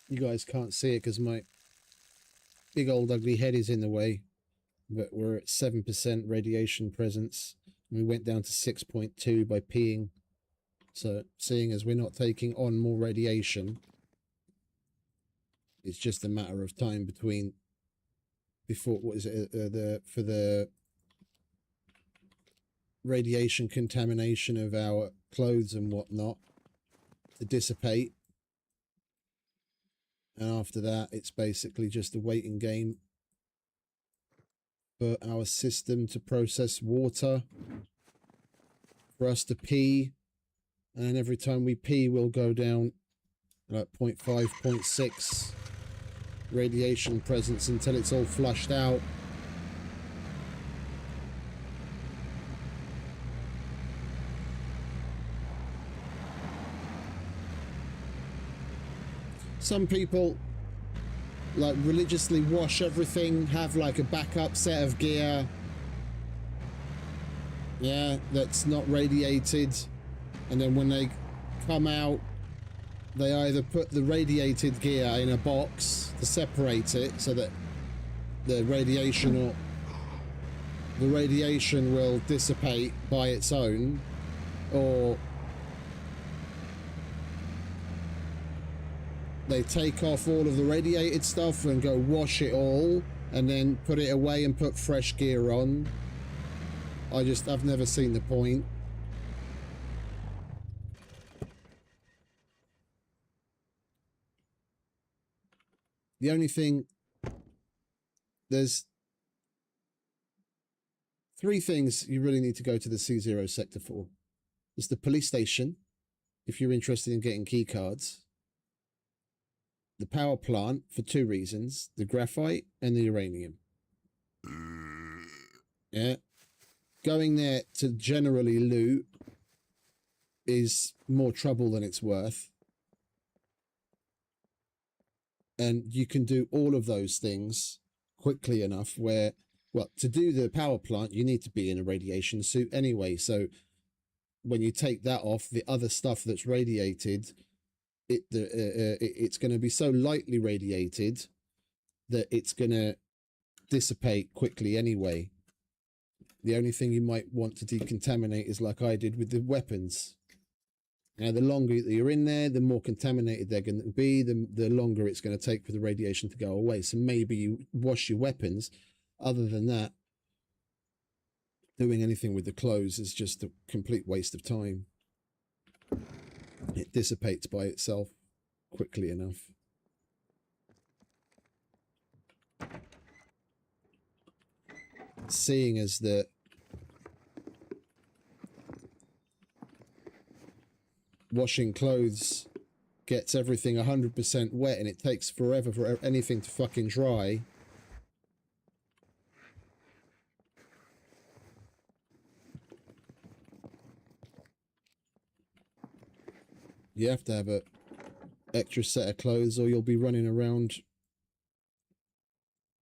You guys can't see it because my big old ugly head is in the way, but we're at 7% radiation presence. We went down to 6.2 by peeing. So seeing as we're not taking on more radiation, it's just a matter of time between before, what is it, for the radiation contamination of our clothes and whatnot to dissipate. And after that, it's basically just a waiting game for our system to process water, for us to pee. And then every time we pee, we'll go down like 0.5, 0.6 radiation presence until it's all flushed out. Some people like religiously wash everything, have like a backup set of gear, yeah, that's not radiated, and then when they come out, they either put the radiated gear in a box to separate it so that the radiation will dissipate by its own, or they take off all of the radiated stuff and go wash it all and then put it away and put fresh gear on. I've never seen the point. The only thing, there's 3 things you really need to go to the C0 sector for. It's the police station, if you're interested in getting key cards. The power plant for 2 reasons, the graphite and the uranium. Yeah. Going there to generally loot is more trouble than it's worth. And you can do all of those things quickly enough where, well, to do the power plant, you need to be in a radiation suit anyway. So when you take that off, the other stuff that's radiated, it's going to be so lightly radiated that it's going to dissipate quickly anyway. The only thing you might want to decontaminate is like I did with the weapons. Now, the longer that you're in there, the more contaminated they're going to be, the longer it's going to take for the radiation to go away. So maybe you wash your weapons, other than that, doing anything with the clothes is just a complete waste of time. It dissipates by itself quickly enough. Seeing as that washing clothes gets everything 100% wet and it takes forever for anything to fucking dry. You have to have a extra set of clothes or you'll be running around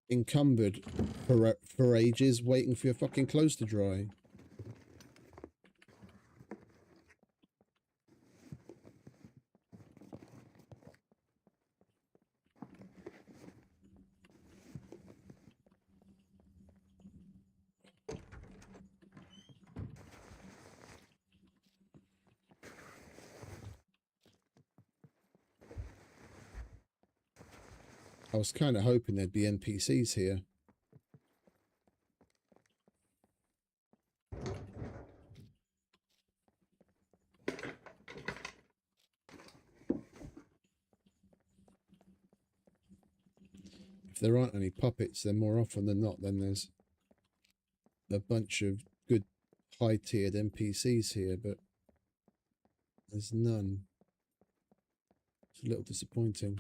encumbered for ages waiting for your fucking clothes to dry. I was kind of hoping there'd be NPCs here. If there aren't any puppets, then more often than not, then there's a bunch of good high-tiered NPCs here, but there's none. It's a little disappointing.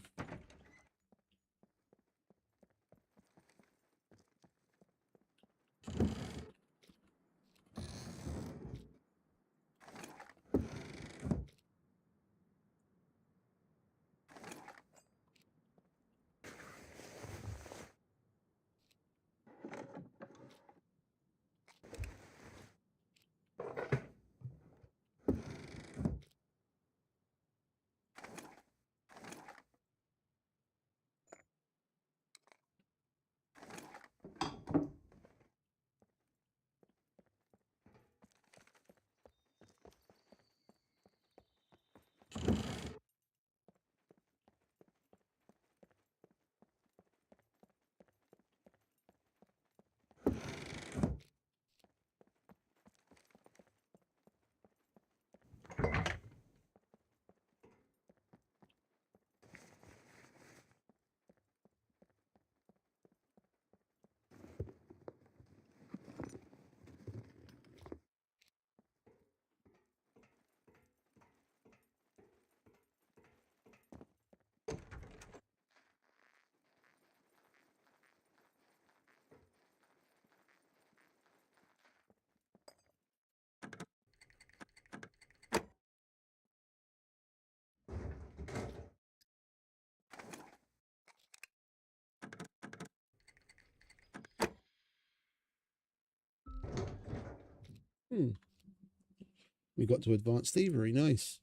We got to advanced thievery, nice.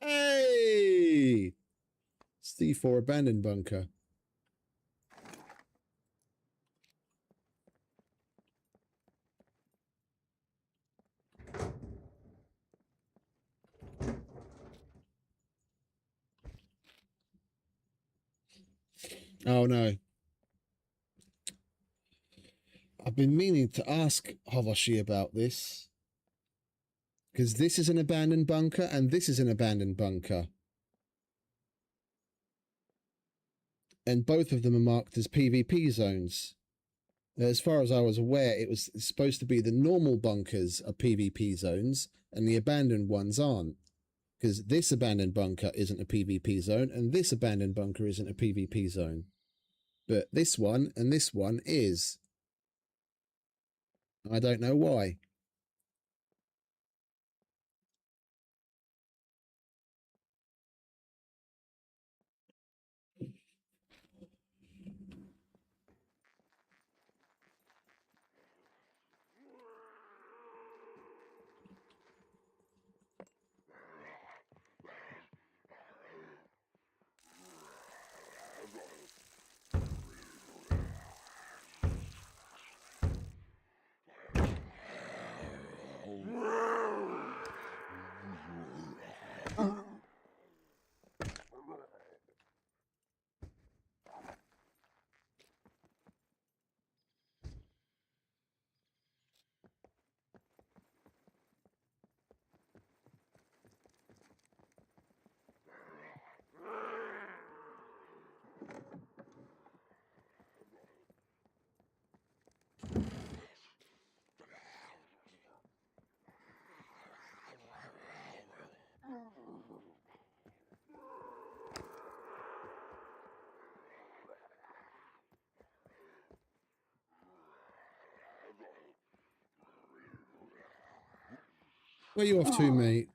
Hey! C4 abandoned bunker. Oh no. I've been meaning to ask Havashi about this. Because this is an abandoned bunker and this is an abandoned bunker. And both of them are marked as PvP zones. As far as I was aware, it was supposed to be the normal bunkers are PvP zones and the abandoned ones aren't. Because this abandoned bunker isn't a PvP zone and this abandoned bunker isn't a PvP zone. But this one and this one is. I don't know why. Where you off to, mate?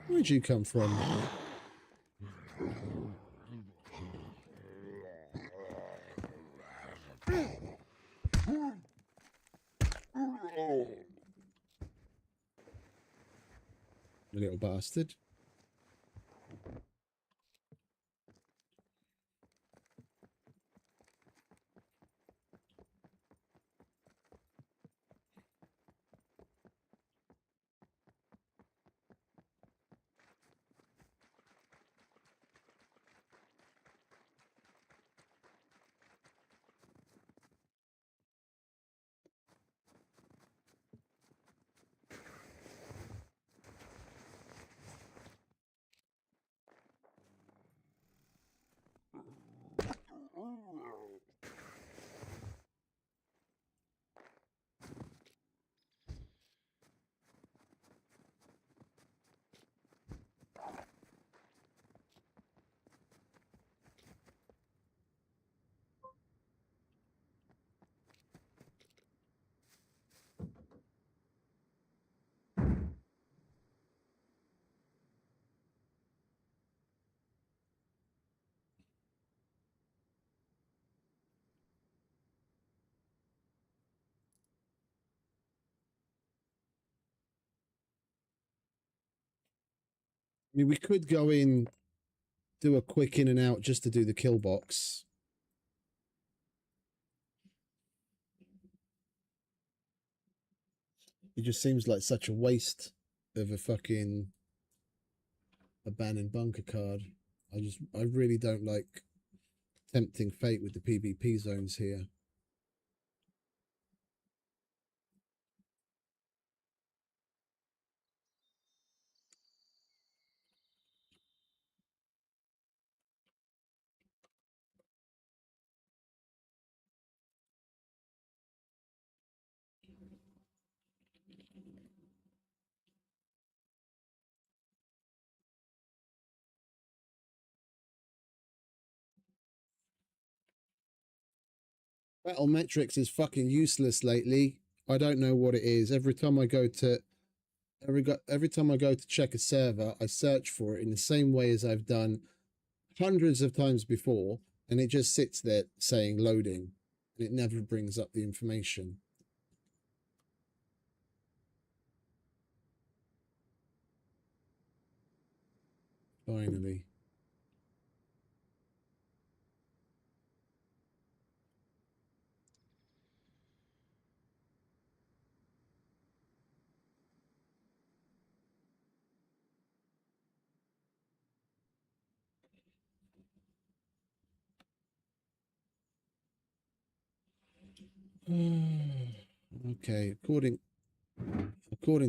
Where'd you come from? You little bastard. I mean, we could go in, do a quick in and out just to do the kill box. It just seems like such a waste of a fucking abandoned bunker card. I really don't like tempting fate with the PvP zones here. Battle metrics is fucking useless lately. I don't know what it is. Every time I go to check a server, I search for it in the same way as I've done hundreds of times before, and it just sits there saying loading, and it never brings up the information. Finally. Okay, according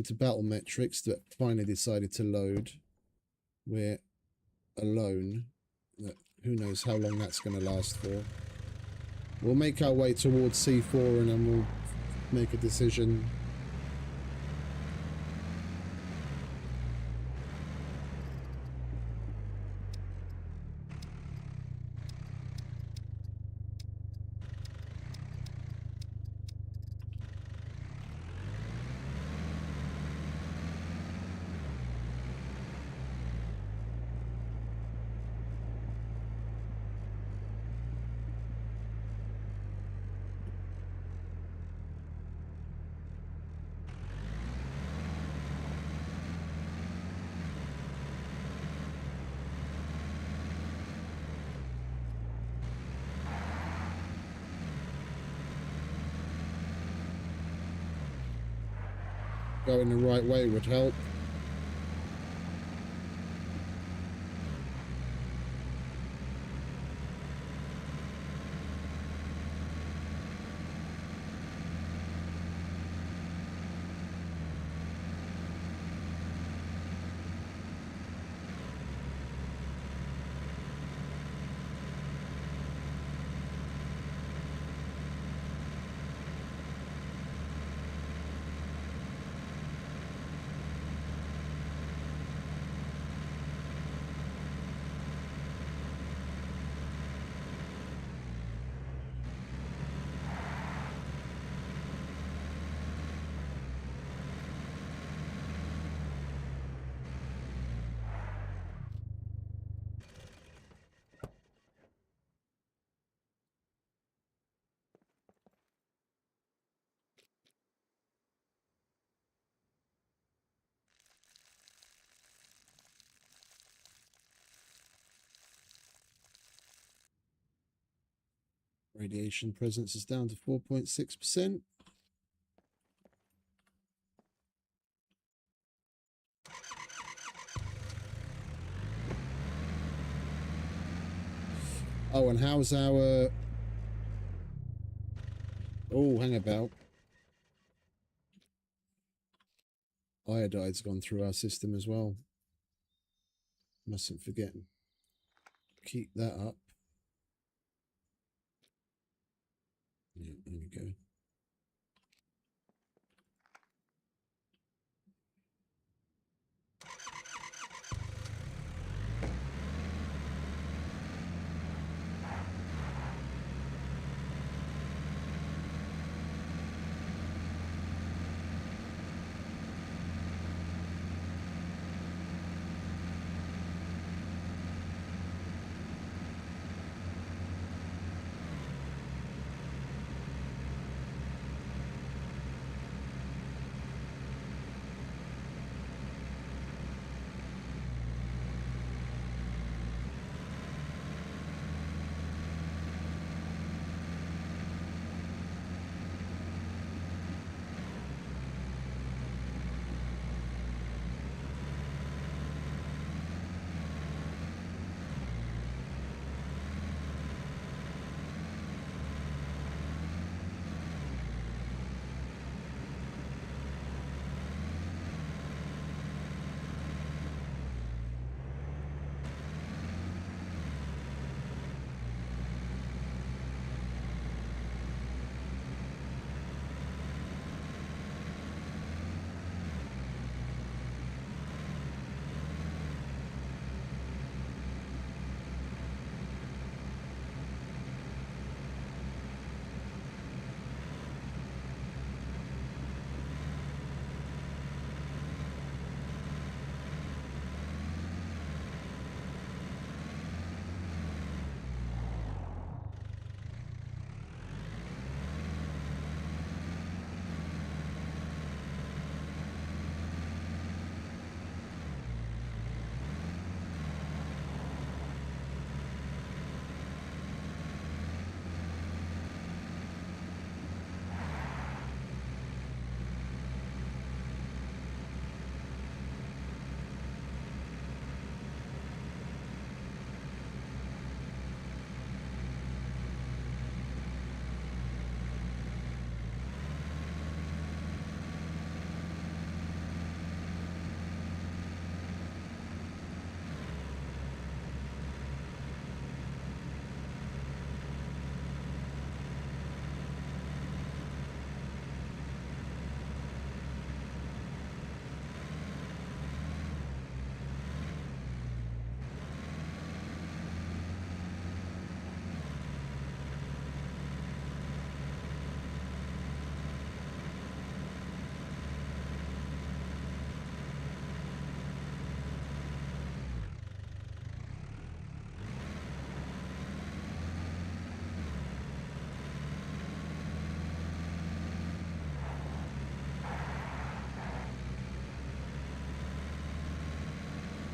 to battle metrics that finally decided to load, we're alone. Who knows how long that's going to last for. We'll make our way towards C4 and then we'll make a decision. Going the right way would help. Radiation presence is down to 4.6%. Oh, and how's our... Oh, hang about. Iodide's gone through our system as well. Mustn't forget. Keep that up. Yeah, there we go.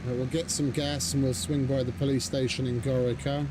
We'll get some gas and we'll swing by the police station in Gorica.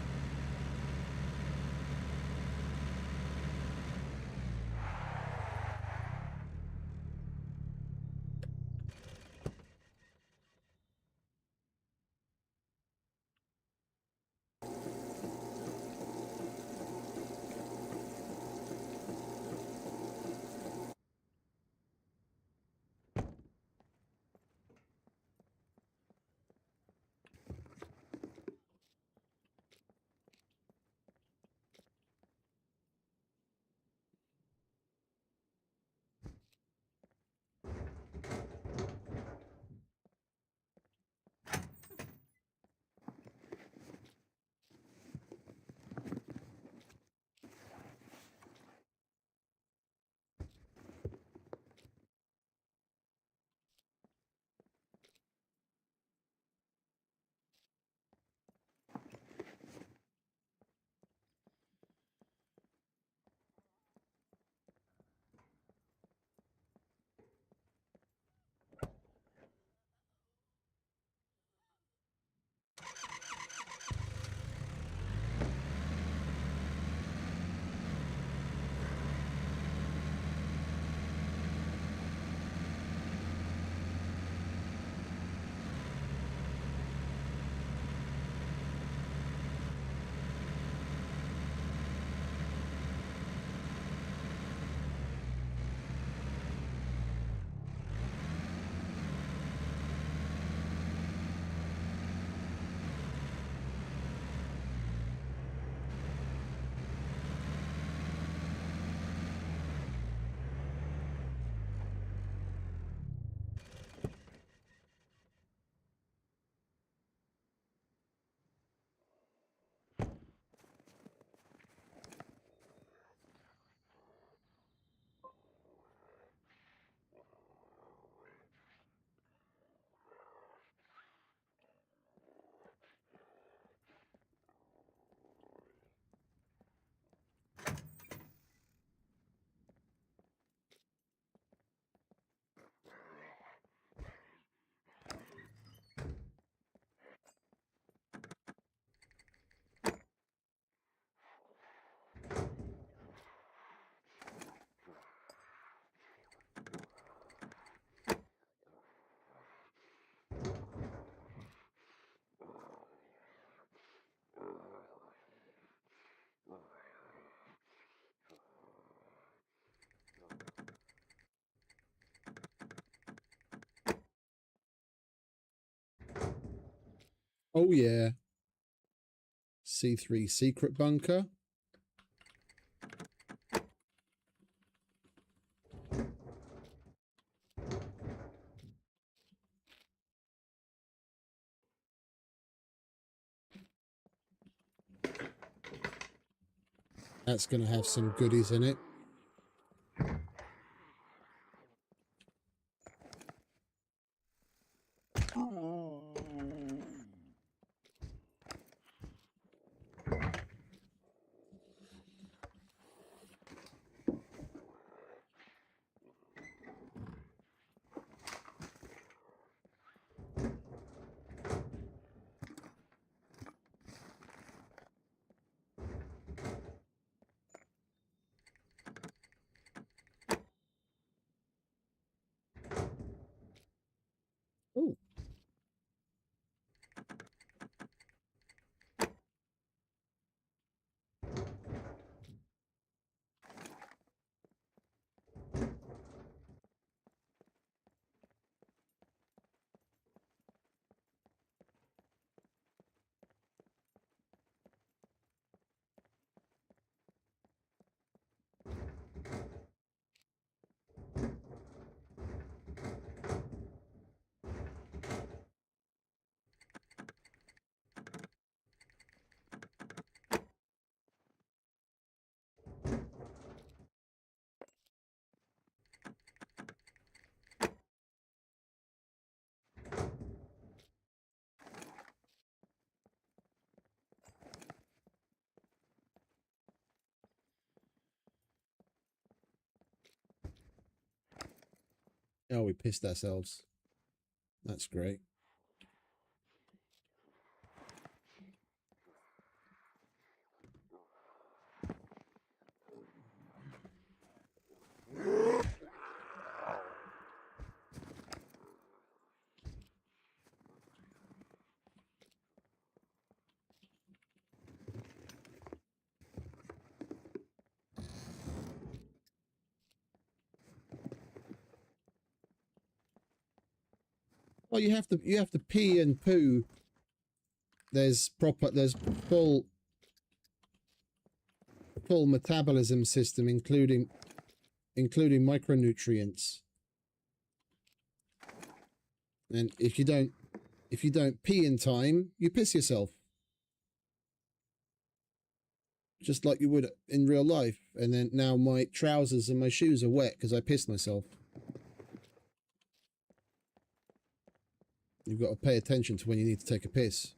Oh yeah. C3 secret bunker. That's going to have some goodies in it. Oh. Oh, we pissed ourselves. That's great. Well, you have to pee and poo. There's full metabolism system, including micronutrients. And if you don't pee in time, you piss yourself. Just like you would in real life. And then now my trousers and my shoes are wet because I pissed myself. You've got to pay attention to when you need to take a piss.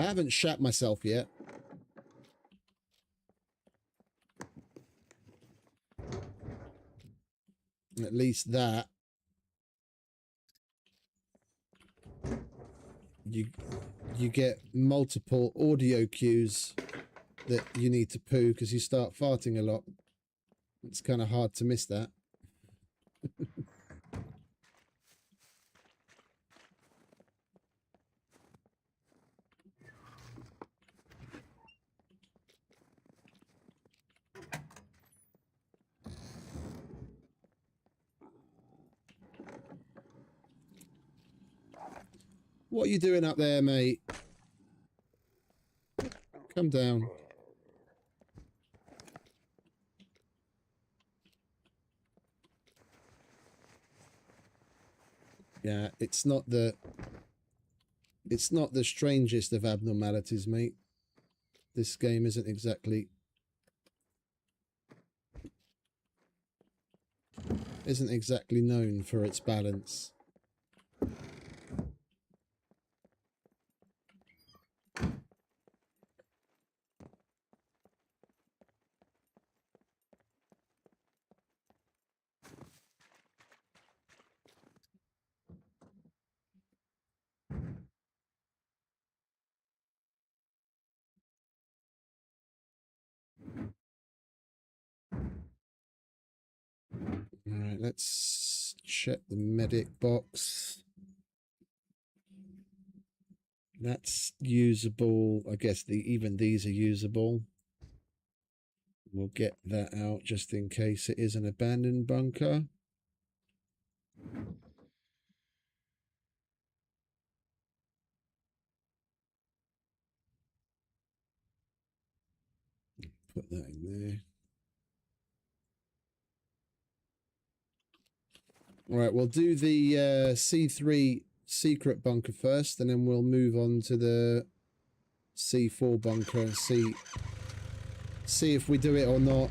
I haven't shat myself yet. At least that. You get multiple audio cues that you need to poo because you start farting a lot. It's kind of hard to miss that. What are you doing up there, mate? Come down. Yeah, it's not the strangest of abnormalities, mate. This game isn't exactly known for its balance. Alright, let's check the medic box. That's usable. I guess even these are usable. We'll get that out just in case it is an abandoned bunker. Put that in there. All right, we'll do the C3 secret bunker first, and then we'll move on to the C4 bunker and see if we do it or not.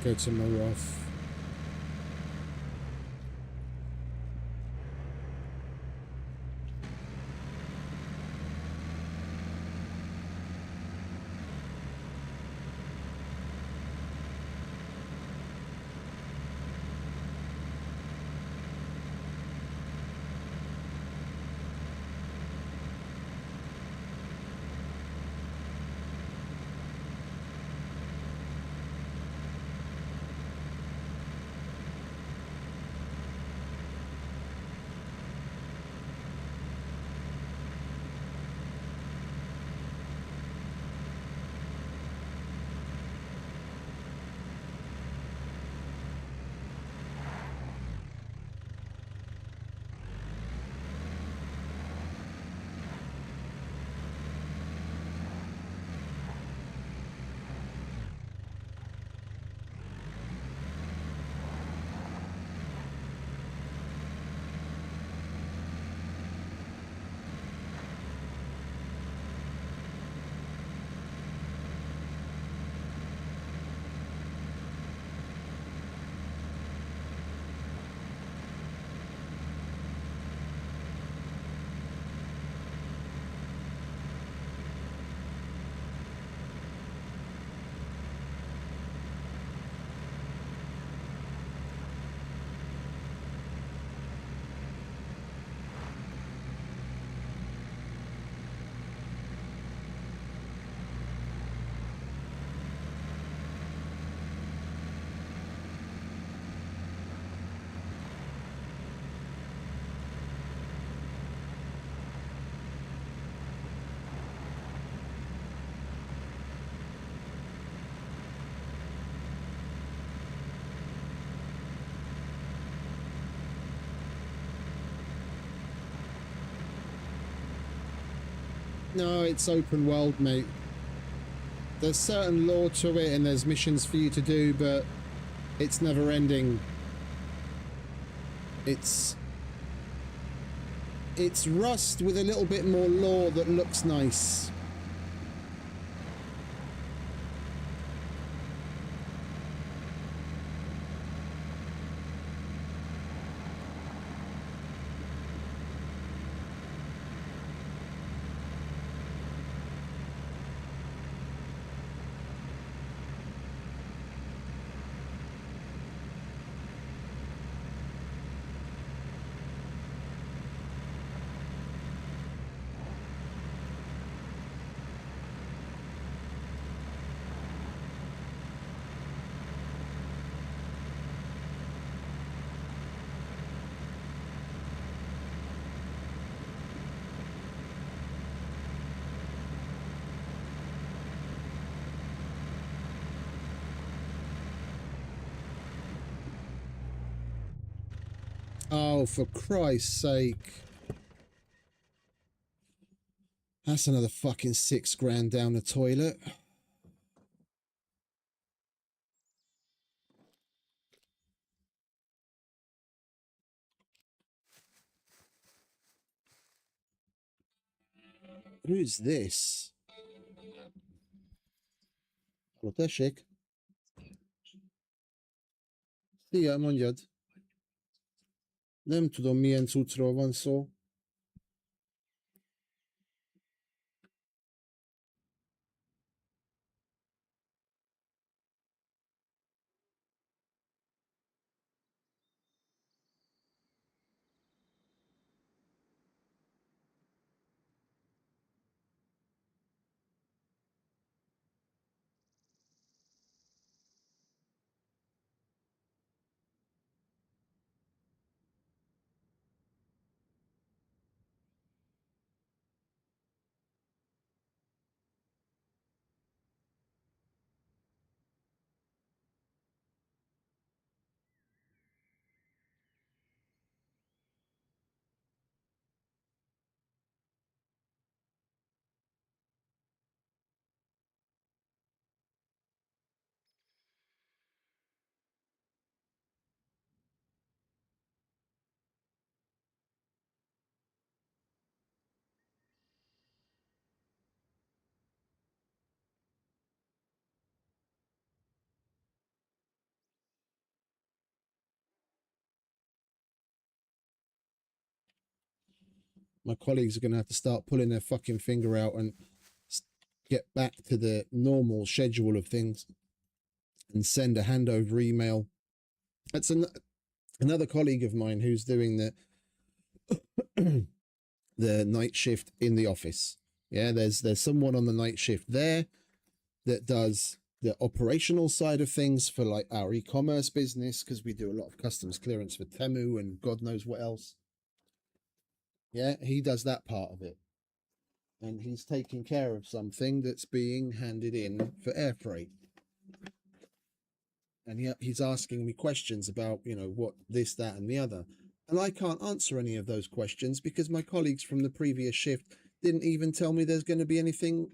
Go to Moroth. No, it's open world, mate. There's certain lore to it and there's missions for you to do, but it's never ending. It's Rust with a little bit more lore that looks nice. Oh, for Christ's sake. That's another fucking $6 grand down the toilet. Who's this? Loteshik. Szia, mondjad. Nem tudom, milyen cuccról van szó. My colleagues are going to have to start pulling their fucking finger out and get back to the normal schedule of things and send a handover email. That's another colleague of mine who's doing the the night shift in the office. Yeah, there's someone on the night shift there that does the operational side of things for like our e-commerce business, because we do a lot of customs clearance for Temu and God knows what else. Yeah, he does that part of it. And he's taking care of something that's being handed in for air freight. And he's asking me questions about, you know, what this, that, and the other. And I can't answer any of those questions because my colleagues from the previous shift didn't even tell me there's going to be anything,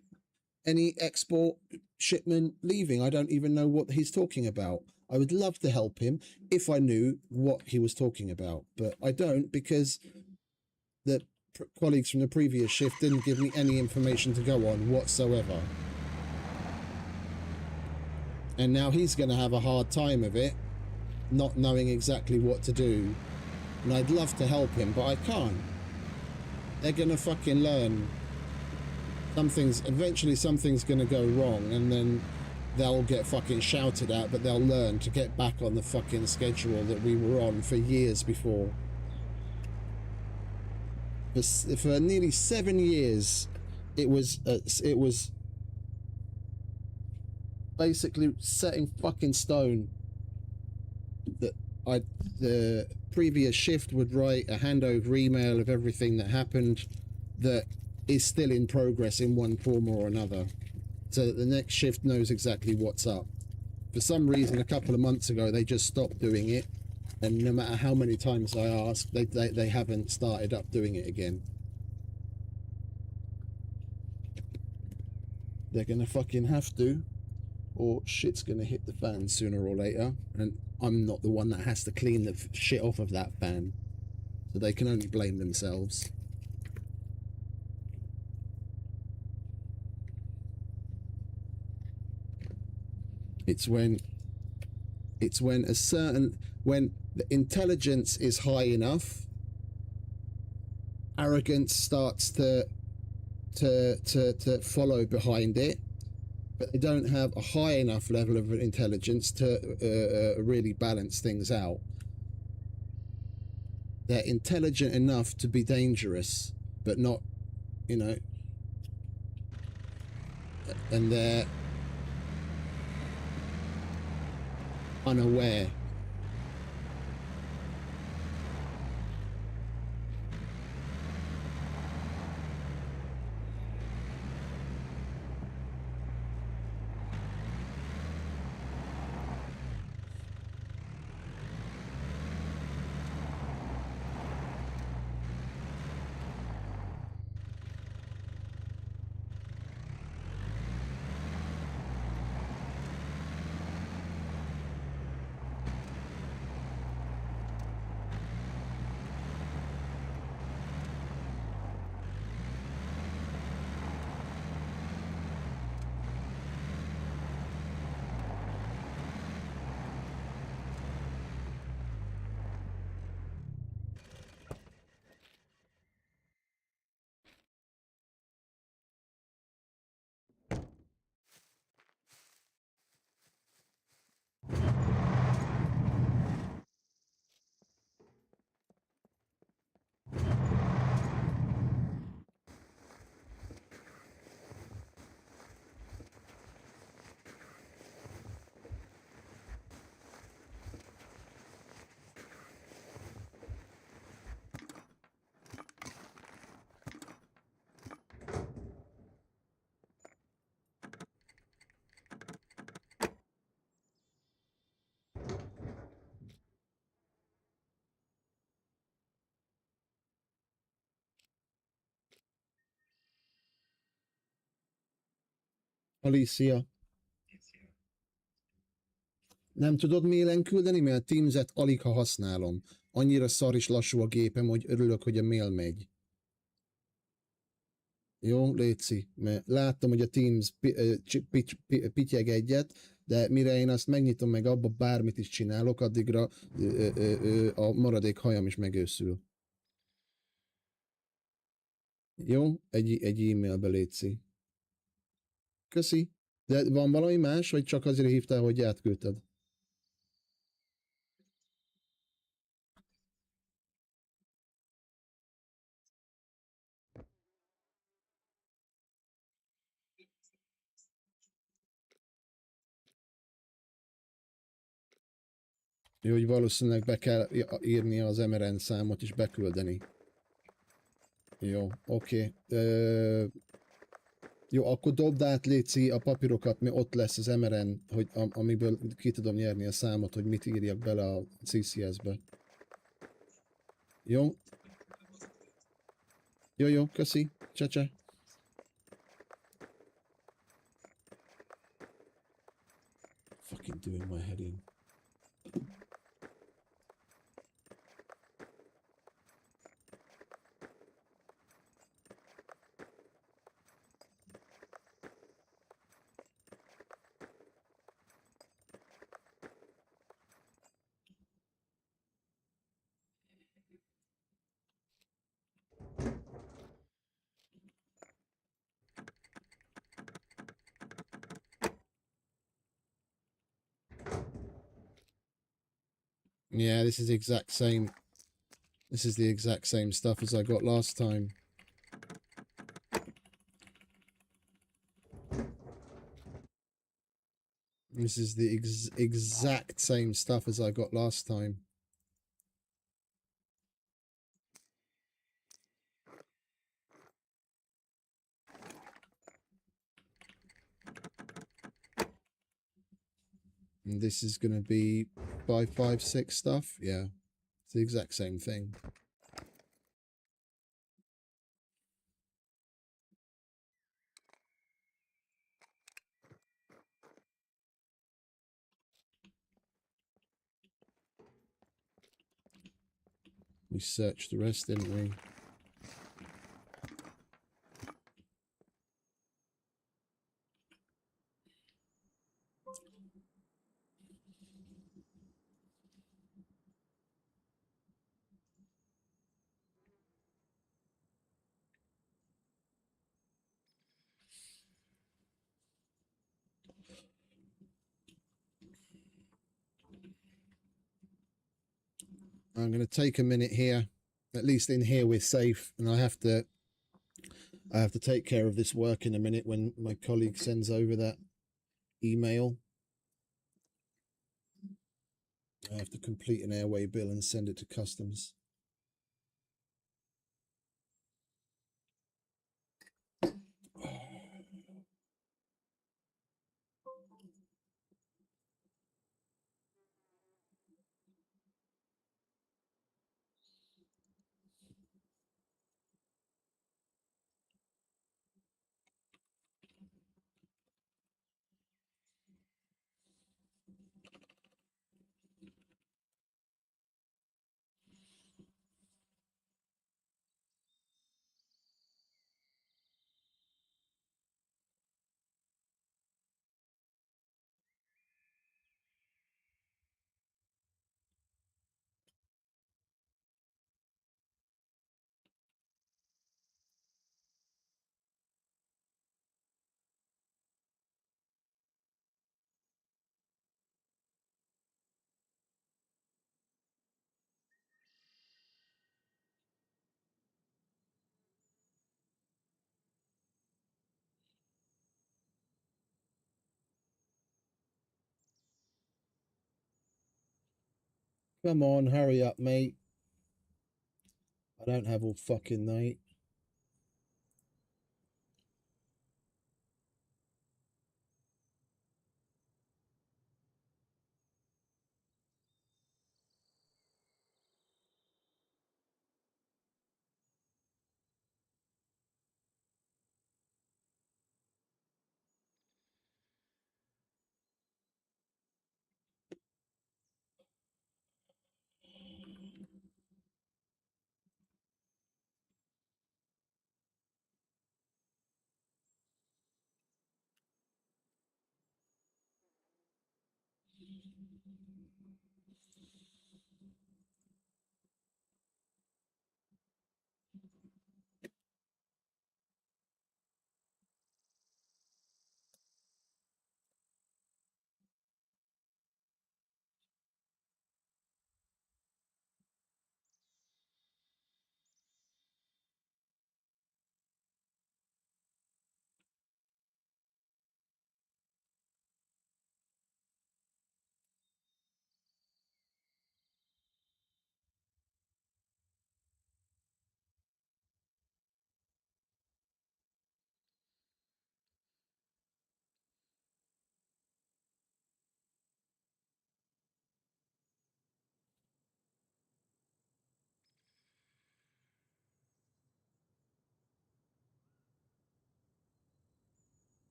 any export shipment leaving. I don't even know what he's talking about. I would love to help him if I knew what he was talking about, but I don't, because the colleagues from the previous shift didn't give me any information to go on whatsoever. And now he's going to have a hard time of it, not knowing exactly what to do. And I'd love to help him, but I can't. They're going to fucking learn. Eventually something's going to go wrong, and then they'll get fucking shouted at, but they'll learn to get back on the fucking schedule that we were on for years before. For nearly 7 years, it was basically set in fucking stone that the previous shift would write a handover email of everything that happened that is still in progress in one form or another, so that the next shift knows exactly what's up. For some reason, a couple of months ago, they just stopped doing it, and no matter how many times I ask, they haven't started up doing it again. They're gonna fucking have to, or shit's gonna hit the fan sooner or later, and I'm not the one that has to clean the shit off of that fan, so they can only blame themselves. It's when when the intelligence is high enough, arrogance starts to follow behind it, but they don't have a high enough level of intelligence to really balance things out. They're intelligent enough to be dangerous, but not, you know, and they're unaware. Alicia. Nem tudod mailen küldeni, mert a Teams-et alig ha használom. Annyira szar és lassú a gépem, hogy örülök, hogy a mail megy. Jó, léci, mert láttam, hogy a Teams pityeg egyet, de mire én azt megnyitom, meg abba bármit is csinálok, addigra a maradék hajam is megőszül. Jó, egy e-mailbe léci. Köszi. De van valami más, vagy csak azért hívtál, hogy átküldted? Jó, hogy valószínűleg be kell írni az MRN számot és beküldeni. Jó, oké. Jó, akkor dobd át, léci, a papírokat, mi ott lesz az MRN, hogy amiből ki tudom nyerni a számot, hogy mit írjak bele a CCS-be. Jó? Jó, köszi. Csá. Fucking doing my head in. Yeah, this is the exact same. This is the exact same stuff as I got last time. This is the exact same stuff as I got last time. And this is going to be 556 stuff. Yeah, it's the exact same thing. We searched the rest, didn't we? I'm going to take a minute here. At least in here we're safe, and I have to take care of this work in a minute when my colleague sends over that email. I have to complete an airway bill and send it to customs. Come on, hurry up, mate. I don't have all fucking night.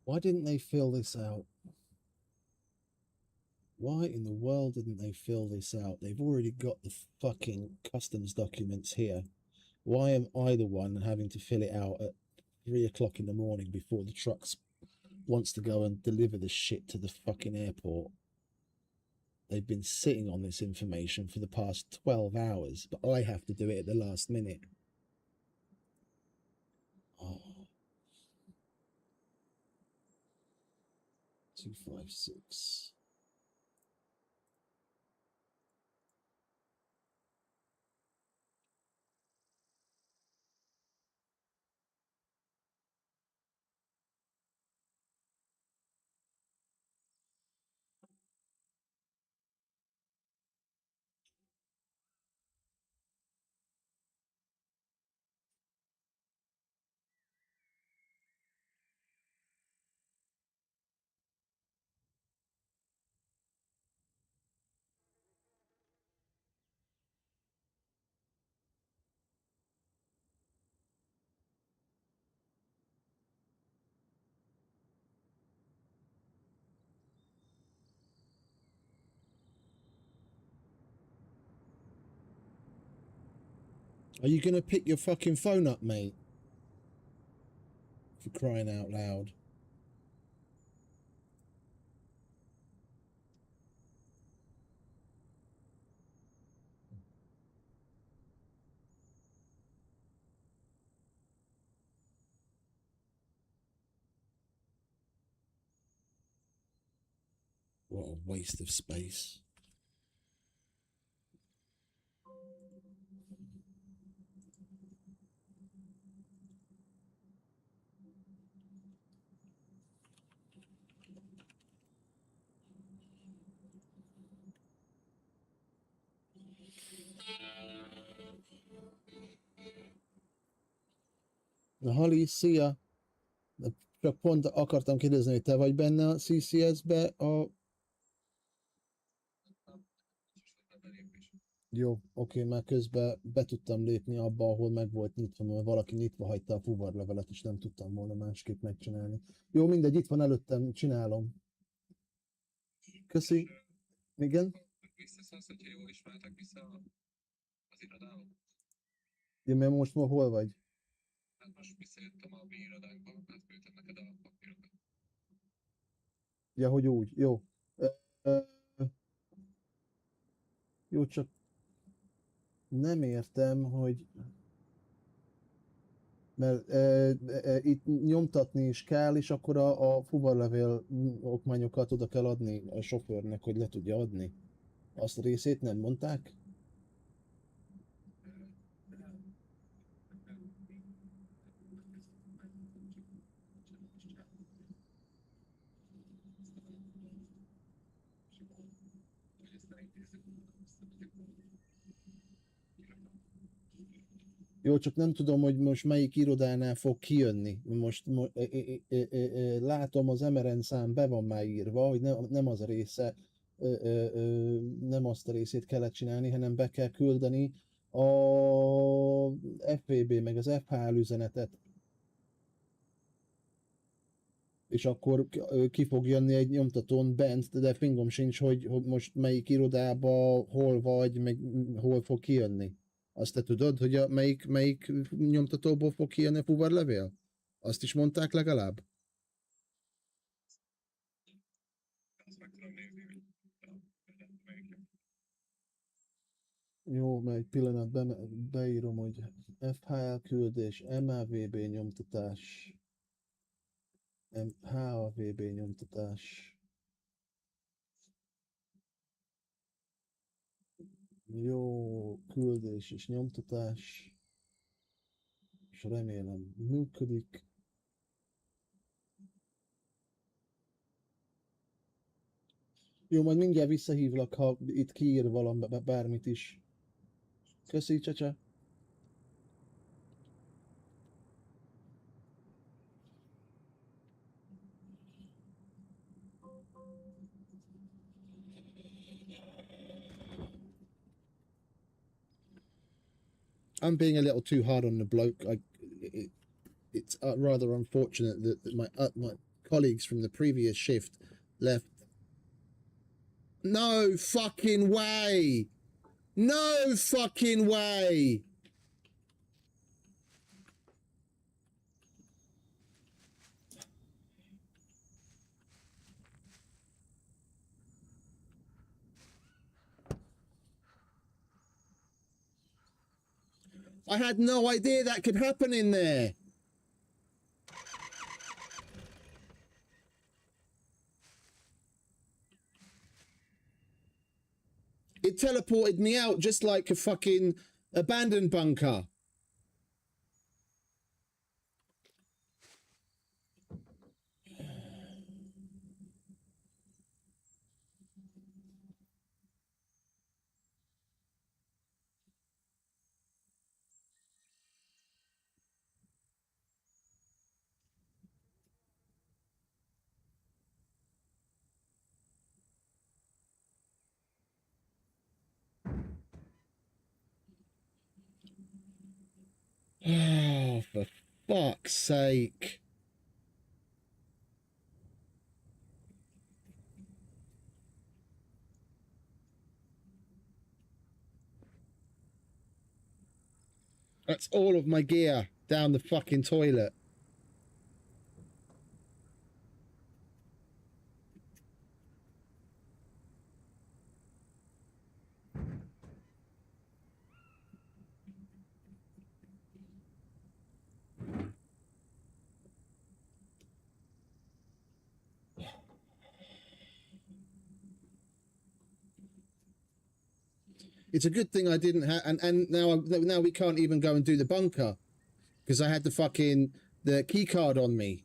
Why didn't they fill this out? Why in the world didn't they fill this out? They've already got the fucking customs documents here. Why am I the one having to fill it out at 3 o'clock in the morning before the trucks wants to go and deliver the shit to the fucking airport? They've been sitting on this information for the past 12 hours, but I have to do it at the last minute. Oh. 256. Are you going to pick your fucking phone up, mate? For crying out loud. What a waste of space. Na Hali, szia! Csak pont akartam kérdezni, hogy te vagy benne a CCS-be a... Jó, oké, már közben be tudtam lépni abba, ahol meg volt nyitva, mert valaki nyitva hagyta a fuvarlevelet, és nem tudtam volna másképp megcsinálni. Jó, mindegy, itt van előttem, csinálom. Köszi. Igen? Ja, mert most ma hol vagy? Ja, hogy úgy, jó. Jó, csak nem értem, hogy... Mert itt nyomtatni is kell, és akkor a fuvarlevél okmányokat oda kell adni a sofőrnek, hogy le tudja adni. Azt a részét nem mondták? Jó, csak nem tudom, hogy most melyik irodánál fog kijönni. Most látom, az MRN szám be van már írva, hogy nem az a része, nem azt a részét kellett csinálni, hanem be kell küldeni a FVB meg az FHL üzenetet. és akkor ki fog jönni egy nyomtatón bent, de fingom sincs, hogy most melyik irodába, hol vagy, meg hol fog kijönni. Azt te tudod, hogy melyik nyomtatóból fog kijönni a fuvarlevél? Azt is mondták legalább? Jó, mert egy pillanat beírom, hogy FHL küldés, MAVB nyomtatás, HAVB nyomtatás. Jó, küldés és nyomtatás. És remélem működik. Jó, majd mindjárt visszahívlak, ha itt kiír valami, bármit is. Köszi, csacsa. I'm being a little too hard on the bloke. It's rather unfortunate that my colleagues from the previous shift left. No fucking way! No fucking way! I had no idea that could happen in there. It teleported me out just like a fucking abandoned bunker. Oh, for fuck's sake. That's all of my gear down the fucking toilet. It's a good thing I didn't have, and now we can't even go and do the bunker because I had the key card on me.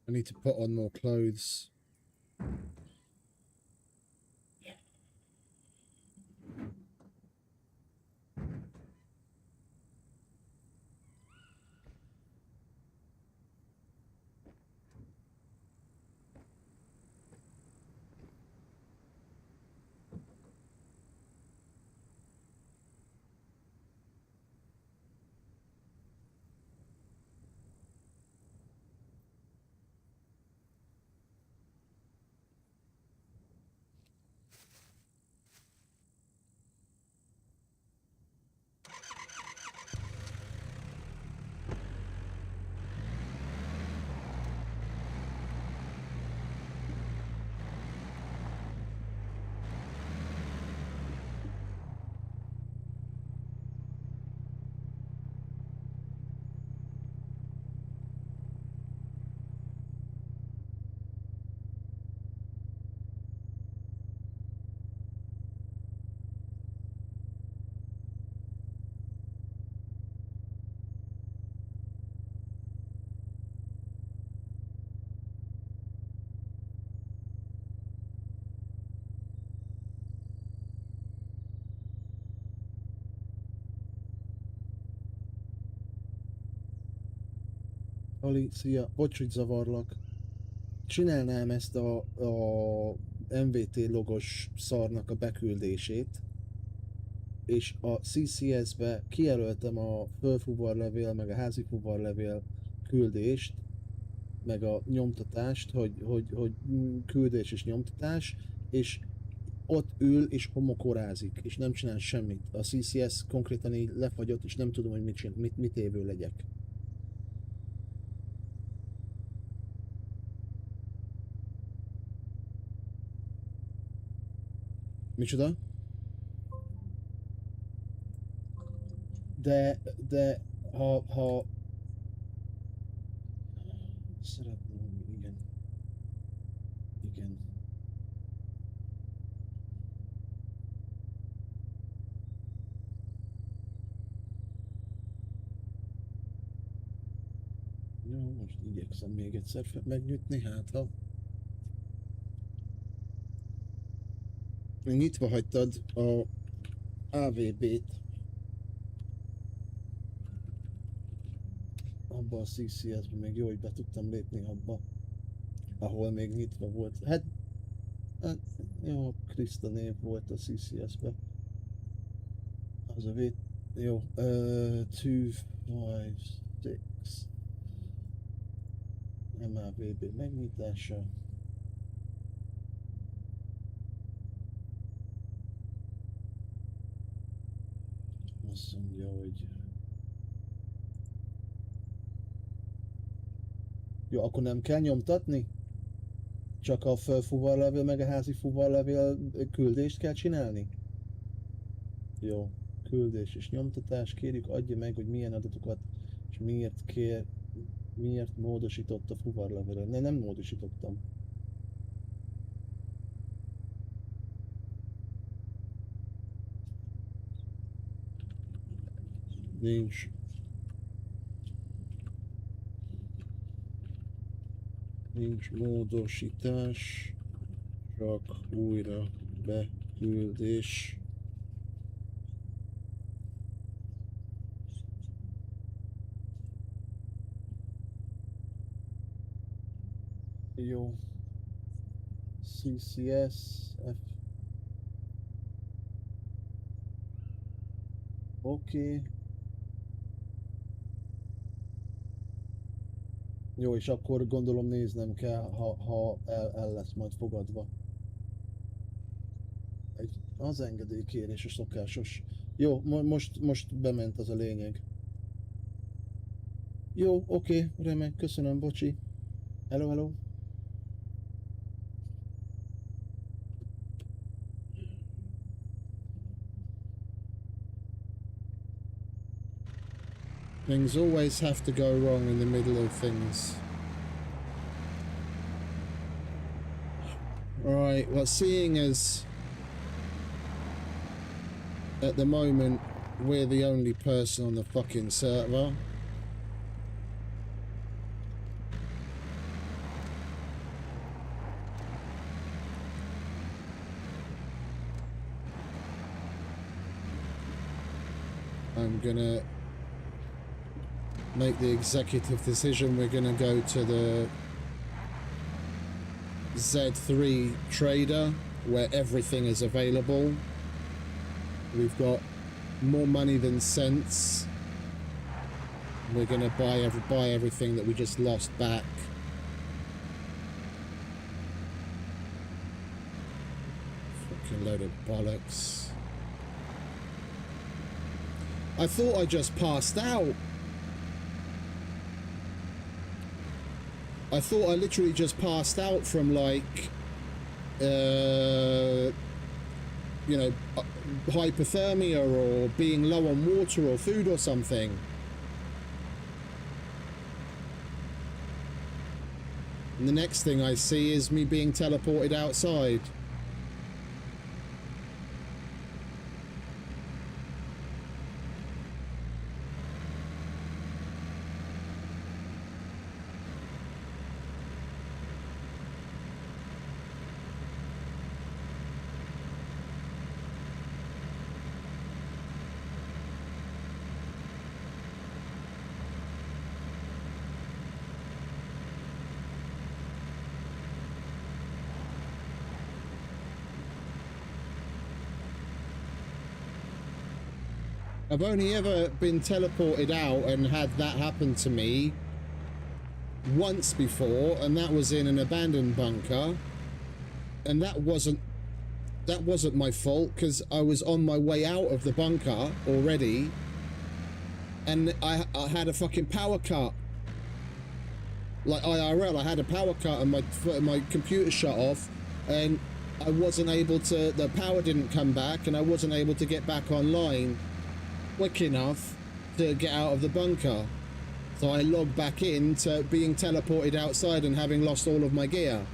I need to put on more clothes. Ali, szia, bocs, hogy zavarlak. Csinálnám ezt a MVT logos szarnak a beküldését, és a CCS-be kijelöltem a fölfuvarlevél, meg a házi fuvarlevél küldést, meg a nyomtatást, hogy küldés és nyomtatás, és ott ül és homokorázik, és nem csinál semmit. A CCS konkrétan így lefagyott, és nem tudom, hogy mit évő legyek. Micsoda? De ha szeretném, igen. Igen. Jó, most igyekszem még egyszer megnyitni, hát ha... Nyitva hagytad a AVB-t abba a CCS-be, még jó, hogy be tudtam lépni abba, ahol még nyitva volt. Hát jó, Krista név volt a CCS-be. Az a vét... Jó, 2, 5, 6... MAVB megnyitása. Azt mondja, hogy... Jó, akkor nem kell nyomtatni? Csak a fölfuvarlevél meg a házi fuvarlevél küldést kell csinálni? Jó, küldés és nyomtatás. Kérjük, adja meg, hogy milyen adatokat és miért módosított a fuvarlevél. Nem módosítottam. Nincs. Nincs módosítás, csak újra beküldés. Jó. CCS, F. Oké. Jó, és akkor gondolom néznem kell, ha el lesz majd fogadva. Az engedélykérés a szokásos. Jó, most bement az a lényeg. Jó, oké, remek, köszönöm, bocsi. Hello, hello. Things always have to go wrong in the middle of things. Alright, well, seeing as at the moment we're the only person on the fucking server, I'm gonna make the executive decision. We're gonna go to the Z3 trader where everything is available. We've got more money than sense. We're gonna buy everything that we just lost back. Fucking load of bollocks. I thought I just passed out. I thought I literally just passed out from like, you know, hypothermia or being low on water or food or something. And the next thing I see is me being teleported outside. I've only ever been teleported out and had that happen to me once before, and that was in an abandoned bunker, and that wasn't my fault because I was on my way out of the bunker already, and I had a fucking power cut. Like IRL, I had a power cut and my computer shut off, and I wasn't able to, the power didn't come back, and I wasn't able to get back online quick enough to get out of the bunker. So I logged back in to being teleported outside and having lost all of my gear.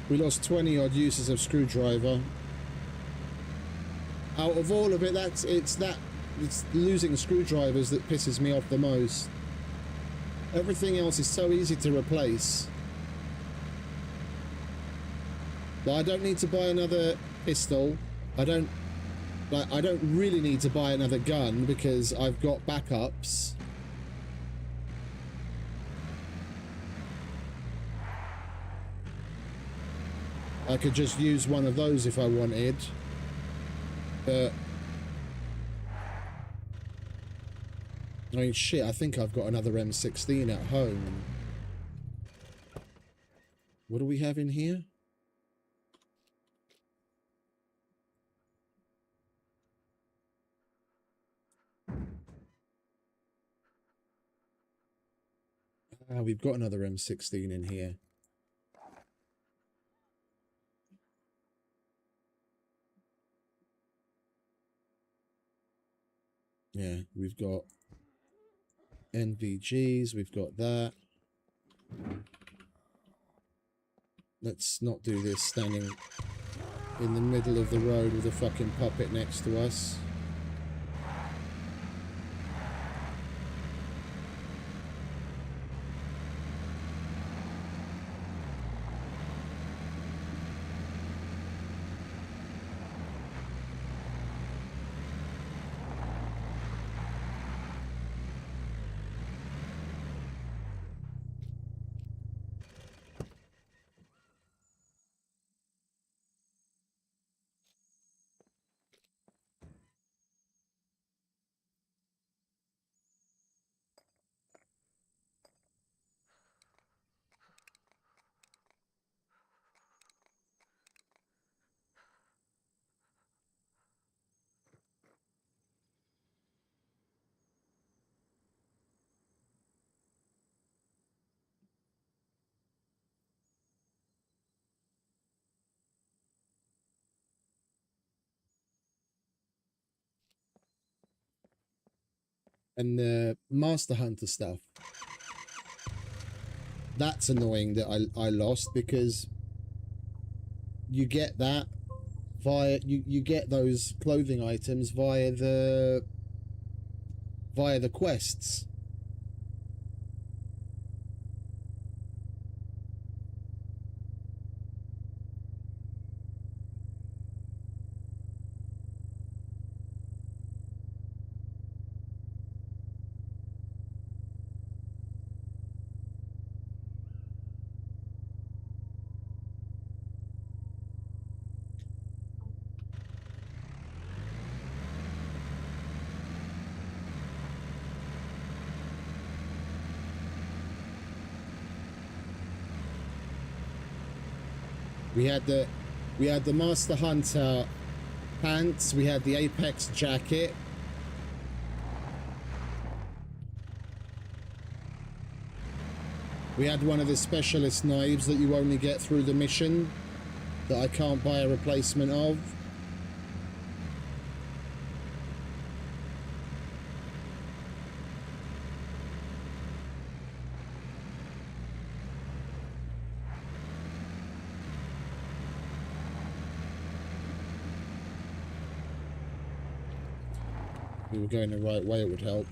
We lost 20 odd uses of screwdriver. Out of all of it, it's losing screwdrivers that pisses me off the most. Everything else is so easy to replace. But I don't need to buy another pistol. I don't really need to buy another gun because I've got backups. I could just use one of those if I wanted, but I mean, shit, I think I've got another M16 at home. What do we have in here? Ah, we've got another M16 in here. Yeah, we've got NVGs, we've got that. Let's not do this standing in the middle of the road with a fucking puppet next to us. And the Master Hunter stuff. That's annoying that I lost, because you get that via you get those clothing items via the quests. We had the Master Hunter pants, we had the Apex jacket. We had one of the specialist knives that you only get through the mission, that I can't buy a replacement of. we were going the right way, it would help.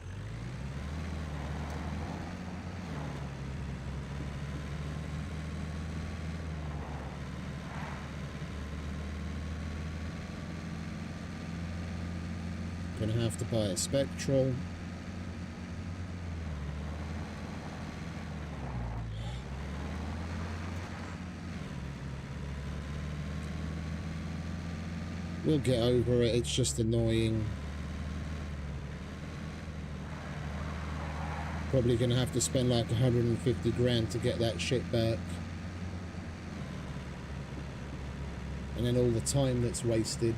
Gonna have to buy a Spectral. We'll get over it, it's just annoying. Probably gonna have to spend like 150 grand to get that shit back. And then all the time that's wasted.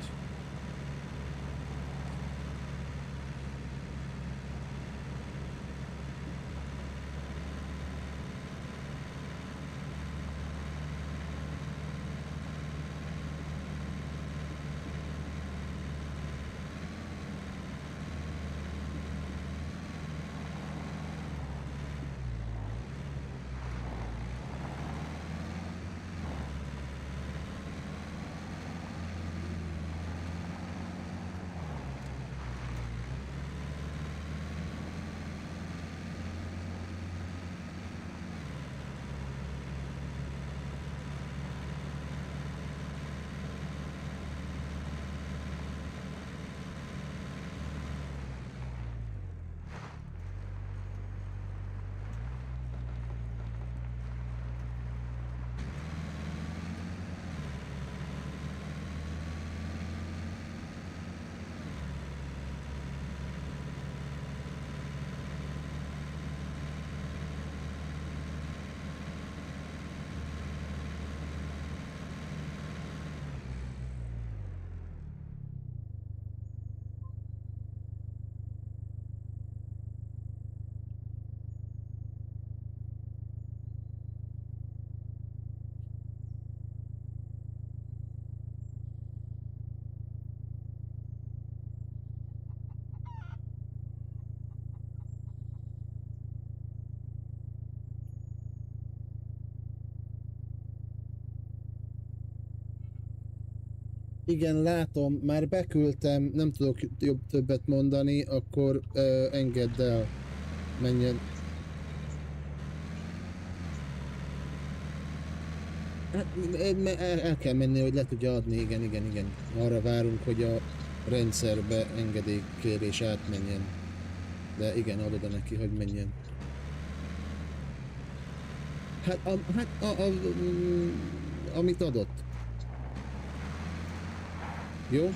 Igen, látom, már beküldtem, nem tudok többet mondani, akkor engedd el, menjen. Hát, el kell menni, hogy le tudja adni, igen. Arra várunk, hogy a rendszerbe engedélykérés átmenjen. De igen, adod neki, hogy menjen. Hát, amit adott. Jó?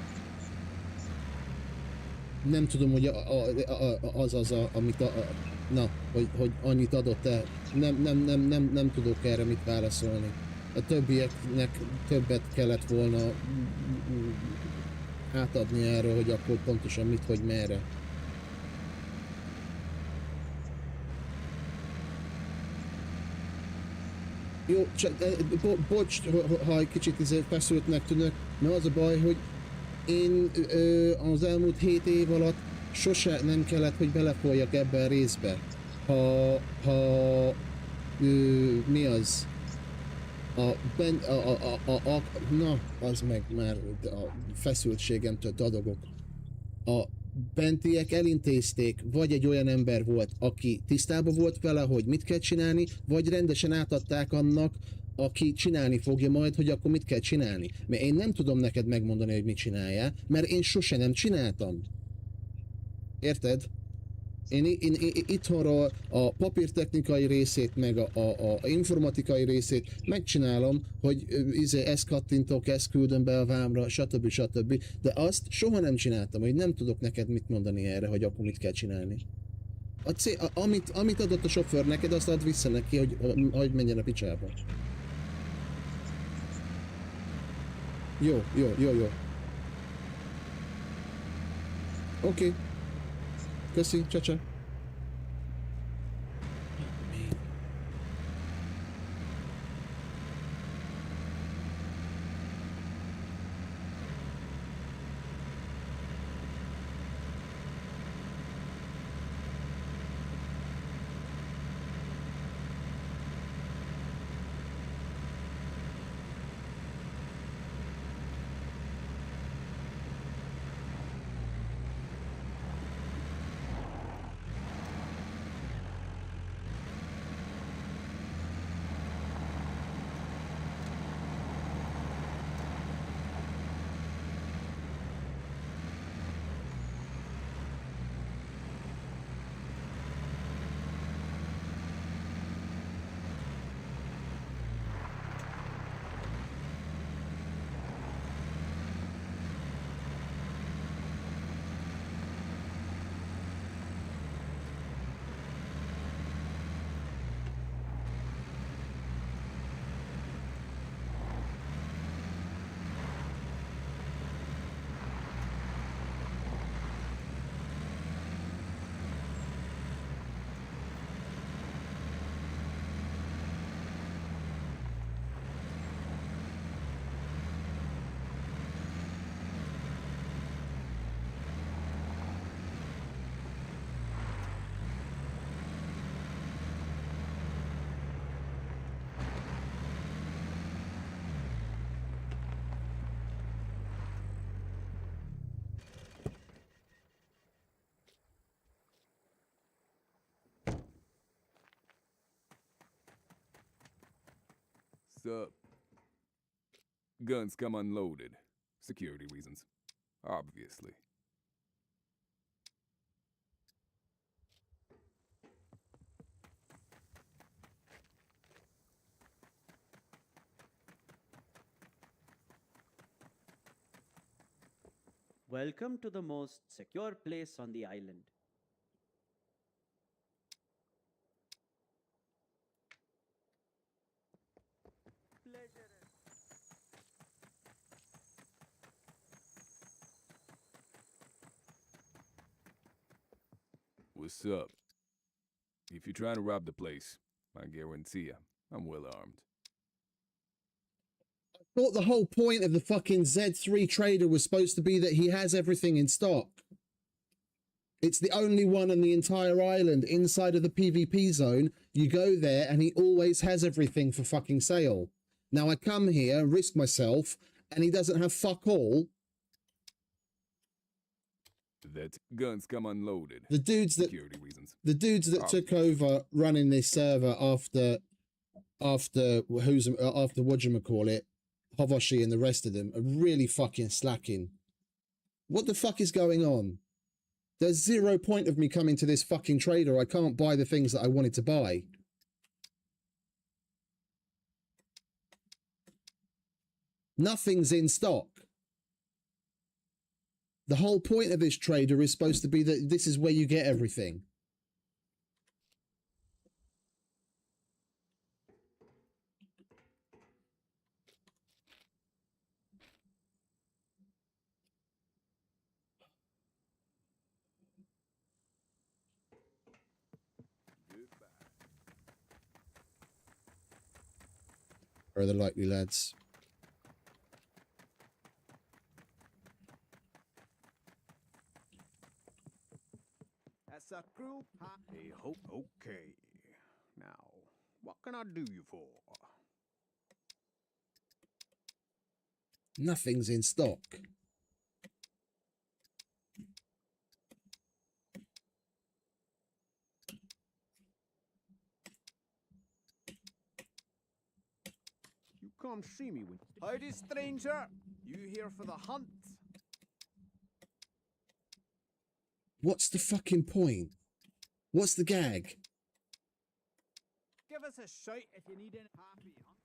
Nem tudom, hogy amit hogy annyit adott el. Nem tudok erre mit válaszolni. A többieknek többet kellett volna átadni erről, hogy akkor pontosan mit, hogy merre. Jó, bocs, ha egy kicsit feszültnek tűnök, mert az a baj, hogy én az elmúlt 7 év alatt sose nem kellett, hogy belefolyjak ebbe a részbe. Mi az? Na, az meg már a feszültségemtől dadogok. A bentiek elintézték, vagy egy olyan ember volt, aki tisztában volt vele, hogy mit kell csinálni, vagy rendesen átadták annak, aki csinálni fogja majd, hogy akkor mit kell csinálni. Mert én nem tudom neked megmondani, hogy mit csináljál, mert én sose nem csináltam. Érted? Én itthonról a papírtechnikai részét, meg a informatikai részét megcsinálom, hogy ezt kattintok, ezt küldöm be a vámra, stb. De azt soha nem csináltam, hogy nem tudok neked mit mondani erre, hogy akkor mit kell csinálni. Amit adott a sofőr neked, azt add vissza neki, hogy menjen a picsába. Jó. Oké. Köszi, csa. What's up? Guns come unloaded. Security reasons. Obviously. Welcome to the most secure place on the island. What's up? If you're trying to rob the place, I guarantee you, I'm well armed. I thought the whole point of the fucking Z3 trader was supposed to be that he has everything in stock. It's the only one on the entire island inside of the PvP zone. You go there and he always has everything for fucking sale. Now I come here, risk myself, and he doesn't have fuck all. That guns come unloaded. The dudes that Security reasons. The dudes that took over running this server after whatchamacallit, Hovoshi and the rest of them are really fucking slacking. What the fuck is going on? There's zero point of me coming to this fucking trader. I can't buy the things that I wanted to buy. Nothing's in stock. The whole point of this trader is supposed to be that this is where you get everything. Where are the likely lads? That's a cruel Hey, hope. Okay. Now, what can I do you for? Nothing's in stock. You come see me when. Howdy, stranger. You here for the hunt? What's the fucking point? What's the gag? Give us a shout if you need any happy hunt.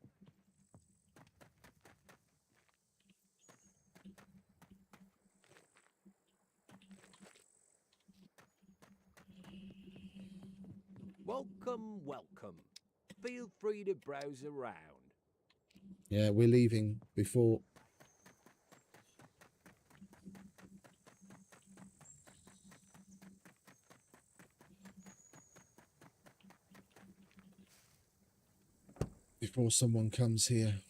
Welcome, welcome. Feel free to browse around. Yeah, we're leaving before. Before someone comes here.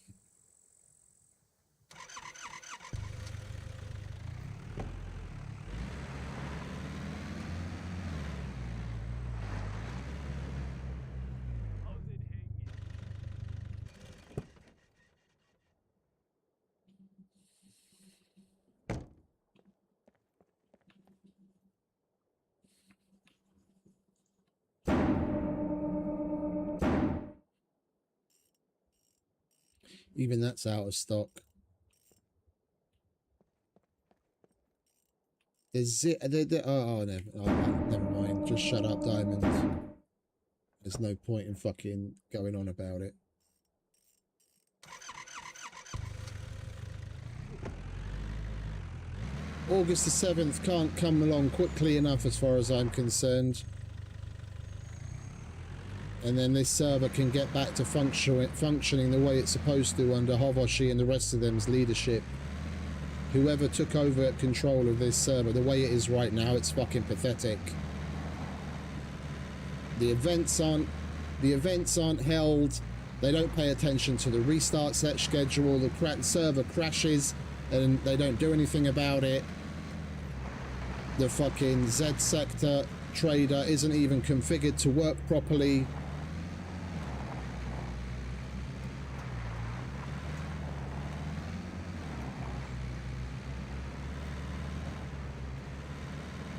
Even that's out of stock. Is it? Oh, no. Oh, never mind. Just shut up, Diamond. There's no point in fucking going on about it. August the 7th can't come along quickly enough as far as I'm concerned. And then this server can get back to functioning the way it's supposed to under Hovoshi and the rest of them's leadership. Whoever took over control of this server, the way it is right now, it's fucking pathetic. The events aren't held. They don't pay attention to the restart set schedule. The server crashes and they don't do anything about it. The fucking Z sector trader isn't even configured to work properly.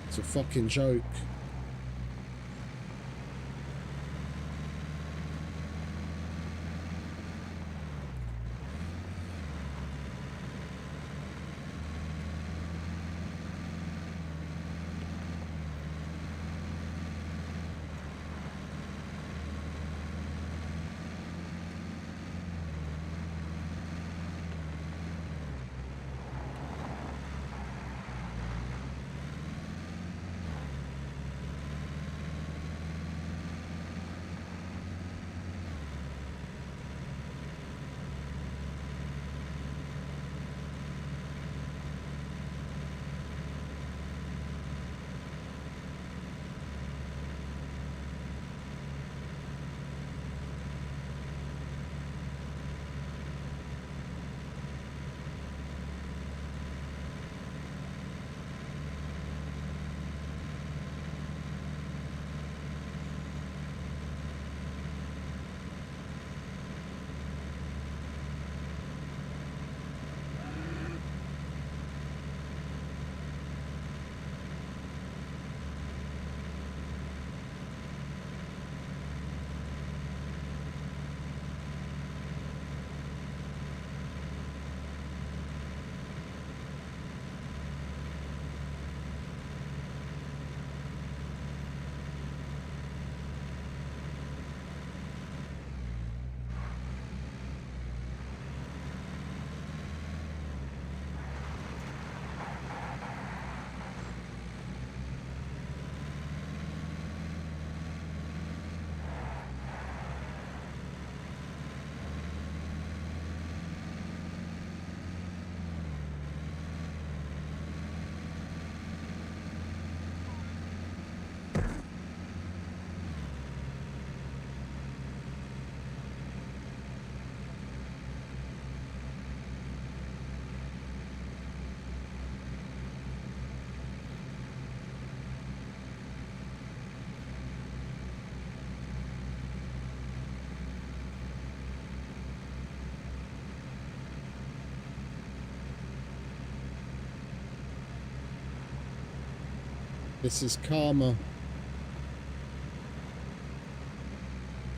It's a fucking joke. This is karma.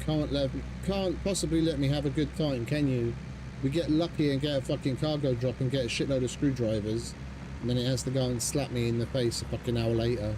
Can't possibly let me have a good time, can you? We get lucky and get a fucking cargo drop and get a shitload of screwdrivers, and then it has to go and slap me in the face a fucking hour later.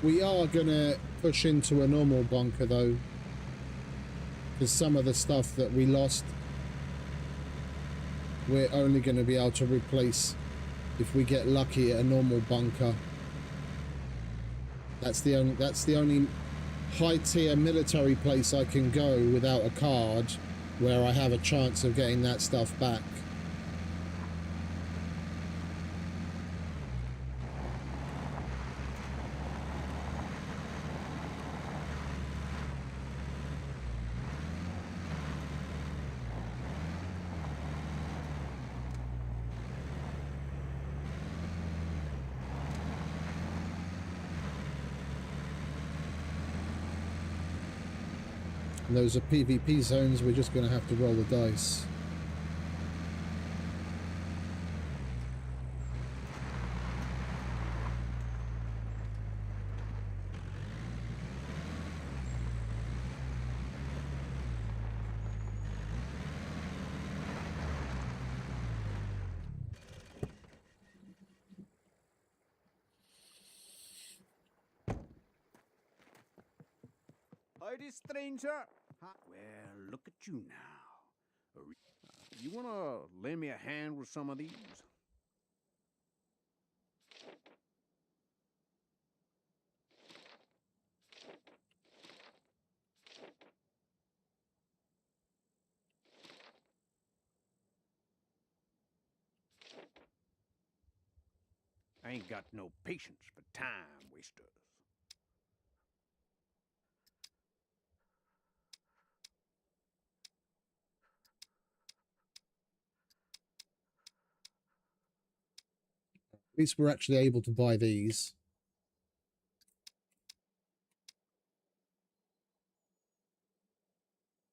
We are gonna push into a normal bunker though, because some of the stuff that we lost, we're only going to be able to replace if we get lucky at a normal bunker. That's the only high tier military place I can go without a card where I have a chance of getting that stuff back. And those are PvP zones, we're just going to have to roll the dice. Howdy, stranger. Well, look at you now. You want to lend me a hand with some of these? I ain't got no patience for time wasters. At least we're actually able to buy these.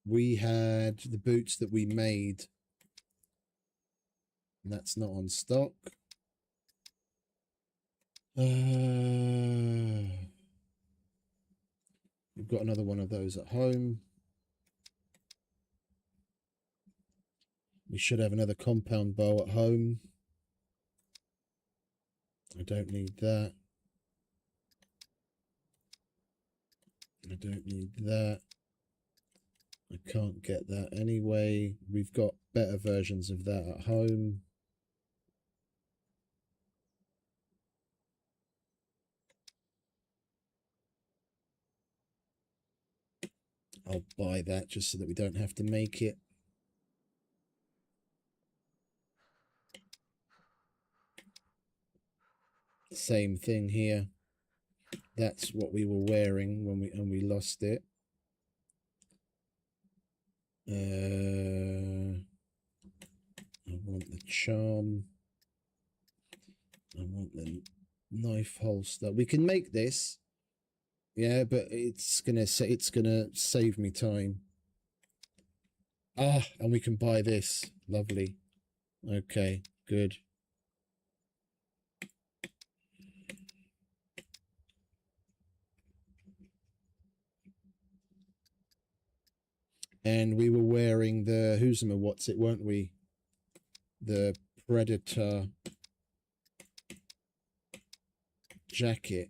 We had the boots that we made, and that's not on stock. We've got another one of those at home. We should have another compound bow at home. I don't need that. I don't need that. I can't get that anyway. We've got better versions of that at home. I'll buy that just so that we don't have to make it. Same thing here. That's what we were wearing when we lost it. I want the charm. I want the knife holster. We can make this. Yeah, but it's gonna save me time. Ah, and we can buy this. Lovely. Okay, good. And we were wearing the what's it, weren't we? The Predator jacket.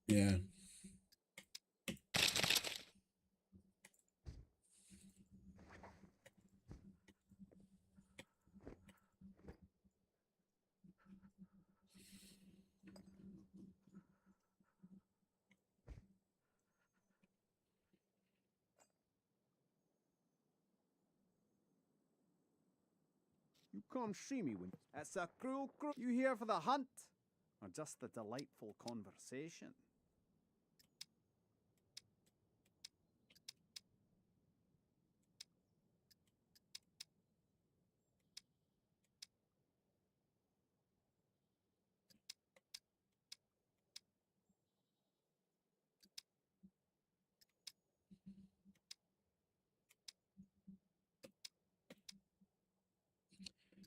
Yeah. You come see me when it's a cruel. You here for the hunt, or just a delightful conversation?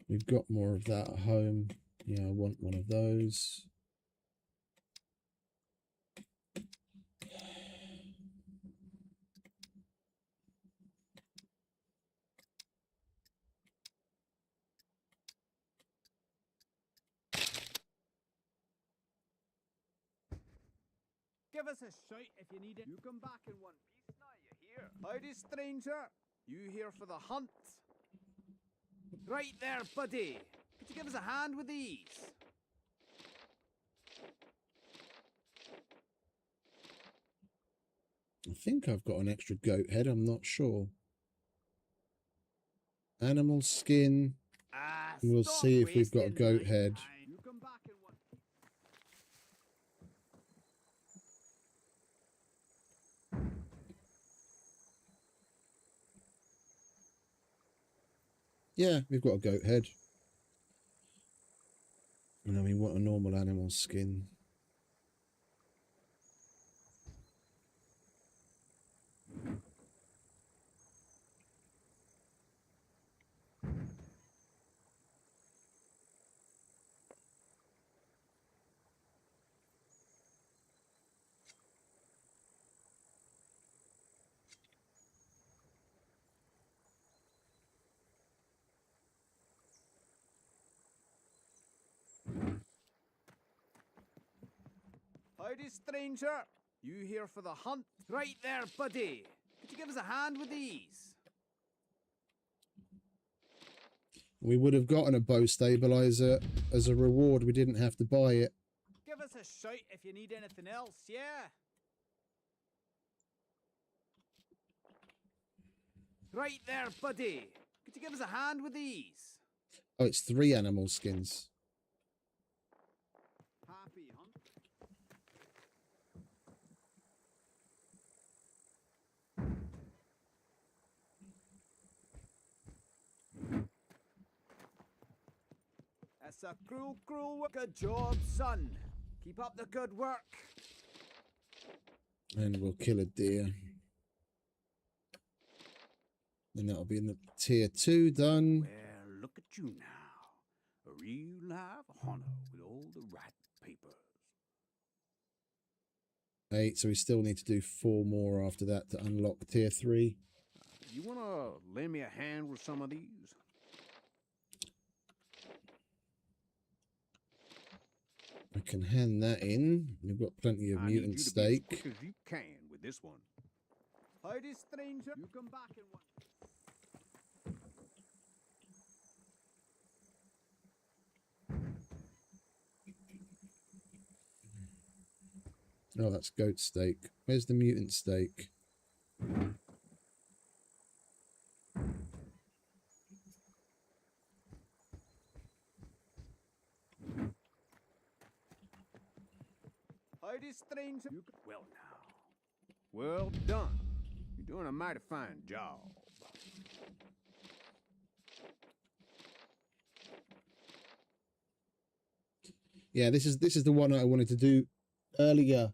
We've got more of that at home. Yeah, I want one of those. Give us a shout if you need it. You come back in one piece now, you hear? Howdy, stranger. You here for the hunt? Right there, buddy. Could you give us a hand with these? I think I've got an extra goat head. I'm not sure. Animal skin. We'll see if we've got a goat head. You come back in one piece. Yeah, we've got a goat head. And I mean, what a normal animal skin. Howdy, stranger. You here for the hunt? Right there, buddy. Could you give us a hand with these? We would have gotten a bow stabilizer as a reward. We didn't have to buy it. Give us a shout if you need anything else, yeah? Right there, buddy. Could you give us a hand with these? Oh, it's 3 animal skins. Happy hunt. That's a cruel, cruel work. Good job, son. Keep up the good work. And we'll kill a deer. And that'll be in the tier 2 done. Well, look at you now. A real live hunter with all the right papers. 8, so we still need to do 4 more after that to unlock tier 3. You want to lend me a hand with some of these? I can hand that in. We've got plenty of I need mutant you to steak. be as quick as you can with this one. Howdy, stranger. You come back in one. Oh, that's goat steak. Where's the mutant steak? Howdy, stranger. Well now. Well done. You're doing a mighty fine job. Yeah, this is the one I wanted to do earlier.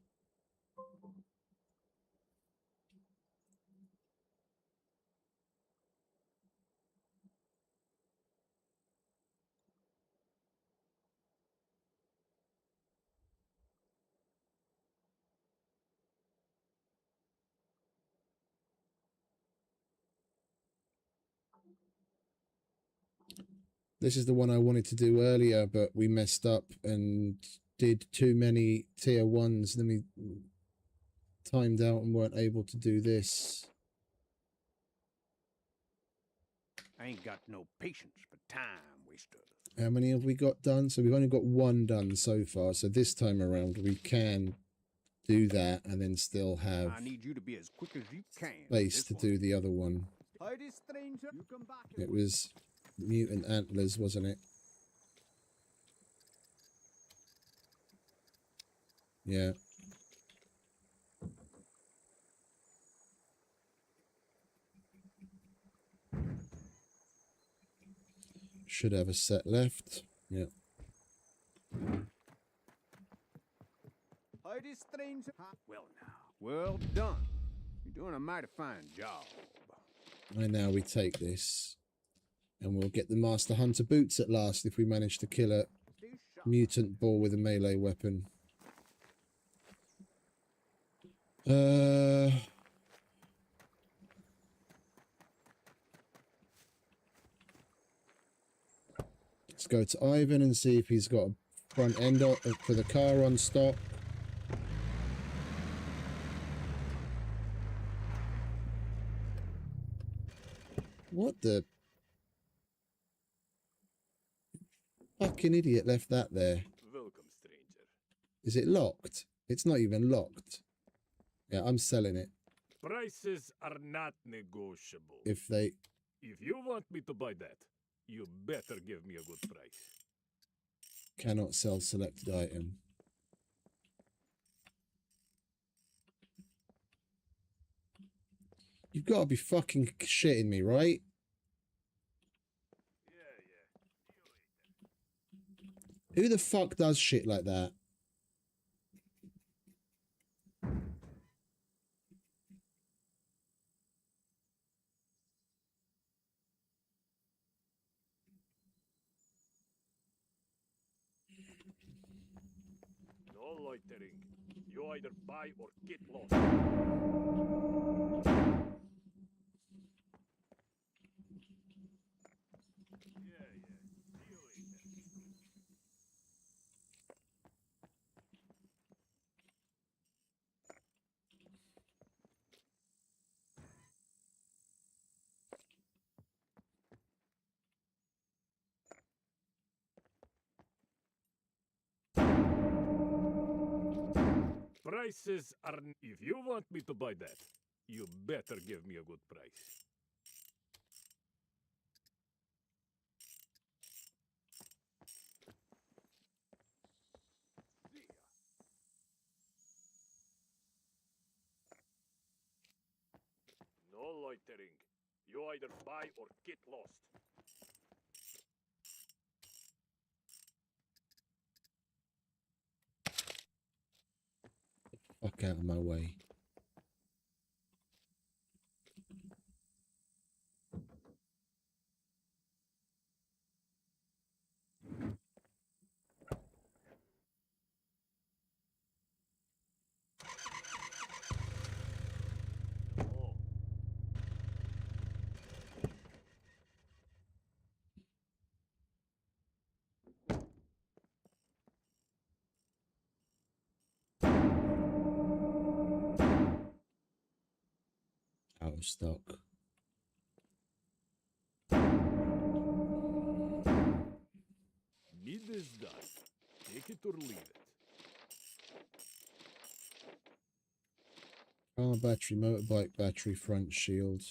This is the one I wanted to do earlier, but we messed up and did too many tier 1s. Then we timed out and weren't able to do this. I ain't got no patience for time wasters. How many have we got done? So we've only got 1 done so far. So this time around we can do that and then still have I need you to be as quick as you can. space to do the other one. Howdy, stranger. You come back. It was Mutant Antlers, wasn't it? Yeah. Should have a set left. Yeah. Howdy, stranger. Well now. Well done. You're doing a mighty fine job. And now we take this. And we'll get the Master Hunter boots at last if we manage to kill a mutant bull with a melee weapon. Let's go to Ivan and see if he's got a front end for the car on stock. What the fucking idiot left that there? Welcome, stranger. Is it locked? It's not even locked. Yeah, I'm selling it. Prices are not negotiable. If you want me to buy that, you better give me a good price. cannot sell selected item. You've got to be fucking shitting me, right? Who the fuck does shit like that? No loitering. You either buy or get lost. Prices are... If you want me to buy that, you better give me a good price. No loitering. You either buy or get lost. Fuck out of my way. Out of stock. Need is done. Take it or leave it. Car battery, motorbike battery, front shield.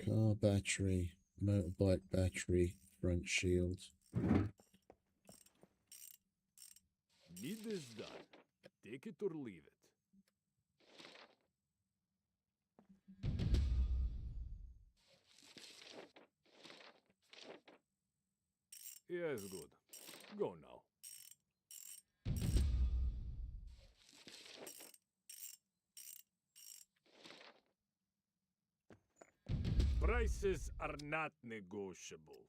Car battery. Motorbike battery, front shield. Need this done. Take it or leave it. Yes, good. Go now. Prices are not negotiable.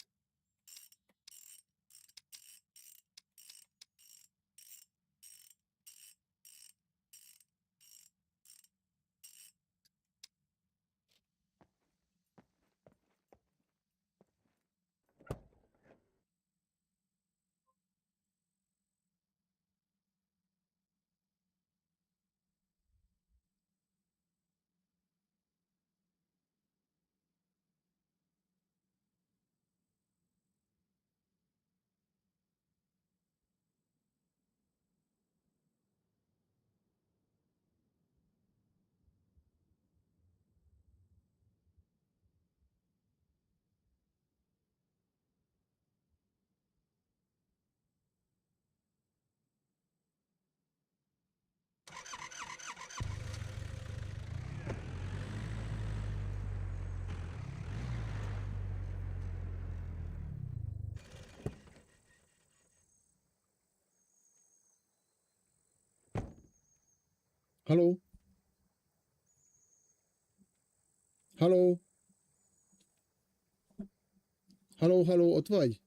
Halló? Halló? Halló, halló, ott vagy?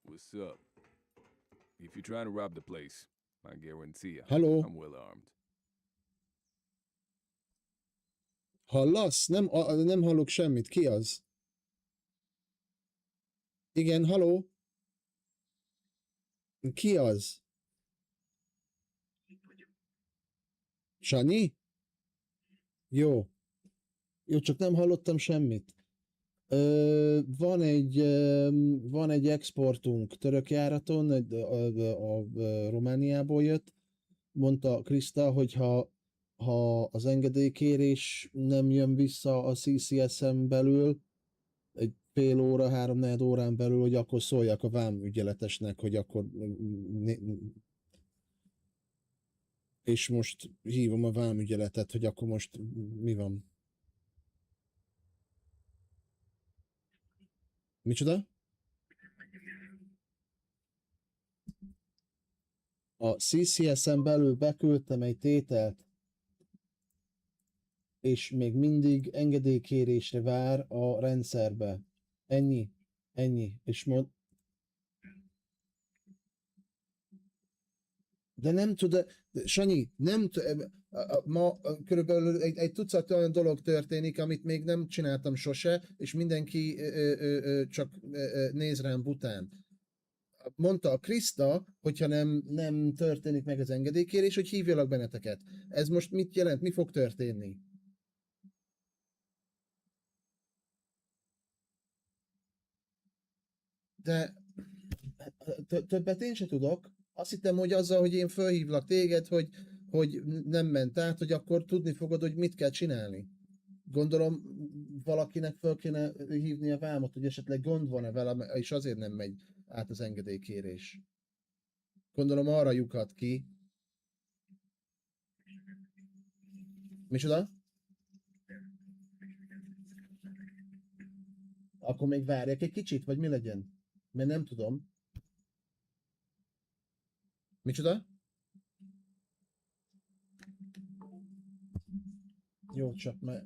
What's up? If you're trying to rob the place, I guarantee you, Halló? I'm well armed. Hallasz? Nem hallok semmit. Ki az? Igen, halló? Ki az? Sanyi? Jó. Jó, csak nem hallottam semmit. Van egy exportunk török járaton, a Romániából jött. Mondta Kriszta, hogy ha az engedélykérés nem jön vissza a CCS-en belül, egy fél óra, 3-4 órán belül, hogy akkor szóljak a vámügyeletesnek, hogy akkor... És most hívom a vámügyeletet, hogy akkor most mi van. Micsoda? A CCS-en belül beküldtem egy tételt, és még mindig engedélykérésre vár a rendszerbe. Ennyi. És de nem tud, Sanyi, ma körülbelül egy tucat olyan dolog történik, amit még nem csináltam sose, és mindenki csak néz rám bután. Mondta a Kriszta, hogyha nem történik meg az engedélykérés, hogy hívjalak benneteket. Ez most mit jelent? Mi fog történni? De többet én se tudok. Azt hittem, hogy azzal, hogy én fölhívlak téged, hogy nem ment át, hogy akkor tudni fogod, hogy mit kell csinálni. Gondolom valakinek föl kéne hívni a vámot, hogy esetleg gond van-e vele, és azért nem megy át az engedélykérés. Gondolom arra lyukad ki. Micsoda? Akkor még várjak egy kicsit, vagy mi legyen? Mert nem tudom. Micsoda? Jó, csak már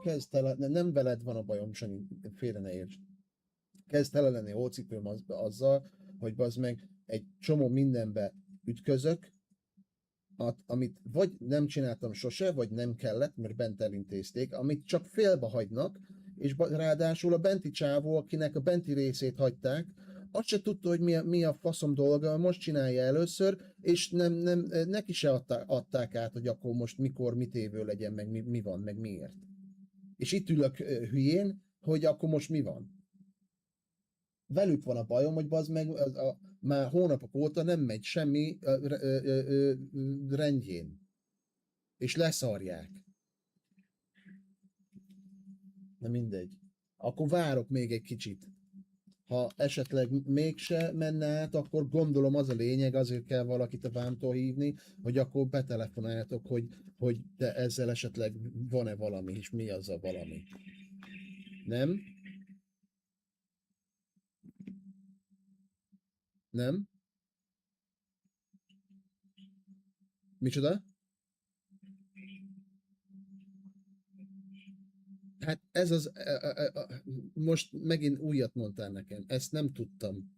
kezd tele, nem veled van a bajom, Sanyi, félre ne érts. Kezd tele lenni hócipőm azzal, hogy bazd meg egy csomó mindenbe ütközök, amit vagy nem csináltam sose, vagy nem kellett, mert bent elintézték, amit csak félbe hagynak, és ráadásul a benti csávó, akinek a benti részét hagyták, azt se tudta, hogy mi a faszom dolga, most csinálja először, és neki se adták át, hogy akkor most mikor, mit évő legyen, meg mi van, meg miért. És itt ülök hülyén, hogy akkor most mi van? Velük van a bajom, hogy bazd meg, már hónapok óta nem megy semmi rendjén. És leszarják. Na mindegy. Akkor várok még egy kicsit. Ha esetleg mégse menne át, akkor gondolom az a lényeg, azért kell valakit a vámtól hívni, hogy akkor betelefonáljatok, hogy de ezzel esetleg van-e valami, és mi az a valami. Nem? Nem? Micsoda? Hát ez az... most megint újat mondtál nekem. Ezt nem tudtam.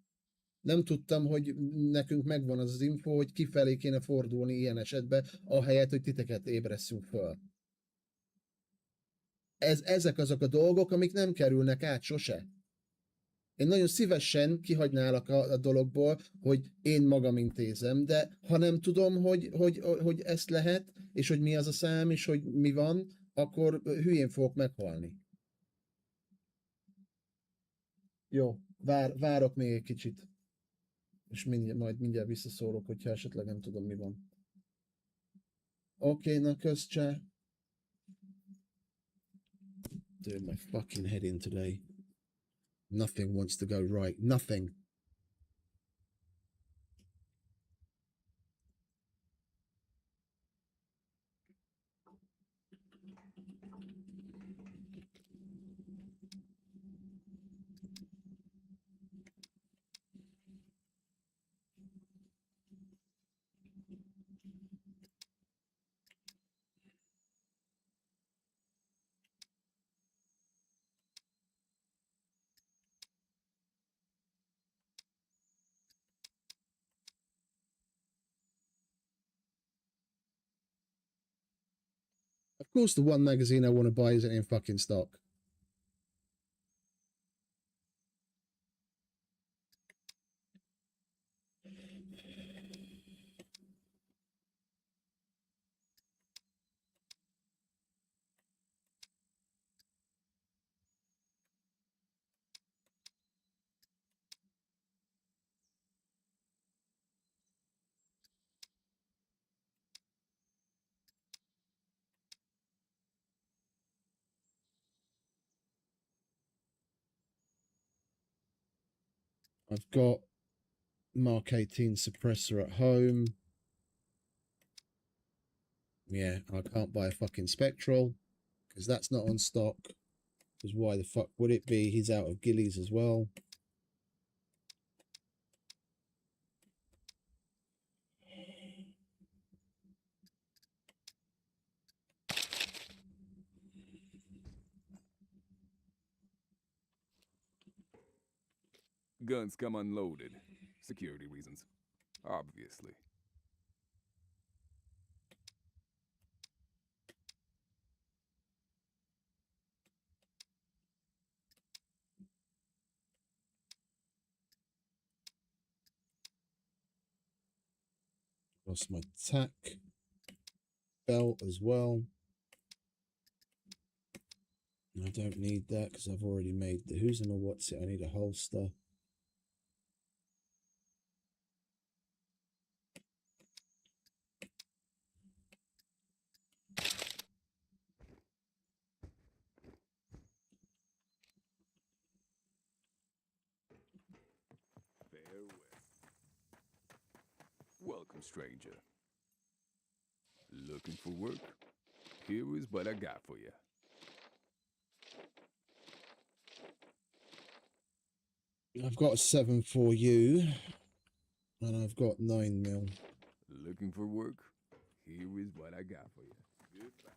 Nem tudtam, hogy nekünk megvan az az info, hogy kifelé kéne fordulni ilyen esetben, ahelyett, hogy titeket ébresszünk föl. Ezek azok a dolgok, amik nem kerülnek át sose. Én nagyon szívesen kihagynálak a dologból, hogy én magam intézem, de ha nem tudom, hogy ezt lehet, és hogy mi az a szám, és hogy mi van, akkor hülyén fogok meghalni. Jó, várok még egy kicsit. És majd mindjárt visszaszólok, hogyha esetleg nem tudom, mi van. Oké, na kösz, csá. Dude, my fucking head in today. Nothing wants to go right. Nothing. Of course, the one magazine I want to buy isn't in fucking stock. I've got Mark 18 suppressor at home. Yeah, I can't buy a fucking Spectral because that's not on stock. Because why the fuck would it be? He's out of ghillies as well. Guns come unloaded. Security reasons. Obviously. Lost my tack belt as well. I don't need that because I've already made the who's in or what's it. I need a holster. Farewell. Welcome, stranger. Looking for work? Here is what I got for you. I've got a 7.4U and I've got 9mm. Looking for work? Here is what I got for you. Goodbye.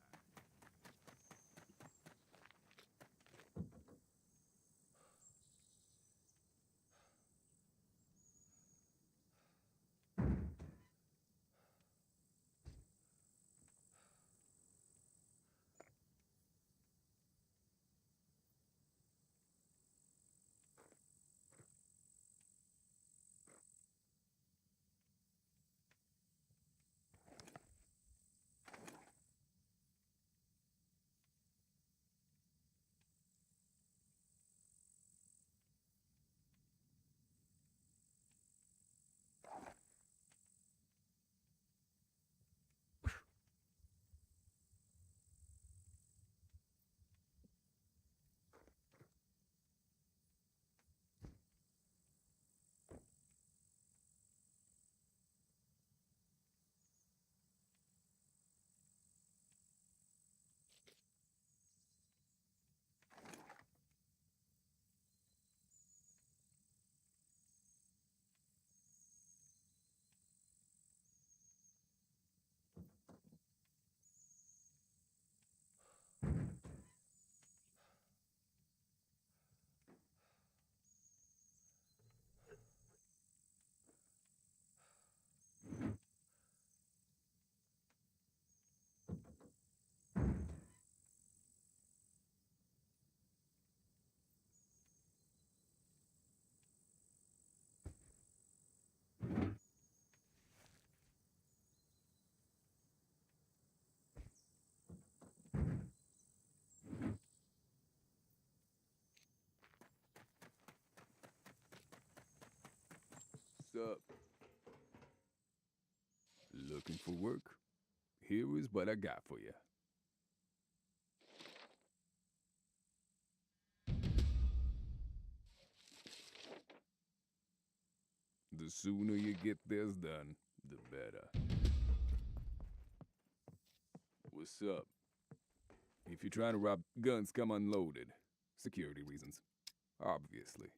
What's up? Looking for work? Here is what I got for you. The sooner you get this done, the better. What's up? If you're trying to rob guns, come unloaded. Security reasons. Obviously.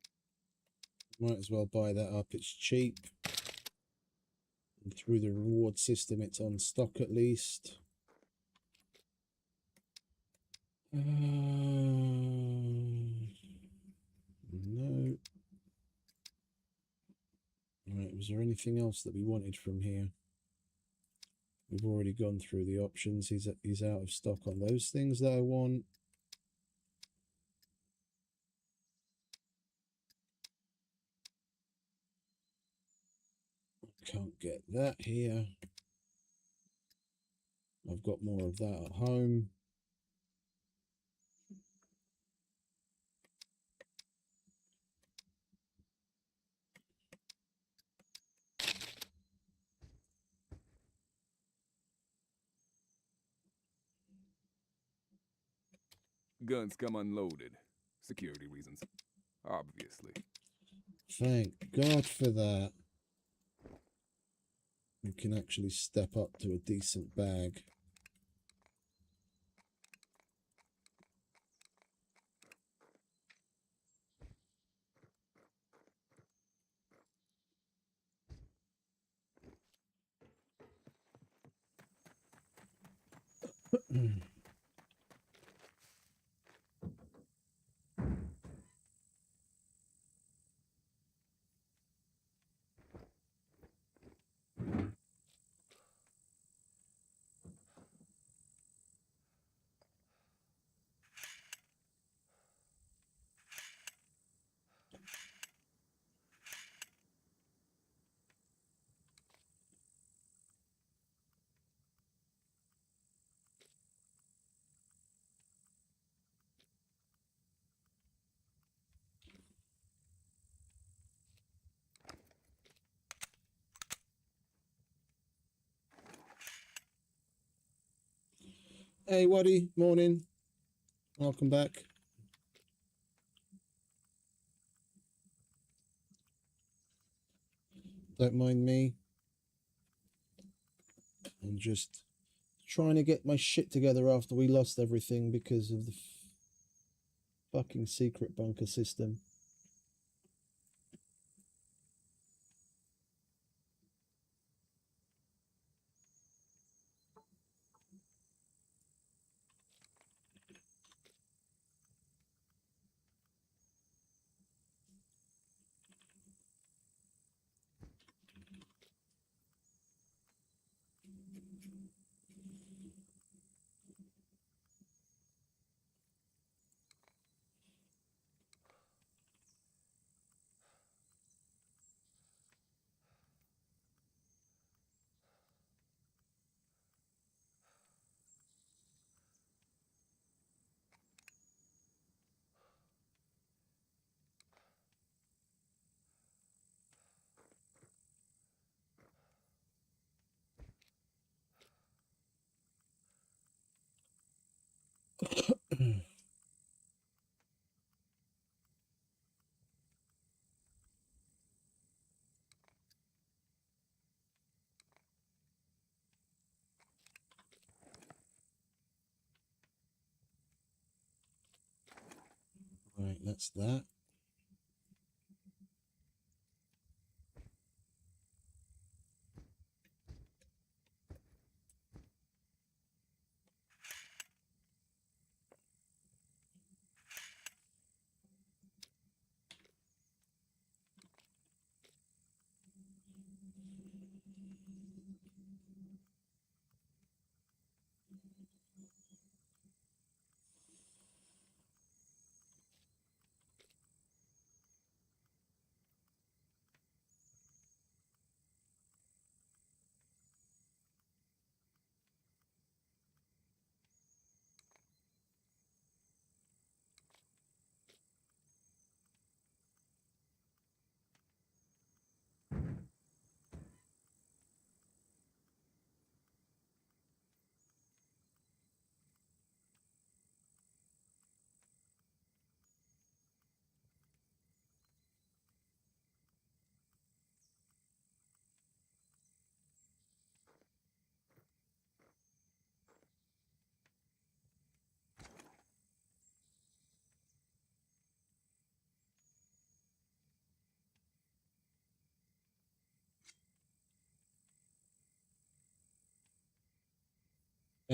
Might as well buy that up. It's cheap. And through the reward system, it's on stock at least. No. Right, was there anything else that we wanted from here? We've already gone through the options. He's out of stock on those things that I want. Can't get that here. I've got more of that at home. Guns come unloaded. Security reasons. Obviously. Thank God for that. We can actually step up to a decent bag. Hey, Waddy, morning. Welcome back. Don't mind me. I'm just trying to get my shit together after we lost everything because of the fucking secret bunker system. Right, that's that.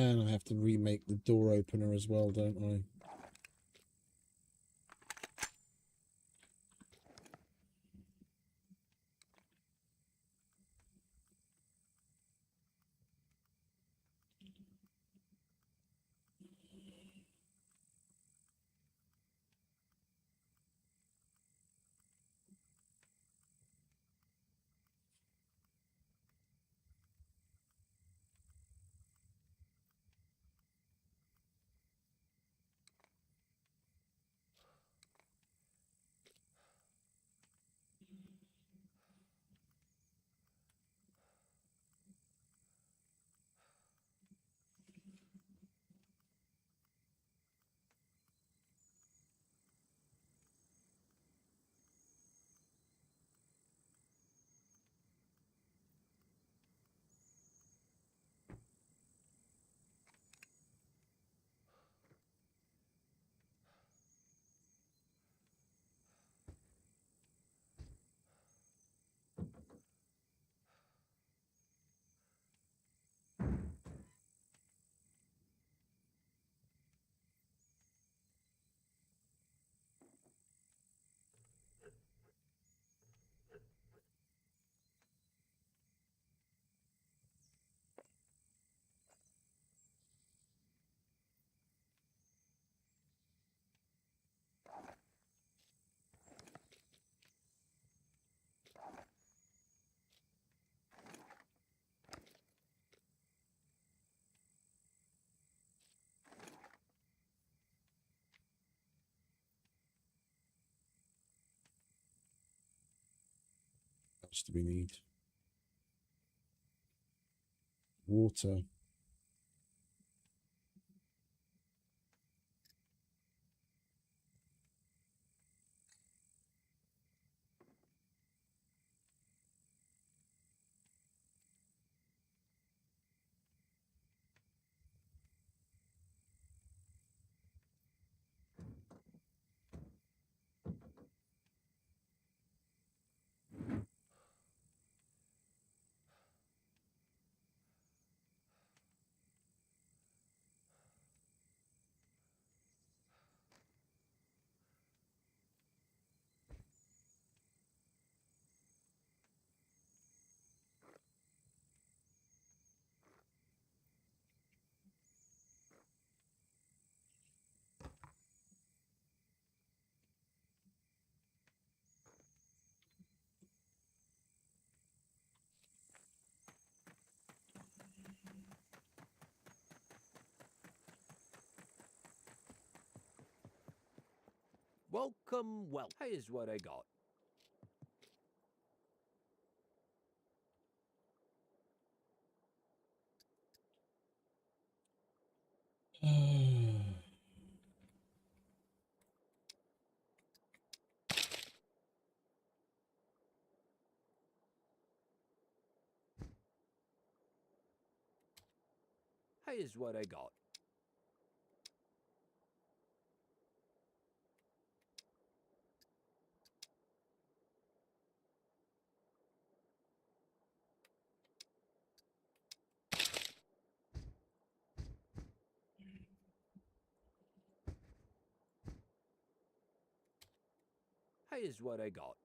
And I have to remake the door opener as well, don't I? What else do we need? Water. Welcome, well. Here's what I got. Here's what I got. Here's what I got.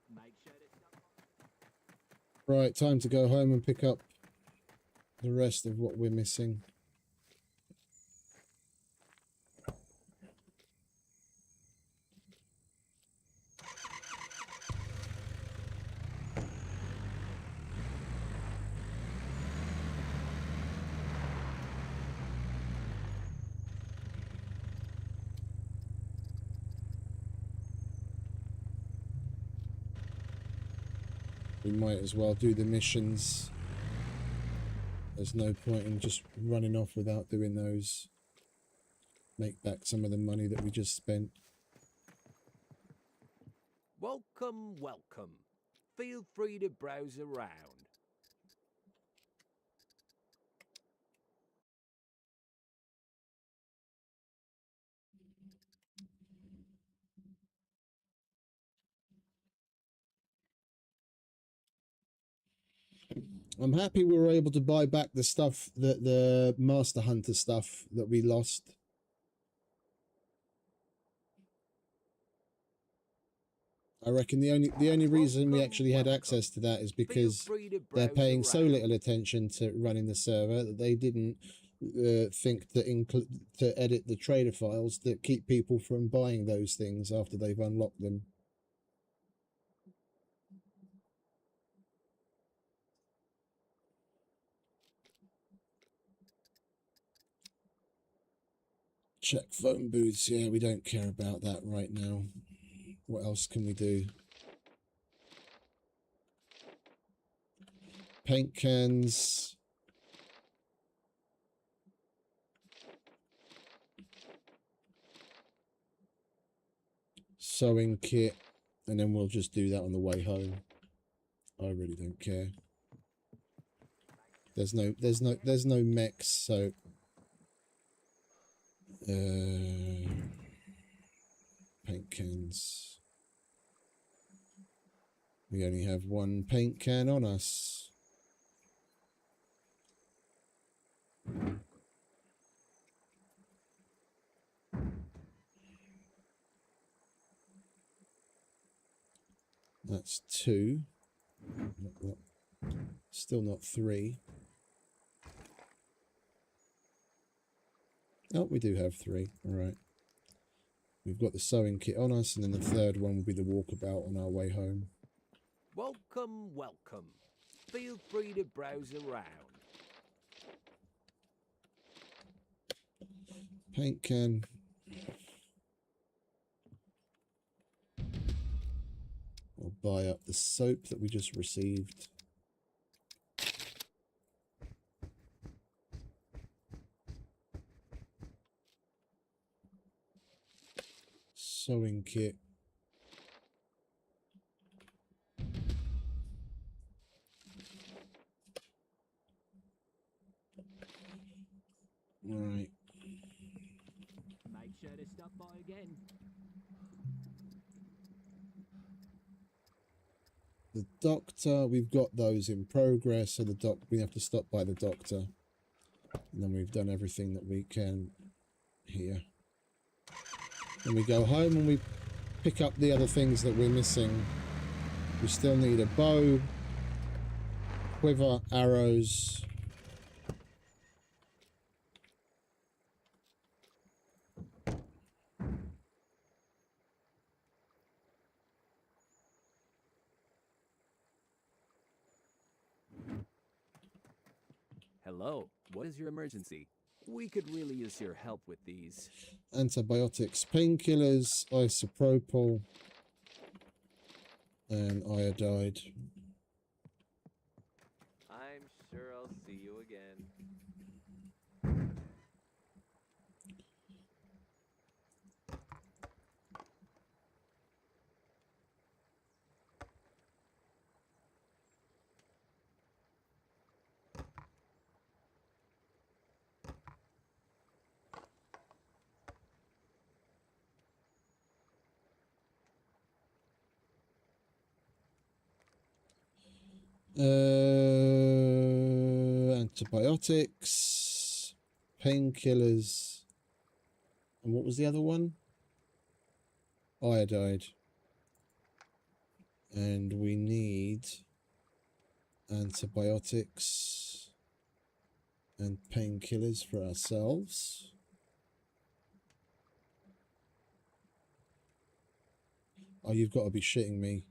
Make sure it's not... Right, time to go home and pick up the rest of what we're missing. We might as well do the missions. There's no point in just running off without doing those. Make back some of the money that we just spent. Welcome, welcome. Feel free to browse around. I'm happy we were able to buy back the stuff, that the Master Hunter stuff that we lost. I reckon the only reason we actually had access to that is because they're paying so little attention to running the server that they didn't think to edit the trader files that keep people from buying those things after they've unlocked them. Check phone booths. Yeah, we don't care about that right now. What else can we do? Paint cans. Sewing kit. And then we'll just do that on the way home. I really don't care. There's no mechs, so paint cans. We only have one paint can on us. That's 2. Still not 3. Oh, we do have 3. All right. We've got the sewing kit on us, and then the third one will be the walkabout on our way home. Welcome, welcome. Feel free to browse around. Paint can. We'll buy up the soap that we just received. Sewing kit. All right. Make sure to stop by again. The doctor, we've got those in progress, so we have to stop by the doctor. And then we've done everything that we can here. Then we go home and we pick up the other things that we're missing. We still need a bow, quiver, arrows. Hello, what is your emergency? We could really use your help with these. Antibiotics, painkillers, isopropyl, and iodide. I'm sure I'll see you again. Antibiotics, painkillers, and what was the other one? Iodide. And we need antibiotics and painkillers for ourselves. Oh, you've got to be shitting me.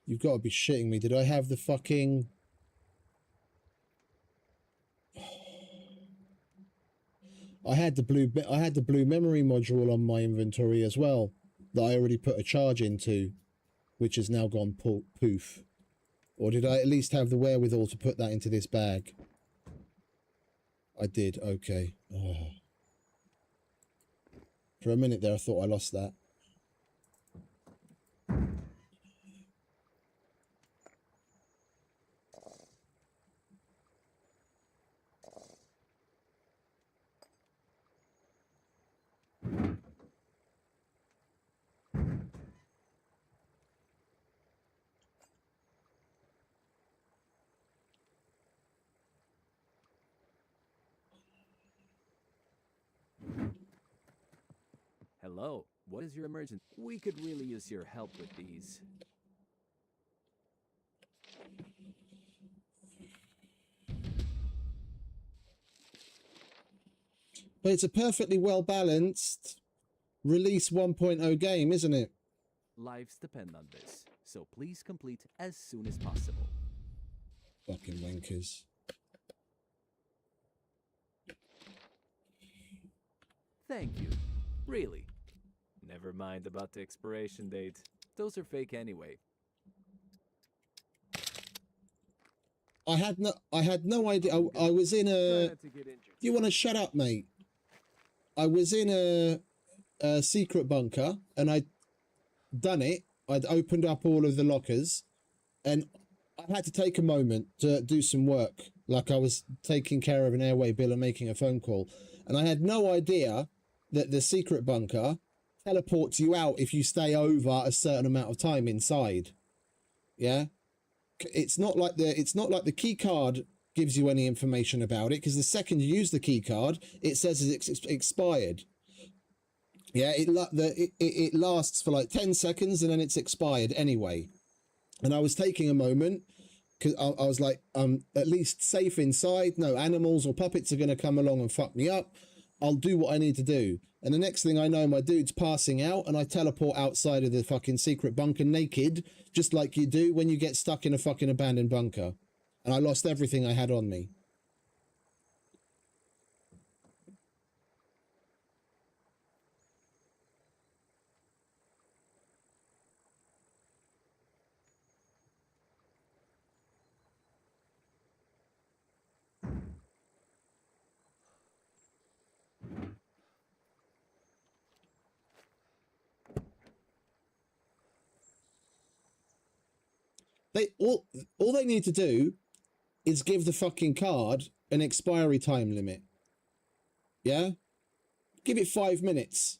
You've got to be shitting me. Did I have the fucking... I had the blue memory module on my inventory as well that I already put a charge into, which has now gone poof. Or did I at least have the wherewithal to put that into this bag? I did. Okay. Oh. For a minute there, I thought I lost that. Hello, what is your emergency? We could really use your help with these. But it's a perfectly well balanced release 1.0 game, isn't it? Lives depend on this, so please complete as soon as possible. Fucking wankers. Thank you. Really. Never mind about the expiration date. Those are fake anyway. I had no idea. I was in a. You want to shut up, mate? I was in a secret bunker, and I'd done it. I'd opened up all of the lockers, and I had to take a moment to do some work. Like I was taking care of an airway bill and making a phone call, and I had no idea that the secret bunker teleports you out if you stay over a certain amount of time inside. Yeah. It's not like the key card gives you any information about it, because the second you use the key card, it says it's expired. Yeah, it lasts for like 10 seconds and then it's expired anyway. And I was taking a moment because I was like, at least safe inside. No animals or puppets are going to come along and fuck me up. I'll do what I need to do. And the next thing I know, my dude's passing out and I teleport outside of the fucking secret bunker naked, just like you do when you get stuck in a fucking abandoned bunker. And I lost everything I had on me. All they need to do is give the fucking card an expiry time limit. Yeah? Give it 5 minutes.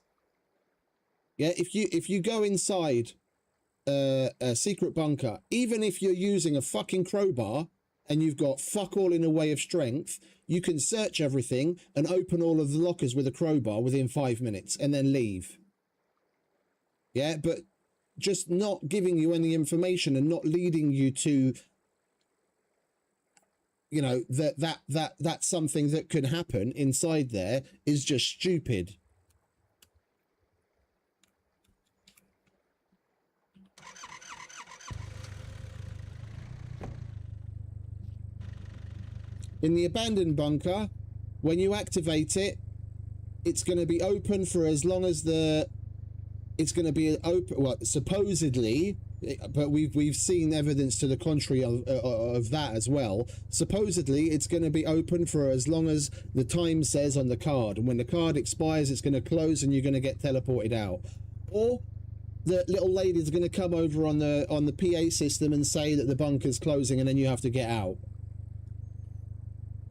Yeah, if you go inside a secret bunker, even if you're using a fucking crowbar and you've got fuck all in the way of strength, you can search everything and open all of the lockers with a crowbar within 5 minutes and then leave. Yeah, but just not giving you any information and not leading you to, you know, that's something that could happen inside there is just stupid. In the abandoned bunker, when you activate it, it's going to be open for as long as it's going to be open, well, supposedly, but we've seen evidence to the contrary of that as well. Supposedly, it's going to be open for as long as the time says on the card. And when the card expires, it's going to close and you're going to get teleported out. Or the little lady's going to come over on the PA system and say that the bunker's closing and then you have to get out.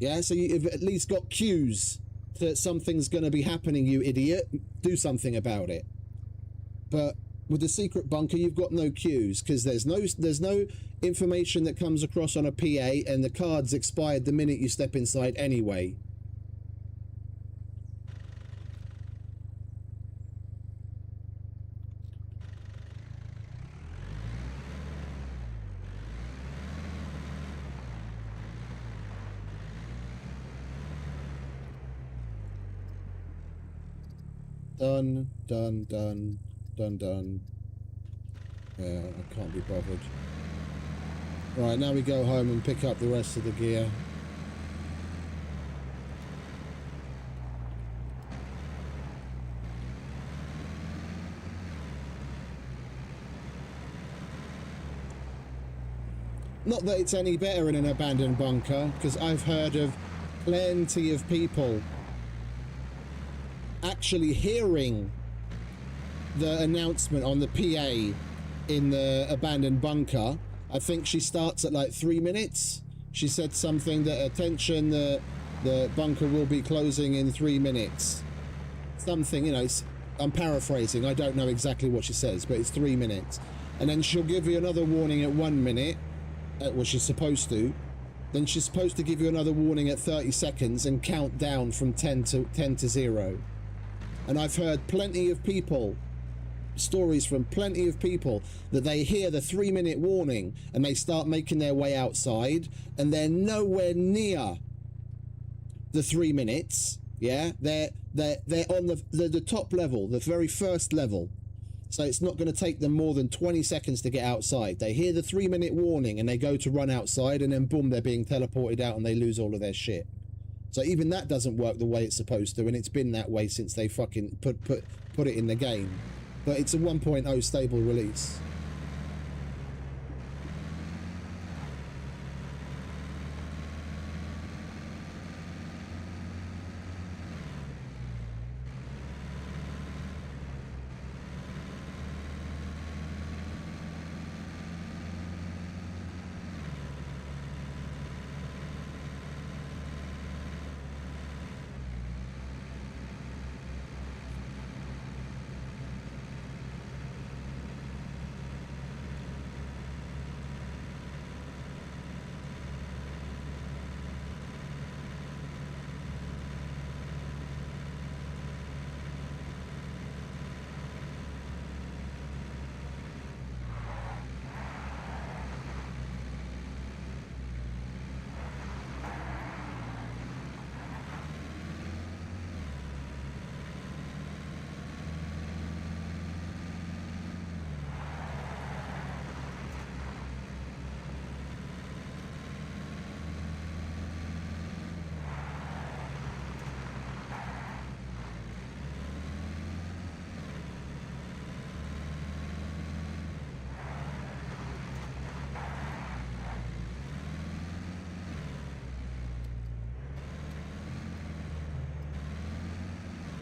Yeah, so you've at least got cues that something's going to be happening, you idiot. Do something about it. But with the secret bunker, you've got no cues because there's no information that comes across on a PA, and the card's expired the minute you step inside anyway. Done. Yeah, I can't be bothered. Right, now we go home and pick up the rest of the gear. Not that it's any better in an abandoned bunker, because I've heard of plenty of people actually hearing the announcement on the PA in the abandoned bunker. I think she starts at like 3 minutes. She said something that, attention, the bunker will be closing in 3 minutes. Something, you know, I'm paraphrasing. I don't know exactly what she says, but it's 3 minutes. And then she'll give you another warning at 1 minute, well, she's supposed to. Then she's supposed to give you another warning at 30 seconds and count down from 10 to 0. And I've heard plenty of people, stories from plenty of people, that they hear the 3-minute warning and they start making their way outside and they're nowhere near the 3 minutes. Yeah, they're on the top level, the very first level. So it's not going to take them more than 20 seconds to get outside. They hear the 3-minute warning and they go to run outside, and then boom, they're being teleported out and they lose all of their shit. So even that doesn't work the way it's supposed to, and it's been that way since they fucking put it in the game. But it's a 1.0 stable release.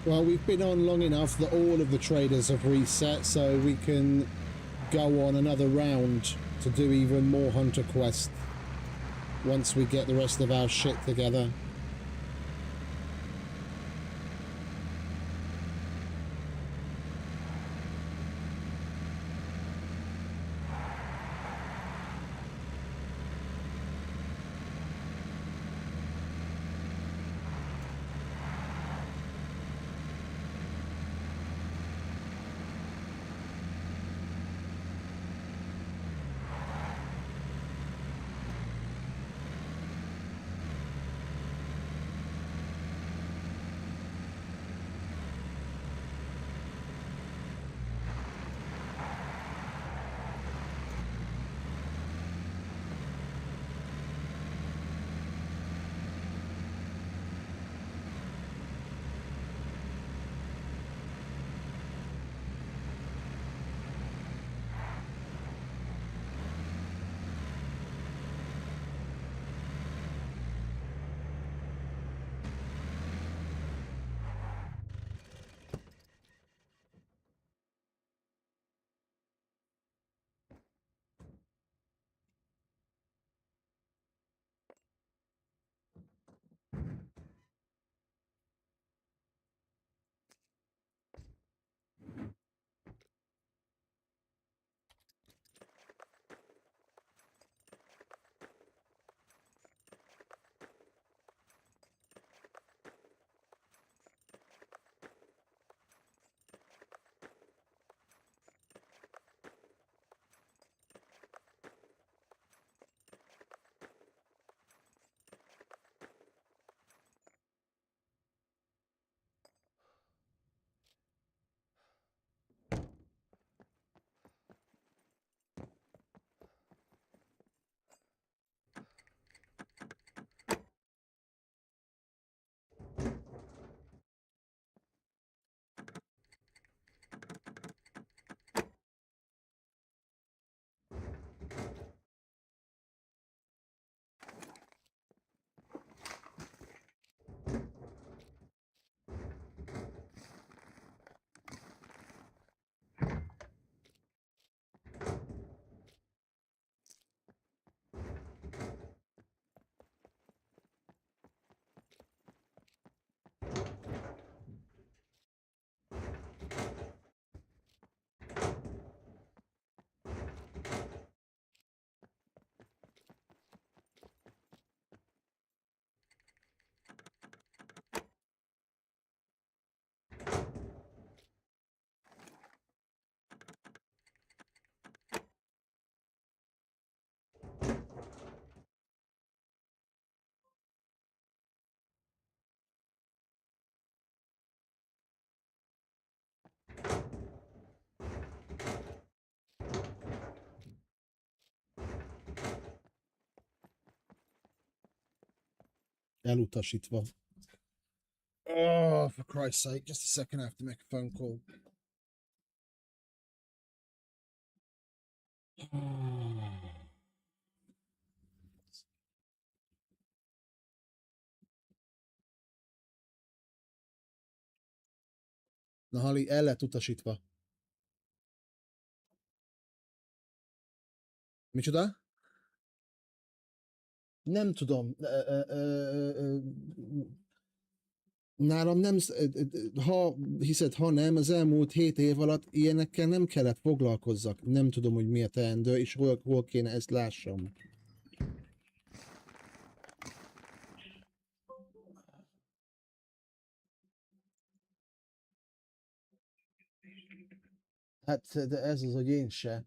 Well, we've been on long enough that all of the traders have reset, so we can go on another round to do even more hunter quests once we get the rest of our shit together. Elutasítva. Oh, for Christ's sake, just a second, I have to make a phone call. Na, Hali, el lett utasítva. Micsoda? Nem tudom. Nálam nem, ha hiszed, ha nem, az elmúlt 7 év alatt ilyenekkel nem kellett foglalkozzak. Nem tudom, hogy mi a teendő, és hol kéne ezt lássam. Hát, de ez az, hogy én se.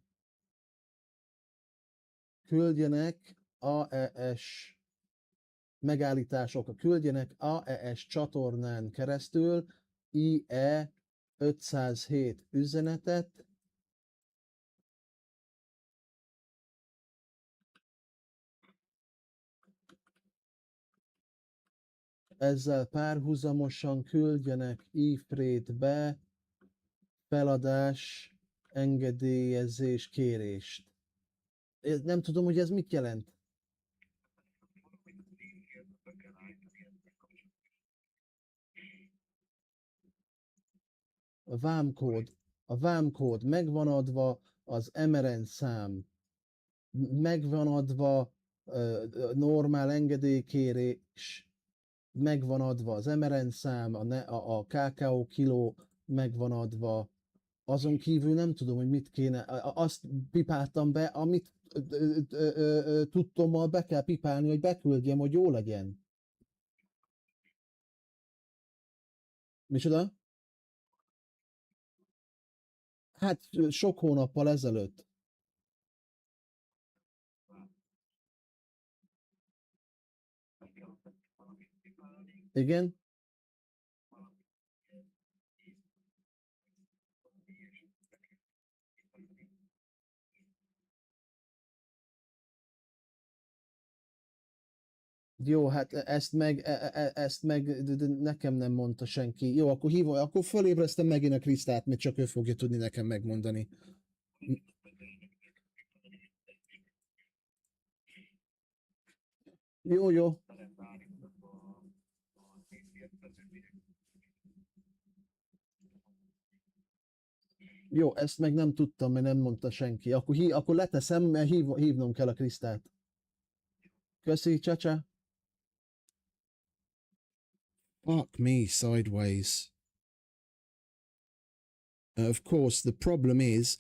Küldjenek AES megállítások, küldjenek AES csatornán keresztül IE 507 üzenetet, ezzel párhuzamosan küldjenek ifrétbe feladás, engedélyezés, kérést. Nem tudom, hogy ez mit jelent. A vámkód megvan adva, az MRN szám megvan adva, normál engedélykérés megvan adva, az MRN szám, a KKO kiló megvan adva, azon kívül nem tudom, hogy mit kéne, azt pipáltam be, amit tudtommal be kell pipálni, hogy beküldjem, hogy jó legyen. Micsoda? Hát sok hónappal ezelőtt. Igen? Jó, hát ezt meg nekem nem mondta senki. Jó, akkor fölébreztem megint a Krisztát, mert csak ő fogja tudni nekem megmondani. Jó, jó. Jó, ezt meg nem tudtam, mert nem mondta senki. Akkor leteszem, mert hívnom kell a Krisztát. Köszi, csacsa. Fuck me sideways. Of course, the problem is,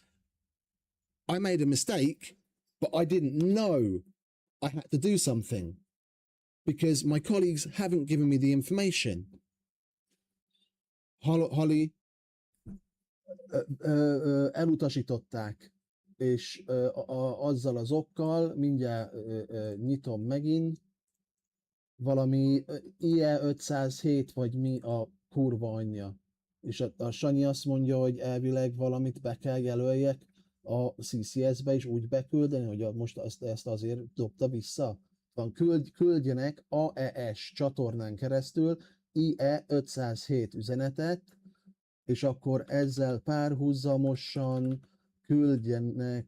I made a mistake, but I didn't know I had to do something. Because my colleagues haven't given me the information. Holly, elutasították, és azzal az okkal, mindjárt nyitom megint, valami IE 507, vagy mi a kurva anyja. És a Sanyi azt mondja, hogy elvileg valamit be kell jelöljek a CCS-be, és úgy beküldeni, hogy most ezt azért dobta vissza. Van, küldjenek AES csatornán keresztül IE 507 üzenetet, és akkor ezzel párhuzamosan küldjenek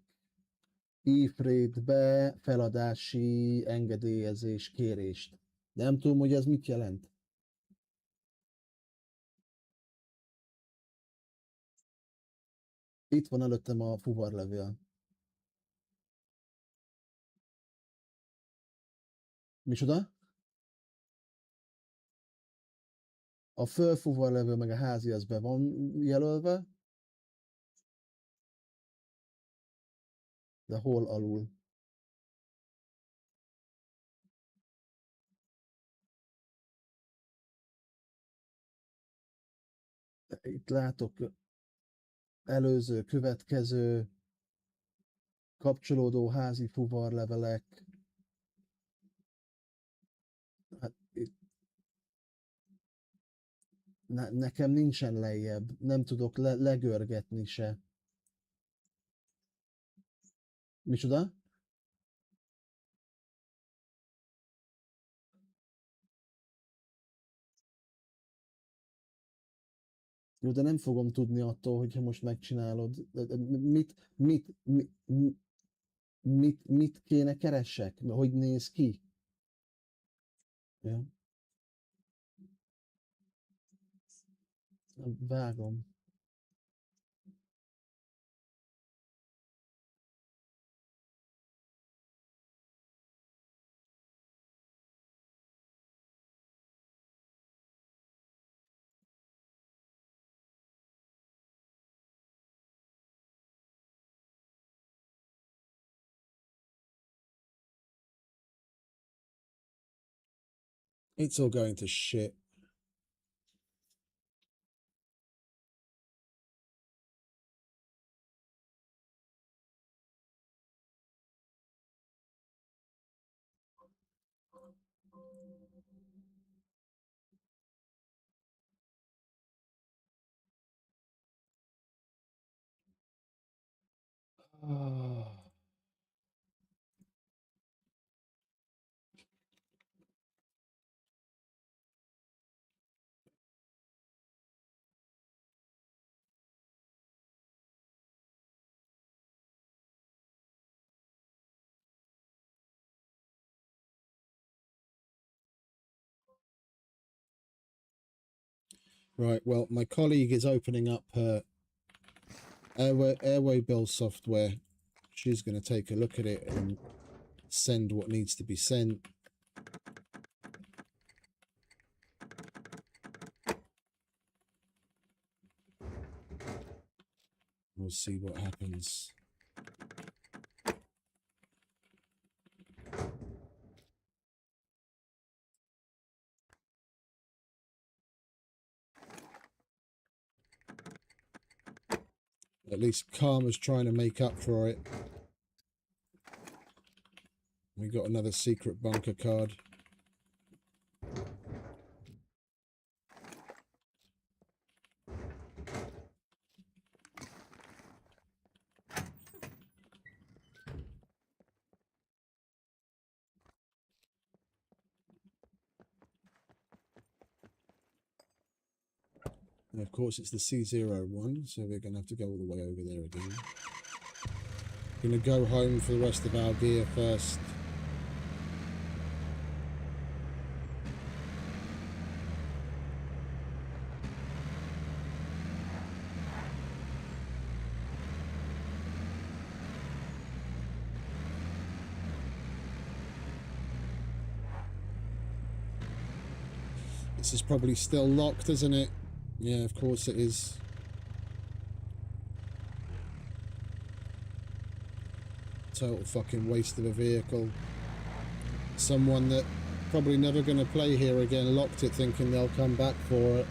ifrétbe feladási engedélyezés kérést. Nem tudom, hogy ez mit jelent. Itt van előttem a fuvarlevél. Micsoda? A fölfuvarlevél meg a házi az be van jelölve. De hol alul? Itt látok előző, következő, kapcsolódó házi fuvarlevelek. Hát itt nekem nincsen lejjebb, nem tudok legörgetni se. Micsoda? Jó, de nem fogom tudni attól, hogyha most megcsinálod. Mit kéne keressek? Hogy néz ki? Ja. Vágom. It's all going to shit. Right, well, my colleague is opening up her airway bill software. She's going to take a look at it and send what needs to be sent. We'll see what happens. At least Karma's trying to make up for it. We got another secret bunker card. And of course, it's the C01, so we're going to have to go all the way over there again. Going to go home for the rest of our gear first. This is probably still locked, isn't it? Yeah, of course it is. Total fucking waste of a vehicle. Someone that probably never going to play here again locked it thinking they'll come back for it.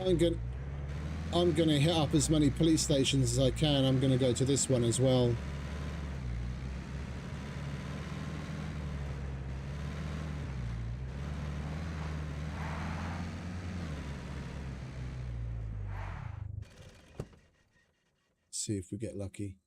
I'm gonna hit up as many police stations as I can. I'm gonna go to this one as well. See if we get lucky.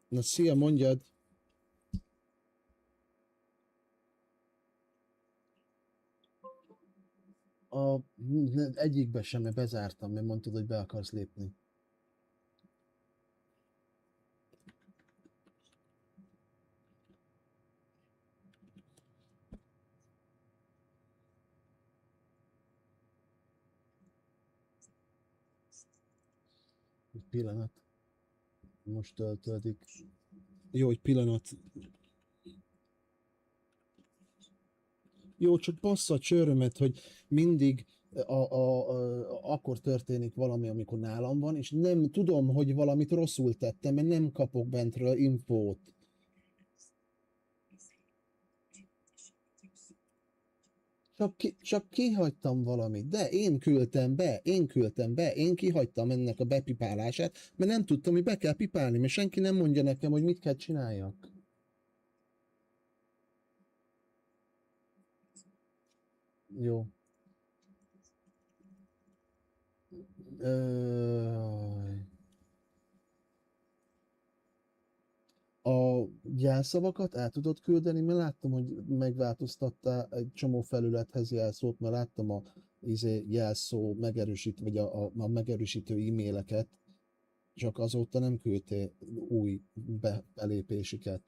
Na szia, mondjad! Egyikbe sem, mert bezártam, mert mondtad, hogy be akarsz lépni. Egy pillanat. Most töltődik. Jó, egy pillanat. Jó, csak bassza a csőrömet, hogy mindig akkor történik valami, amikor nálam van, és nem tudom, hogy valamit rosszul tettem, mert nem kapok bentről infót. Csak kihagytam valamit, de én küldtem be, én kihagytam ennek a bepipálását, mert nem tudtam, hogy be kell pipálni, mert senki nem mondja nekem, hogy mit kell csináljak. Jó. A jelszavakat el tudod küldeni, mert láttam, hogy megváltoztattál egy csomó felülethez jelszót, mert láttam a jelszó megerősít, vagy a megerősítő e-maileket, csak azóta nem küldtél új belépéseket.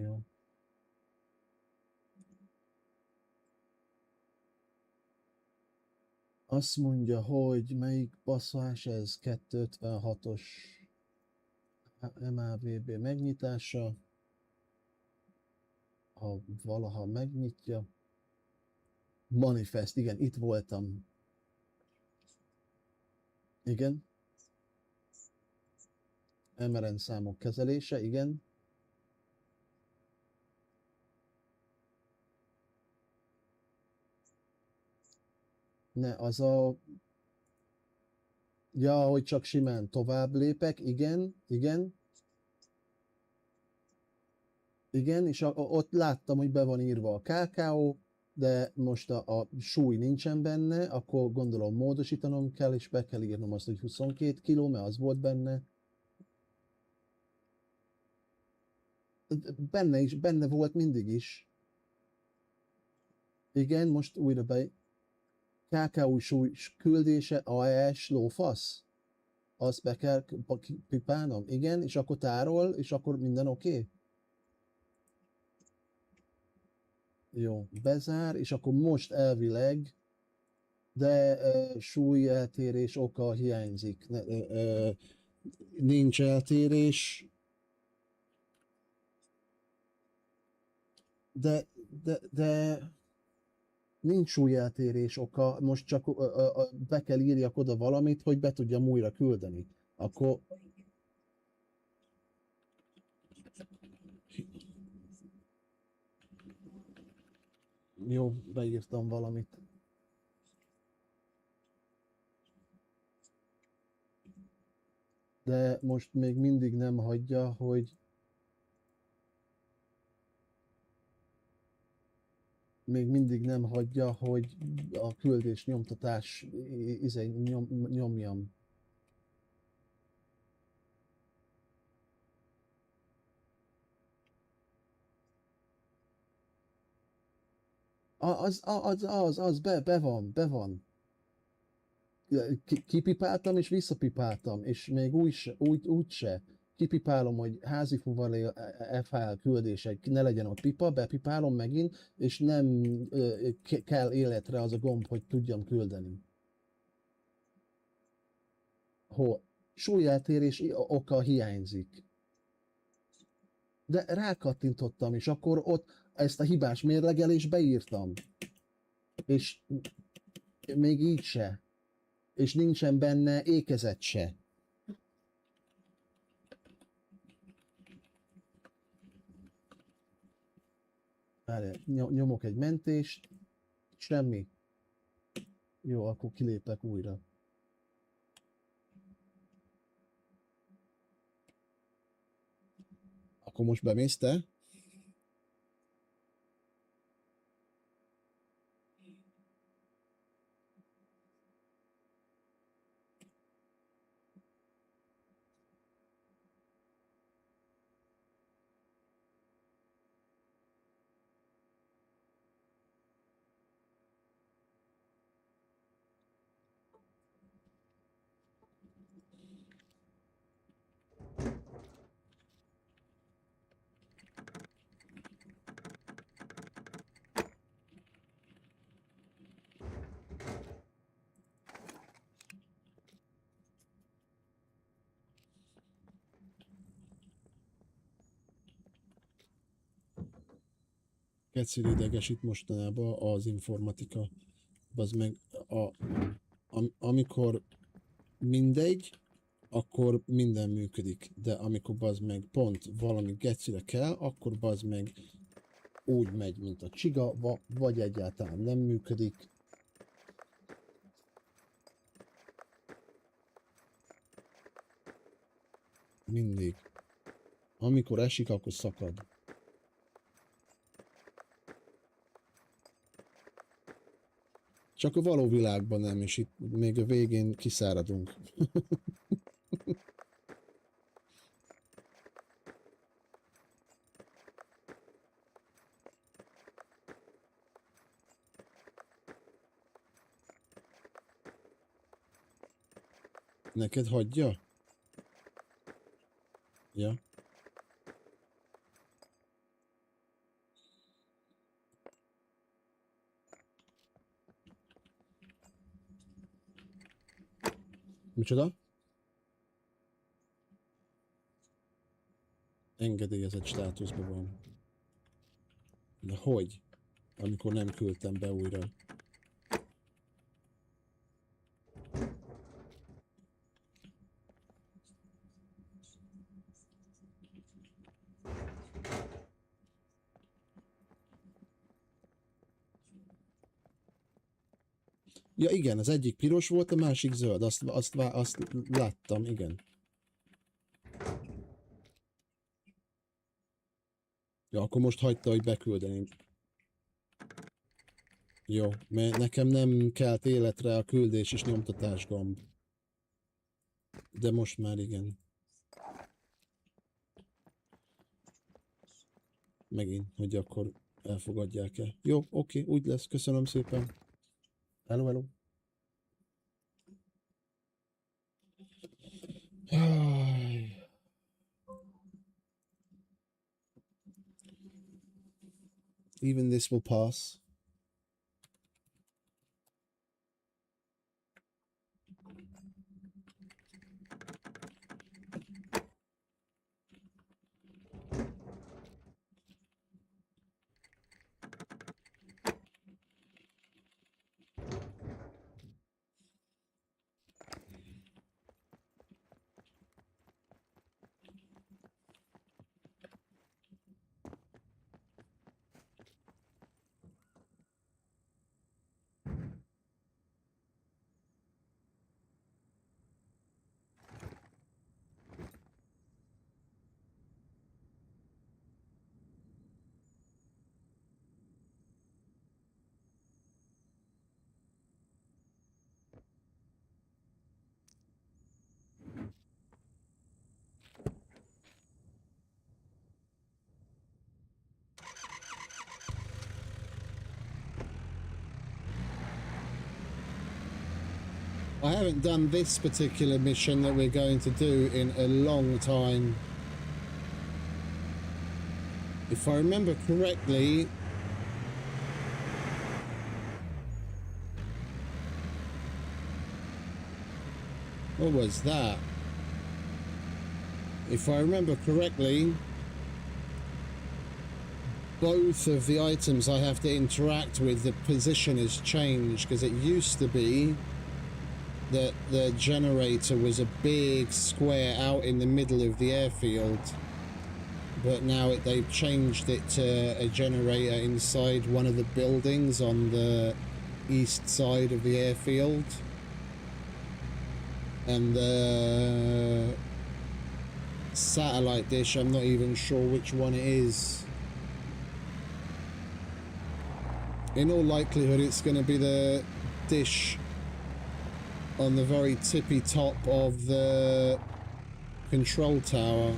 Jó. Azt mondja, hogy melyik passzás ez? 256-os MAVB megnyitása. Ha valaha megnyitja. Manifest, igen, itt voltam. Igen. MRN számok kezelése, igen. Ne, az a... Ja, hogy csak simán tovább lépek, igen, igen. Igen, és ott láttam, hogy be van írva a KKO, de most a súly nincsen benne, akkor gondolom módosítanom kell, és be kell írnom azt, hogy 22 kg, mert az volt benne. Benne volt mindig is. Igen, most újra be... KKO súly küldése, AES lófasz. Azt be kell pipálnom, igen, és akkor tárol, és akkor minden oké? Okay? Jó, bezár, és akkor most elvileg, de súlyeltérés oka hiányzik. Nincs eltérés. De nincs súlyeltérés oka, most csak be kell írjak oda valamit, hogy be tudjam újra küldeni. Akkor... Jó, beírtam valamit. De most még mindig nem hagyja, hogy... Még mindig nem hagyja, hogy a küldés nyomtatás nyomjam. Be van. Kipipáltam és visszapipáltam, és még úgy se. Kipipálom, hogy házi fuvalél FHL küldések, ne legyen ott pipa, bepipálom megint, és nem kell életre az a gomb, hogy tudjam küldeni. Hol? súlyeltérés oka hiányzik. De rákattintottam, és akkor ott ezt a hibás mérlegelést beírtam. És még így se. És nincsen benne ékezet se. Várjál, nyomok egy mentést. Semmi. Jó, akkor kilépek újra. Akkor most bemész te? Kecil idegesít mostanában az informatika. Az meg amikor mindegy, akkor minden működik. De amikor bazd meg pont valami gecire kell, akkor bazd meg úgy megy, mint a csiga, vagy egyáltalán nem működik. Mindig. Amikor esik, akkor szakad. Csak a való világban nem, és itt még a végén kiszáradunk. Neked hagyja? Ja. Micsoda? Engedélyezett státuszban van. De hogy? Amikor nem küldtem be újra. Ja igen, az egyik piros volt, a másik zöld. Azt láttam, igen. Ja, akkor most hagyta, hogy beküldeni. Jó, mert nekem nem kelt életre a küldés és nyomtatás gomb. De most már igen. Megint, hogy akkor elfogadják-e. Jó, oké, úgy lesz, köszönöm szépen. Hello, hello. Even this will pass. I haven't done this particular mission that we're going to do in a long time. If I remember correctly, what was that? If I remember correctly, both of the items I have to interact with, the position has changed, because it used to be that the generator was a big square out in the middle of the airfield, but now they've changed it to a generator inside one of the buildings on the east side of the airfield. And the satellite dish, I'm not even sure which one it is. In all likelihood, it's going to be the dish on the very tippy top of the control tower.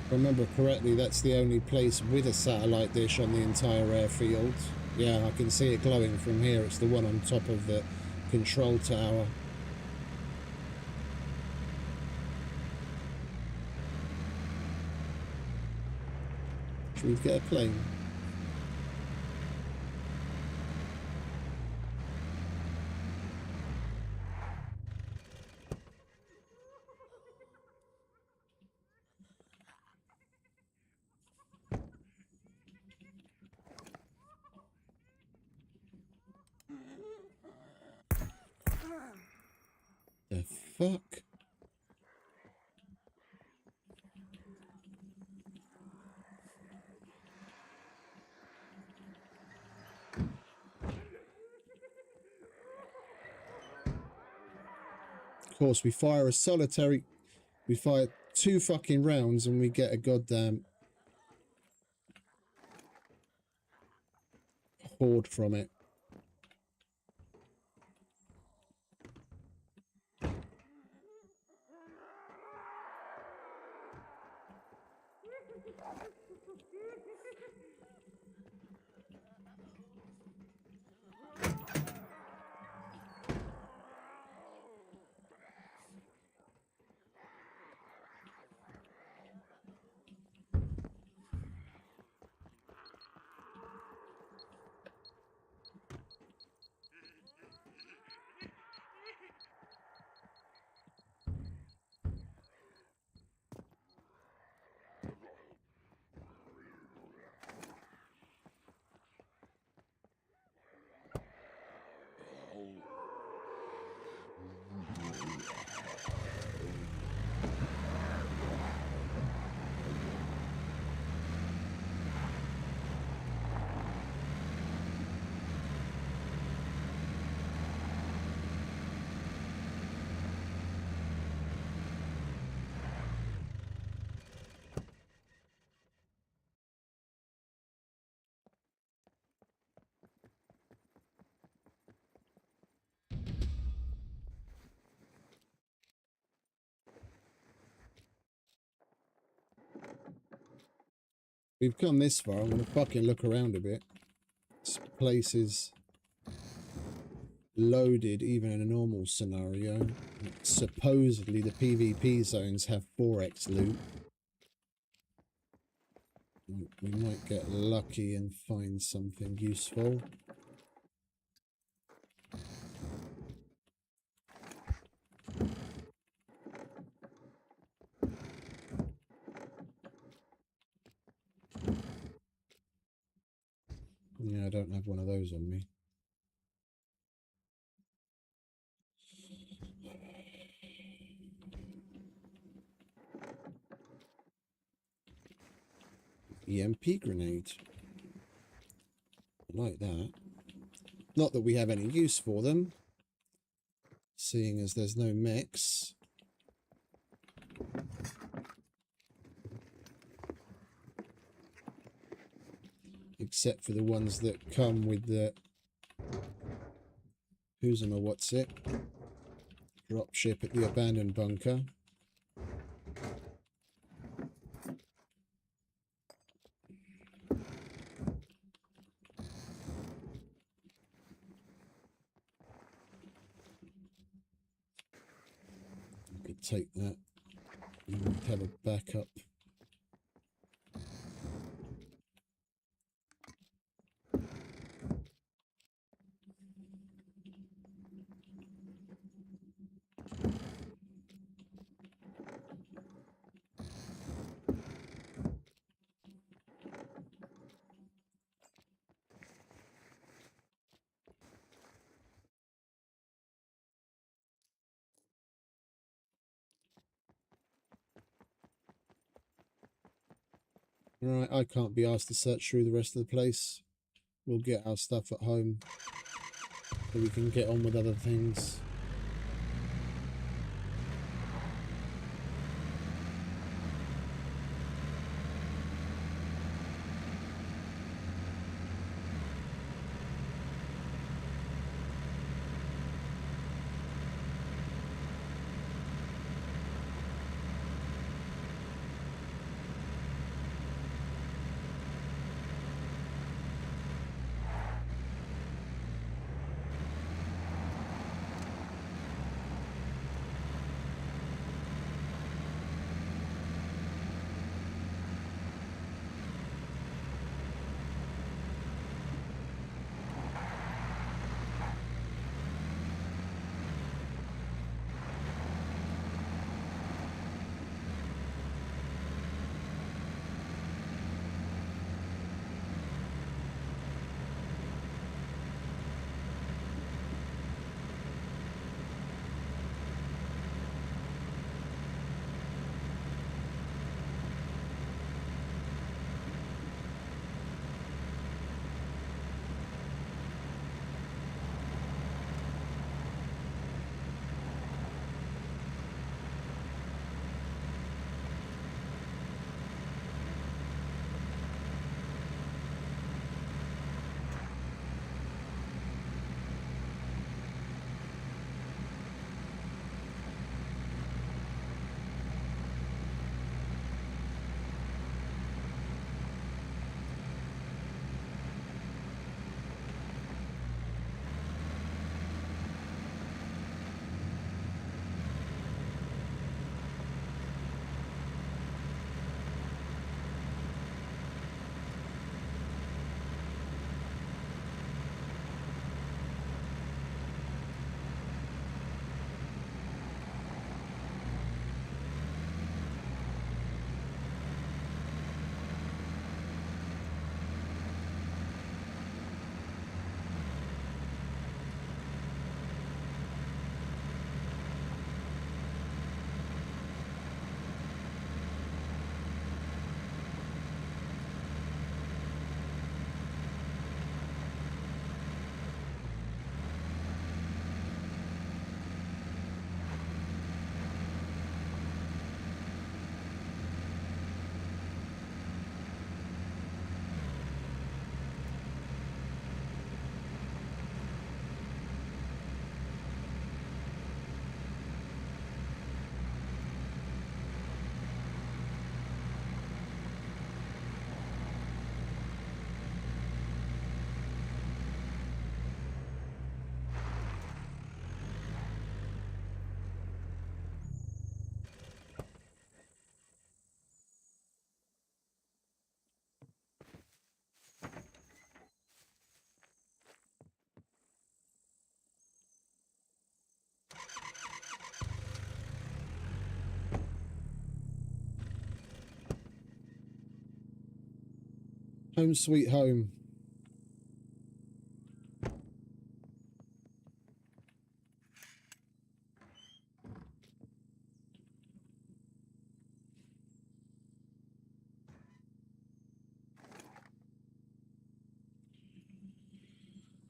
If I remember correctly, that's the only place with a satellite dish on the entire airfield. Yeah, I can see it glowing from here. It's the one on top of the control tower. Should we get a plane? The fuck? Of course, we fire we fire 2 fucking rounds and we get a goddamn horde from it. We've come this far. I'm going to fucking look around a bit. This place is loaded even in a normal scenario. Supposedly the PvP zones have 4x loot. We might get lucky and find something useful. Yeah, I don't have one of those on me. EMP grenade. I like that. Not that we have any use for them, seeing as there's no mechs. Except for the ones that come with the who's or what's it drop ship at the abandoned bunker. You could take that. You would have a backup. Right, I can't be asked to search through the rest of the place. We'll get our stuff at home so we can get on with other things. Home sweet home.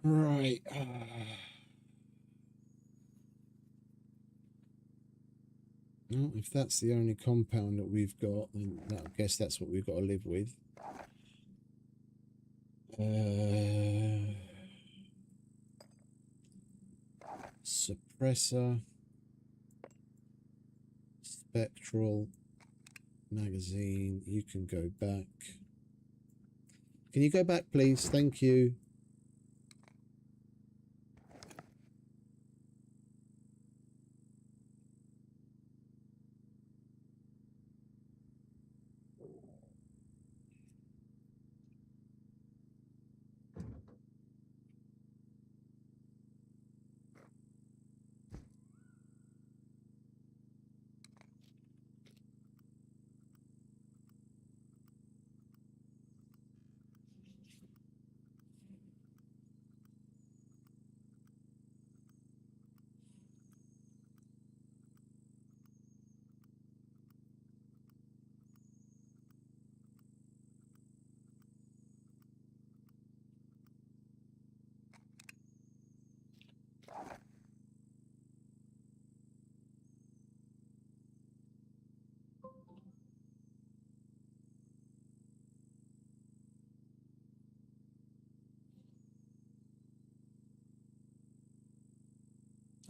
Right. Well, if that's the only compound that we've got, then I guess that's what we've got to live with. Suppressor, spectral, magazine. You can go back. Can you go back, please? Thank you.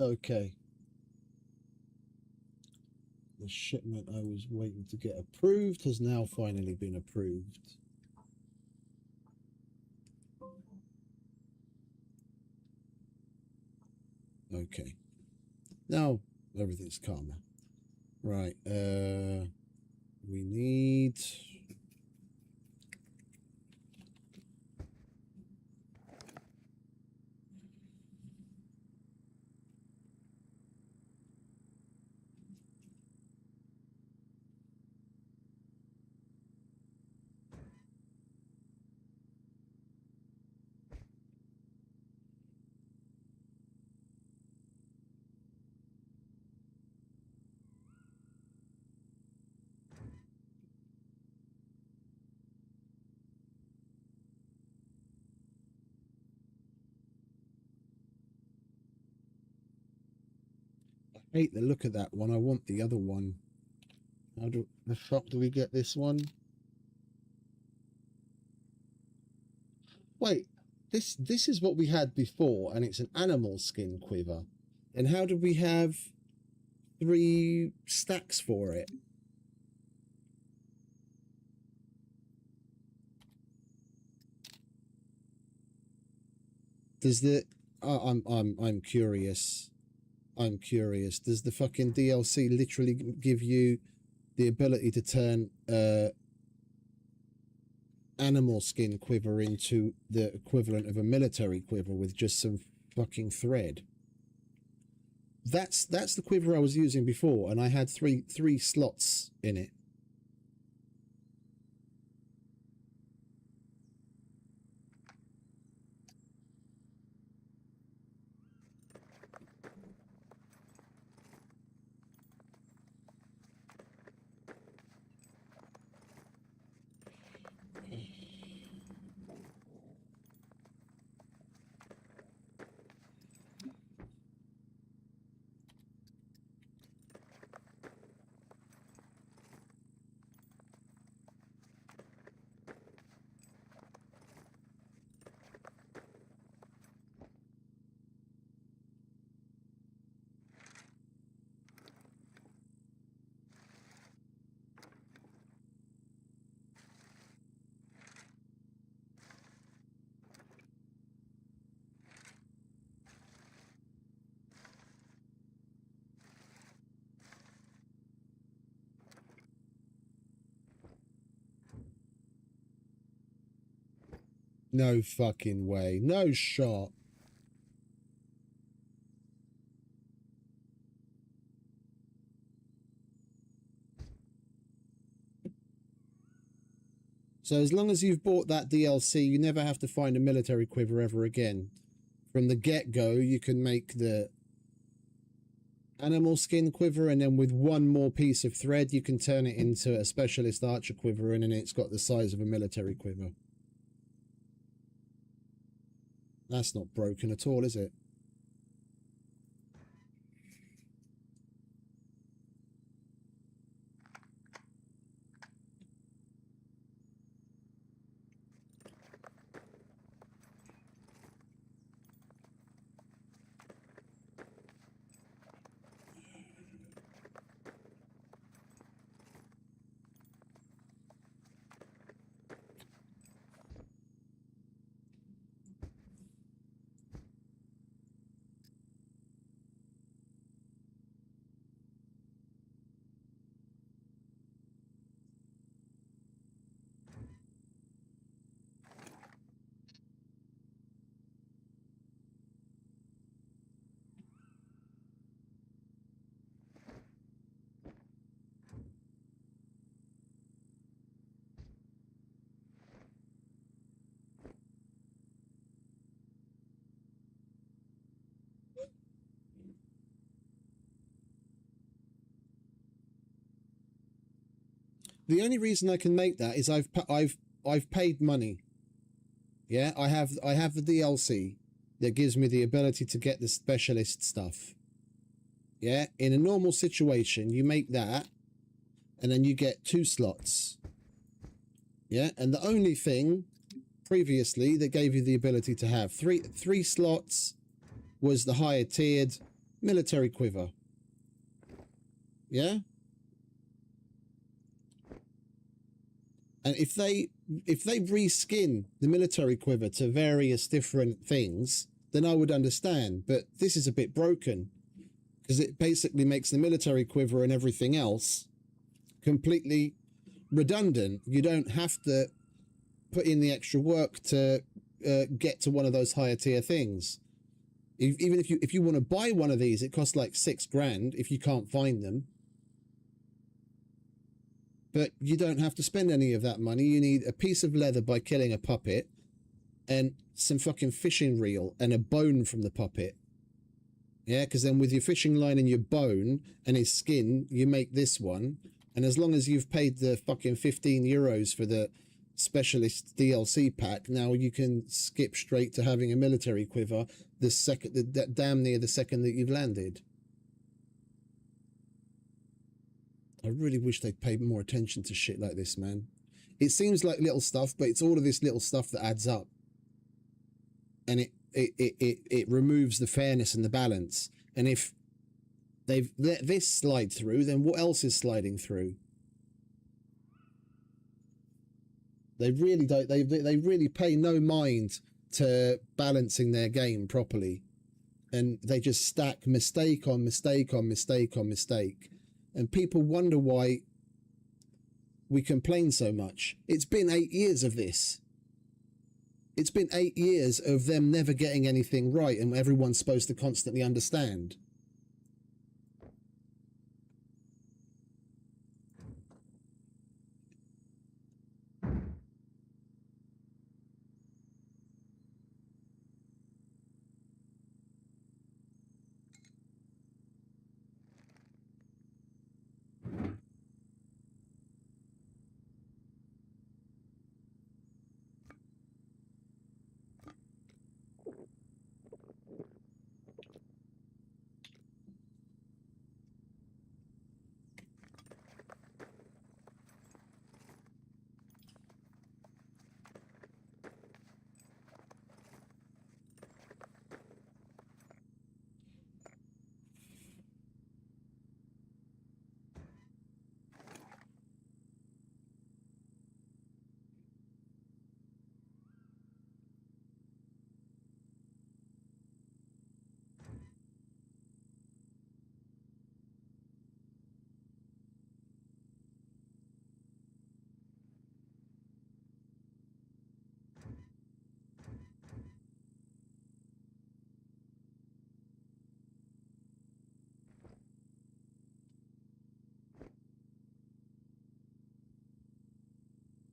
Okay. The shipment I was waiting to get approved has now finally been approved. Okay. Now everything's calmer. Right. We need... I hate the look of that one. I want the other one. How the fuck do we get this one? Wait, this is what we had before, and it's an animal skin quiver. And how did we have 3 stacks for it? Does the I'm curious. I'm curious. Does the fucking DLC literally give you the ability to turn animal skin quiver into the equivalent of a military quiver with just some fucking thread? That's the quiver I was using before, and I had three slots in it. No fucking way. No shot. So as long as you've bought that DLC, you never have to find a military quiver ever again. From the get-go, you can make the animal skin quiver, and then with one more piece of thread, you can turn it into a specialist archer quiver, and then it's got the size of a military quiver. That's not broken at all, is it? The only reason I can make that is I've paid money. Yeah, I have the DLC that gives me the ability to get the specialist stuff. Yeah, in a normal situation, you make that, and then you get 2 slots. Yeah, and the only thing previously that gave you the ability to have three slots was the higher tiered military quiver. Yeah? And if they reskin the military quiver to various different things, then I would understand. But this is a bit broken because it basically makes the military quiver and everything else completely redundant. You don't have to put in the extra work to get to one of those higher tier things. Even if you want to buy one of these, it costs like $6,000 if you can't find them. But you don't have to spend any of that money. You need a piece of leather by killing a puppet and some fucking fishing reel and a bone from the puppet. Yeah, because then with your fishing line and your bone and his skin, you make this one. And as long as you've paid the fucking €15 for the specialist DLC pack, now you can skip straight to having a military quiver damn near the second that you've landed. I really wish they'd paid more attention to shit like this, man. It seems like little stuff, but it's all of this little stuff that adds up. And it removes the fairness and the balance. And if they've let this slide through, then what else is sliding through? They really don't. They really pay no mind to balancing their game properly, and they just stack mistake on mistake on mistake on mistake. And people wonder why we complain so much. It's been 8 years of this. It's been 8 years of them never getting anything right, and everyone's supposed to constantly understand.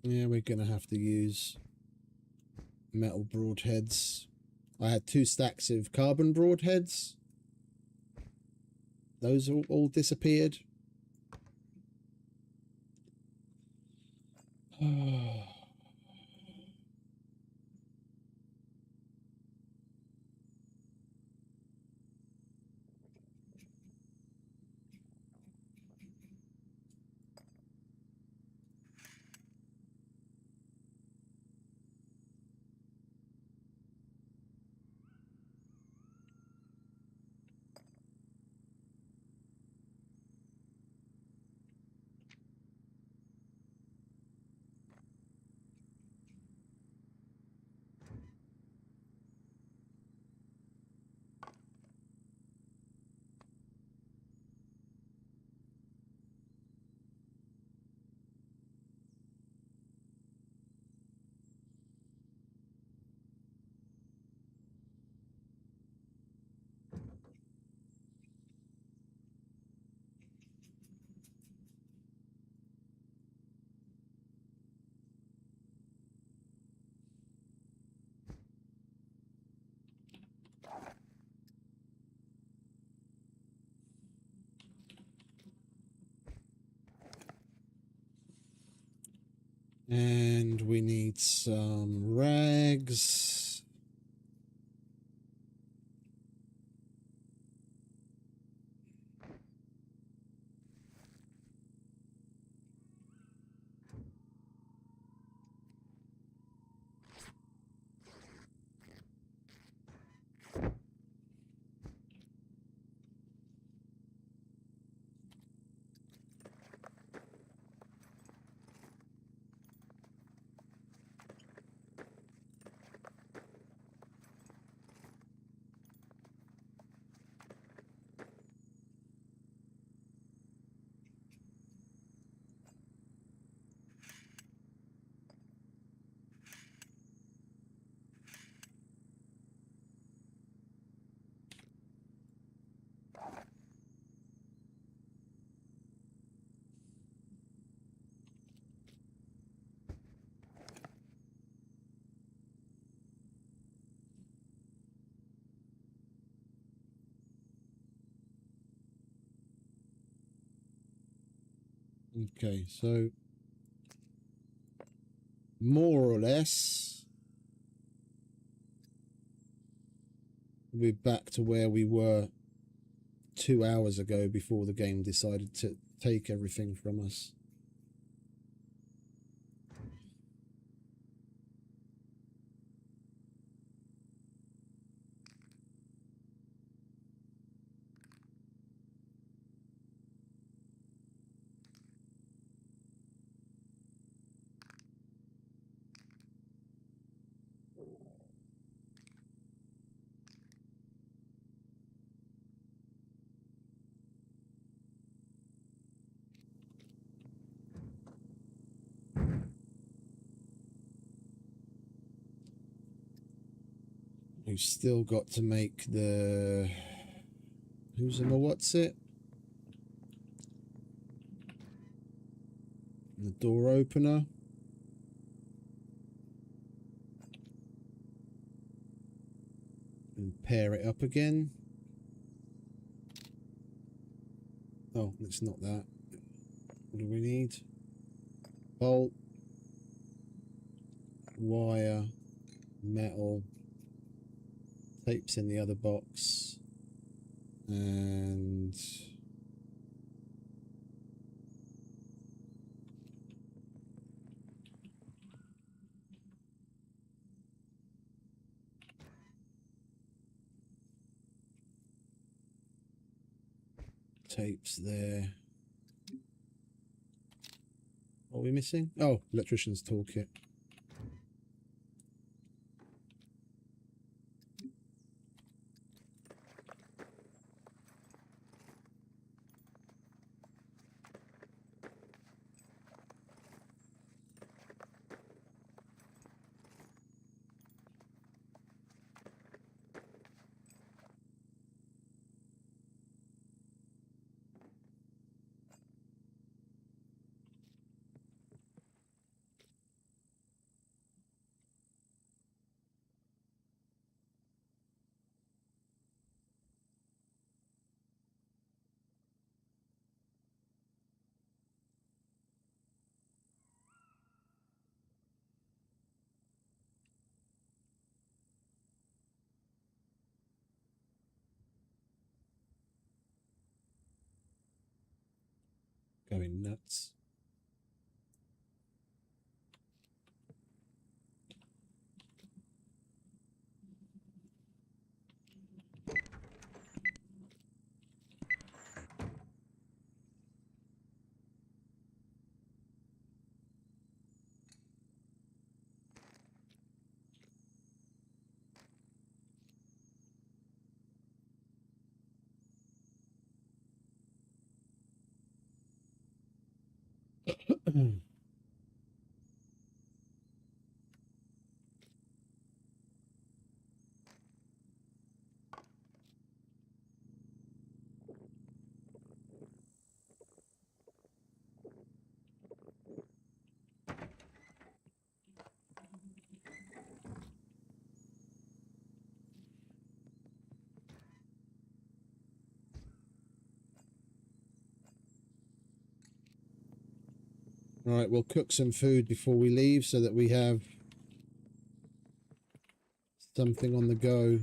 Yeah, we're going to have to use metal broadheads. I had 2 stacks of carbon broadheads. Those all disappeared. And we need some rags. Okay, so more or less we're back to where we were 2 hours ago before the game decided to take everything from us. We've still got to make the... Who's in the what's it? The door opener. And pair it up again. Oh, it's not that. What do we need? Bolt. Wire. Metal. Tape's in the other box. And... tape's there. What are we missing? Oh, electrician's toolkit. Going nuts. Right, we'll cook some food before we leave so that we have something on the go.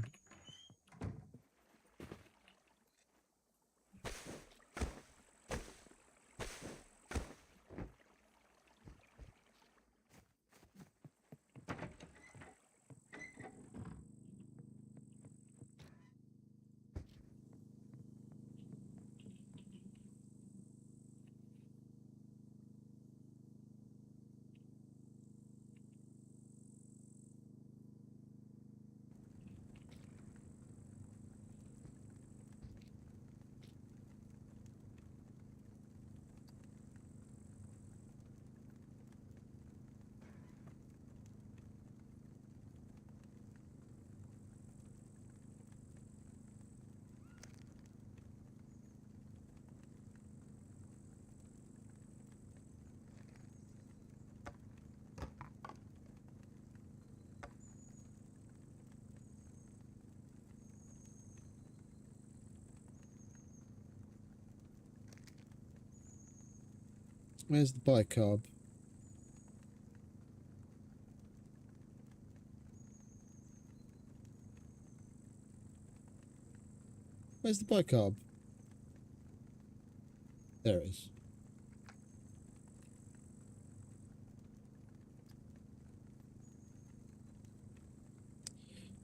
Where's the bicarb? Where's the bicarb? There it is.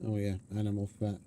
Oh yeah, animal fat.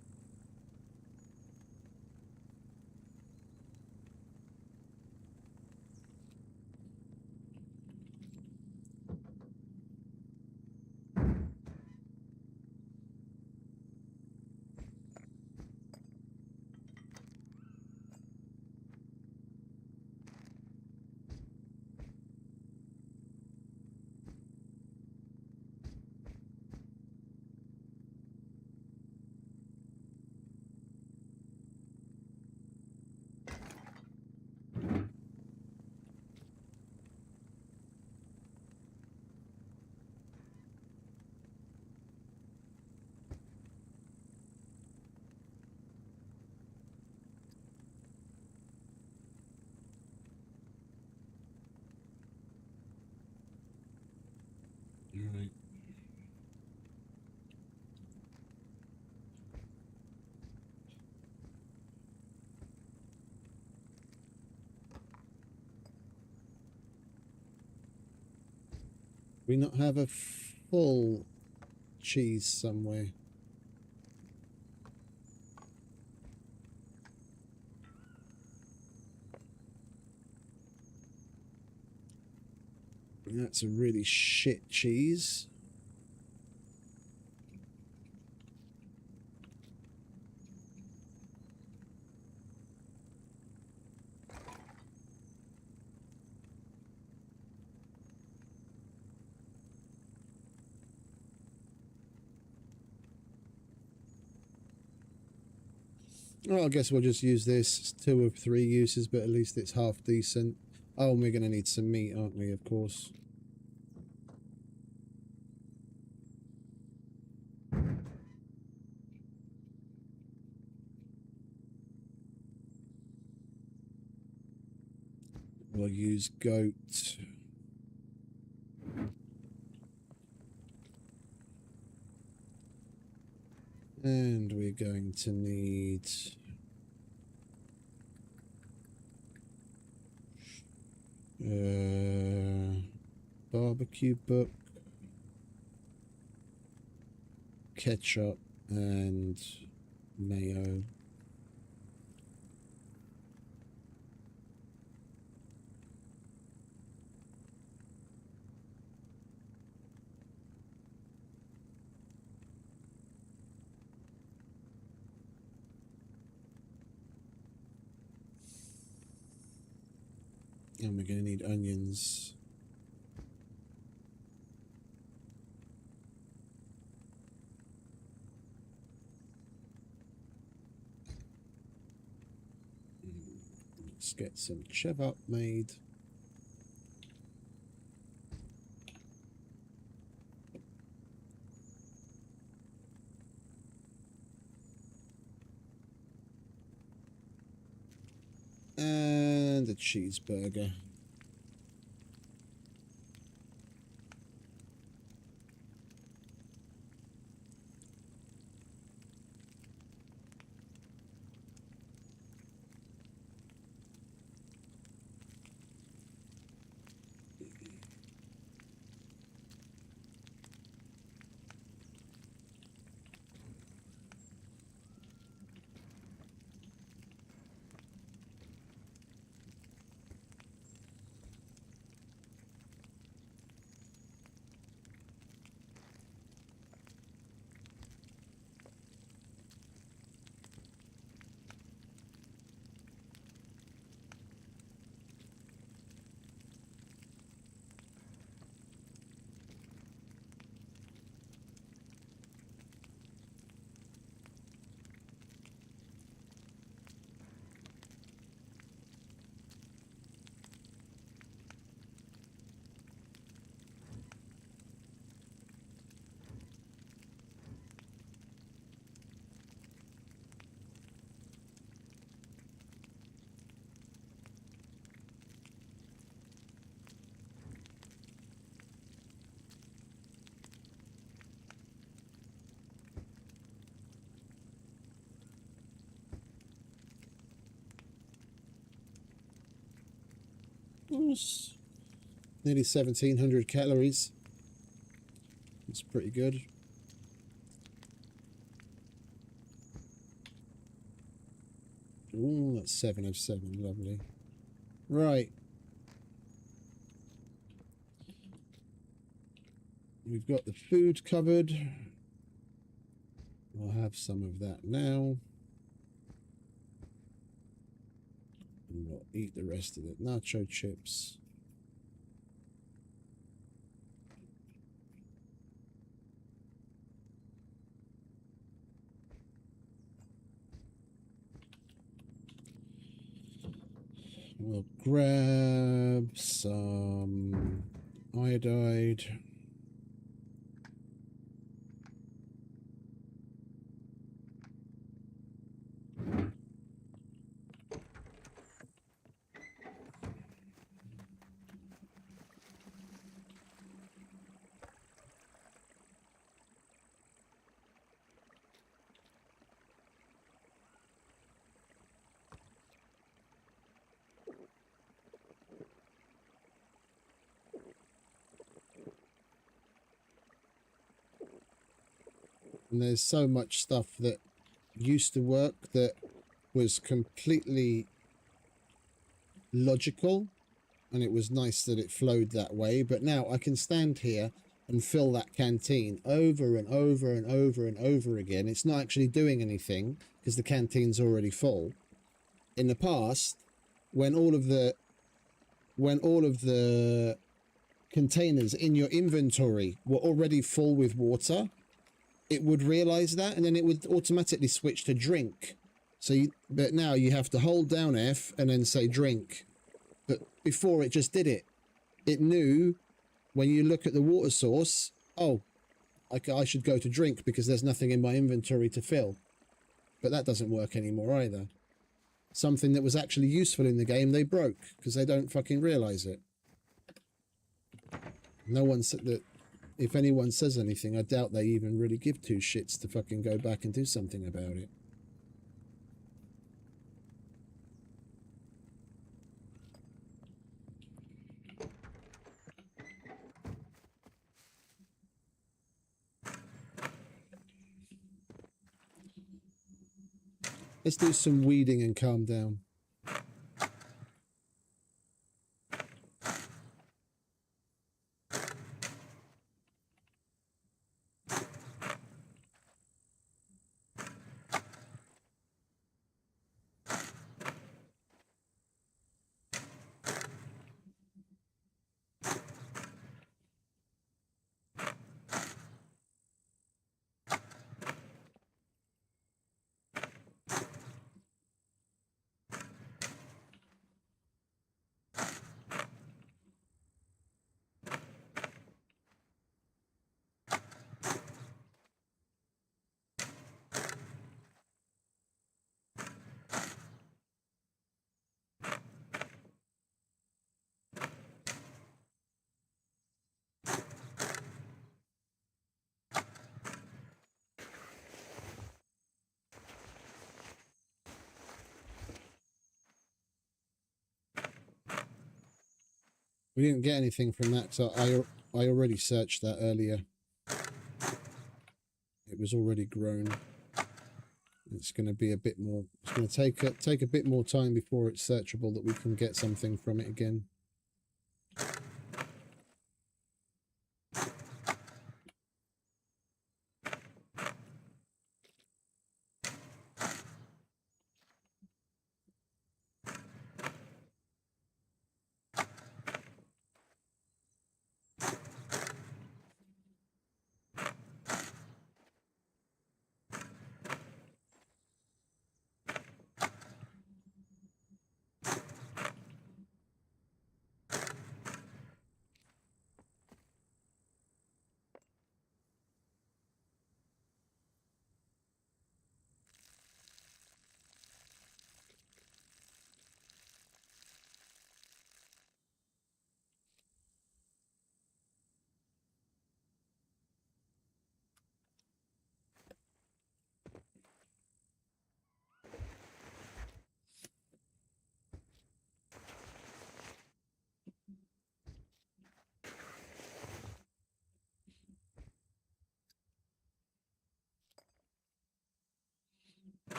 Right. We not have a full cheese somewhere? That's a really shit cheese. Well, I guess we'll just use this. It's 2 of 3 uses, but at least it's half decent. Oh, and we're going to need some meat, aren't we, of course. We'll use goat. And we're going to need barbecue book, ketchup, and mayo. And we're going to need onions. Let's get some chevap made. And a cheeseburger. Nearly 1,700 calories. It's pretty good. Ooh, that's 7 of 7. Lovely. Right. We've got the food covered. I'll have some of that now. And we'll eat the rest of it. Nacho chips. We'll grab some iodide. And there's so much stuff that used to work that was completely logical, and it was nice that it flowed that way. But now I can stand here and fill that canteen over and over and over and over again. It's not actually doing anything because the canteen's already full. In the past, when all of the containers in your inventory were already full with water, it would realize that, and then it would automatically switch to drink. But now you have to hold down F and then say drink. But before, it just did it. It knew when you look at the water source, oh, I should go to drink because there's nothing in my inventory to fill. But that doesn't work anymore either. Something that was actually useful in the game, they broke because they don't fucking realize it. No one said that. If anyone says anything, I doubt they even really give two shits to fucking go back and do something about it. Let's do some weeding and calm down. We didn't get anything from that, so I already searched that earlier. It was already grown. It's going to be a bit more. It's going to take a bit more time before it's searchable that we can get something from it again.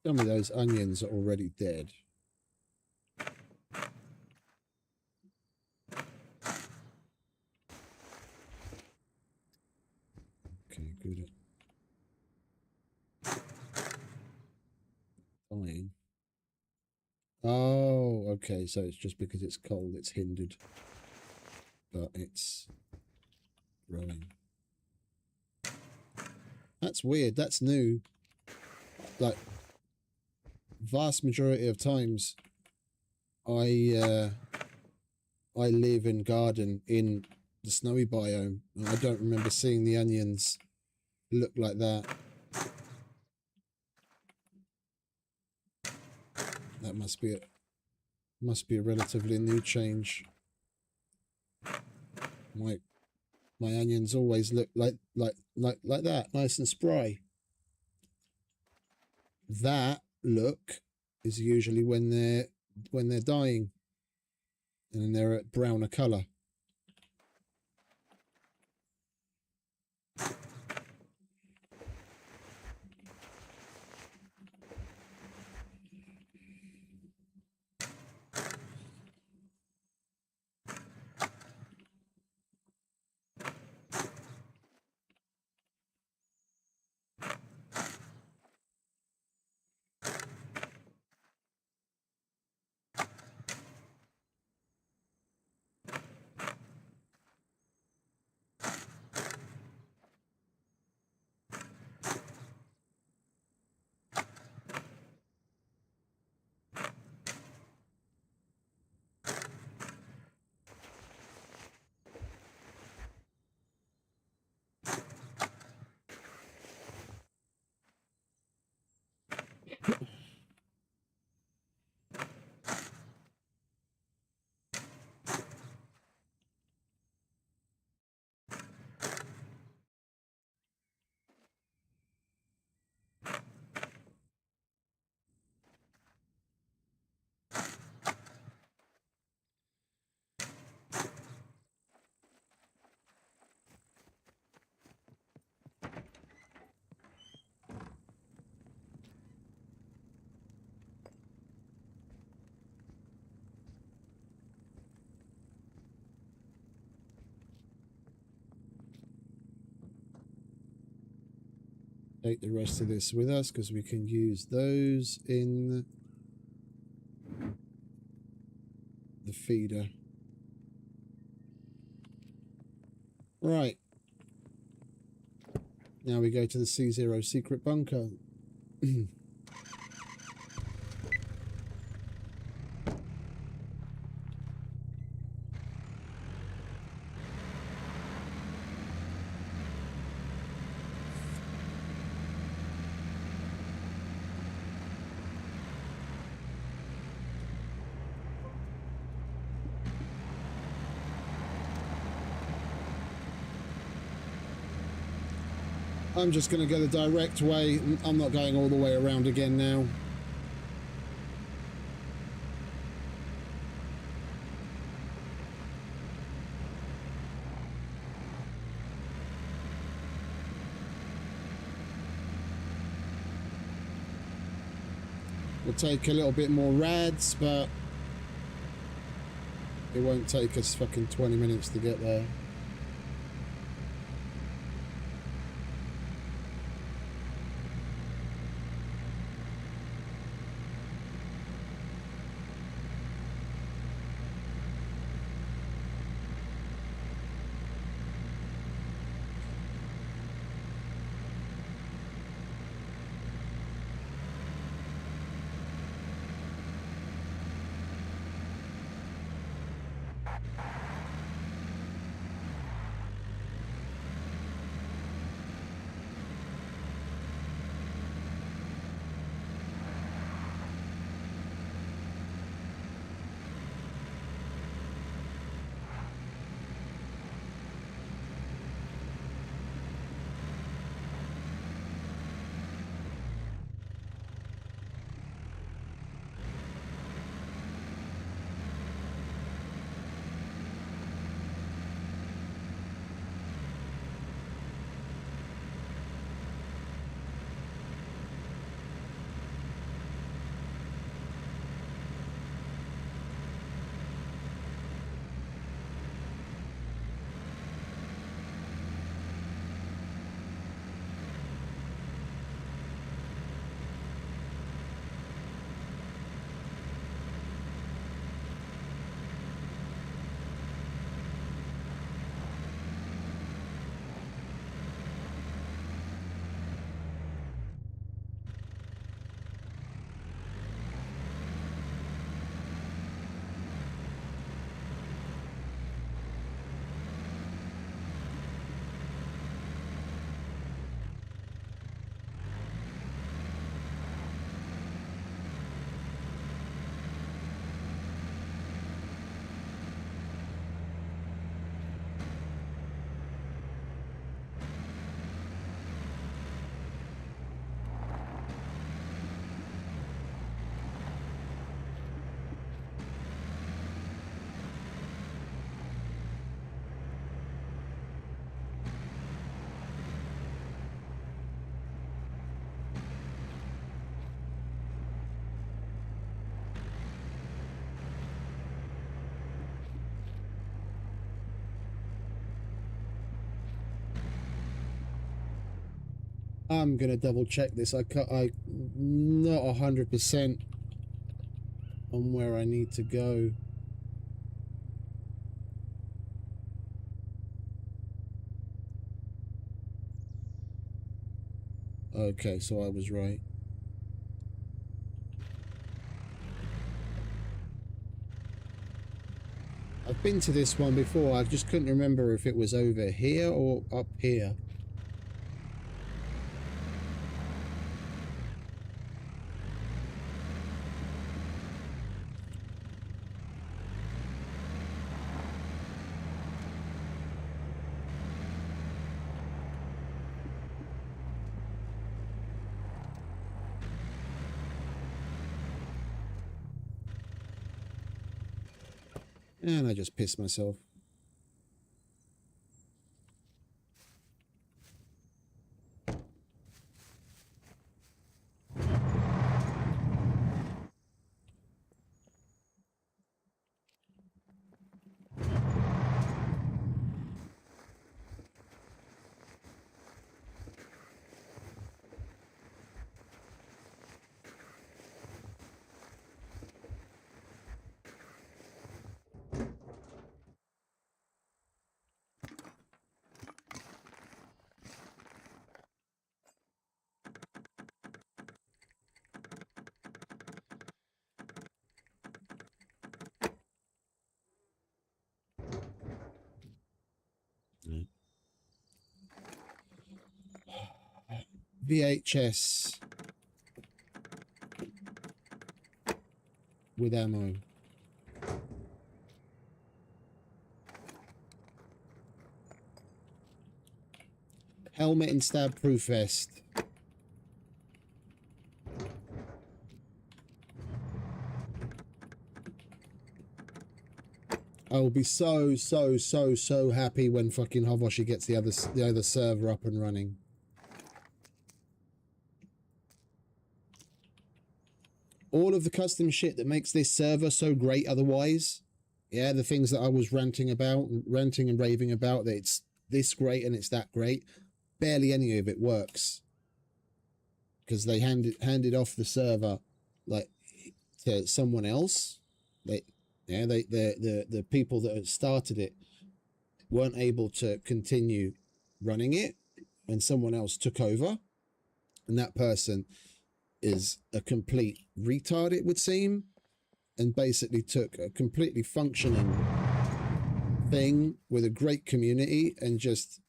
Tell me those onions are already dead. Okay, good. Fine. Oh, okay, so it's just because it's cold, it's hindered. But it's growing. That's weird, that's new. Like, vast majority of times, I live and garden in the snowy biome, and I don't remember seeing the onions look like that. That must be a relatively new change. My onions always look like that, nice and spry. That look is usually when they're dying, and they're a browner colour. Take the rest of this with us because we can use those in the feeder. Right. Now we go to the C0 secret bunker. I'm just going to go the direct way. I'm not going all the way around again now. We'll take a little bit more rads, but it won't take us fucking 20 minutes to get there. I'm gonna double check this. I'm not 100% on where I need to go. Okay, so I was right. I've been to this one before. I just couldn't remember if it was over here or up here. And I just pissed myself. VHS with ammo. Helmet and stab proof vest. I will be so happy when fucking Havoshi gets the other server up and running. All of the custom shit that makes this server so great otherwise, yeah, the things that I was ranting and raving about, that it's this great and it's that great, barely any of it works. Because they handed off the server like to someone else. The people that had started it weren't able to continue running it, and someone else took over, and that person is a complete retard, it would seem, and basically took a completely functioning thing with a great community and just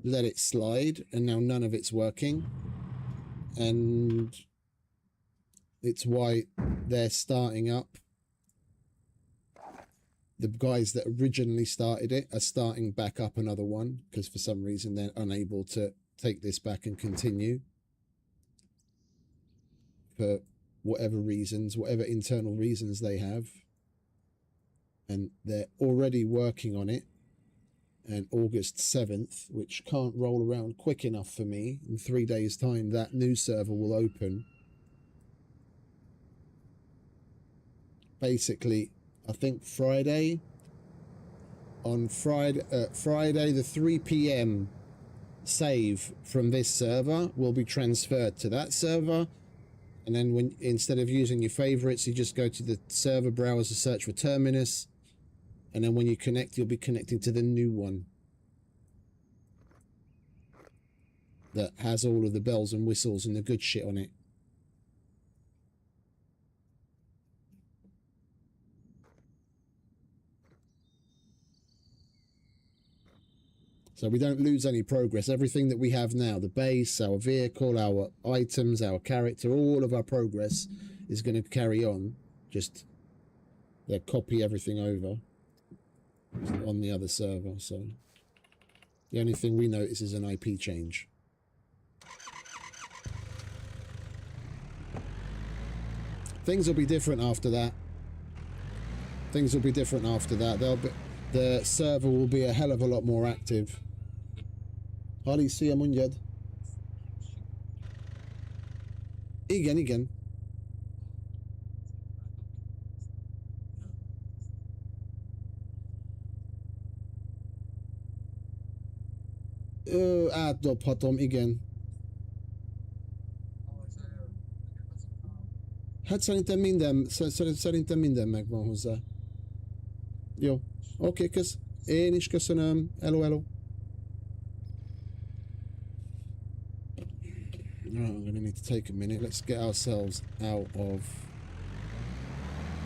let it slide, and now none of it's working. And it's why they're starting up. The guys that originally started it are starting back up another one, because for some reason they're unable to take this back and continue. For whatever reasons, whatever internal reasons they have. And they're already working on it. And August 7th, which can't roll around quick enough for me, in 3 days' time, that new server will open. Basically, I think Friday. On Friday the 3 p.m. save from this server will be transferred to that server. And then when, instead of using your favorites, you just go to the server browser, search for Terminus. And then when you connect, you'll be connecting to the new one that has all of the bells and whistles and the good shit on it. So we don't lose any progress. Everything that we have now, the base, our vehicle, our items, our character, all of our progress is going to carry on. Just they copy everything over on the other server. So the only thing we notice is an IP change. Things will be different after that. Things will be different after that. The server will be a hell of a lot more active. Ali siya munyad. Igen. Átdobhatom, igen. Hát szerintem minden megvan hozzá. Jó. Oké, kösz. Én is köszönöm. Hello, hello. Right, I'm going to need to take a minute. Let's get ourselves out of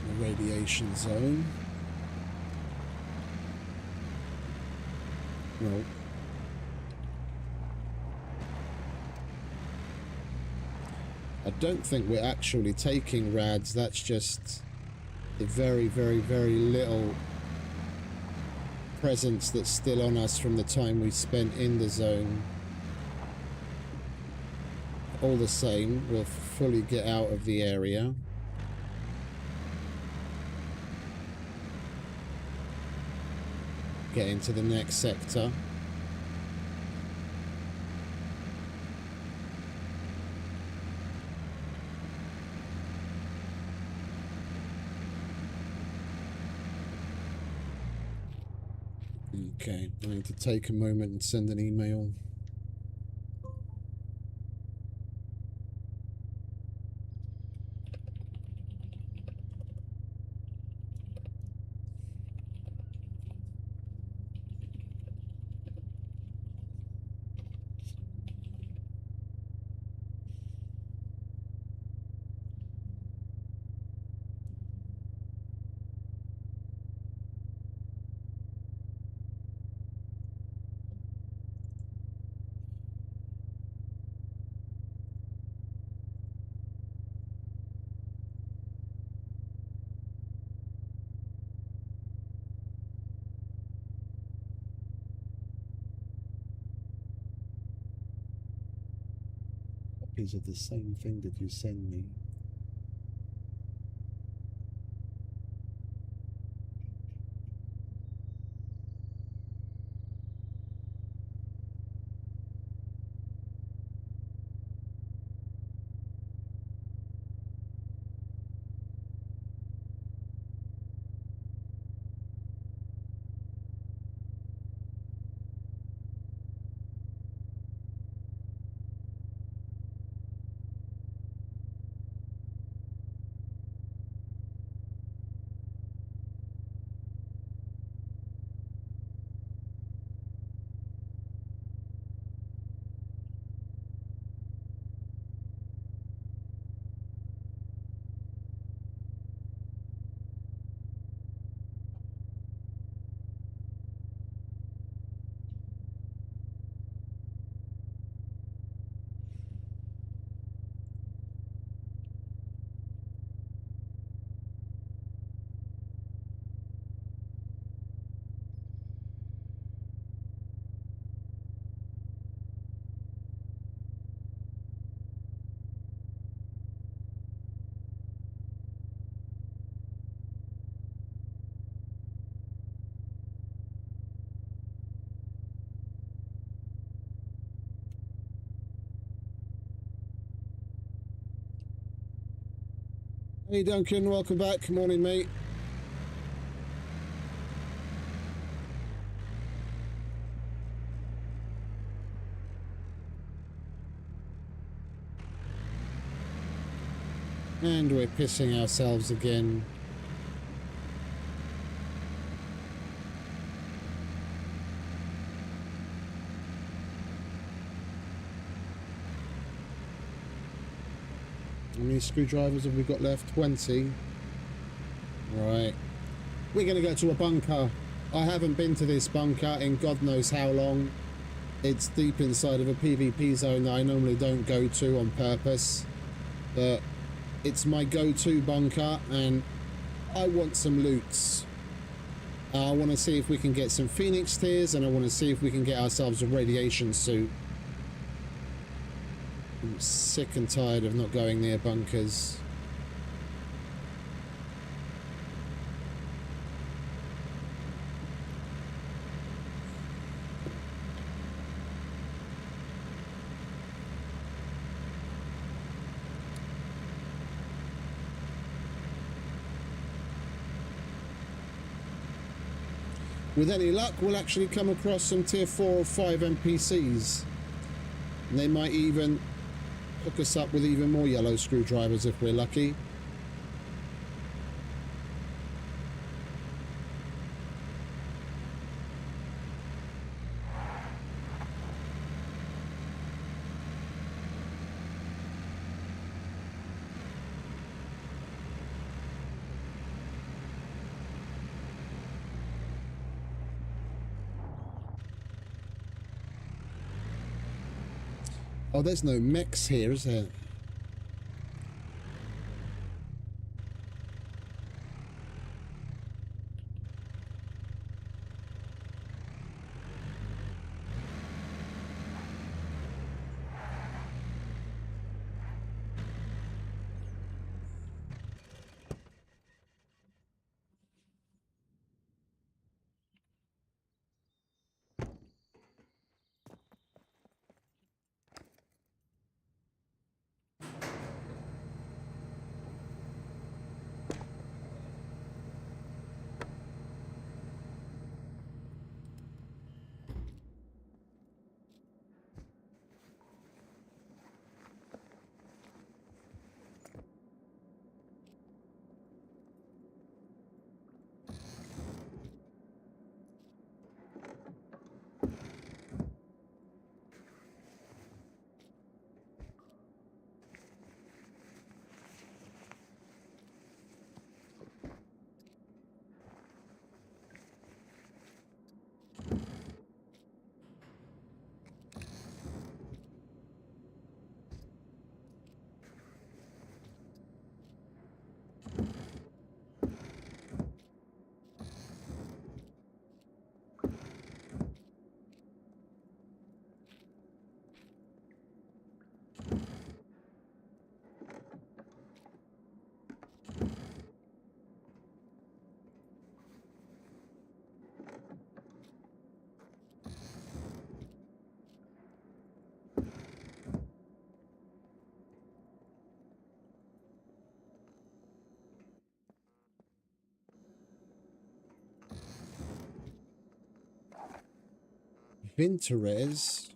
the radiation zone. No. I don't think we're actually taking rads. That's just the very, very, very little presence that's still on us from the time we spent in the zone. All the same, we'll fully get out of the area. Get into the next sector. Okay, I need to take a moment and send an email. Copies of the same thing that you send me. Hey Duncan, welcome back. Morning, mate. And we're pissing ourselves again. How many screwdrivers have we got left? 20. Right. We're going to go to a bunker. I haven't been to this bunker in God knows how long. It's deep inside of a PvP zone that I normally don't go to on purpose. But it's my go-to bunker and I want some loots. I want to see if we can get some Phoenix tiers and I want to see if we can get ourselves a radiation suit. I'm sick and tired of not going near bunkers. With any luck, we'll actually come across some tier 4 or 5 NPCs. And they might even hook us up with even more yellow screwdrivers if we're lucky. Oh, there's no mechs here, is there? Vinterez.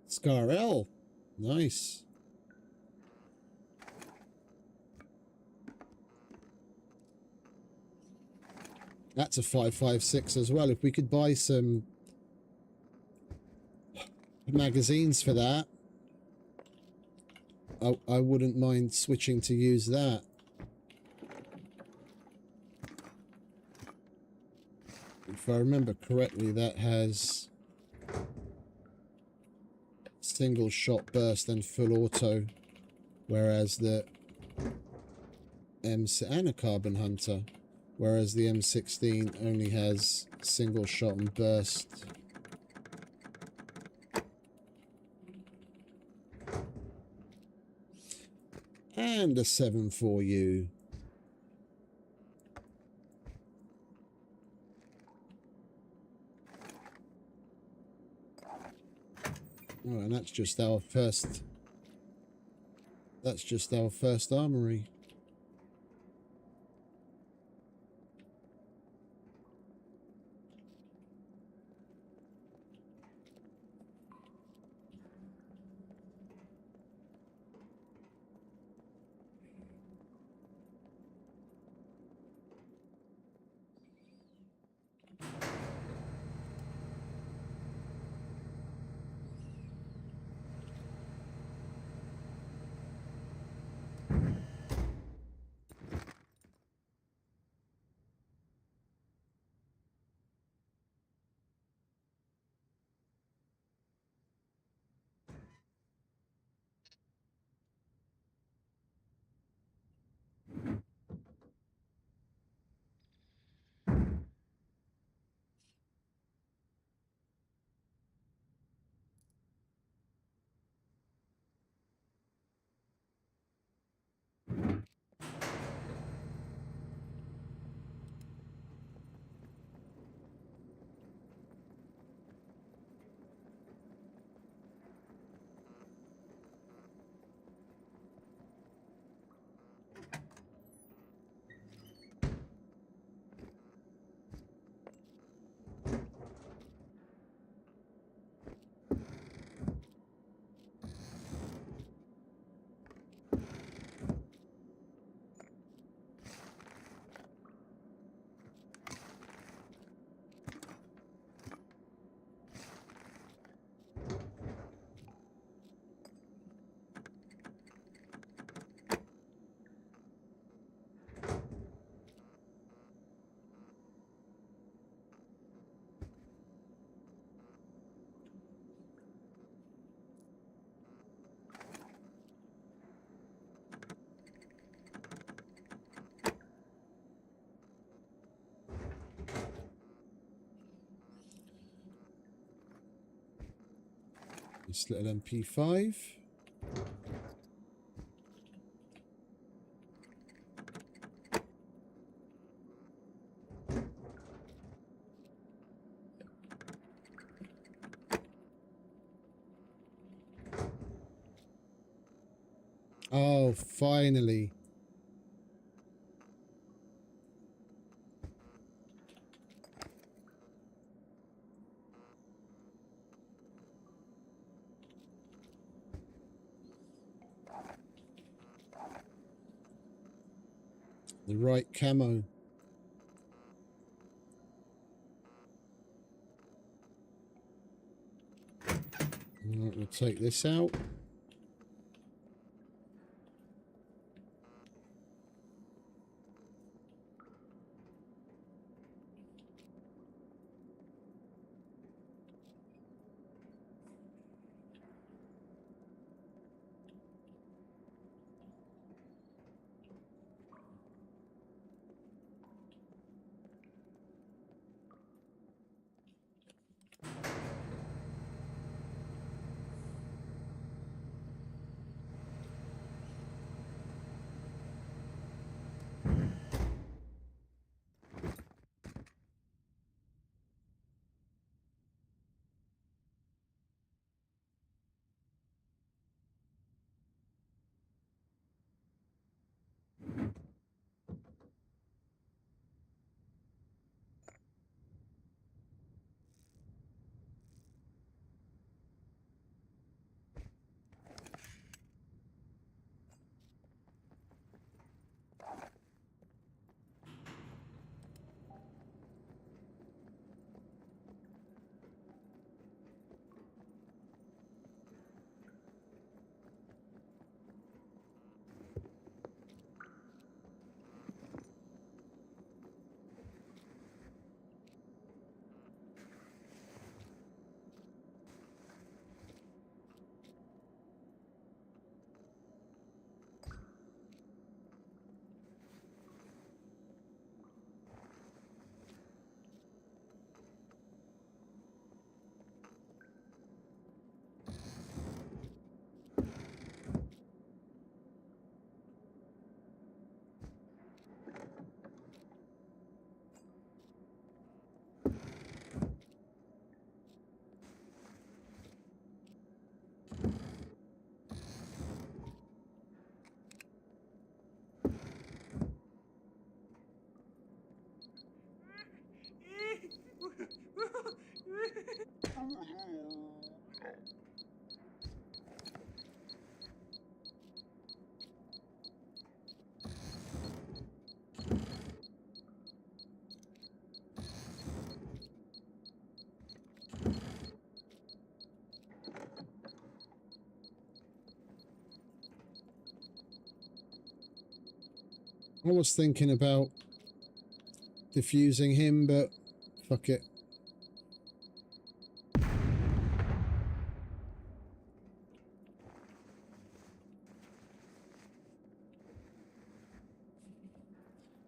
Scarel. Nice. That's a 5.56 as well. If we could buy some magazines for that, I wouldn't mind switching to use that. If I remember correctly, that has single shot burst and full auto, whereas the and a carbon hunter, whereas the M16 only has single shot and burst. And a 7.4U. Oh, and that's just our first. That's just our first armory. This little MP5. Oh, finally. The right camo. Right, we'll take this out. I was thinking about defusing him, but fuck it.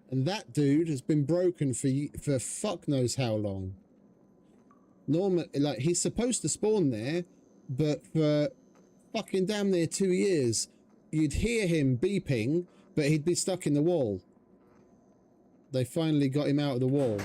And that dude has been broken for fuck knows how long. Norman, like, he's supposed to spawn there, but for fucking damn near 2 years, you'd hear him beeping, but he'd be stuck in the wall. They finally got him out of the wall.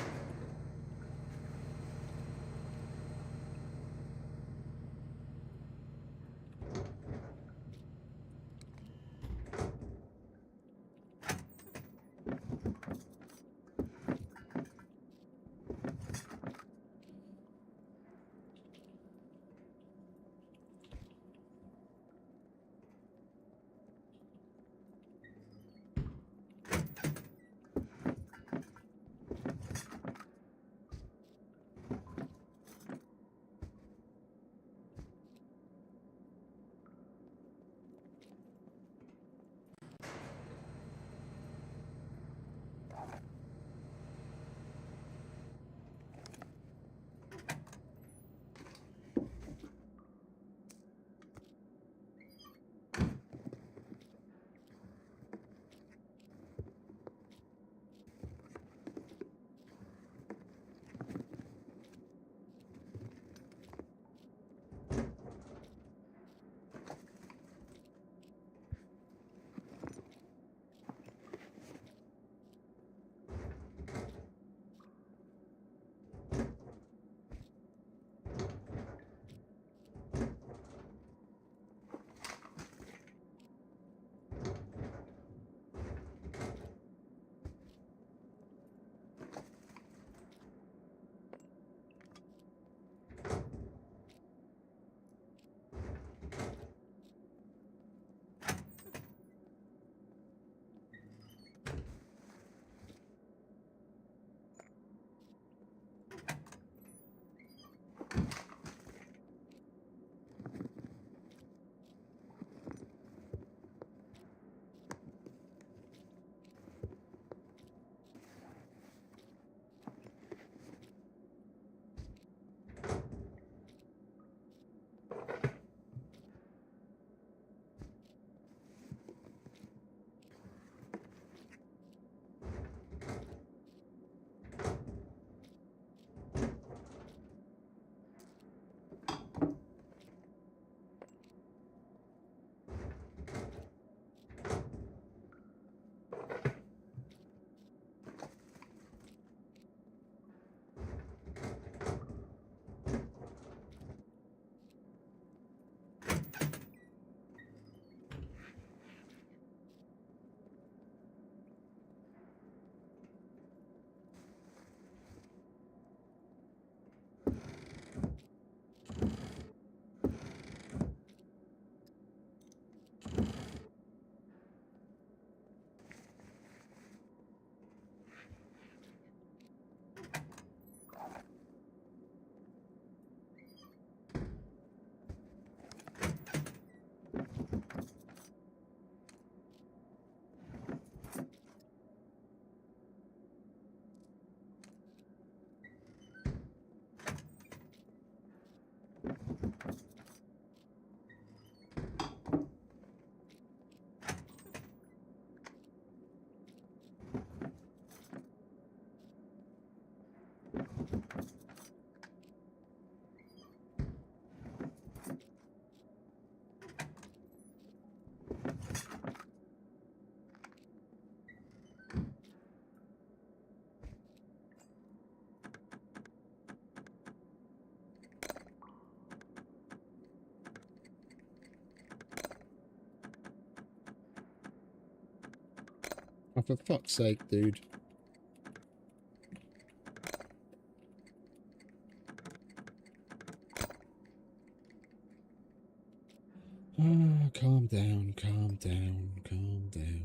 Oh, for fuck's sake, dude. Ah, calm down, calm down, calm down.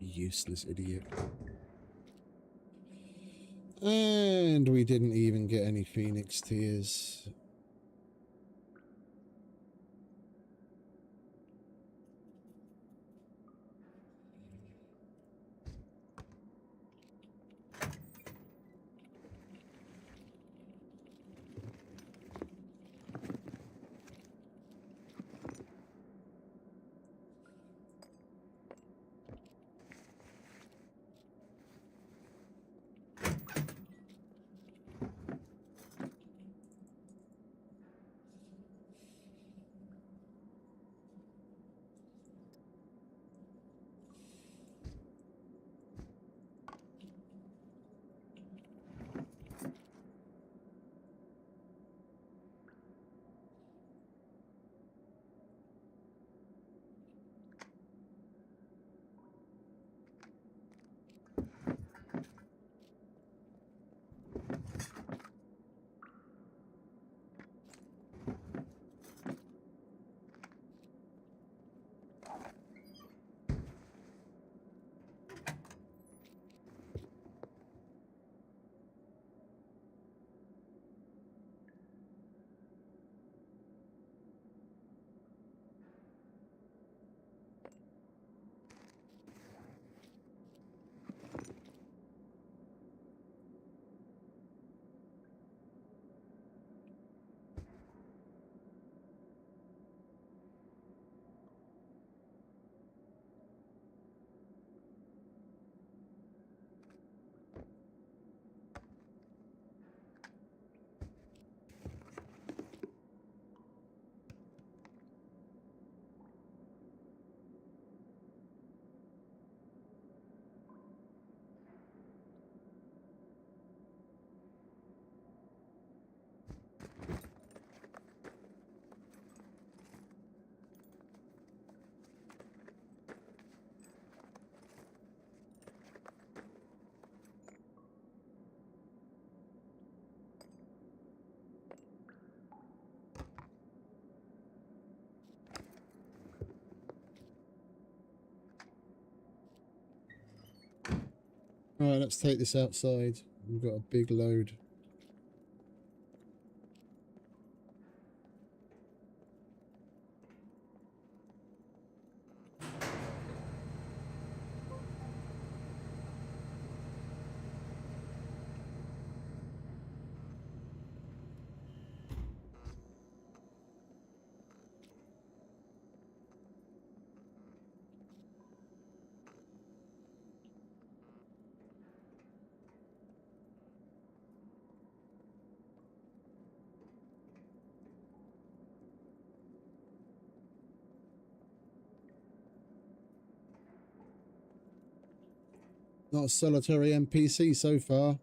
Useless idiot. And we didn't even get any Phoenix tears. Alright, let's take this outside. We've got a big load. Not a solitary NPC so far.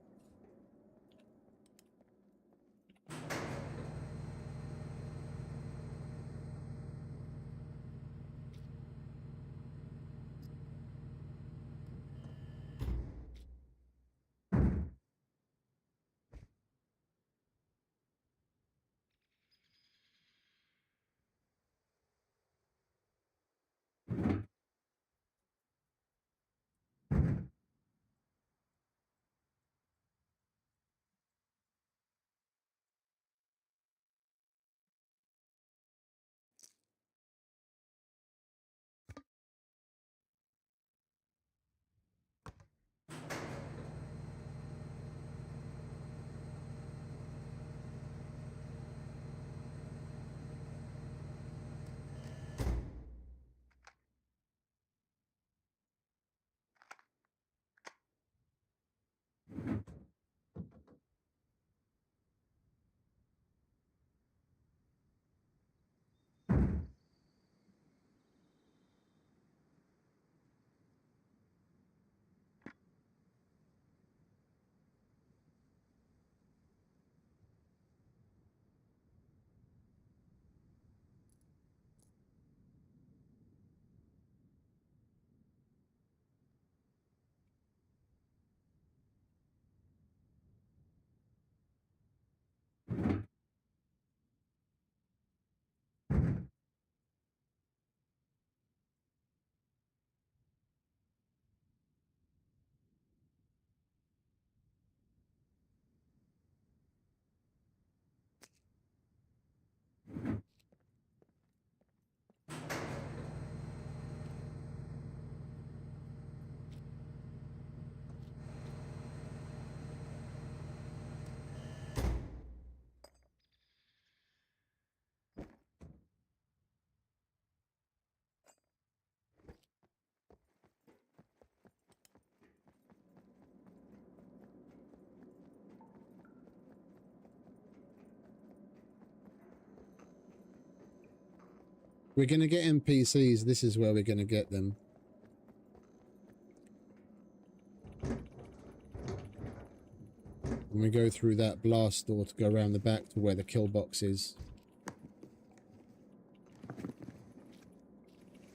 We're going to get NPCs. This is where we're going to get them. When we go through that blast door to go around the back to where the kill box is.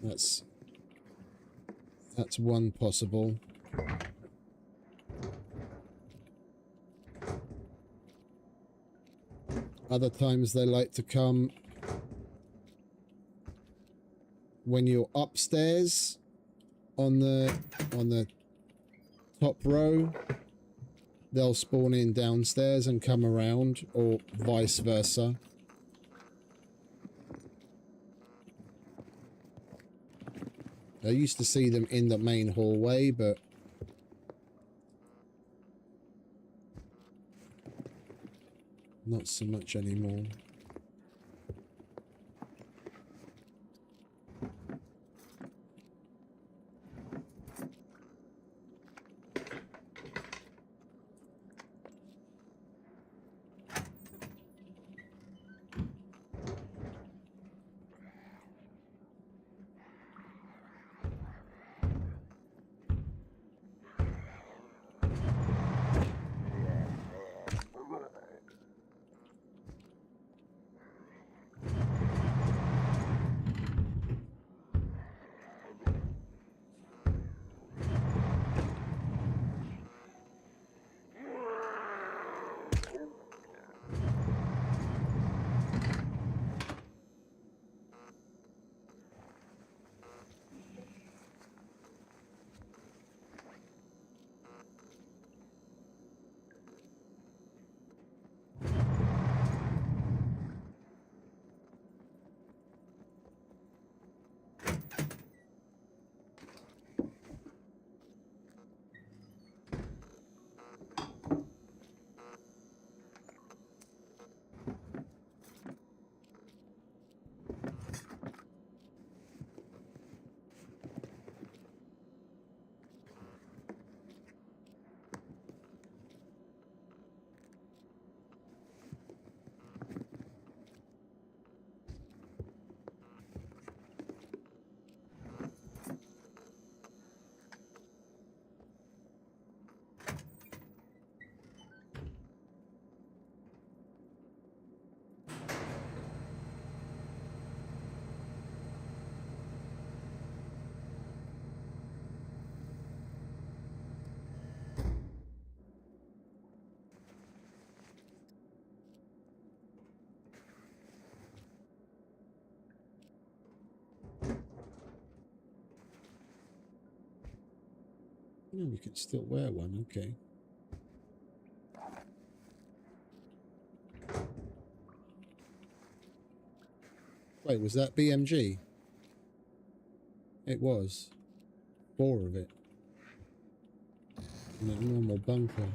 That's one possible. Other times they like to come when you're upstairs on the top row. They'll spawn in downstairs and come around, or vice versa. I used to see them in the main hallway, but not so much anymore. No, you can still wear one, okay. Wait, was that BMG? It was. 4 of it. In a normal bunker.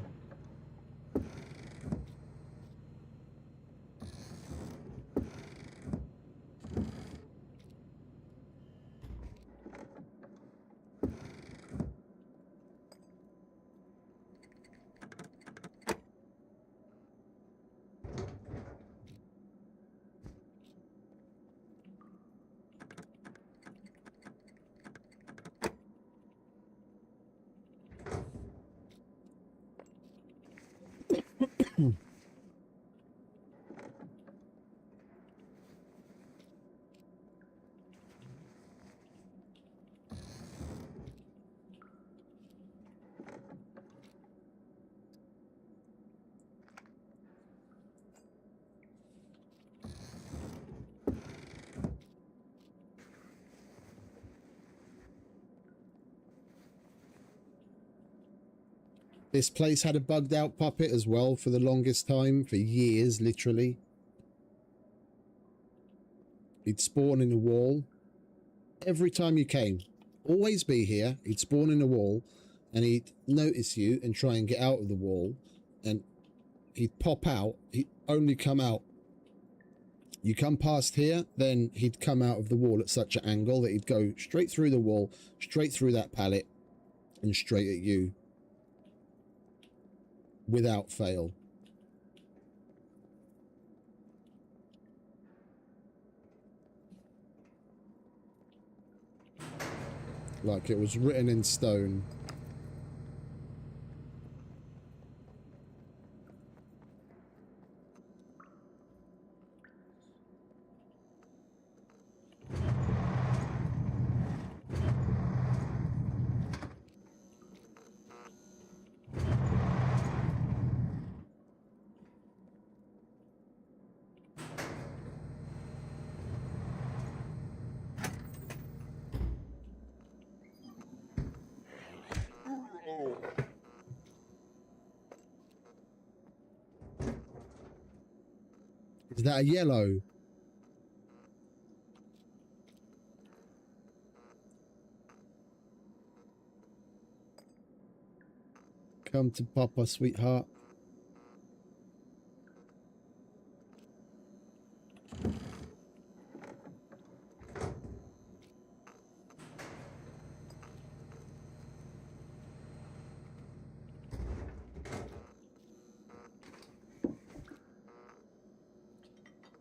This place had a bugged out puppet as well for the longest time, for years, literally. He'd spawn in a wall. Every time you came, always be here, he'd spawn in a wall and he'd notice you and try and get out of the wall. And he'd pop out, he'd only come out. You come past here, then he'd come out of the wall at such an angle that he'd go straight through the wall, straight through that pallet, and straight at you. Without fail. Like it was written in stone. Is that a yellow? Come to Papa, sweetheart.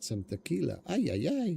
Some tequila. Ay, ay, ay.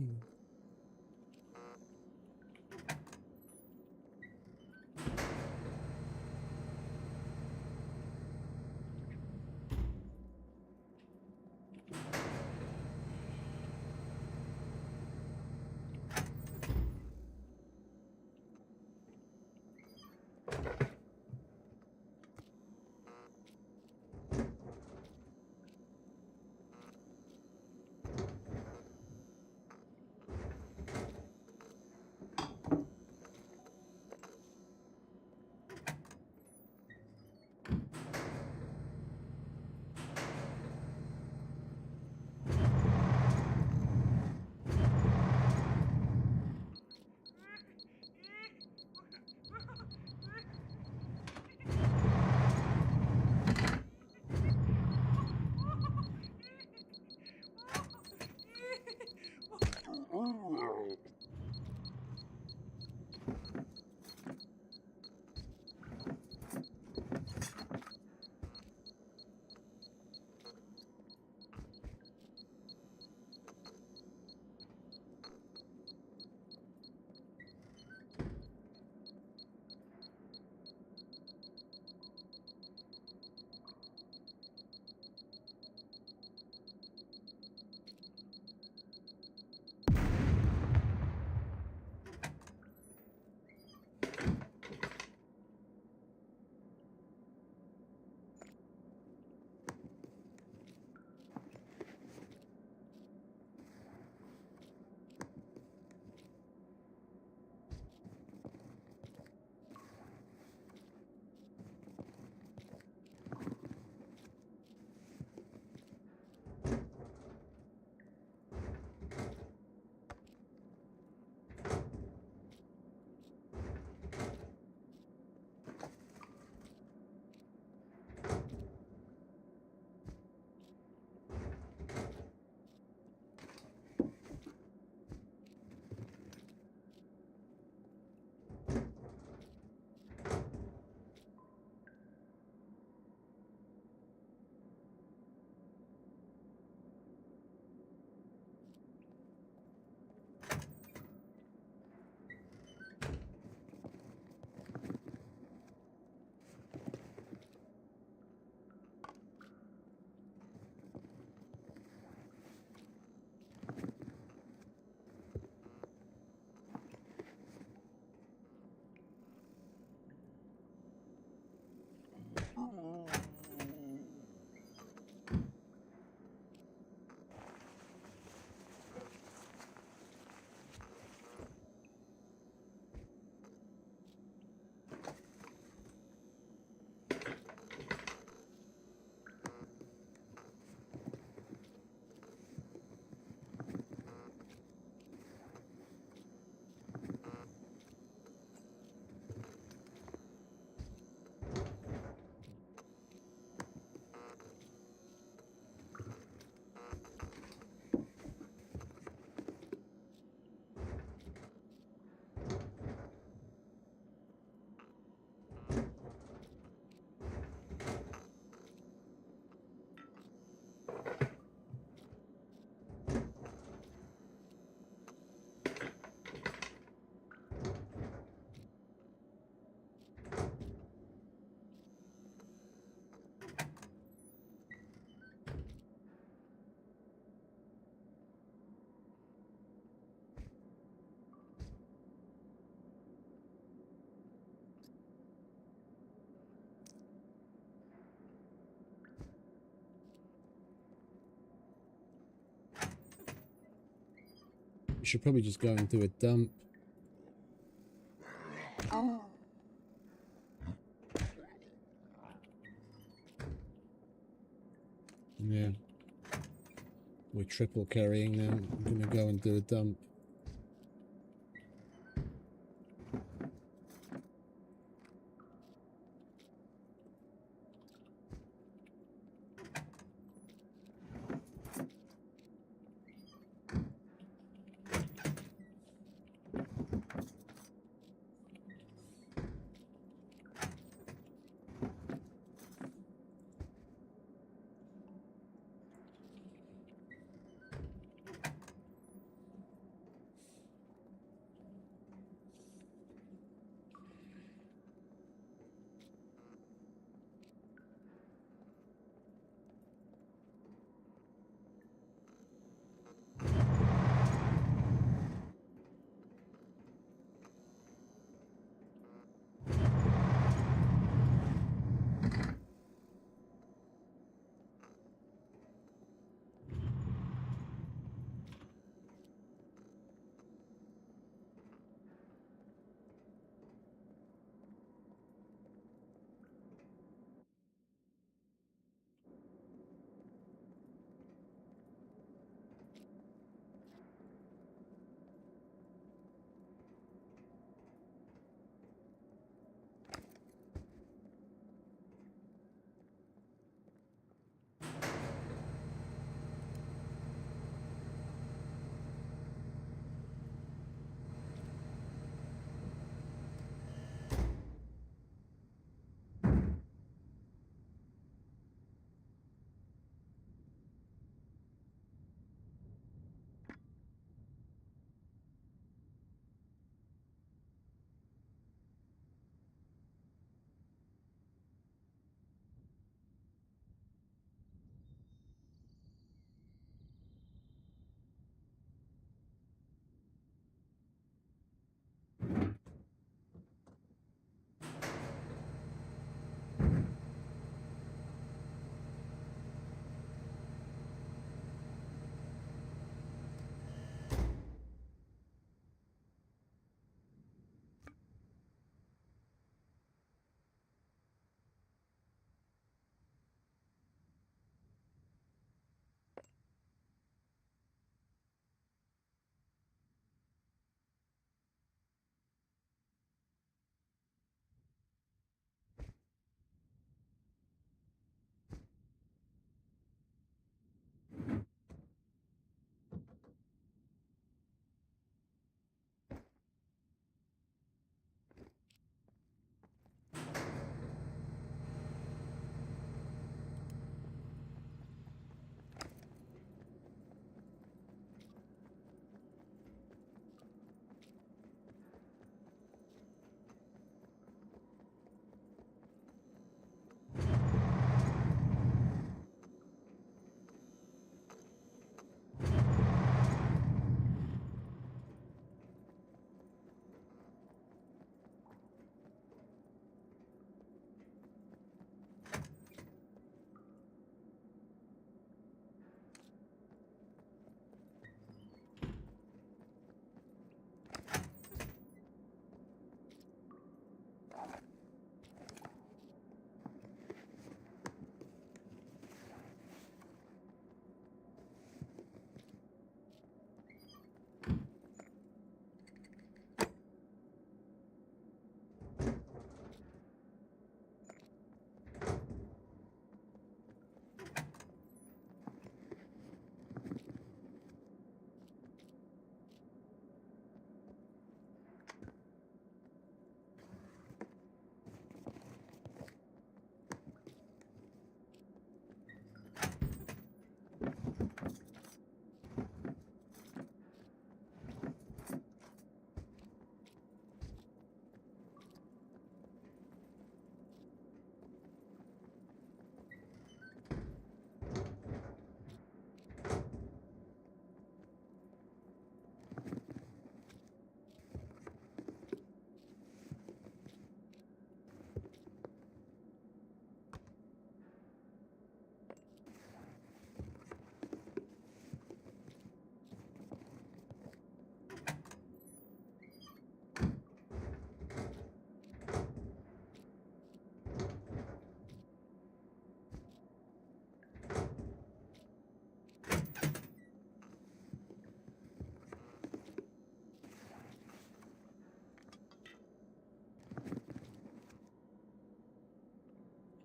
We should probably just go and do a dump. Yeah. We're triple carrying now. I'm gonna go and do a dump.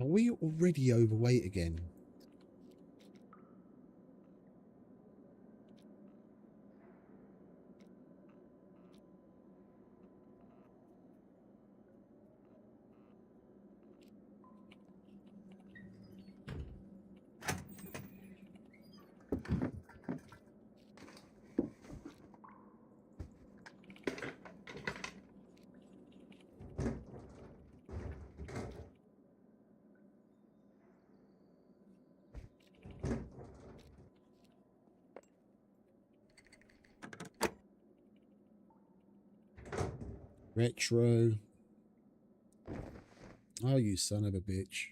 we already overweight again? Retro. Oh, you son of a bitch.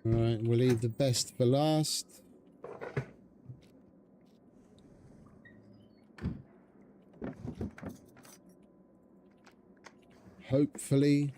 Alright, we'll leave the best for last. Hopefully.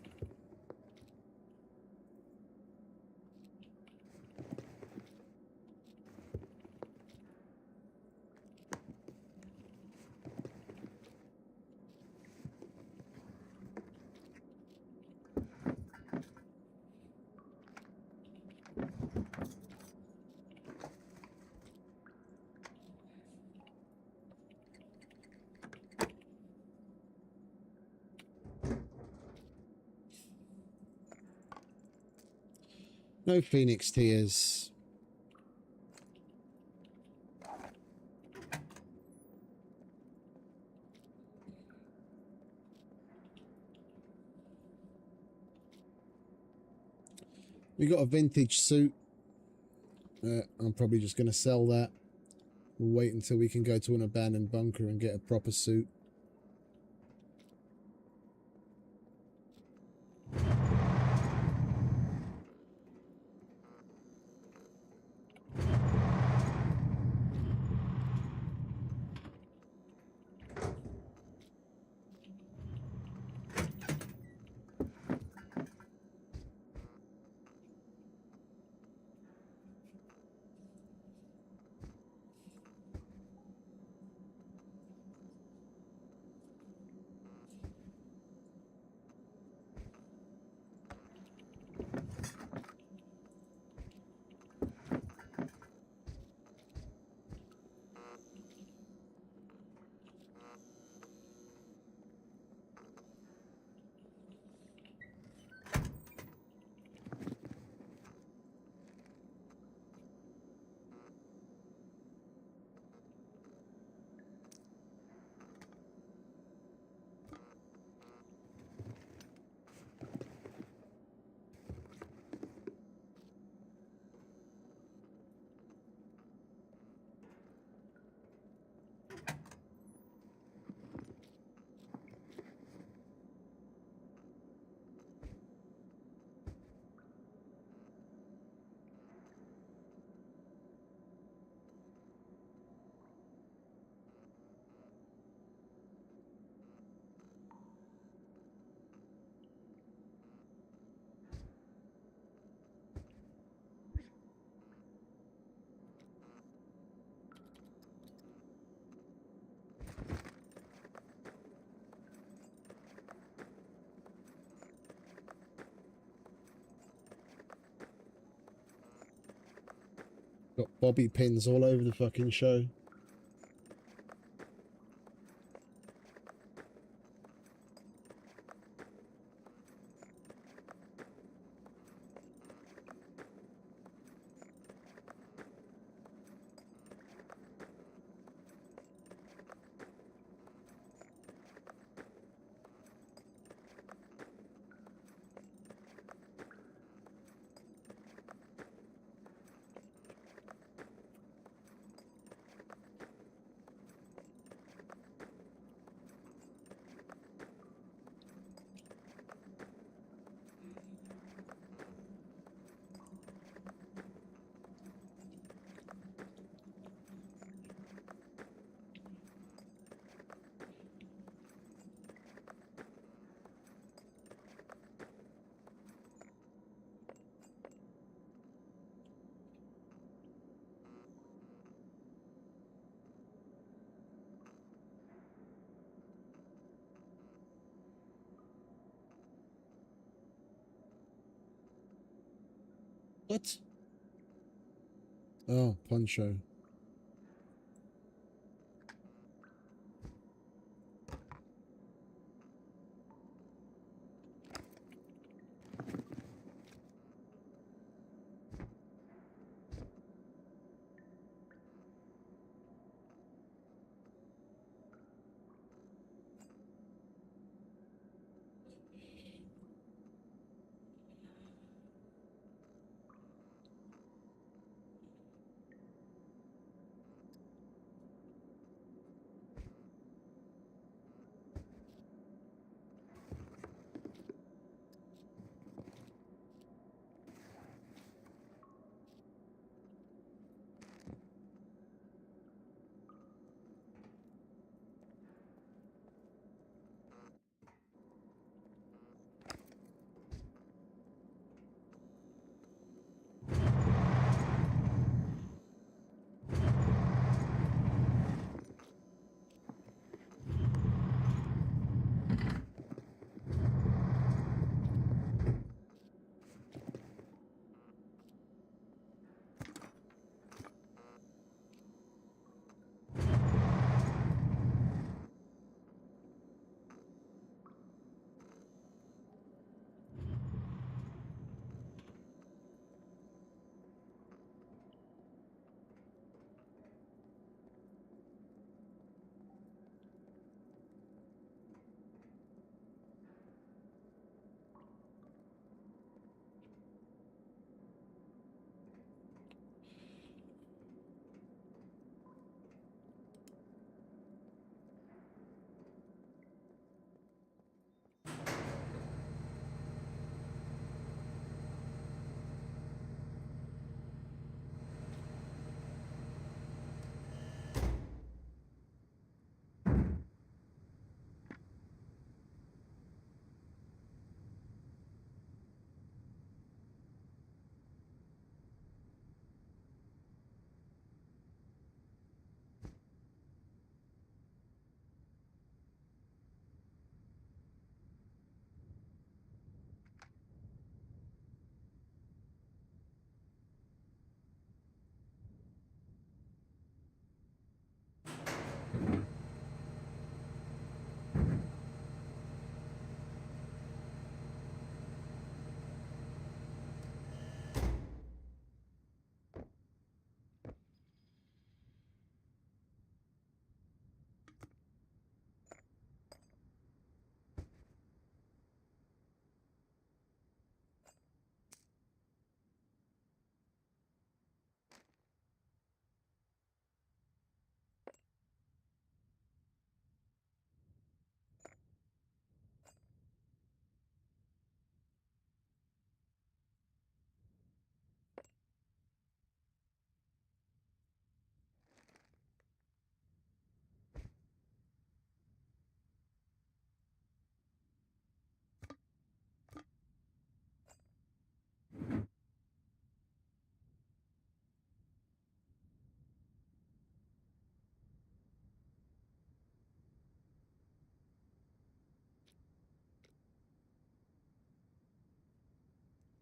No Phoenix tears. We got a vintage suit. I'm probably just going to sell that. We'll wait until we can go to an abandoned bunker and get a proper suit. Got bobby pins all over the fucking show. What? Oh, poncho.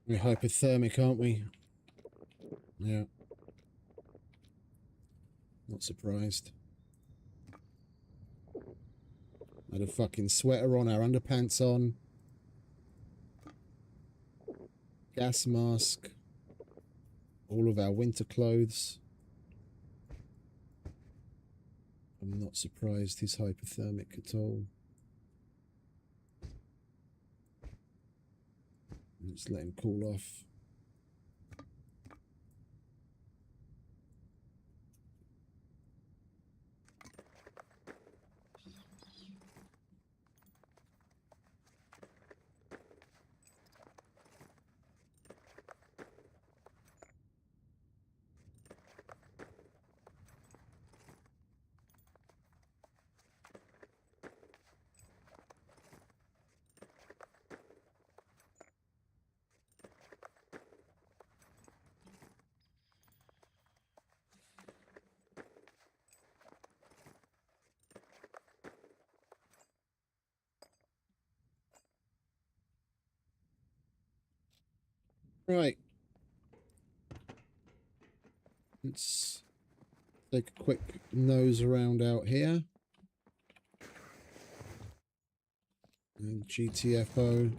We're hypothermic, aren't we? Yeah. Not surprised. Had a fucking sweater on, our underpants on. Gas mask. All of our winter clothes. I'm not surprised he's hypothermic at all. Let's let him cool off. Right. let's take a quick nose around out here. And GTFO.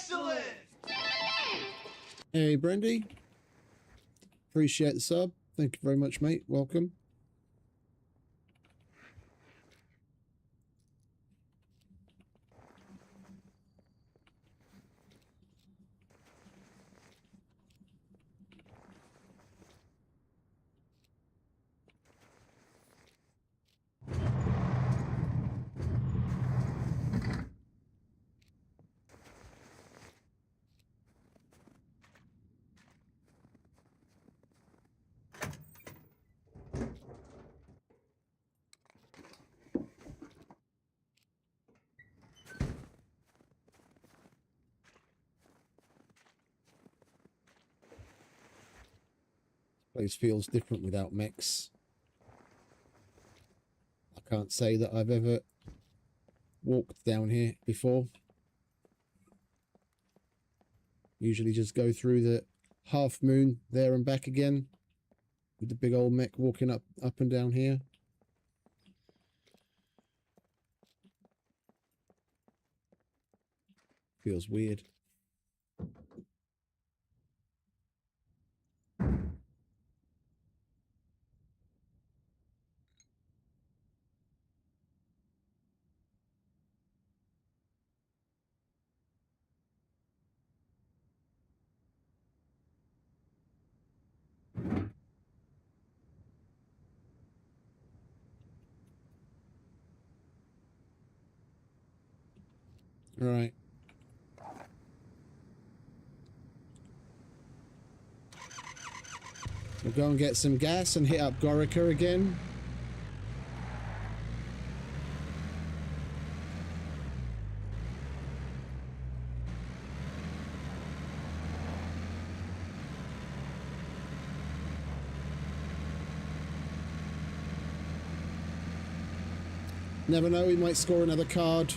Excellent! Hey, Brendy. Appreciate the sub. Thank you very much, mate. Welcome. Place feels different without mechs. I can't say that I've ever walked down here before. Usually just go through the half moon there and back again with the big old mech walking up and down here. Feels weird. All right. We'll go and get some gas and hit up Gorica again. Never know, we might score another card.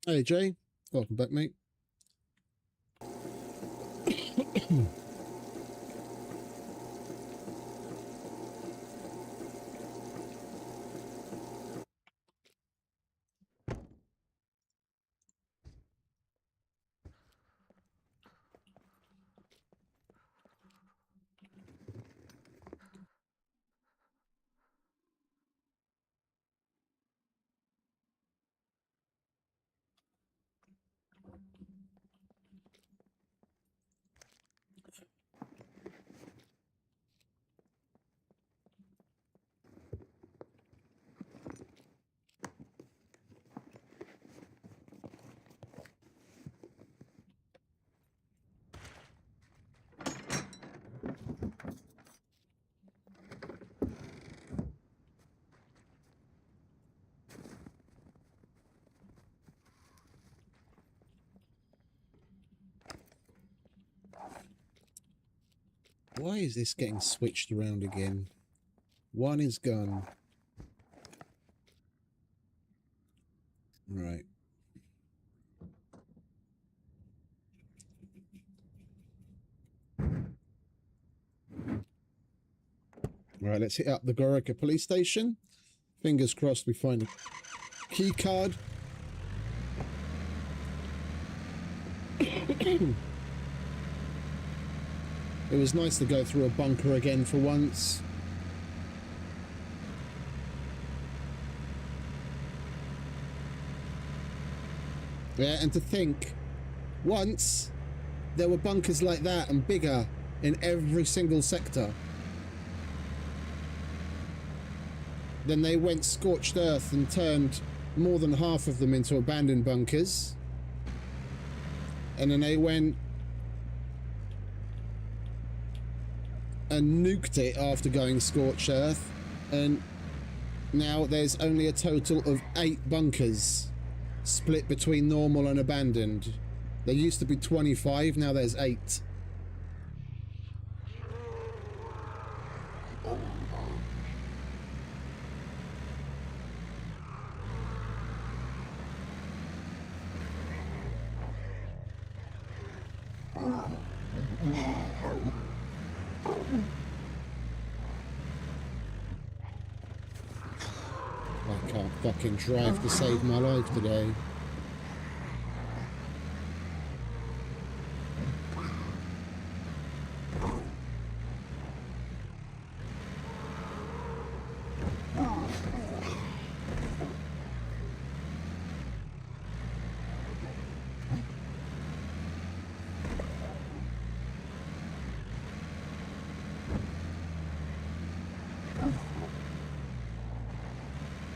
Hey Jay, welcome back, mate. Why is this getting switched around again? One is gone. Right. Right, let's hit up the Gorica police station. Fingers crossed we find a key card. It was nice to go through a bunker again for once. Yeah, and to think, once there were bunkers like that and bigger in every single sector. Then they went scorched earth and turned more than half of them into abandoned bunkers. And then they went and nuked it after going scorched earth. And now there's only a total of 8 bunkers split between normal and abandoned. There used to be 25, now there's 8. I can't fucking drive to save my life today.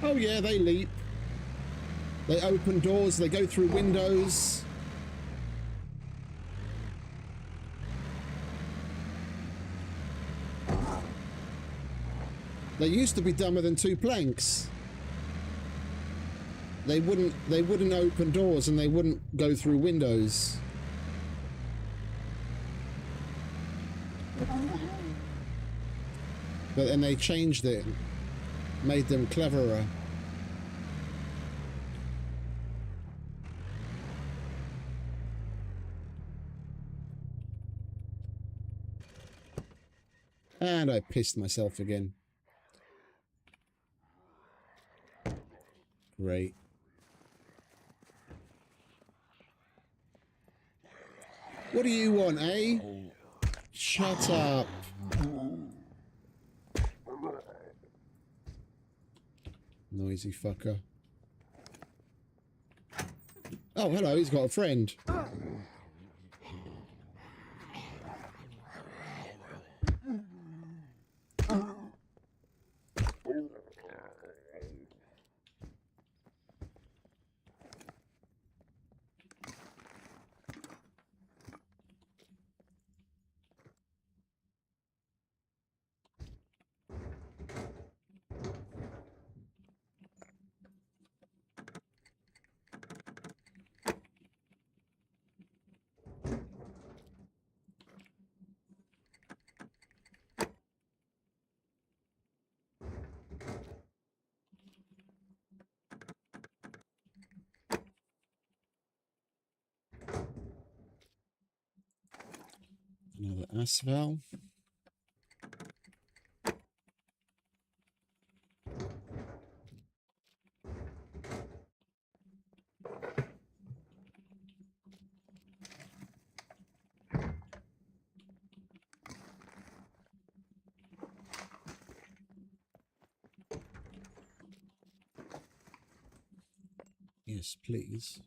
Oh yeah, they leap. They open doors, they go through windows. They used to be dumber than 2 planks. They wouldn't open doors and they wouldn't go through windows. But then they changed it, made them cleverer. And I pissed myself again. Great. What do you want, eh? Shut up. Noisy fucker. Oh, hello, he's got a friend. Another asphalt. Yes, please.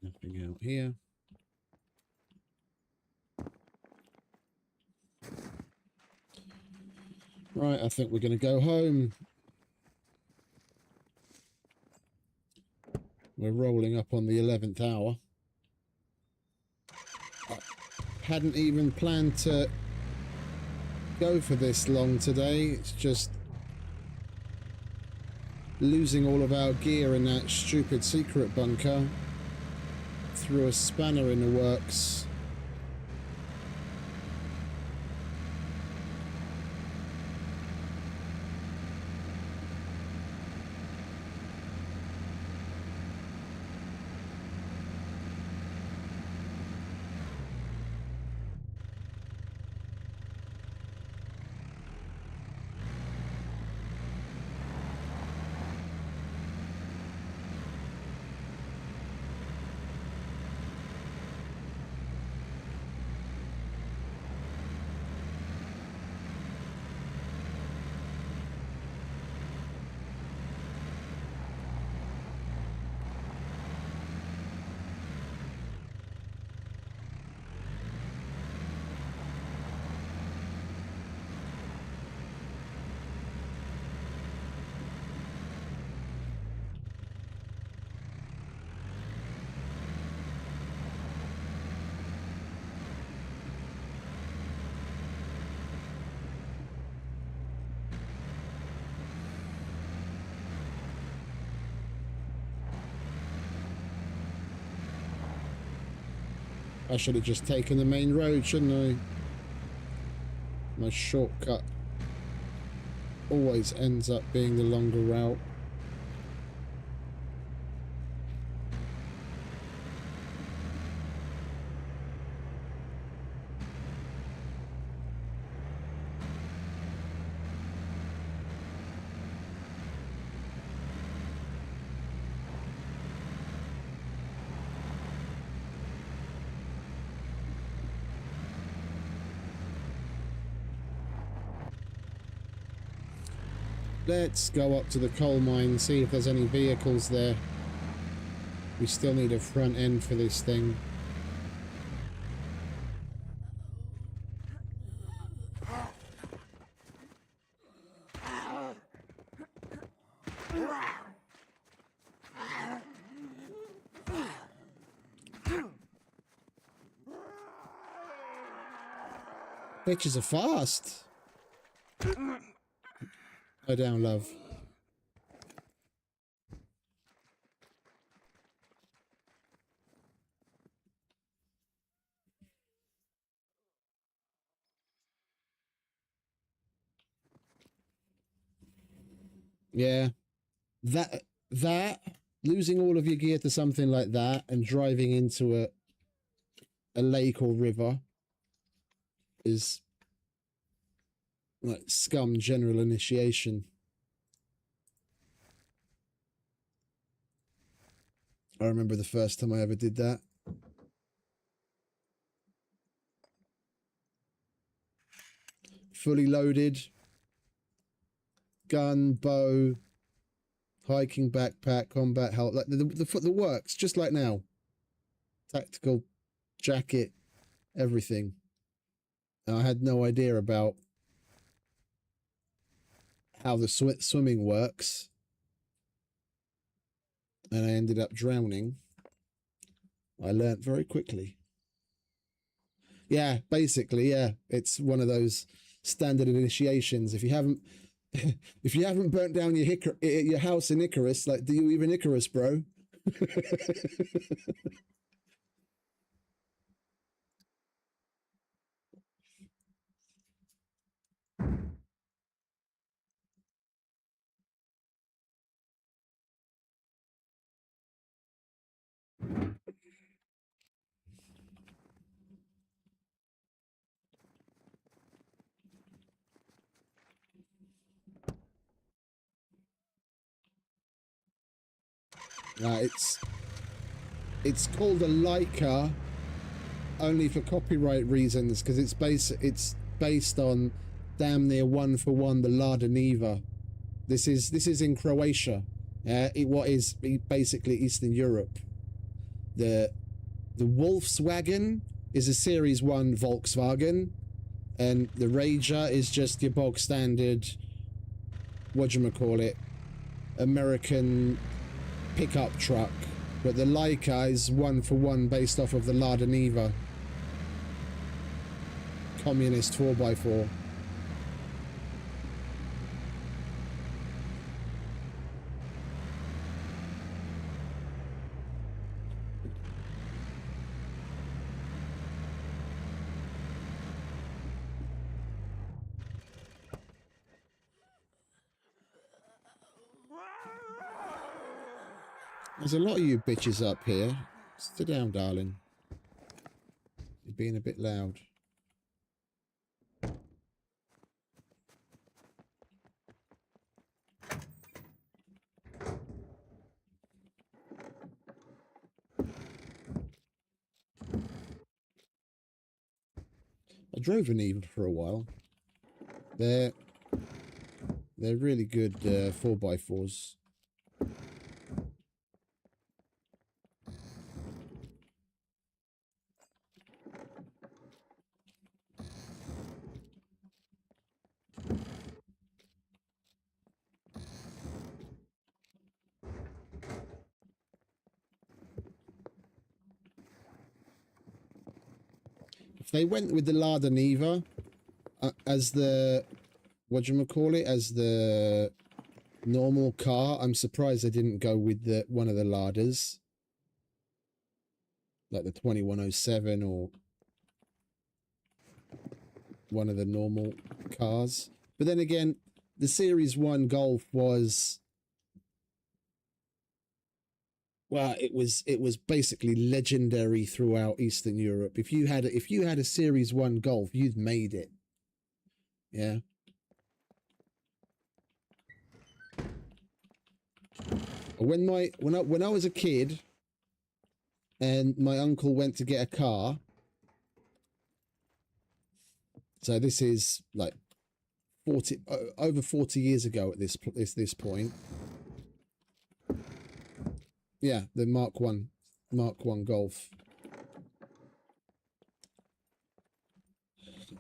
Nothing out here. Right, I think we're going to go home. We're rolling up on the 11th hour. I hadn't even planned to go for this long today. It's just losing all of our gear in that stupid secret bunker threw a spanner in the works. I should have just taken the main road, shouldn't I? My shortcut always ends up being the longer route. Let's go up to the coal mine, see if there's any vehicles there. We still need a front end for this thing. Bitches are fast. Go down, love. Yeah. That losing all of your gear to something like that and driving into a lake or river is like SCUM general initiation. I remember the first time I ever did that. Fully loaded, gun, bow, hiking backpack, combat helmet, like the works, just like now. Tactical jacket, everything. And I had no idea about how the swimming works, and I ended up drowning. I learnt very quickly. Yeah, basically, yeah, it's one of those standard initiations. If you haven't burnt down your house in Icarus, like, do you even Icarus, bro? It's called a Leica only for copyright reasons, because it's based on damn near one for one the Lada Niva. This is in Croatia. What is basically Eastern Europe. The Wolfswagen is a Series 1 Volkswagen, and the Rager is just your bog standard, whatchamacallit, American pickup truck. But the Leica is one for one based off of the Lada Niva. Communist 4x4. There's a lot of you bitches up here. Sit down, darling. You're being a bit loud. I drove an Eva for a while. They're really good 4x4s. If they went with the Lada Niva as the, as the normal car, I'm surprised they didn't go with one of the Ladas, like the 2107 or one of the normal cars. But then again, the Series 1 Golf was, well, it was basically legendary throughout Eastern Europe. If you had a Series 1 Golf, you'd made it. Yeah. When I was a kid and my uncle went to get a car, so this is like over 40 years ago at this point. Yeah, the Mark 1 Golf.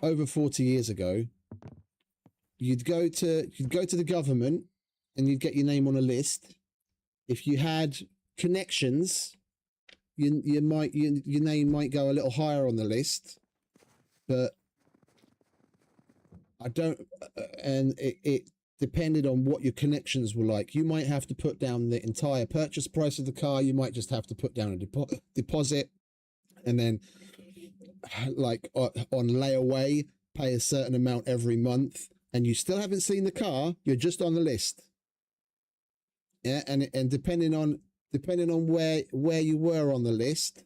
Over 40 years ago, you'd go to the government and you'd get your name on a list. If you had connections, your name might go a little higher on the list, but I don't, and it depended on what your connections were like. You might have to put down the entire purchase price of the car. You might just have to put down a deposit, and then like on layaway, pay a certain amount every month, and you still haven't seen the car. You're just on the list. Yeah, and depending on where you were on the list,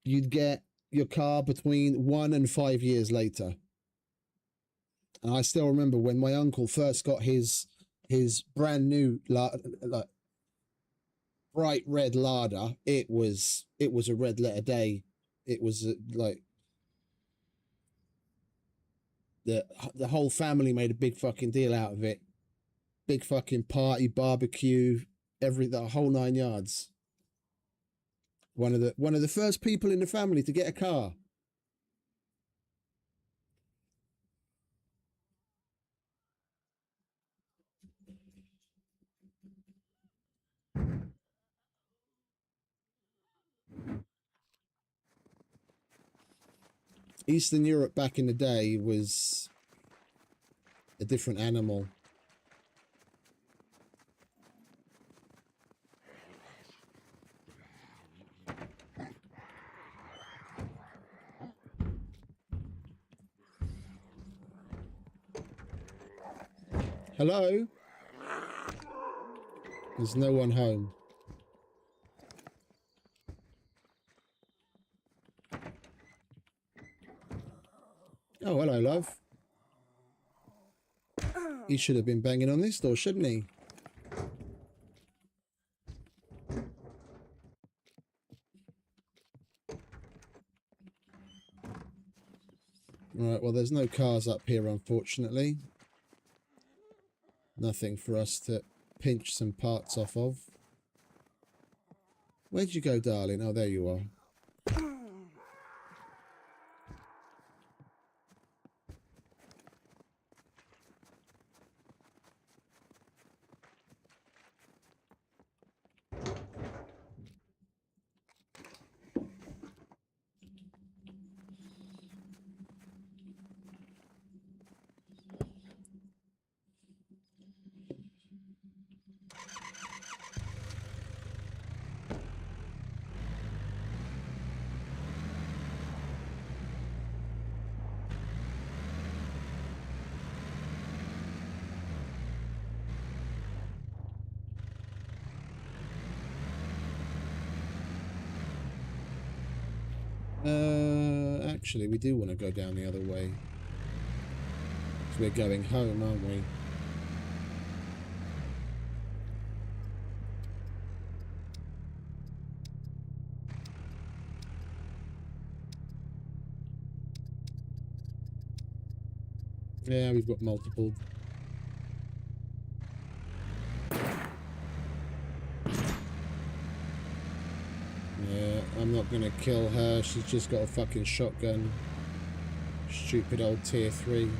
you'd get your car between 1 and 5 years later. And I still remember when my uncle first got his brand new like bright red Lada. It was a red letter day. It was like the whole family made a big fucking deal out of it. Big fucking party, barbecue, the whole 9 yards. One of the first people in the family to get a car. Eastern Europe back in the day was a different animal. Hello? There's no one home. Oh, hello, love. He should have been banging on this door, shouldn't he? Right, well, there's no cars up here, unfortunately. Nothing for us to pinch some parts off of. Where'd you go, darling? Oh, there you are. Actually, we do want to go down the other way. So we're going home, aren't we? Yeah, we've got multiple. Yeah, I'm not gonna kill her. She's just got a fucking shotgun. Stupid old tier 3.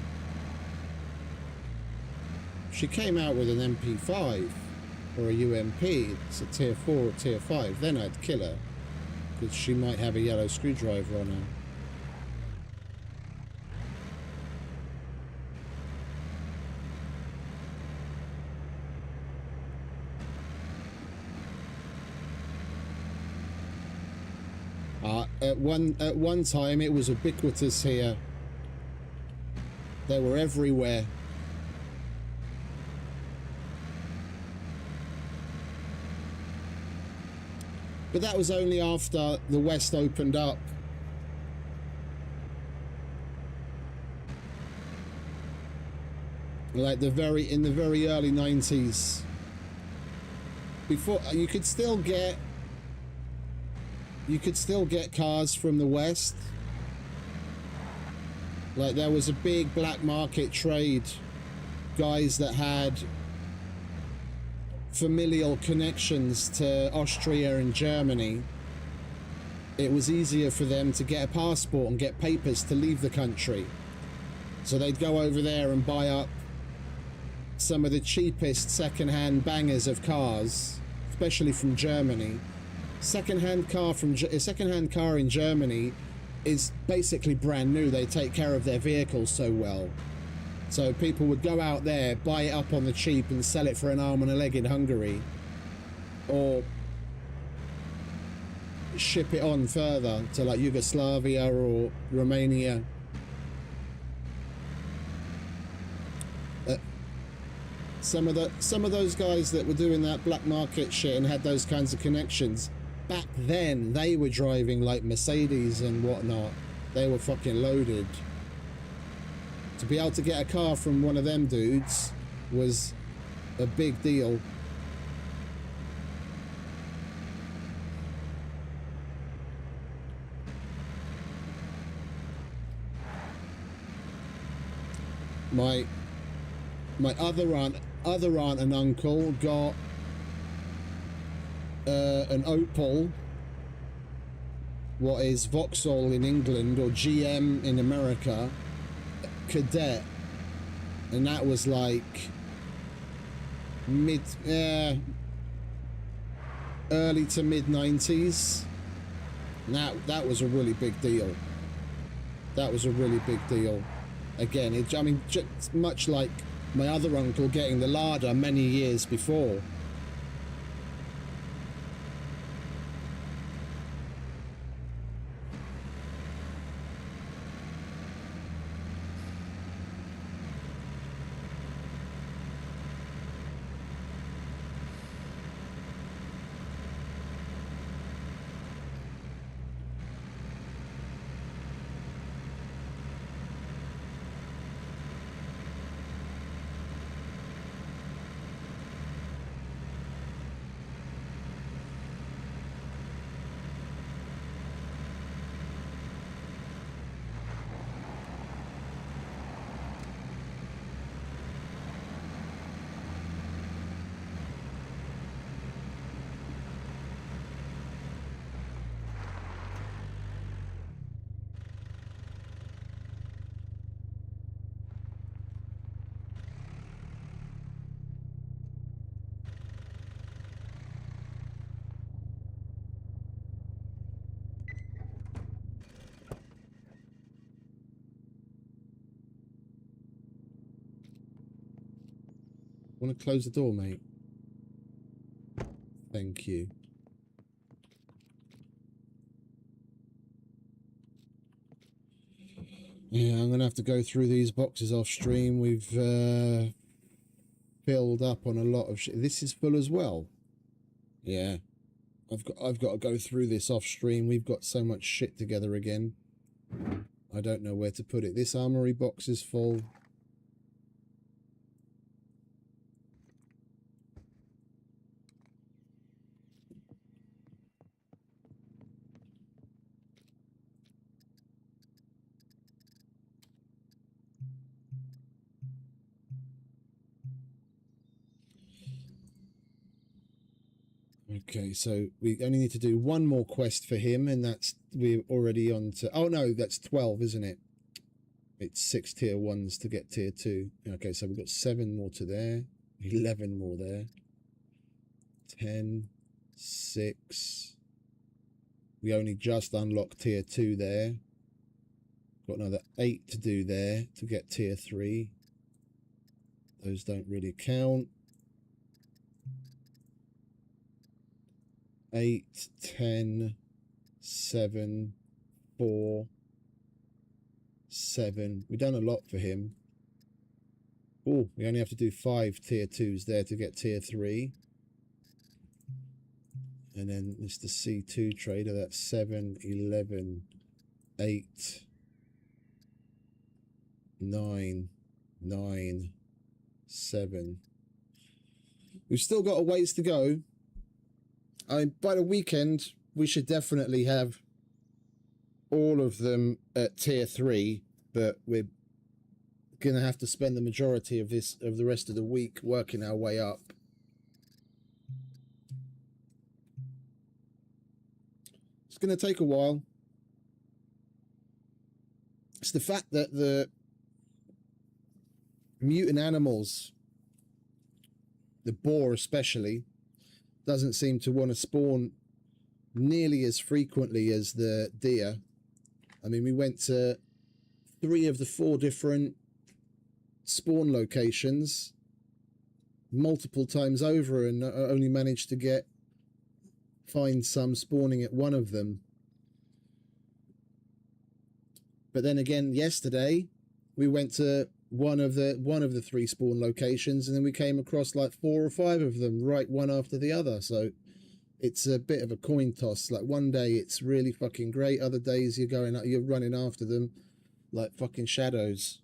She came out with an MP5 or a UMP. It's a tier 4 or tier 5. Then I'd kill her because she might have a yellow screwdriver on her. At one time it was ubiquitous here. They were everywhere. But that was only after the West opened up. Like in the very early 90s. Before you could still get cars from the West. Like there was a big black market trade. Guys that had familial connections to Austria and Germany. It was easier for them to get a passport and get papers to leave the country. So they'd go over there and buy up some of the cheapest second-hand bangers of cars, especially from Germany. Second-hand car in Germany is basically brand new. They take care of their vehicles so well. So people would go out there, buy it up on the cheap and sell it for an arm and a leg in Hungary, or ship it on further to like Yugoslavia or Romania. Some of those guys that were doing that black market shit and had those kinds of connections, back then they were driving like Mercedes and whatnot. They were fucking loaded. To be able to get a car from one of them dudes was a big deal. My other aunt and uncle got an Opel, what is Vauxhall in England or GM in America, Cadet, and that was like early to mid 90s. That was a really big deal. That was a really big deal. Again, I mean, just much like my other uncle getting the Lada many years before. Want to close the door, mate? Thank you. Yeah, I'm gonna have to go through these boxes off stream. We've filled up on a lot of shit. This is full as well. Yeah, I've got to go through this off stream. We've got so much shit together again. I don't know where to put it. This armory box is full. Okay, so we only need to do one more quest for him, and that's we're already on to. Oh no, that's 12, isn't it? It's 6 tier 1s to get tier 2. Okay, so we've got 7 more to there, 11 more there, 10, 6. We only just unlocked tier 2 there. Got another 8 to do there to get tier 3. Those don't really count. 8, 10, 7, 4, 7. We've done a lot for him. Oh, we only have to do 5 tier 2s there to get tier 3. And then Mr. C2 trader, that's 7, 11, 8, 9, 9, 7. We've still got a ways to go. By the weekend, we should definitely have all of them at tier 3, but we're going to have to spend the majority of the rest of the week working our way up. It's going to take a while. It's the fact that the mutant animals, the boar especially, doesn't seem to want to spawn nearly as frequently as the deer. I mean, we went to 3 of the 4 different spawn locations multiple times over and only managed to find some spawning at one of them. But then again, yesterday we went to one of the 3 spawn locations, and then we came across like 4 or 5 of them right one after the other. So it's a bit of a coin toss. Like one day it's really fucking great, other days you're running after them like fucking shadows.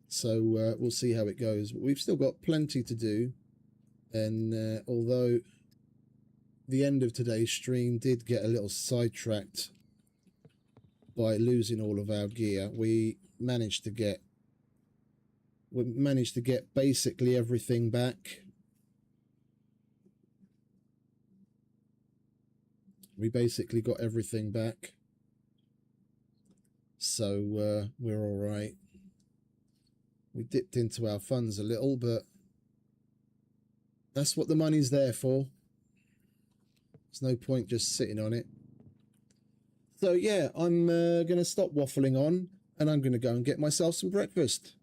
So we'll see how it goes. But we've still got plenty to do, and although the end of today's stream did get a little sidetracked by losing all of our gear, we managed to get basically everything back. We basically got everything back, so we're all right. We dipped into our funds a little, but that's what the money's there for. There's no point just sitting on it. So yeah, I'm going to stop waffling on, and I'm going to go and get myself some breakfast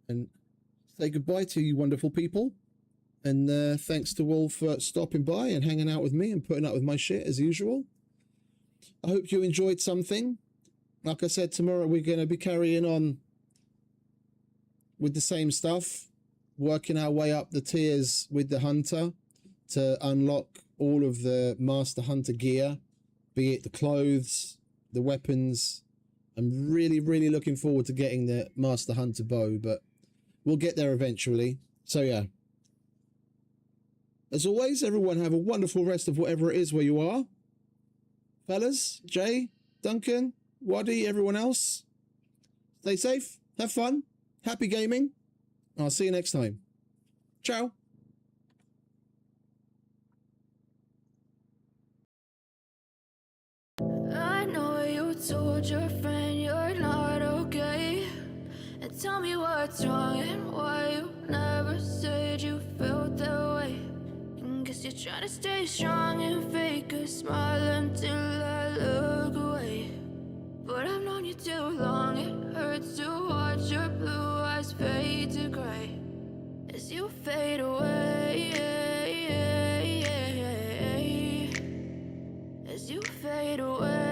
and say goodbye to you wonderful people. And thanks to all for stopping by and hanging out with me and putting up with my shit as usual. I hope you enjoyed something. Like I said, tomorrow we're going to be carrying on with the same stuff, working our way up the tiers with the hunter to unlock all of the master hunter gear, be it the clothes, the weapons. I'm really, really looking forward to getting the master hunter bow, but we'll get there eventually. So yeah. As always, everyone have a wonderful rest of whatever it is where you are. Fellas, Jay, Duncan, Waddy, everyone else. Stay safe, have fun, happy gaming. I'll see you next time. Ciao. I know you told your friend you're not okay, and tell me what's wrong and why you never said you felt that way. Guess you're trying to stay strong and fake a smile until I look away. But I've known you too long, it hurts to watch your blue eyes fade to gray as you fade away, as you fade away.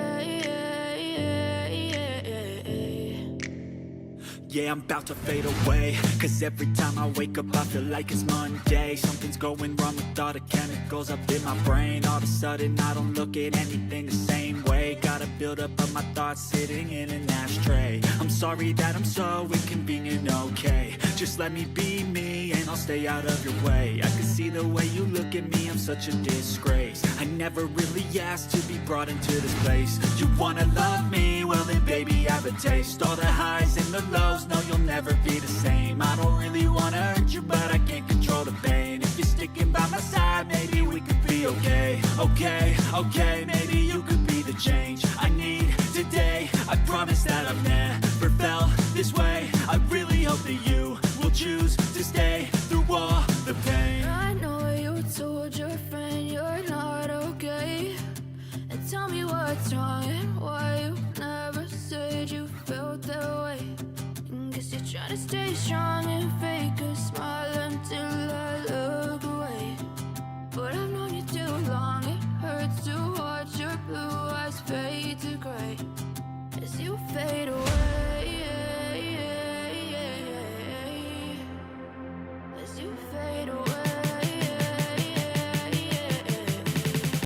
Yeah, I'm about to fade away, cause every time I wake up I feel like it's Monday. Something's going wrong with all the chemicals up in my brain. All of a sudden I don't look at anything the same way. Got a buildup of my thoughts sitting in an ashtray. I'm sorry that I'm so inconvenient, okay. Just let me be me and I'll stay out of your way. I can see the way you look at me, I'm such a disgrace. I never really asked to be brought into this place. You wanna love me? Well then baby have a taste. All the highs and the lows, no you'll never be the same. I don't really wanna hurt you but I can't control the pain. If you're sticking by my side maybe we could be okay. Okay, maybe you could be the change I need today. I promise that I've never felt this way. I really hope that you will choose to stay through all the pain. I know you told your friend you're not okay, and tell me what's wrong and why you never said you felt that way. Guess you're trying to stay strong and fake a smile until I look away. But I've known you too long, it hurts to watch your blue eyes fade to gray as you fade away, as you fade away.